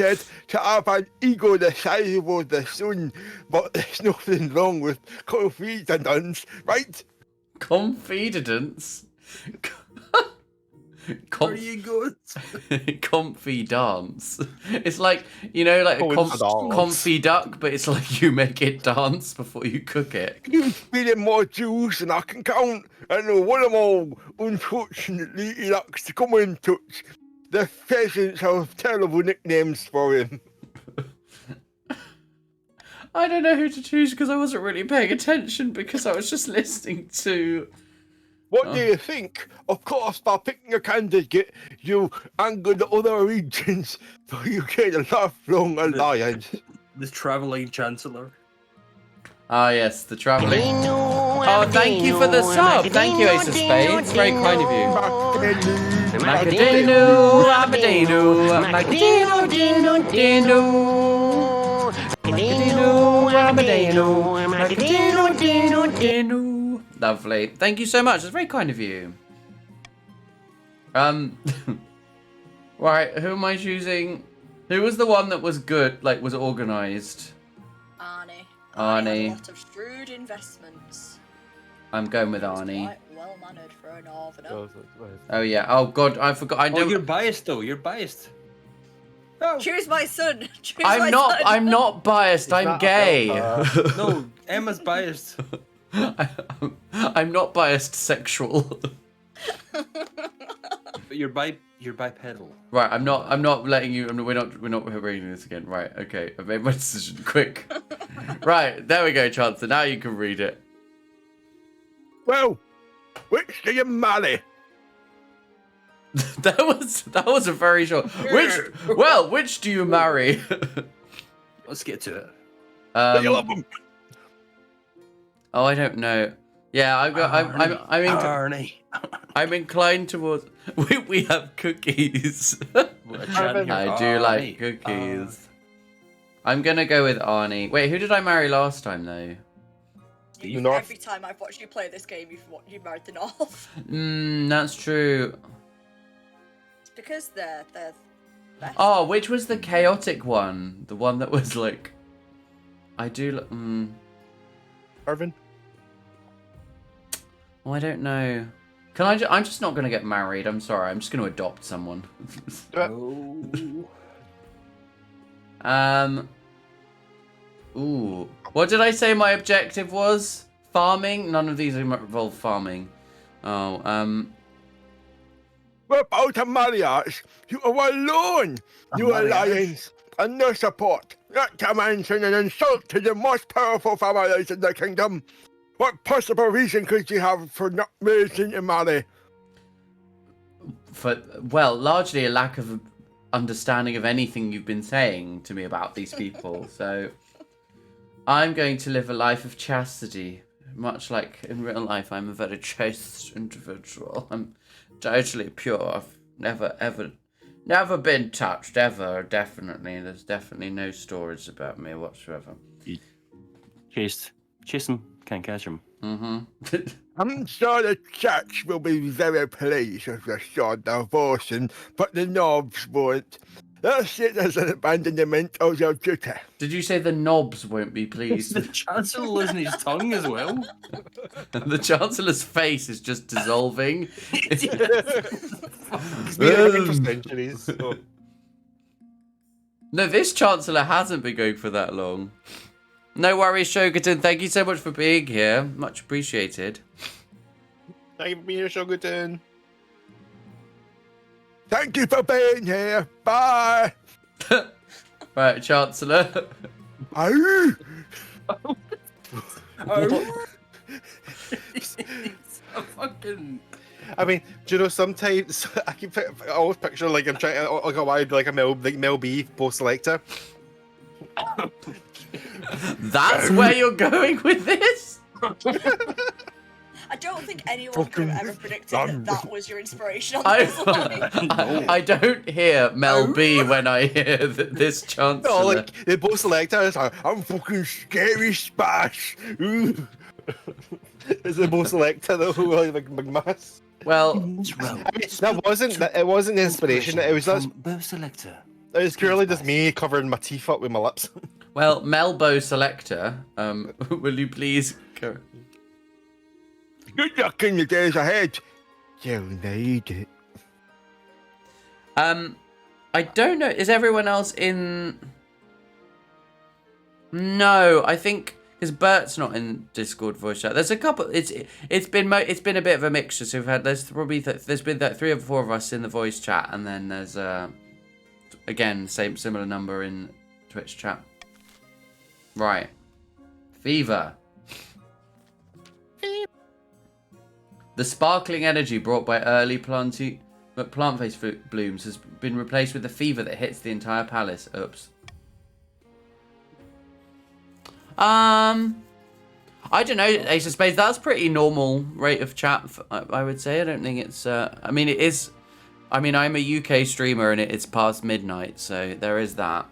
to have an ego the size of the sun, but there's nothing wrong with confidence, right? Confidence? Very good. Comfy dance. It's like, you know, like a comfy duck, but it's like you make it dance before you cook it. He's feeding more Jews than I can count, and one of them all, unfortunately, he likes to come in touch. The pheasants have terrible nicknames for him. I don't know who to choose because I wasn't really paying attention because I was just listening to... What do you think? Of course, by picking a candidate, you anger the other regions, so you get a lifelong alliance. The travelling Chancellor. Ah, yes, the travelling... Oh, thank you for the sub! Thank you, Ace of Spades. Very kind of you. Macadino, Abadino, Macadino, Dino, Dino. Macadino, Abadino, Macadino, Dino, Dino. Lovely. Thank you so much. That's very kind of you. Right, who am I choosing? Who was the one that was good, like was organised? Arnie. Arnie. Had a lot of shrewd investments. I'm going with Arnie. Quite well mannered for a northerner. Oh yeah. Oh god, I forgot. I don't. You're biased though. You're biased. Oh. Choose my son. Choose I'm my not. son. I'm not biased. I'm gay. No, Emma's biased. I'm not biased. Sexual. But you're bipedal. Right. I'm not. I'm not letting you. We're not reading this again. Right. Okay. I made my decision. Quick. Right. There we go, Chancellor. Now you can read it. Well, which do you marry? that was a very short. Which do you marry? Let's get to it. You love them. Oh, I don't know. Yeah, I'm inclined towards. We have cookies. I do like cookies. I'm gonna go with Arnie. Wait, who did I marry last time though? Every time I've watched you play this game, you've married the North. That's true. It's because they're best. Oh, which was the chaotic one? The one that was like, I do. Arvin. Oh, I don't know. Can I? I'm just not gonna get married. I'm sorry. I'm just gonna adopt someone. Ooh. What did I say my objective was? Farming? None of these involve farming. Oh, Without a marriage, you are alone. Your alliance and no support. Not to mention an insult to the most powerful families in the kingdom. What possible reason could you have for not raising a marry? Well, largely a lack of understanding of anything you've been saying to me about these people. So I'm going to live a life of chastity. Much like in real life, I'm a very chaste individual. I'm totally pure. I've never been touched, ever, definitely. There's definitely no stories about me whatsoever. Chased him, can't catch him. Mm-hmm. I'm sure the church will be very pleased with your son divorcing, but the knobs won't. They'll see it as an abandonment of your duty. Did you say the knobs won't be pleased? The Chancellor losing his tongue as well. The Chancellor's face is just dissolving. He's been around for centuries. So. No, this Chancellor hasn't been going for that long. No worries, Shogaton. Thank you so much for being here. Much appreciated. Thank you for being here, Shogaton. Thank you for being here. Bye. Right, Chancellor. Oh. I mean, do you know, sometimes I always picture like I'm trying to like a wide like a Mel B post selector. That's where you're going with this? I don't think anyone could have ever predicted that was your inspiration on this line. I don't hear Mel B when I hear this Chancellor. No, like the post selector is like, I'm fucking scary spash. It's the post selector though, like big mass. Well, I mean, it wasn't the inspiration. It was just selector. It was purely just me covering my teeth up with my lips. Well, Melbo Selector, will you please go? Good luck in the days ahead. You'll need it. I don't know. Is everyone else in? No, I think because Bert's not in Discord voice chat. There's a couple. It's been a bit of a mixture. So there's probably 3 or 4 of us in the voice chat, and then there's again similar number in Twitch chat. Right, Fever. The sparkling energy brought by early plant-face blooms has been replaced with the fever that hits the entire palace. Oops. I don't know, Ace of Spades. That's pretty normal rate of chat, I would say. I don't think it's... I mean, it is... I mean, I'm a UK streamer and it's past midnight, so there is that.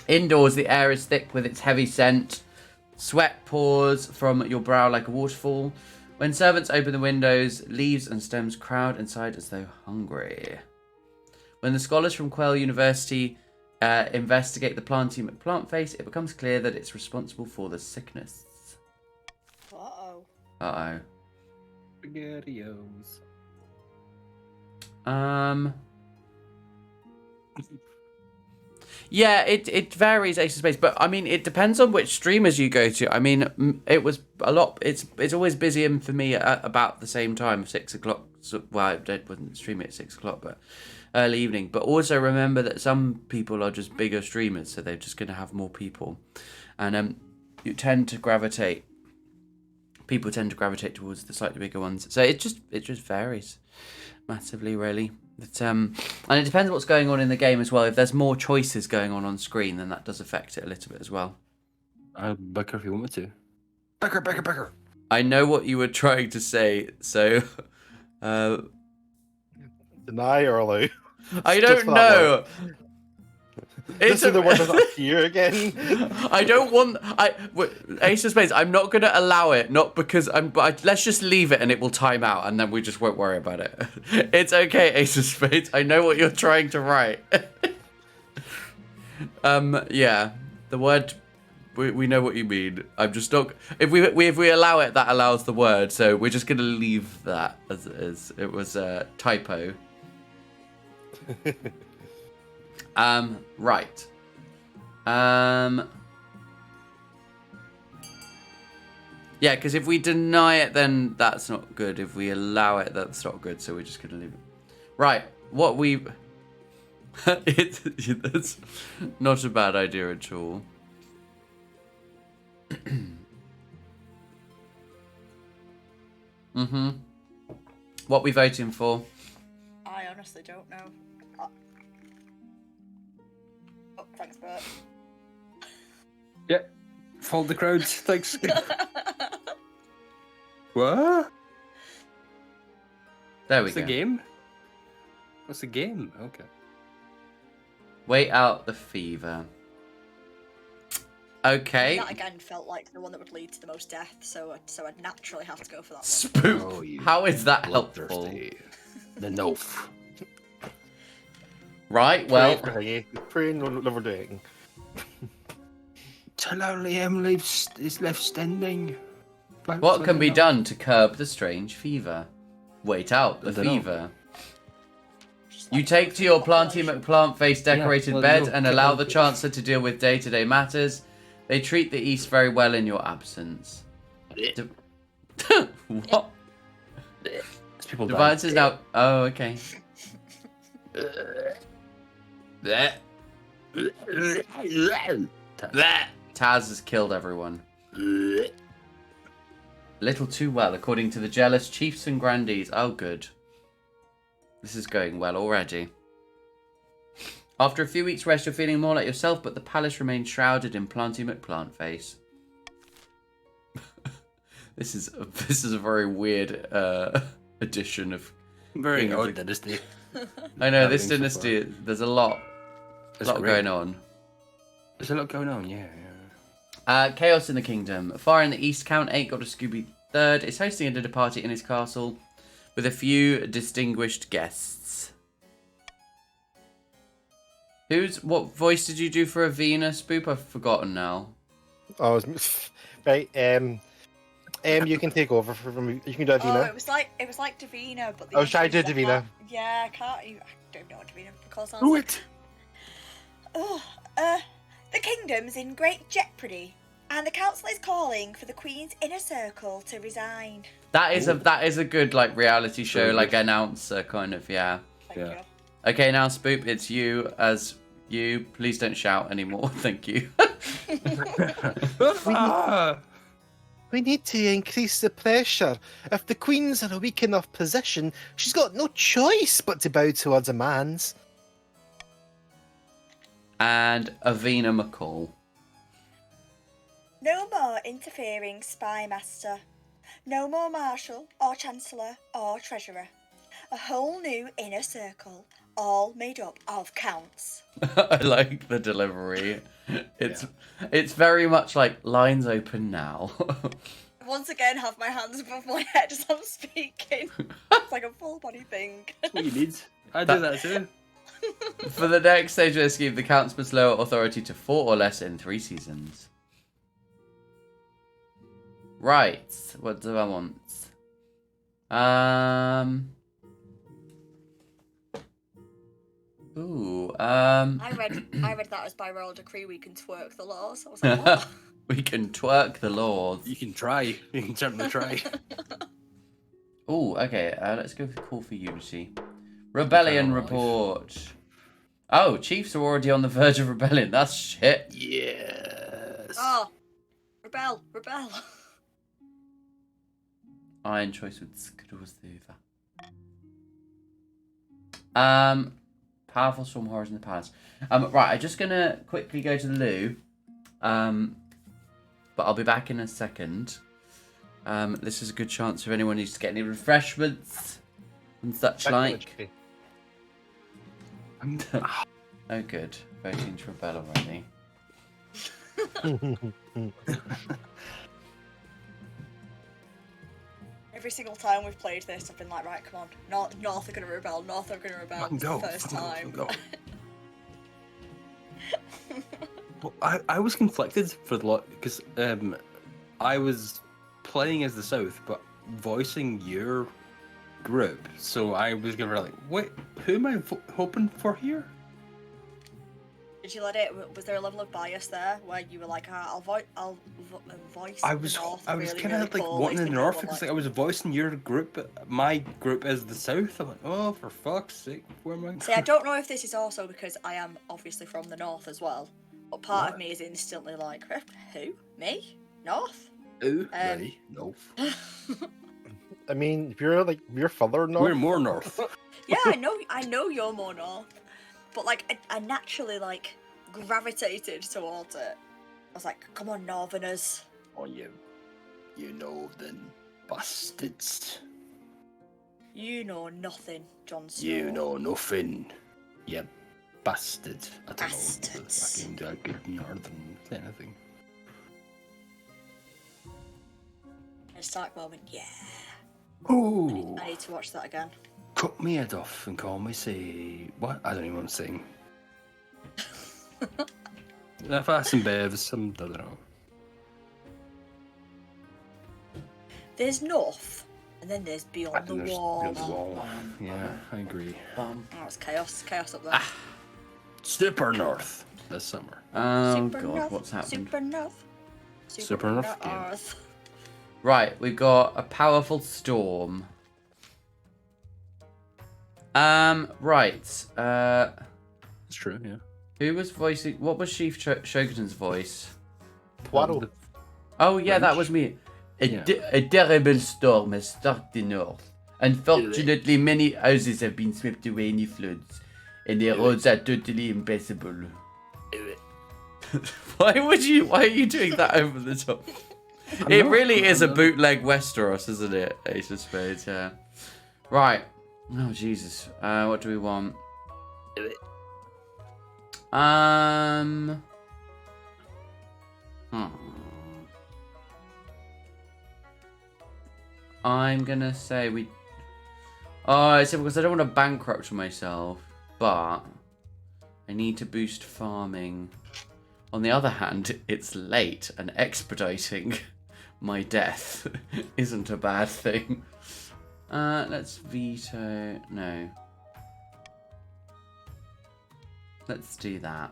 Indoors, the air is thick with its heavy scent. Sweat pours from your brow like a waterfall. When servants open the windows, leaves and stems crowd inside as though hungry. When the scholars from Quell University investigate the planting McPlantface, it becomes clear that it's responsible for the sickness. Uh-oh. Uh-oh. SpaghettiOs. Yeah, it varies, Ace of Spades, but I mean, it depends on which streamers you go to. I mean, it was a lot. It's always busy for me at about the same time, 6 o'clock. So, well, I wasn't streaming at 6 o'clock, but early evening. But also remember that some people are just bigger streamers, so they're just going to have more people, and you tend to gravitate. People tend to gravitate towards the slightly bigger ones. So it just varies massively, really. But, and it depends what's going on in the game as well. If there's more choices going on screen, then that does affect it a little bit as well. I'll Becker if you want me to. Becker. I know what you were trying to say, so... Deny or allow? I don't know. This is the word doesn't appear again. I don't want... Ace of Spades, I'm not going to allow it, not because let's just leave it and it will time out and then we just won't worry about it. It's okay, Ace of Spades. I know what you're trying to write. Yeah, the word... We know what you mean. I'm just not... If we allow it, that allows the word, so we're just going to leave that as it was a typo. Right. Yeah, because if we deny it, then that's not good. If we allow it, that's not good. So we're just gonna leave it. Right. What we... That's not a bad idea at all. What we voting for? Eye on honestly don't know. Oh, thanks, Bert. Yeah. Fold the crowds. Thanks. What? There we What's go. the game? What's the game? Okay. Wait out the fever. Okay. That again felt like the one that would lead to the most death, so I'd naturally have to go for that one. Spoop. Oh, you How is that helpful? bloodthirsty. The Nolf. Right, well. Pray no never doing. Till only him is left standing. What can be done to curb the strange fever? Wait out the fever. You take to your Planty McPlant face decorated bed and allow the Chancellor to deal with day-to-day matters. They treat the East very well in your absence. What? People Defiance is now... Oh, okay. Taz has killed everyone. Little too well, according to the jealous chiefs and grandees. Oh, good. This is going well already. After a few weeks' rest, you're feeling more like yourself, but the palace remains shrouded in Planty McPlant face. This is a very weird edition of Very King of odd the- dynasty. I know this Happening so dynasty. There's a lot That's great. going on. There's a lot going on. Yeah. Chaos in the kingdom. Far in the east, Count 8 got a Scooby III is hosting a dinner party in his castle with a few distinguished guests. What voice did you do for Avena, Spoop? I've forgotten now. Oh, right. You can take over from me. You can do Oh, Avena. it was like Davina, but I was trying to do Davina. Yeah, I can't. I don't know what Davina because Do it. Oh, the kingdom's in great jeopardy, and the council is calling for the Queen's inner circle to resign. That is a good like reality show, Very like good. announcer kind of, yeah. Thank Yeah. you. Okay, now Spoop, it's you as you. Please don't shout anymore. Thank you. We need to increase the pressure. If the Queen's in a weak enough position, she's got no choice but to bow to our demands. And Avena McCall. No more interfering spy master. No more marshal or chancellor or treasurer. A whole new inner circle, all made up of counts. I like the delivery. It's very much like lines open now. Once again, have my hands above my head as I'm speaking. It's like a full body thing. That's what you need. I do that too. For the next stage of the scheme, the counts must lower authority to 4 or less in 3 seasons. Right. What do I want? I read that as by royal decree we can twerk the laws. I was like, what? We can twerk the laws. You can try. You can certainly try. Oh, okay. Let's go for call for unity. Rebellion Eternal life. report. Oh, chiefs are already on the verge of rebellion. That's shit. Yes. Oh, rebel. Iron choice with Skruthova. Powerful storm horrors in the palace. Right, I'm just gonna quickly go to the loo. But I'll be back in a second. This is a good chance if anyone needs to get any refreshments and such like. Oh, good. Voting to rebel already. Every single time we've played this, I've been like, right, come on. North are going to rebel. North are going to rebel. It's Go. the first time. Go. Well, I was conflicted for the lot because I was playing as the South, but voicing your group. So I was gonna be like, wait, who am I hoping for here? Did you let it? Was there a level of bias there where you were like, I'll voice? I the was North kind of really like cool, wanting makes the me North feel because like- I was voicing your group, but my group is the South. I'm like, oh, for fuck's sake, where am I? See, I don't know if this is also because I am obviously from the North as well, but part of me is instantly like, who? Me? North? Ooh, Um, me? No. I mean, if you're further north. We're more north. Yeah, I know you're more north, but like I naturally like gravitated towards it. I was like, come on, Northerners. Oh, you northern bastards. You know nothing, Jon Snow. You know nothing. You bastard. I don't Bastards. know. The fucking good northern anything. A Stark moment, yeah. Ooh. I need to watch that again. Cut me head off and call me say what? I don't even want to sing. If I some babes, I don't know. There's North, and then there's Beyond the Wall. Beyond the wall. Yeah, I agree. Oh, it's chaos up there. Super north this summer. Oh Super god, North, what's happened? Super North. Super North, yeah. North. Right, we've got a powerful storm. Right. It's true, yeah. Who was voicing? What was Chief Shogun's voice? Twaddle. Oh yeah, that was me. A terrible storm has struck the north. Unfortunately, many houses have been swept away in the floods, and the roads are totally impassable. Why are you doing that over the top? It really is a bootleg Westeros, isn't it? Ace of Spades, yeah. Right. Oh Jesus. What do we want? I'm gonna say we. Oh, it's because I don't want to bankrupt myself, but I need to boost farming. On the other hand, it's late, and expediting my death isn't a bad thing. Let's veto. No. Let's do that.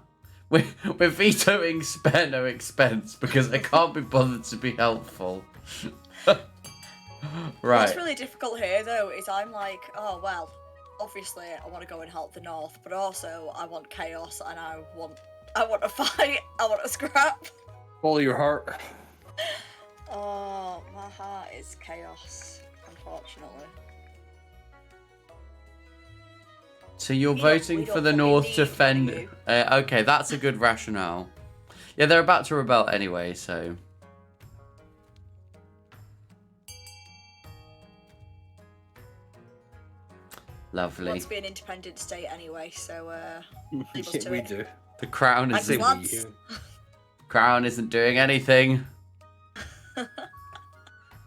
We're vetoing spare no expense because I can't be bothered to be helpful. Right. What's really difficult here, though, is I'm like, oh well, obviously I want to go and help the North, but also I want chaos and I want to fight. I want to scrap. Follow your heart. Oh, my heart is chaos, unfortunately. So you're voting for the North to fend. Okay, that's a good rationale. Yeah, they're about to rebel anyway, so. Lovely. Want to be an independent state anyway, so leave us to we it. do. The crown Thanks, isn't. lads. Crown isn't doing anything.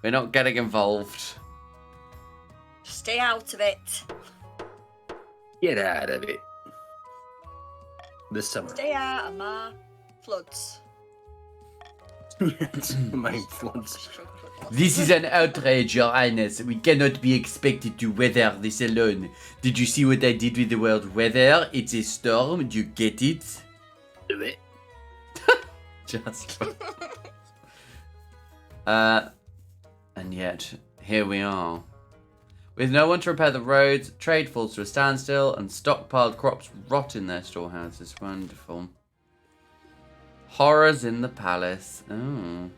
We're not getting involved. Stay out of it. Get out of it. This summer. Stay out of my floods. My floods. This is an outrage, Your Highness. We cannot be expected to weather this alone. Did you see what I did with the word weather? It's a storm. Do you get it? Do it. Just. And yet, here we are. With no one to repair the roads, trade falls to a standstill, and stockpiled crops rot in their storehouses. Wonderful. Horrors in the palace. Oh.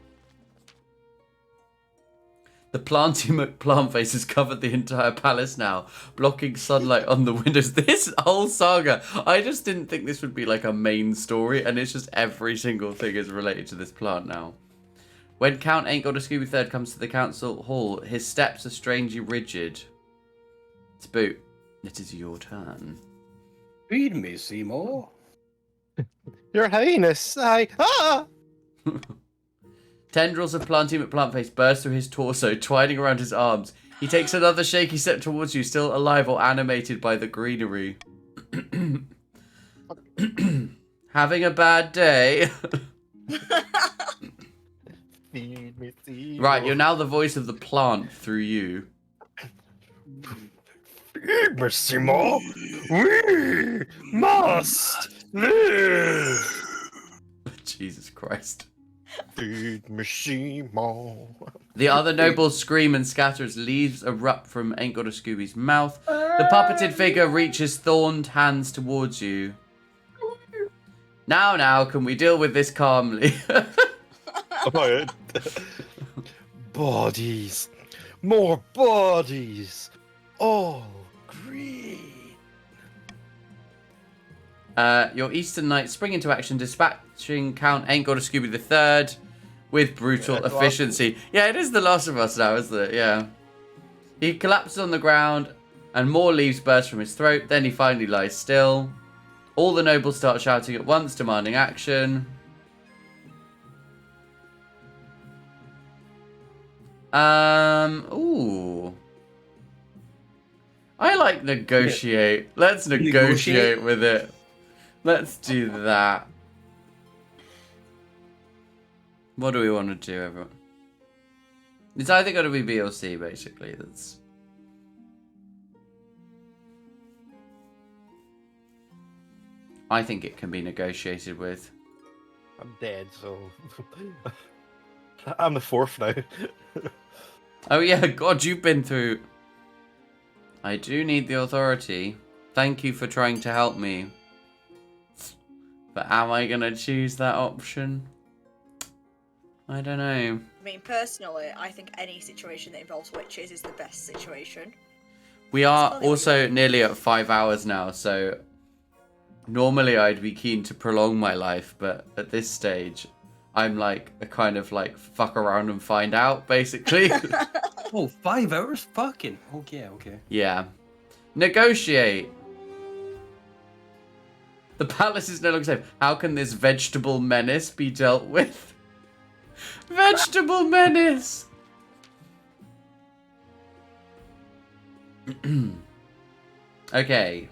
The planty McPlant face has covered the entire palace now, blocking sunlight on the windows. This whole saga, I just didn't think this would be like a main story, and it's just every single thing is related to this plant now. When Count Ain't Got a Scooby III comes to the council hall, his steps are strangely rigid. Spoot, it is your turn. Feed me, Seymour. Your Highness, Tendrils of Planty McPlantface burst through his torso, twining around his arms. He takes another shaky step towards you, still alive or animated by the greenery. Having a bad day? Feed me, Seymour. Right, you're now the voice of the plant through you. Feed me, Seymour. We must live. Jesus Christ. Feed me, Seymour. The other nobles scream and scatter as leaves erupt from Ain't Got a Scooby's mouth. The puppeted figure reaches thorned hands towards you. Now, can we deal with this calmly? Bodies. More bodies. All green. Your Eastern Knights spring into action, dispatching Count Ain't Got a Scooby the Third with brutal efficiency. Yeah, it is The Last of Us now, isn't it? Yeah. He collapses on the ground, and more leaves burst from his throat. Then he finally lies still. All the nobles start shouting at once, demanding action. Ooh. I like negotiate. Let's negotiate with it. Let's do that. What do we want to do, everyone? It's either got to be B or C, basically. That's. I think it can be negotiated with. I'm dead, so I'm the fourth now. Oh yeah, God, you've been through. I do need the authority. Thank you for trying to help me. But am I gonna choose that option? I don't know. I mean, personally, I think any situation that involves witches is the best situation. We are also nearly at 5 hours now, so normally I'd be keen to prolong my life, but at this stage, I'm like a kind of like fuck around and find out, basically. Oh, 5 hours? Fucking. Okay, okay. Yeah. Negotiate. The palace is no longer safe. How can this vegetable menace be dealt with? Vegetable menace! Okay.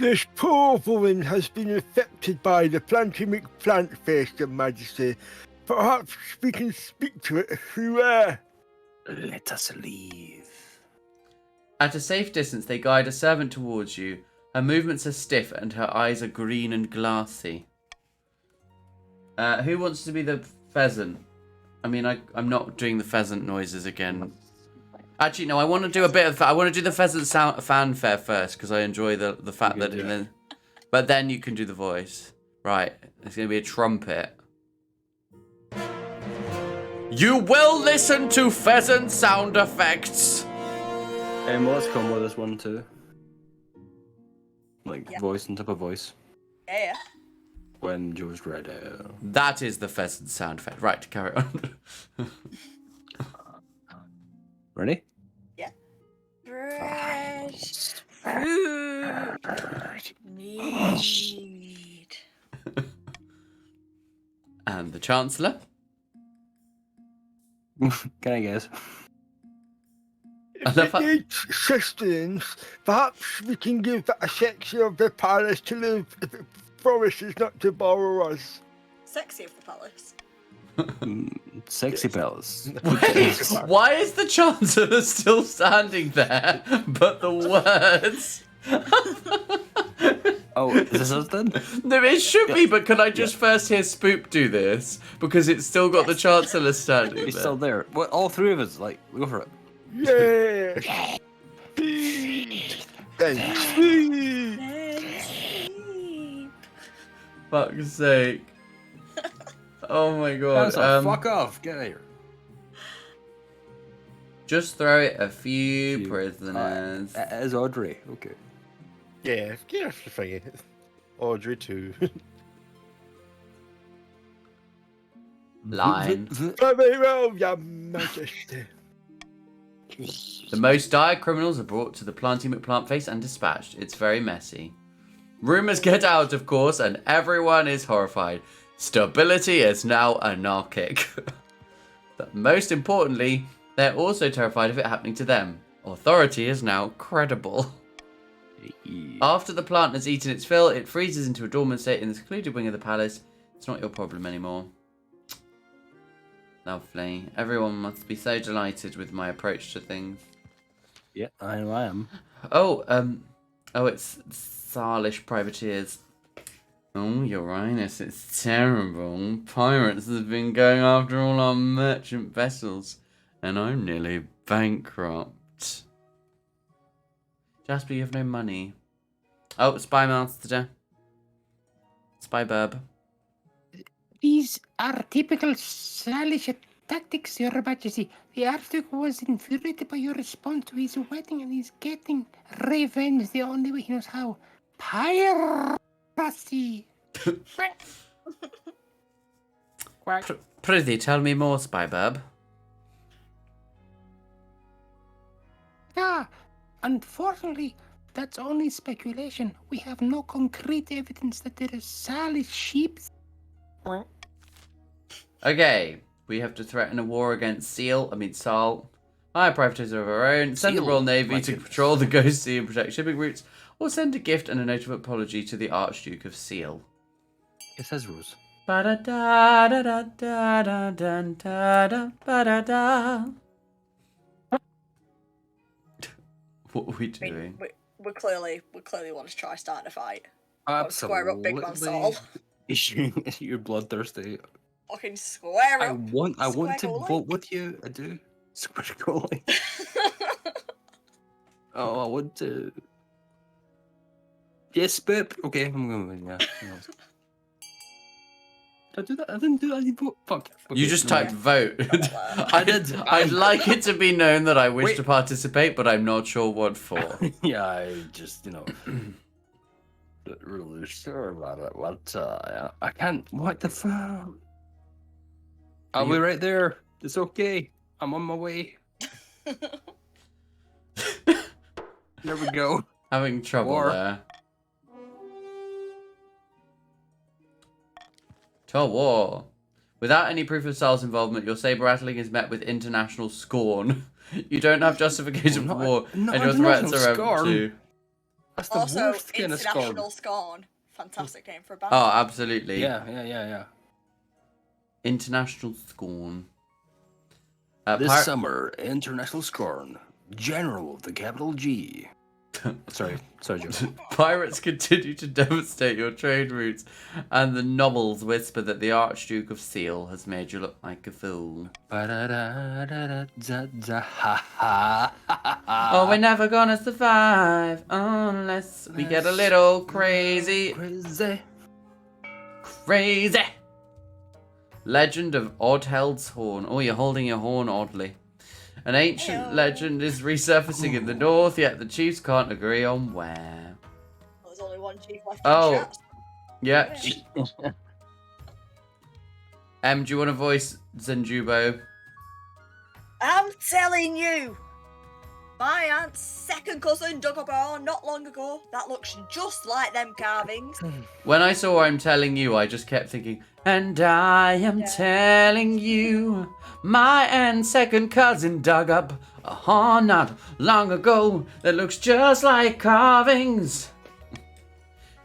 This poor woman has been affected by the Planty McPlant face, Your Majesty. Perhaps we can speak to it through air. Let us leave. At a safe distance, they guide a servant towards you. Her movements are stiff and her eyes are green and glassy. Who wants to be the pheasant? I mean, I'm not doing the pheasant noises again. Actually, no, I want to do a bit of. I want to do the pheasant sound fanfare first because I enjoy the fact that. Then, but then you can do the voice. Right, it's going to be a trumpet. You will listen to pheasant sound effects. Let's come with this one too. Like voice on top of voice. Yeah. When Joe's ready. That is the pheasant sound effect. Right, carry on. Ready? Yeah. Fresh fruit. Meat. And the Chancellor? Can I guess? If it needs sustenance, perhaps we can give a section of the palace to live if it promises not to borrow us. Sexy of the palace. Sexy palace. Wait, why is the Chancellor still standing there? But the words. Oh, is this us then? No, it should be, but can I just first hear Spoop do this? Because it's still got the Chancellor standing there. He's still there. What, all three of us, like, go for it. Yes! Feed and sleep! Fuck's sake. Oh my god. Fuck off, get out of here. Just throw it a few prisoners. As Audrey, okay. Yeah, get off the thing. Audrey too. Line. Very well, Your Majesty. The most dire criminals are brought to the Planty McPlant face and dispatched. It's very messy. Rumours get out, of course, and everyone is horrified. Stability is now anarchic. But most importantly, they're also terrified of it happening to them. Authority is now credible. After the plant has eaten its fill, it freezes into a dormant state in the secluded wing of the palace. It's not your problem anymore. Lovely. Everyone must be so delighted with my approach to things. Yeah, I know I am. Oh, it's Salish privateers. Oh, Your Highness, it's terrible. Pirates have been going after all our merchant vessels, and I'm nearly bankrupt. Jasper, you have no money. Oh, Spy Master. Spy Burb. These are typical Salish Tactics, Your Majesty. The Archduke was infuriated by your response to his wedding and he's getting revenge the only way he knows how. Piracy! Quack. Prithee, tell me more, Spybub. Ah, unfortunately, that's only speculation. We have no concrete evidence that there is Sally's sheep. Okay, we have to threaten a war against Saul. Hire privateers of our own, send the Seal? Royal Navy My to goodness. patrol the Ghost Sea and protect shipping routes, or send a gift and a note of apology to the Archduke of Seal. It says Rose. Ba-da-da-da-da-da-da-da-da, ba-da-da. What are we I doing? mean, we clearly want to try starting a fight. Absolutely. Square up, big man Saul. You're bloodthirsty. Fucking square I up. want to Square vote with you. I do. Square goalie. Oh, I want to. Yes, Boop. Okay, I'm going to win. Yeah. Did I do that? I didn't do that. I didn't vote. Fuck. Okay, You just never typed mind. vote. I did. I'd like it to be known that I wish Wait. to participate, but I'm not sure what for. Yeah, I just not really sure about it. What? I can't. What the fuck? I'll be right there. It's okay. I'm on my way. There we go. Having trouble War. there. To war. Without any proof of Sal's involvement, your saber rattling is met with international scorn. You don't have justification for war, and your threats are empty. That's the Also, worst kind of International scorn. Scorn. Fantastic name for a band. Oh, absolutely. Yeah. International scorn. This summer, International Scorn, General of the Capital G. Sorry, Joe. Pirates continue to devastate your trade routes, and the nobles whisper that the Archduke of Seal has made you look like a fool. Oh, we're never gonna survive unless we get a little crazy. Crazy. Legend of Oddheld's Horn. Oh, you're holding your horn oddly. An ancient legend is resurfacing in the north, yet the chiefs can't agree on where. Well, there's only one chief left. Oh, yeah. Do you want to voice Zenjubo? I'm telling you, my aunt's second cousin dug up a horn not long ago. That looks just like them carvings. When I saw I'm telling you, I just kept thinking, and I am telling you, my aunt's second cousin dug up a horn not long ago that looks just like carvings.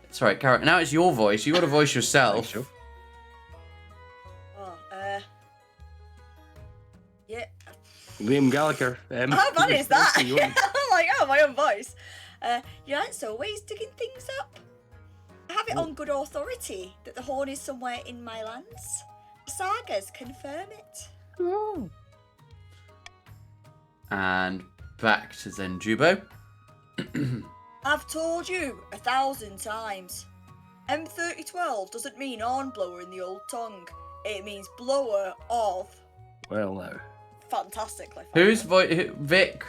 It's alright, Karen. Now it's your voice. You got to voice yourself. Yeah. Liam Gallagher. How bad is that? I'm like, oh, my own voice. Your aunt's always digging things up. I have it on good authority that the horn is somewhere in my lands. The sagas confirm it. And back to Zenjubo. I've told you 1,000 times. M3012 doesn't mean hornblower in the old tongue. It means blower of. Well, no. Fantastically. Who's voice? Vic.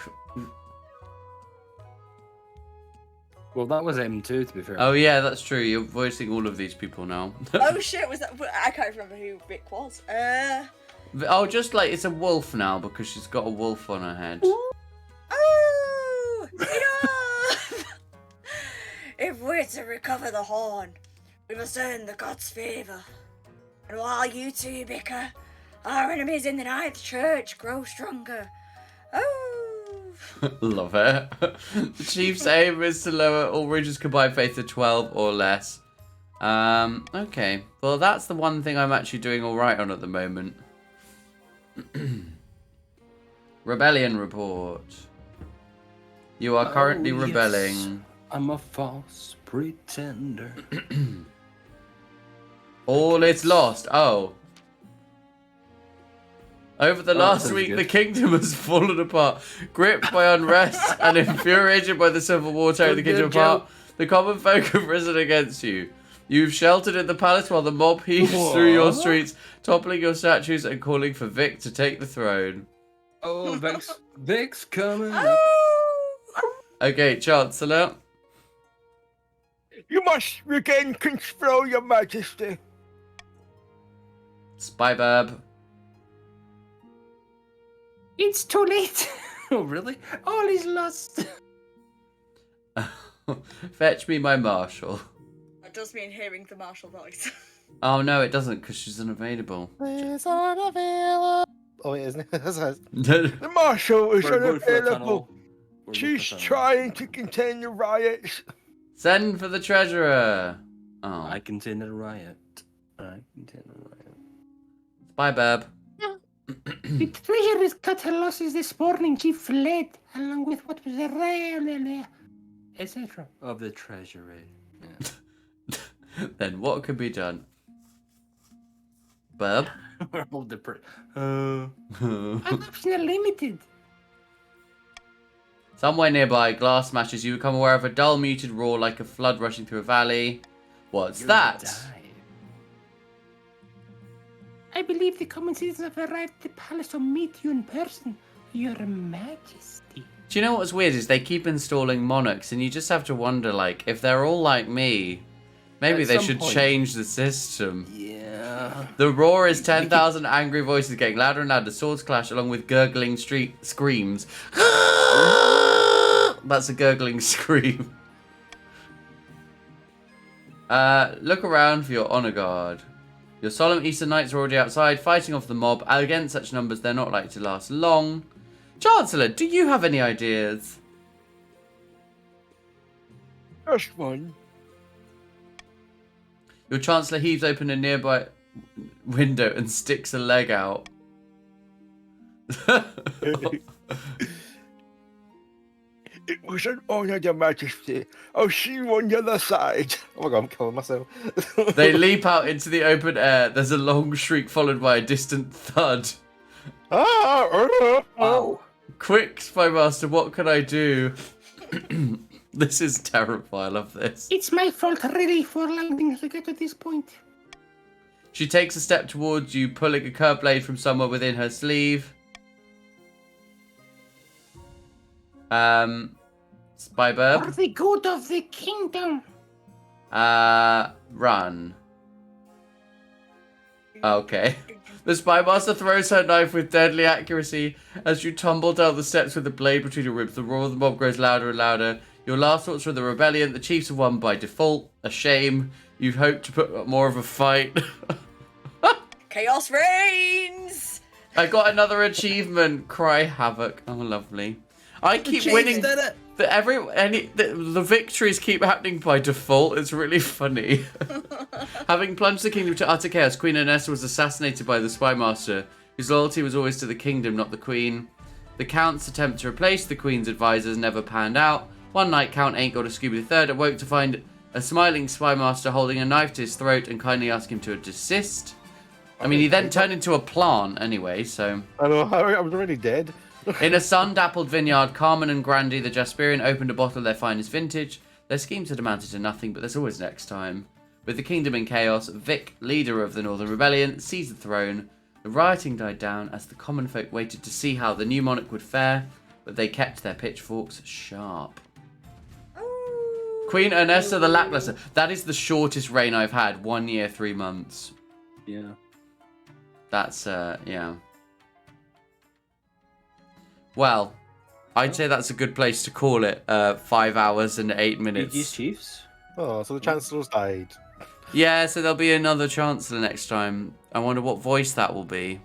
Well, that was M2, to be fair. Oh yeah, that's true. You're voicing all of these people now. Oh shit, was that? I can't remember who Vic was. Oh, just like it's a wolf now because she's got a wolf on her head. Oh! Enough! If we're to recover the horn, we must earn the gods' favour. And while you two bicker, our enemies in the Ninth Church grow stronger. Oh! Love it. The chief's aim is to lower all regions' combined faith to 12 or less. Okay. Well, that's the one thing I'm actually doing all right on at the moment. Rebellion report. You are currently rebelling. Yes. I'm a false pretender. All is lost. Oh. Over the last sounds week, good. the kingdom has fallen apart. Gripped by unrest and infuriated by the civil war tearing the kingdom apart, the common folk have risen against you. You've sheltered in the palace while the mob heaves through your streets, toppling your statues and calling for Vic to take the throne. Oh, Vic's coming up. Okay, Chancellor. You must regain control, Your Majesty. Spyburb. It's too late. Oh, really? All is lost. Fetch me my marshal. That does mean hearing the martial voice. Oh no, it doesn't because she's unavailable. It's unavailable. Oh, it isn't. The marshal is We're going for a unavailable. tunnel. She's trying to contain the riots. Send for the treasurer. Oh, I contain the riot. I contain the riot. Spyburb. The treasurer's cut her losses this morning. She fled along with what was the etc. Of the treasury. Yeah. Then what could be done? Burb. We're all different. Options are limited. Somewhere nearby, glass smashes. You become aware of a dull, muted roar like a flood rushing through a valley. What's that? I believe the common citizens have arrived at the palace to meet you in person, Your Majesty. Do you know what's weird is they keep installing monarchs, and you just have to wonder, like, if they're all like me, maybe At they some should point. change the system. Yeah. The roar is 10,000 angry voices getting louder and louder. Swords clash along with gurgling screams. That's a gurgling scream. Look around for your honor guard. Your solemn Eastern Knights are already outside, fighting off the mob. Against such numbers, they're not likely to last long. Chancellor, do you have any ideas? Just one. Your Chancellor heaves open a nearby window and sticks a leg out. It was an honor, Your Majesty. I'll see you on the other side. Oh my god, I'm killing myself. They leap out into the open air. There's a long shriek followed by a distant thud. Wow. Quick, Spymaster, what can I do? This is terrible. I love this. It's my fault, really, for allowing things to get to this point. She takes a step towards you, pulling a curved blade from somewhere within her sleeve. Spyburb. For the good of the kingdom. Run. Okay. The Spymaster throws her knife with deadly accuracy as you tumble down the steps with the blade between your ribs. The roar of the mob grows louder and louder. Your last thoughts are the rebellion. The chiefs have won by default. A shame. You've hoped to put up more of a fight. Chaos reigns! I got another achievement. Cry havoc. Oh, lovely. I keep winning. The victories keep happening by default. It's really funny. Having plunged the kingdom to utter chaos, Queen Ernesta was assassinated by the Spymaster, whose loyalty was always to the kingdom, not the queen. The Count's attempt to replace the queen's advisors never panned out. One night, Count Ain't Got a Scooby III awoke to find a smiling Spymaster holding a knife to his throat and kindly asked him to desist. I mean, he then turned into a plant anyway, so... I know, I was already dead. In a sun-dappled vineyard, Carmen and Grandy the Jasperian opened a bottle of their finest vintage. Their schemes had amounted to nothing, but there's always next time. With the kingdom in chaos, Vic, leader of the Northern Rebellion, seized the throne. The rioting died down as the common folk waited to see how the new monarch would fare, but they kept their pitchforks sharp. Queen Ernesta the Lackluster. That is the shortest reign I've had. 1 year, 3 months. Yeah. That's, yeah. Well, I'd say that's a good place to call it. 5 hours and 8 minutes. GG's Chiefs. Oh, so the Chancellor's died. Yeah, so there'll be another Chancellor next time. I wonder what voice that will be.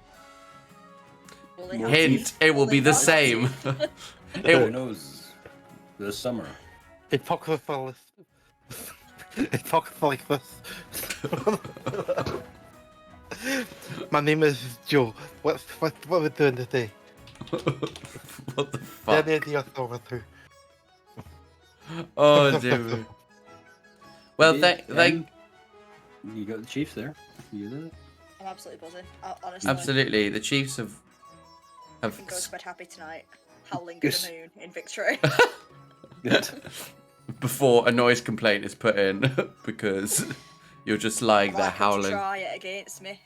Hint, it will be the same. Who knows? This summer. Apocryphal. My name is Joe. What are we doing today? What the fuck? The overthrow. Oh, dear. Well, thank. You got the Chiefs there. You did it. I'm absolutely buzzing. Honestly. Absolutely, the Chiefs have. I can go to bed happy tonight, howling at the moon in victory. Before a noise complaint is put in, because You're just lying there Like him to howling. try it against me.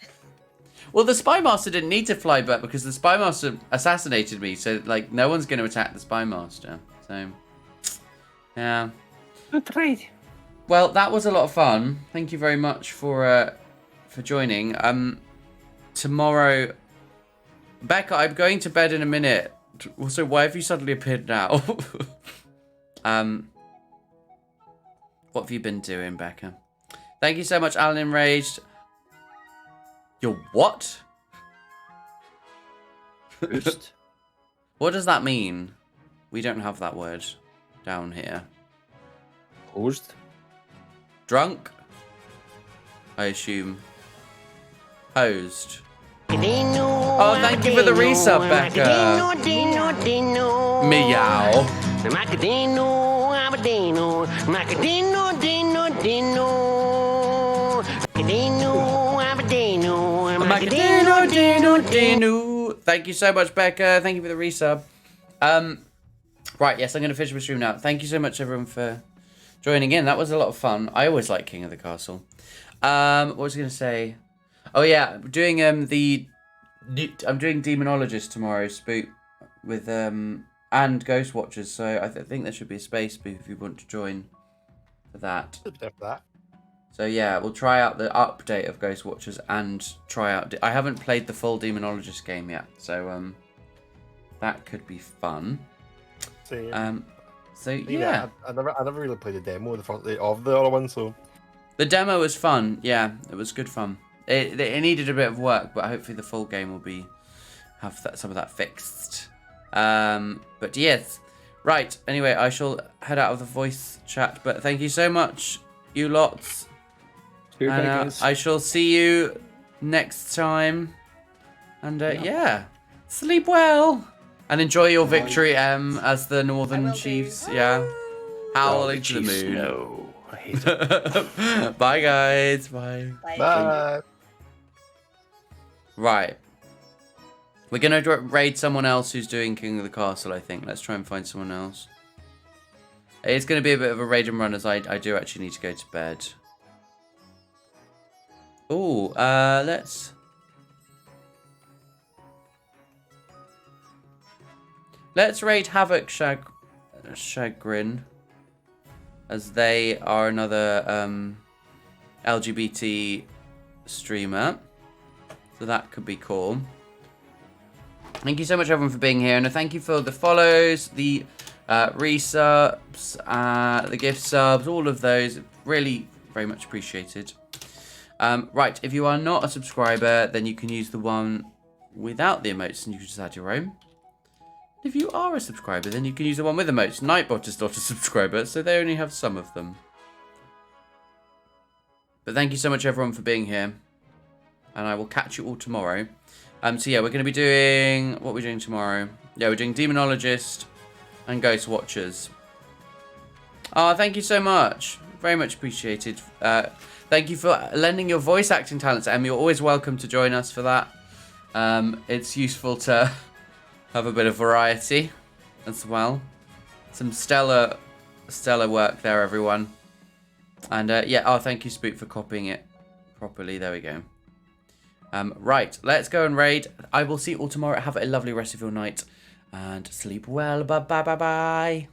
Well, the Spy Master didn't need to fly back because the Spy Master assassinated me. So, like, no one's going to attack the Spy Master. So, yeah. Good trade. Well, that was a lot of fun. Thank you very much for joining. Tomorrow, Becca, I'm going to bed in a minute. Also, why have you suddenly appeared now? What have you been doing, Becca? Thank you so much, Alan Enraged. You're what? Boost. What does that mean? We don't have that word down here. Hosed. Drunk? I assume. Hosed. Oh, thank you for the resub, Becca. Meow. Thank you so much, Becca. Thank you for the resub. Right, yes, I'm going to finish my stream now. Thank you so much, everyone, for joining in. That was a lot of fun. I always like King of the Castle. What was I going to say? Oh yeah, I'm doing Demonologist tomorrow, Spook, with and Ghost Watchers. So I think there should be a space if you want to join for that. So yeah, we'll try out the update of Ghost Watchers and try out. I haven't played the full Demonologist game yet, so that could be fun. Same. So yeah, I never really played the demo of the other one, so the demo was fun. Yeah, it was good fun. It needed a bit of work, but hopefully the full game will have some of that fixed. But yes, right. Anyway, I shall head out of the voice chat. But thank you so much, you lots. And, I shall see you next time. And yeah, sleep well and enjoy your victory, as the Northern Chiefs. Yeah, howling to the moon. No. Bye, guys. Bye. bye. Right. We're going to raid someone else who's doing King of the Castle, I think. Let's try and find someone else. It's going to be a bit of a raid and run as I do actually need to go to bed. Oh, let's raid Havoc Chagrin, as they are another LGBT streamer. So that could be cool. Thank you so much, everyone, for being here. And thank you for the follows, the resubs, the gift subs, all of those. Really very much appreciated. Right, if you are not a subscriber, then you can use the one without the emotes and you can just add your own. If you are a subscriber, then you can use the one with emotes. Nightbot is not a subscriber, so they only have some of them. But thank you so much, everyone, for being here. And I will catch you all tomorrow. So yeah, we're going to be doing... What are we doing tomorrow? Yeah, we're doing Demonologist and Ghost Watchers. Oh, thank you so much. Very much appreciated. Thank you for lending your voice acting talents, Em. You're always welcome to join us for that. It's useful to have a bit of variety as well. Some stellar work there, everyone. And yeah, thank you, Spook, for copying it properly. There we go. Right, let's go and raid. I will see you all tomorrow. Have a lovely rest of your night and sleep well. Bye.